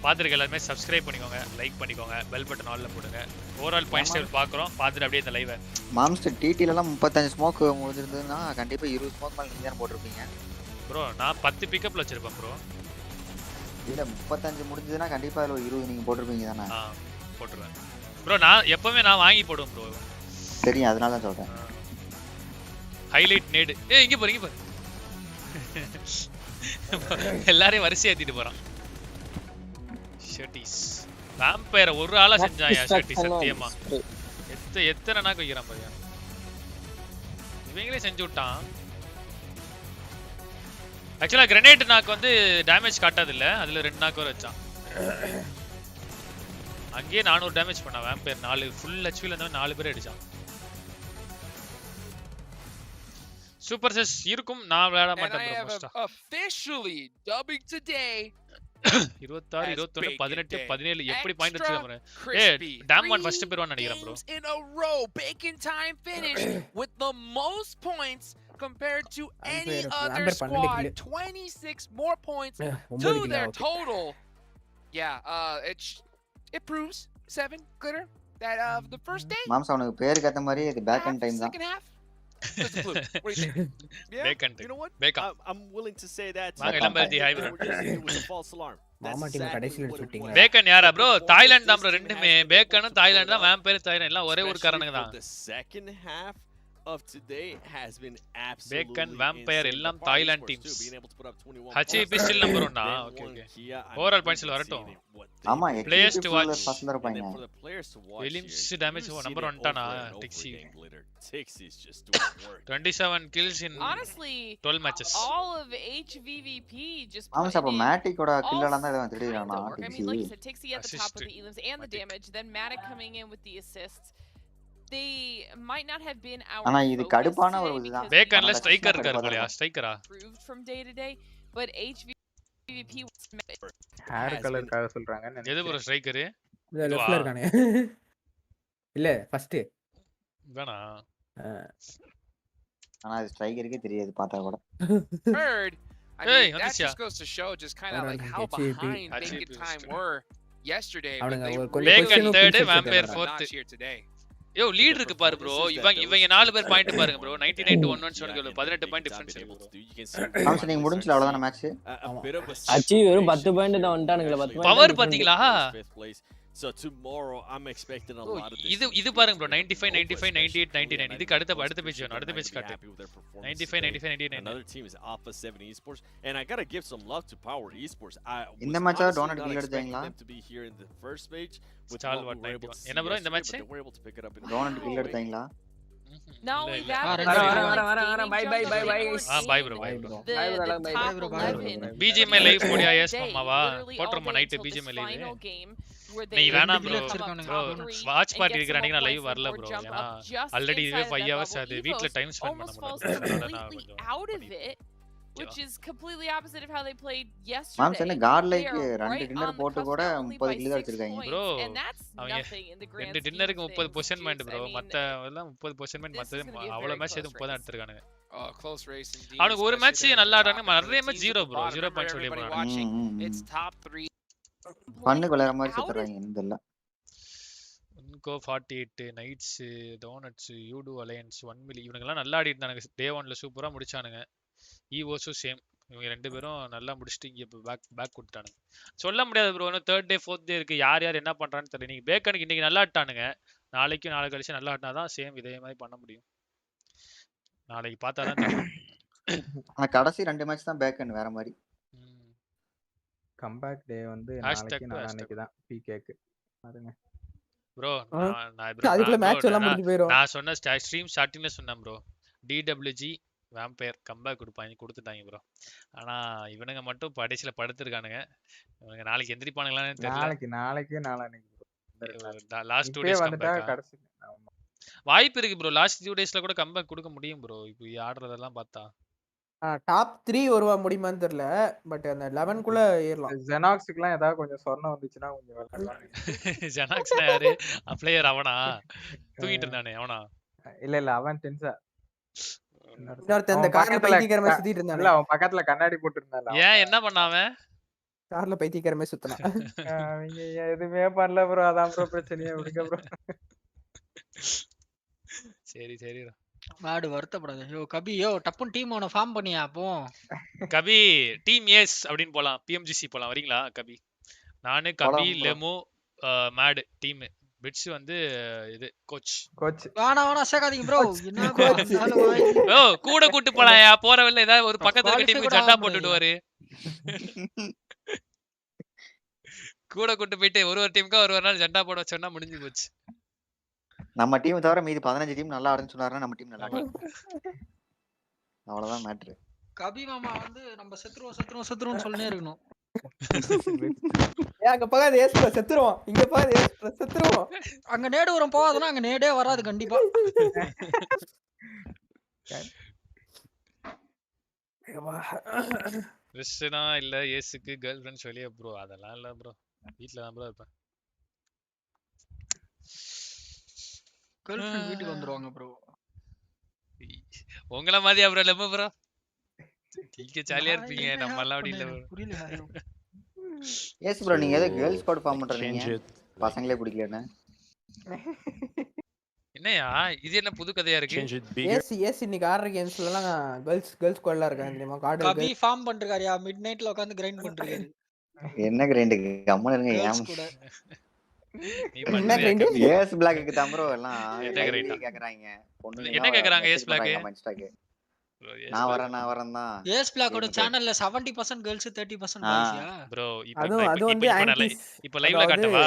பாத்துருங்க எல்லாரும் சப்ஸ்கிரைப் பண்ணிக்கோங்க, லைக் பண்ணிக்கோங்க, பெல் பட்டன் ஆல்ல போடுங்க. ஓவரால் பாயிண்ட்ஸ் டேபிள் பார்க்கறோம். பாத்துட்டு அப்படியே இந்த லைவ். மாம்ஸ் டிடில எல்லாம் 35 ஸ்மோக் முடிஞ்சிருந்ததுனா கண்டிப்பா 20 ஸ்மோக் மேல நீங்க தான் போட்டுருப்பீங்க. bro நான் 10 பிக்கப்ல வச்சிருப்பேன் bro. இல்ல 35 முடிஞ்சதுனா கண்டிப்பா அதுல 20 நீங்க போட்டுருப்பீங்க தானே? போட்டுறேன். bro நான் எப்பவுமே நான் வாங்கி போடுவேன் bro. சரி அதனால தான் சொல்றேன். Highlight NAT. இங்க பாரு. எல்லாரையும் வரிசை ஏத்திட்டு போறான். ஷர்ட்டிஸ். வாம்பயர் ஒரு ஆளா செஞ்சாயா ஷர்ட்டிஸ் சத்தியமா. எத்தனை நாக்கு வைக்கிறான் பாரு. இவங்களே செஞ்சு விட்டான். ஆக்சுவலா கிரனேட் நாக்கு வந்து டேமேஜ் காட்டாது இல்ல, அதுல 2 நாக்கு வர வச்சான். அங்கேயே 400 டேமேஜ் பண்ணா வாம்பயர் 4 ஃபுல் ஹெச்பி ல இருந்தவன் 4 பேர் அடிச்சான். சூப்பர் செஸ் இருக்கும் நான் விளையாட மாட்டேன் bro மோஸ்டா. Officially dubbing today 26 21 18 17 எப்படி பாயிண்ட் வச்சிருக்காங்க. டாம் 1 ஃபர்ஸ்ட் பேர் வான்னு நினைக்கிறேன் bro. In a row, Bacon time finished with the most points compared to any other squad. 26 more points to their total. Yeah, it proves 7 glitter that the first day. Moms அவனுக்கு பேருக்கு ஏத்த மாதிரி இது back and time தான். Just blue. What do you think? Yeah, Bacon. You know what? Bacon. I'm willing to say that. It was a false alarm. மாமா team கடைசில எடுத்துட்டீங்க. Bacon யாரா bro? தாய்லாந்து தான் bro ரெண்டுமே. பேக்கனும் தாய்லாந்து தான், vampire Thailand எல்லாம் ஒரே ஒரு காரணங்க தான். The second half of today has been absolutely Bacon, Vampire எல்லாம் Thailand teams. HEP still number 1 ஆ? ஓகே. ஓவரால் பாயிண்ட்ஸ்ல வரட்டும். ஆமா players to watch. ஃபர்ஸ்ட்ல இருப்பாங்க. Williams damage number 1 Danah Dixie. 27 kills in honestly 12 matches. All of HVVP just ஆமா அப்ப மேட்டிக்கோட kill எல்லாம் தான் இவன் திருடிறானா I mean like I said Tixi at the top of the elims and the damage, then Matic coming in with the assists. They might not have been our ஆனா இது கடுப்பான ஒரு இதுதான். பேக்கன்ல ஸ்ட்ரைக்கர் இருக்காரு போலயா? ஸ்ட்ரைக்கரா? Proved from day to day, but HVVP hair கலர்க்காக சொல்றாங்க. எது bro ஸ்ட்ரைக்கர்? இந்த லெஃப்ட்ல இருக்கானே. இல்ல ஃபர்ஸ்ட். வேணா. ஆனா அது ஸ்ட்ரைக்கருக்கே தெரியாது பார்த்தா கூட. Heard. I mean, that just goes to show just kind of like how behind Bacon time were yesterday when they Bacon third, Vampire fourth. here today. Yo lead இருக்கு பாரு ப்ரோ. இவங்க 4 பேர் பாயிண்ட் பாருங்க ப்ரோ. 99 to 1 சொன்னது 18 point difference இருக்கு bro. Arms நீங்க முடிஞ்சல அவ்வளவுதான match. அச்சி வெறும் 10 பாயிண்ட் தான் வந்துட்டானுங்க. 10 பவர் பாத்தீங்களா? So tomorrow I'm expecting a lot of this. இது பாருங்க bro 95 95 98 99 இதுக்கு அடுத்த பேஜ் வேணும். அடுத்த பேஜ் காட்டு. 95 95 98 Another team is Alpha 7 Esports and I got to give some love to Power Esports. இந்த மேட்சா டோனட் கில் எடுத்தாங்களா? To be here in the first page with என்ன bro இந்த மேட்ச்? டோனட் கில் எடுத்தாங்களா? No, we bye bro. BGM live போடியா எஸ் மாமாவா போட்றோம் நைட் BGM live நீ வேணா bro வாட்ச் பார்ட்டி இருக்கிற அன்னைக்கு நான் லைவ் வரல bro ஏனா ஆல்ரெடி இதுவே 5 hours அது வீட்ல டைம் ஸ்பெண்ட் பண்ண முடியல which is completely opposite of how they played yesterday. Moms என்ன கார்ட் லைக் ரெண்டு டின்னர் போட்டு கூட 30 கில் வச்சிருக்காங்க bro. ரெண்டு டின்னருக்கு 30 பொசிஷன்மென்ட் bro. மத்த எல்லாம் 30 பொசிஷன்மென்ட் மத்தது அவ்வளவு மேட்ச் எதுவும் 30 தான் எடுத்துர்க்கானுங்க. Close race indeed. அவனுக்கு ஒரு மேட்ச் நல்லா ஆடுறாங்க. நிறைய மேட்ச் 0 bro. 0 பாயிண்ட்ஸ் வெளிய போறாங்க. It's top 3. பண்ணு கொளற மாதிரி சுத்துறாங்க இதெல்லாம். Unco 48 Knights Donuts Udo Alliance 1 million இவங்க எல்லாம் நல்லா ஆடிட்டு இருந்தாங்க. டே 1ல சூப்பரா முடிச்சானுங்க. EOSO same. இவங்க ரெண்டு பேரும் நல்லா முடிச்சிட்டு இங்க பேக் கொடுத்தானுங்க. சொல்ல முடியாது bro. இன்னும் 3rd day 4th day இருக்கு. யார் என்ன பண்றான்னு தெரியல. நீங்க பேக்கனுக்கு இன்னைக்கு நல்லா ஆட்டானுங்க. நாளைக்கு நாளை கழிச்சு நல்லா ஆட்டினாதான் சேம் இதே மாதிரி பண்ண முடியும். நாளைக்கு பார்த்தா தான் தெரியும். ஆனா கடைசி 2 மேட்ச் தான் பேக்கன் வேற மாதிரி. கம்பேக் டே வந்து நாளைக்கு நாளைக்கு தான் PKக்கு. பாருங்க bro நான் அதுக்குள்ள மேட்ச் எல்லாம் முடிஞ்சு போயிடும். நான் சொன்ன ஸ்ட்ரீம் ஸ்டார்டிங்ல சொன்னேன் bro. DWG வேம்பயர் கம்பேக் கொடுத்துட்டாங்க bro. ஆனா இவனுங்க மட்டும் கடைசில படுத்துறானுங்க. இவனுங்க நாளைக்கு எந்திரிப்பானுங்களான்னு தெரியல. நாளைக்கு லாஸ்ட் 2 டேஸ் கம்பேக் கடைசி வாய்ப்பு இருக்கு bro. லாஸ்ட் 2 டேஸ்ல கூட கம்பேக் கொடுக்க முடியும் bro. இப்போ ஆடுறதெல்லாம் பார்த்தா டாப் 3 வருவா முடியுமான்னு தெரியல. பட் அந்த 11 குள்ள ஏறலாம். ஜெனாக்ஸ்க்குலாம் ஏதாவது கொஞ்சம் சொர்ணம் வந்துச்சுனா கொஞ்சம் விளையாடலாம். ஜெனாக்ஸ்னா யாரு? பிளேயர் அவனா? தூங்கிட்டு இருந்தானே அவனா? இல்ல அவன் டென்சா. இன்னொருத்த அந்த கார்ல பைத்தியக்காரமா சுத்திட்டு இருந்தானே. இல்ல அவன் பக்கத்துல கண்ணாடி போட்டு இருந்தானே. ஏன் என்ன பண்ணாவன்? கார்ல பைத்தியக்காரமா சுத்தனா. அவங்க எதுமே பண்ணல bro. அதான் bro பிரச்சனையே. விடுங்க bro. சரி மாடு வருத்தப்படாது. யோ கபி யோ டப்புன் டீம் ஒன்னு ஃபார்ம் பண்ணியா அப்போ? கபி டீம் எஸ் அப்படினு போலாம். PMGC போலாம். வரீங்களா கபி? நானு கபி லெமோ மேட் டீம். பிட்ஸ் வந்து இது கோச். வேணா சேகாதீங்க bro. என்ன கோச்? ஓ கூட கூட்டி போலாம்யா. போற வழில ஏதாவது ஒரு பக்கத்துல இருக்க டீமுக்கு ஜெண்டா போட்டுடுவாரு. கூட கூட்டி போயிட்டு ஒரு டீமுக்கு ஒரு நாள் ஜெண்டா போட வச்சோம்னா முடிஞ்சு போச்சு. நம்ம டீம் தவிர மீதி 15 டீம் நல்லா ஆடுன்னு சொன்னாருன்னா நம்ம டீம் நல்லா ஆடும். அவ்வளவுதான் மேட்டர். கபி மாமா வந்து நம்ம செத்துருவோம் சொல்லினே இருக்கணும். அங்க பகாத ஏஸ் ப்ளஸ் செத்துருவோம். இங்க பகாத ஏஸ் ப்ளஸ் செத்துருவோம். அங்க நேடு வரும் போவாதனா அங்க நேடே வராது கண்டிப்பா. கிறிஸ்டினா இல்ல ஏசுக்கு கேர்ள் ஃப்ரெண்ட்ஸ் வெளிய ப்ரோ. அதெல்லாம் இல்ல ப்ரோ. வீட்ல தான் ப்ரோ இருப்பேன். கேர்ள் ஃப்ரெண்ட் வீட்டுக்கு வந்துருவாங்க ப்ரோ. உங்கள மாதிரியா ப்ரோ லெமோ ப்ரோ? நீங்க ஜாலியா இருப்பீங்க. நம்ம எல்லாம் அப்படி இல்ல ப்ரோ. புரியல. எஸ் ப்ரோ நீங்க ஏதோ கேர்ள்ஸ் ஸ்குவாட் ஃபார்ம் பண்றீங்க. பசங்களே பிடிக்கலன்னு. என்னயா இது என்ன புது கதையா இருக்கு? எஸ் இன்னைக்கு ஆடுற கேம்ஸ்ல எல்லாம் கேர்ள்ஸ் ஸ்குவாட்ல இருக்காங்க தெரியுமா? கார்டு கபி ஃபார்ம் பண்றாருயா. மிட் நைட்ல உட்கார்ந்து கிரைண்ட் பண்றாரு. என்ன கிரைண்ட்? கம்மன் இருங்க. என்ன கிரைண்ட்? ACEBLACK தான் ப்ரோ எல்லாம் கேக்குறாங்க. என்ன கேக்குறாங்க ACEBLACK? நான் வரேன் தான். ACEBLACK ஓட சேனல்ல 70% girls 30% boysயா bro. அது வந்து இப்போ லைவ்ல காட்டவா?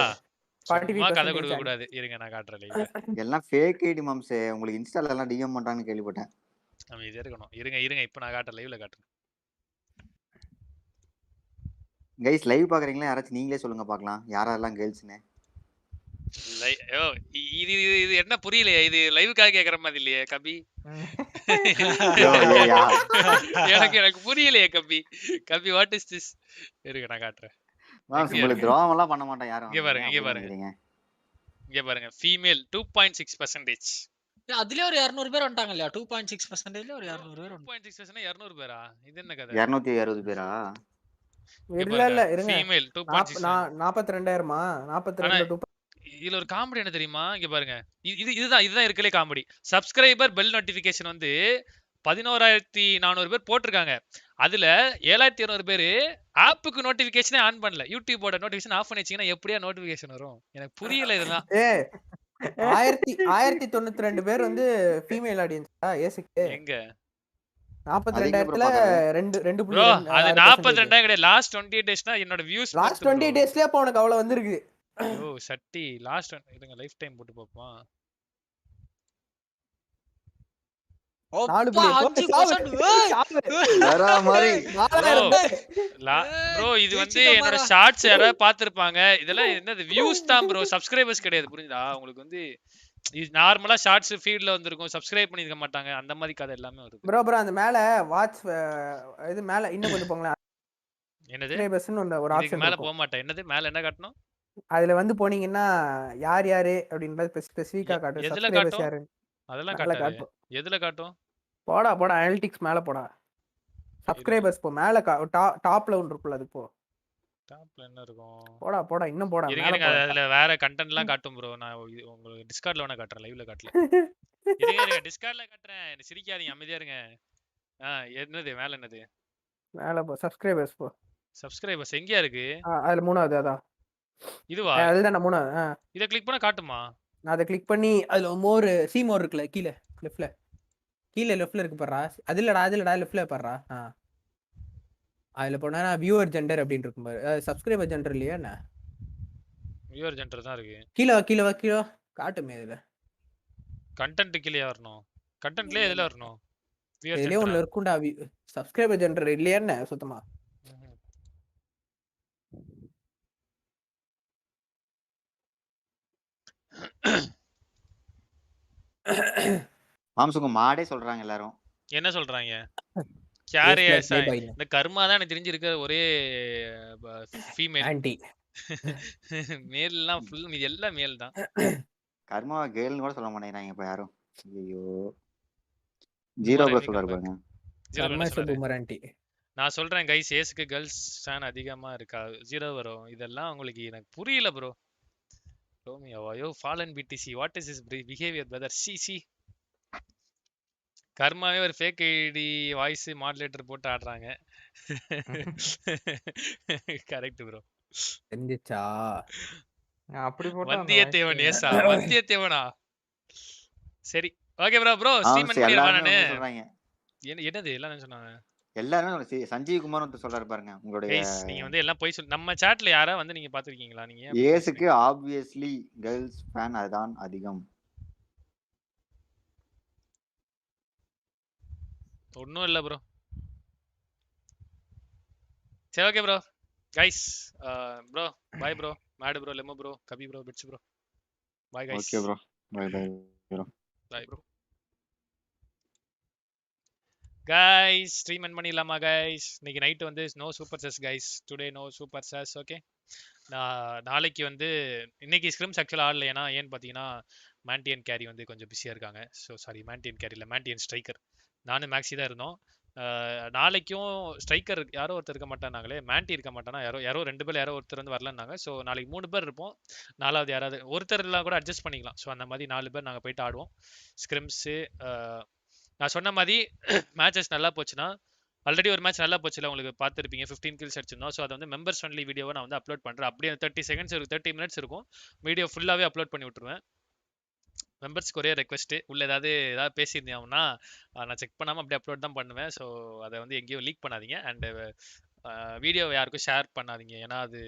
சும்மா கதை கொடுக்க கூடாது. இருங்க நான் காட்றேன் லைவ்ல. எல்லாம் ஃபேக் ஐடி மாம்ஸ். உங்களுக்கு இன்ஸ்டால எல்லாம் DM பண்றாங்கன்னு கேள்விப்பட்டேன். நம்ம இதே இருக்கணும். இருங்க இப்போ நான் காட்றேன் லைவ்ல காட்றேன். கைஸ் லைவ் பாக்குறீங்களா? யாராச்சும் நீங்களே சொல்லுங்க பார்க்கலாம். யாரெல்லாம் கேர்ள்ஸ்னு. இது என்ன புரியலையா? இது லைவுக்காக கேக்குற மாதிரி இல்லையே கபி. எனக்கு புரியலையே கபி வாட் இஸ் திஸ்? இருங்க நான் காட்டுறேன். உங்களுக்கு துரோகம் எல்லாம் பண்ண மாட்டேன் யாரும். இங்க பாருங்க ஃபீமேல் 2.6%. அதுல ஒரு 200 பேர் வந்துட்டாங்க இல்லையா? 2.6%ல ஒரு 200 பேர். 2.6% 200 பேரா? இது என்ன கதை? 260 பேரா? இல்ல இருங்க. ஃபீமேல் 2.6 42,000மா? 42 இதுல ஒரு காமெடி என்ன தெரியுமா? இங்க பாருங்க. இதுதான் இருக்கலே காமெடி. சப்ஸ்கிரைபர் பெல் நோட்டிபிகேஷன் வந்து 11,400 பேர் போட்டிருக்காங்க. அதுல 7,200 பேரு ஆப்புக்கு நோட்டிபிகேஷனே ஆன் பண்ணல. யூடியூபோட நோட்டிபிகேஷன் ஆஃப் பண்ணி வச்சீங்கன்னா எப்படியா நோட்டிபிகேஷன் வரும்? எனக்கு புரியல இதெல்லாம். 1092 பேர் வந்து ஃபீமேல் ஆடியன்ஸா ஏசுக்கு? எங்க 42,000ல 2 ப்ரோ அது 42 கிடையாது. லாஸ்ட் 28 டேஸ்னா என்னோட வியூஸ் லாஸ்ட் 28 டேஸ்லயே அப்ப உனக்கு அவ்வளவு வந்திருக்கு. ஐயோ சட்டி லாஸ்ட் இருங்க லைஃப் டைம் போட்டு பாப்போம். 4.5% ப்ரோ இது வந்து என்னோட ஷார்ட்ஸ் யாரா பாத்திருப்பாங்க. இதெல்லாம் என்னது வியூஸ் தான் ப்ரோ, சப்ஸ்கிரைபர்ஸ் கிடையாது. புரியுதா உங்களுக்கு? வந்து இது நார்மலா ஷார்ட்ஸ் ஃபீட்ல வந்திருக்கும், சப்ஸ்கிரைப் பண்ணிருக்க மாட்டாங்க. அந்த மாதிரி கதை எல்லாமே வருது. ப்ரோ அந்த மேல வாட்ச் இது மேல இன்னும் கொஞ்சம் போங்களா. என்னது சப்ஸ்கிரைபர்ஸ்னு ஒரு ஆப்ஷன் மேல போக மாட்டேன். என்னது மேல என்ன காட்டணும்? அதுல வந்து போனீங்கன்னா யார் அப்படின்றது ஸ்பெசிஃபிக்கா காட்டும். சப்ஸ்கிரைபர்ஸ் யாரு அதெல்லாம் காட்டாது. எதுல காட்டும்? போடா அனலிட்டிக்ஸ் மேல போடா. சப்ஸ்கிரைபர்ஸ் போ மேல டாப்ல ஒன்று இருக்குல, அது போ. டாப்ல என்ன இருக்கும்? போடா இன்னும் போடா. இருங்க அதுல வேற கண்டென்ட்லாம் காட்டும் ப்ரோ. நான் உங்களுக்கு டிஸ்கார்ட்ல வேணா காட்றேன், லைவ்ல காட்டல. இருங்க டிஸ்கார்ட்ல காட்றேன். சிரிக்காதீங்க, அமைதியா இருங்க. என்னது மேல என்னது? மேல போ சப்ஸ்கிரைபர்ஸ் போ. சப்ஸ்கிரைபர்ஸ் எங்கயா இருக்கு? அதுல மூணாவது அதான். இதுவா? அதுதான் மூணாவது. இத கிளிக் பண்ணா காட்டுமா? நான் அதை கிளிக் பண்ணி அதுல மோர் இருக்குல கீழ லெஃப்ட்ல இருக்கு பாறா. அதுலடா லெஃப்ட்ல பாறா. அதுல போனா வியூவர் ஜெண்டர் அப்படினு இருக்கும் பாரு. சப்ஸ்கிரைபர் ஜெண்டர் இல்லையா என்ன? வியூவர் ஜெண்டர் தான் இருக்கு. கீழ காட்டுமே இதுல. கண்டென்ட் கீழ வரணும். கண்டென்ட்லயே எதுல வரணும்? வியூவர் ஜெண்டர் ஒன்னு இருக்கும்டா. சப்ஸ்கிரைபர் ஜெண்டர் இல்லையா என்ன சுத்தமா? மாம்சுக்கு மாடே சொல்றாங்க எல்லாரும். என்ன சொல்றாங்க? கேரியர்ஸ் இந்த கர்மா தான் எனக்கு தெரிஞ்சு இருக்கிற ஒரே ஃபீமேல் ஆன்டி. மேல்லாம் ஃபுல் மீதி எல்லாம் மேல் தான். கர்மாவை கேர்ள்னு கூட சொல்ல மாட்டேங்கிறாங்க இப்ப யாரும். ஐயோ 0 சொல்றாரு பாருங்க. நான் சொல்றேன் கைஸ், ஏஸ்க்கு கேர்ள்ஸ் ஃபேன் அதிகமா இருக்கா? 0 வரும். இதெல்லாம் உங்களுக்கு எனக்கு புரியல ப்ரோ. ரோமியோ ஐயோ ஃபாலன் பிடிசி what is this behaviour brother? சி கர்மாவே ஒரு ஃபேக் ஐடி வாய்ஸ் மாடுலேட்டர் போட்டு ஆடுறாங்க. Correct bro. தெரிஞ்சிச்சா? அப்படி போட்டா வந்தியத்தேவன் ஏசா வந்தியத்தேவனா? சரி ஓகே ப்ரோ ஸ்ட்ரீம் பண்ணிடலாம். நானு என்னது எல்லாம் சொன்னாங்க? எல்லாரும் சஞ்சீவ் குமார் வந்து சொல்றாரு பாருங்க. உங்களுடைய நீங்க வந்து எல்லாம் போய் நம்ம சாட்ல யாரா வந்து நீங்க பாத்துக்கிங்களா? நீங்க ஏஸ்க்கு ஆப்வியஸ்லி கேர்ள்ஸ் ஃபேன் அதுதான் அதிகம். ஒன்னும் இல்ல ப்ரோ. சரி okay bro guys. Bro bye bro. மேட் ப்ரோ, லெமோ ப்ரோ, கபி ப்ரோ, பிட்ஸ் bro. Bye guys. Okay bro. Bye bro. Bye bro. Guys stream end பண்ணிடலாமா கைஸ்? இன்னைக்கு நைட் வந்து no super chess guys. Today no super chess. Okay. நாளைக்கு வந்து இன்னைக்கு ஸ்கிரிம்ஸ் ஆக்சுவலாக ஆடல. ஏன்னு பார்த்தீங்கன்னா மேண்டியன் கேரி வந்து கொஞ்சம் பிஸியாக இருக்காங்க. ஸோ சாரி, மேண்டியன் கேரி இல்லை, மேண்டியன் ஸ்ட்ரைக்கர். நானும் மேக்ஸி தான் இருந்தோம். நாளைக்கும் ஸ்ட்ரைக்கர் யாரோ ஒருத்தர் இருக்க மாட்டானாங்களே, மேண்டி இருக்க மாட்டானா, யாரோ 2 பேர் யாரோ ஒருத்தர் வந்து வரலன்னாங்க. ஸோ நாளைக்கு 3 பேர் இருப்போம். 4வது யாராவது ஒருத்தர் எல்லாம் கூட அட்ஜஸ்ட் பண்ணிக்கலாம். ஸோ அந்த மாதிரி 4 பேர் நாங்கள் போயிட்டு ஆடுவோம் ஸ்கிரிம்ஸு. நான் சொன்ன மாதிரி மேட்சஸ் நல்லா போச்சுன்னா, ஆல்ரெடி ஒரு மேட்ச் நல்லா போச்சுல, உங்களுக்கு பார்த்துருப்பீங்க, 15 kills அடிச்சிருந்தோம். ஸோ அதை வந்து மெம்பர்ஸ் ஒன்லி வீடியோவை நான் வந்து அப்லோட் பண்ணுறேன். அப்படியே 30 seconds 30 minutes இருக்கும். வீடியோ ஃபுல்லாகவே அப்லோட் பண்ணி விட்டுருவேன். மெம்பர்ஸ்க்கு ஒரே ரெக்வஸ்ட், உள்ள ஏதாவது பேசியிருந்தேன்னா நான் செக் பண்ணாமல் அப்படியே அப்லோட் தான் பண்ணுவேன். ஸோ அதை வந்து எங்கேயும் லீக் பண்ணாதீங்க. அண்டு வீடியோவை யாருக்கும் ஷேர் பண்ணாதீங்க. ஏன்னா அது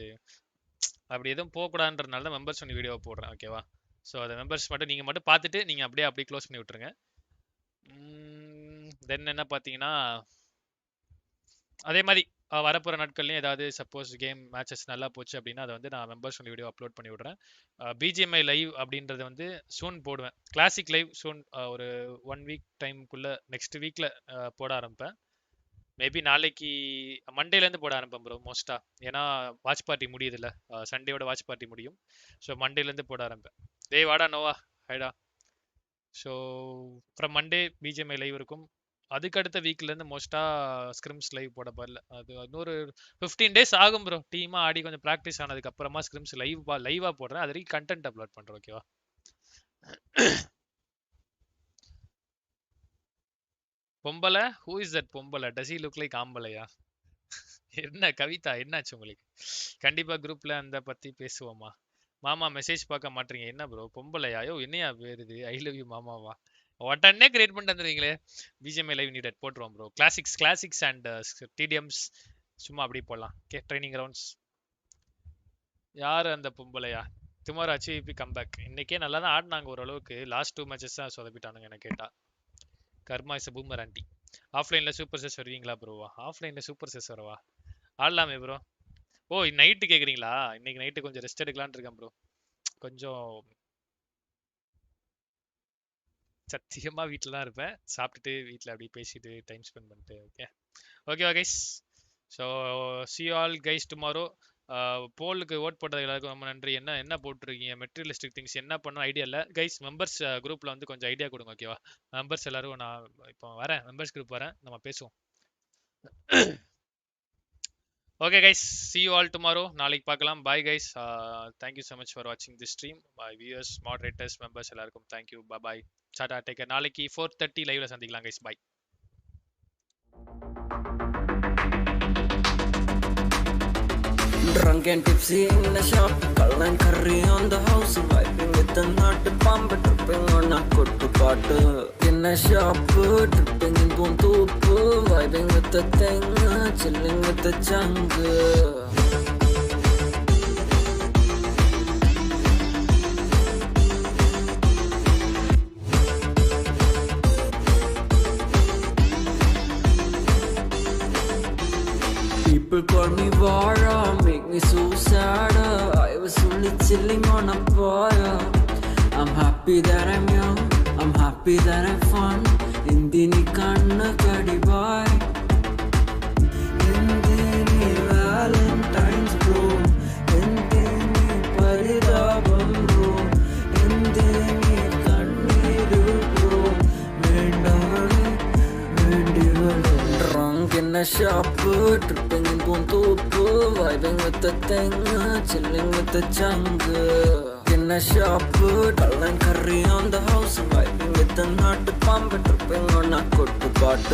அப்படி எதுவும் போகக்கூடாதுன்றதுனால தான் மெம்பர்ஸ் ஒன்று வீடியோவை போடுறேன். ஓகேவா? ஸோ அதை மெம்பர்ஸ் மட்டும் நீங்கள் மட்டும் பார்த்துட்டு நீங்கள் அப்படியே க்ளோஸ் பண்ணி விட்டுருங்க. தென் என்ன பார்த்தீங்கன்னா, அதே மாதிரி வரப்போகிற நாட்கள்லையும் ஏதாவது சப்போஸ் கேம் மேட்சஸ் நல்லா போச்சு அப்படின்னா அதை வந்து நான் மெம்பர்ஸ் ஒன்லி வீடியோ அப்லோட் பண்ணி விடுறேன். பிஜிஎம்ஐ லைவ் அப்படின்றத வந்து சூன் போடுவேன். கிளாசிக் லைவ் சூன் ஒரு 1 week டைமுக்குள்ளே நெக்ஸ்ட் வீக்கில் போட ஆரம்பிப்பேன். மேபி நாளைக்கு மண்டேலேருந்து போட ஆரம்பிப்பேன் ப்ரோ மோஸ்ட்டாக. ஏன்னா வாட்ச் பார்ட்டி முடியுதுல்ல, சண்டேயோட வாட்ச் பார்ட்டி முடியும். ஸோ மண்டேலேருந்து போட ஆரம்பிப்பேன். டேய் வாடா நோவா ஹைடா. So from Monday BGMI live இருக்கும். அதுக்கு அடுத்த வீக்ல இருந்து மோஸ்டா ஸ்கிரிம்ஸ் லைவ் போட போறல. அது இன்னொரு 15 டேஸ் ஆகும் ப்ரோ. டீமா ஆடி கொஞ்சம் பிராக்டிஸ் ஆனதுக்கு அப்புறமா ஸ்கிரிம்ஸ் லைவா போடுறேன். அது வரைக்கும் கண்டென்ட் அப்லோட் பண்றேன். ஓகேவா? பொம்பளை, ஹூ இஸ் தட் பொம்பளை? டஸ் ஹி லுக் லைக் ஆம்பளையா? என்ன கவிதா, என்னாச்சு உங்களுக்கு? கண்டிப்பா குரூப்ல அந்த பத்தி பேசுவோமா? மாமா மெசேஜ் பார்க்க மாட்டீங்க, என்ன ப்ரோ பொம்பளையா? யோ என்னையா பேருது? ஐ லவ் யூ மாமாவா? உடனே கிரியேட் பண்ணிட்டு வந்துருவீங்களே. பிஜிஎம்ஐ லைவ் நீடட் போட்டுருவோம் ப்ரோ. கிளாசிக்ஸ் அண்ட் டிடிஎம்ஸ் சும்மா அப்படி போடலாம். Okay, training rounds. யார் அந்த பொம்பளையா? Tomorrow achieve comeback. இன்னைக்கே நல்லா தான் ஆடினாங்க ஓரளவுக்கு. லாஸ்ட் 2 மேட்சஸ் தான் சொதப்பிட்டானுங்க என்ன கேட்டா. Karma is boomer aunty. ஆஃப்லைன்ல சூப்பர் செஸ் வருவீங்களா ப்ரோவா? ஆஃப்லைன்ல சூப்பர் செஸ் வரவா? ஆடலாமே ப்ரோ. ஓ நைட்டு கேக்குறீங்களா? இன்னைக்கு நைட்டு கொஞ்சம் ரெஸ்ட் எடுக்கலான்னு இருக்கேன் ப்ரோ. கொஞ்சம் சத்தியமா வீட்டில் தான் இருப்பேன். சாப்பிட்டுட்டு வீட்டில் அப்படியே பேசிட்டு டைம் ஸ்பெண்ட் பண்ணிட்டு. Okay guys. So see you all guys tomorrow. போலுக்கு ஓட் போட்டது எல்லாருக்கும் ரொம்ப நன்றி. என்ன போட்டிருக்கீங்க? மெட்டீரியலிஸ்டிக் திங்ஸ் என்ன பண்ண ஐடியா இல்லை கைஸ். மெம்பர்ஸ் குரூப்ல வந்து கொஞ்சம் ஐடியா கொடுங்க. ஓகேவா? மெம்பர்ஸ் எல்லாரும் நான் இப்போ வரேன், மெம்பர்ஸ் குரூப் வரேன், நம்ம பேசுவோம். Okay guys, see you all tomorrow. நாளைக்கு பார்க்கலாம். Bye guys. thank you so much for watching this stream. my viewers, moderators, members எல்லாருக்கும் thank you. bye bye. Tata, take care. நாளைக்கு 4:30 லைவ்ல சந்திக்கலாம் guys. Bye. Drunk and tipsy in the shop, call and curry on the house, vibing with the nut pump, tripping on a good pot. In a shop, tripping in Buntup, vibing with the thing, chilling with the jungle. People call me Vara, make me so sad. I was only chilling on a bar. I'm happy that I'm young, I'm happy that I'm fun. Indini kanna kadi boy, Indini Valentine's bro, Indini paridabam bro, Indini kanniru bro, vendavale vendivale. Drunk in a shop, tripping in Buntup, vibing with the thing, chilling with the jungle. In a shop, call and curry on the house, vibing with the nut pump, tripping on a good pot.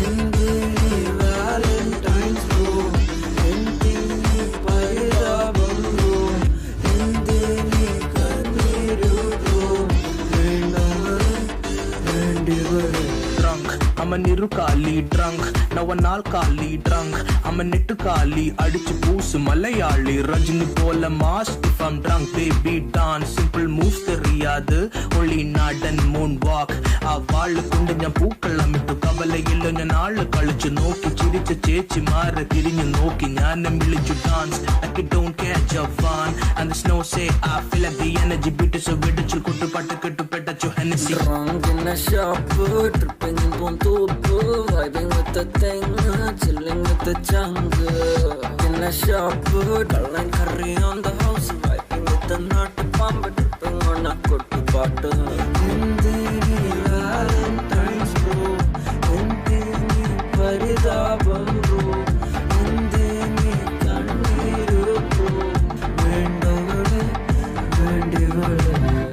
Indini Valentine's bro, Indini paridabam bro, Indini kanniru bro, vendavale vendivale. Drunk, I'm a nirukali drunk. Now an alkali drunk. I'm a nittukali adichu poosu malayali. Rajini pola mass if I'm drunk. Baby dance, simple moves theriyadu. Only nod and moonwalk. Avaalu kundu njan pookalam ittu kavala illo njan naalu kalichu nokki chiricha chechi maara thirinju nokki njanam iliju dance like it don't catch a fun. And the snow say I feel like the energy beat so vidichu kuttu pattu kettu petachu Hennessy. Drunk in a shop, tripping in Buntup, vibing with the thing, chilling with the jungle. In a shop, call and curry on the house, vibing with the nut pump, tripping on a good pot. Indini Valentine's bro, Indini paridabam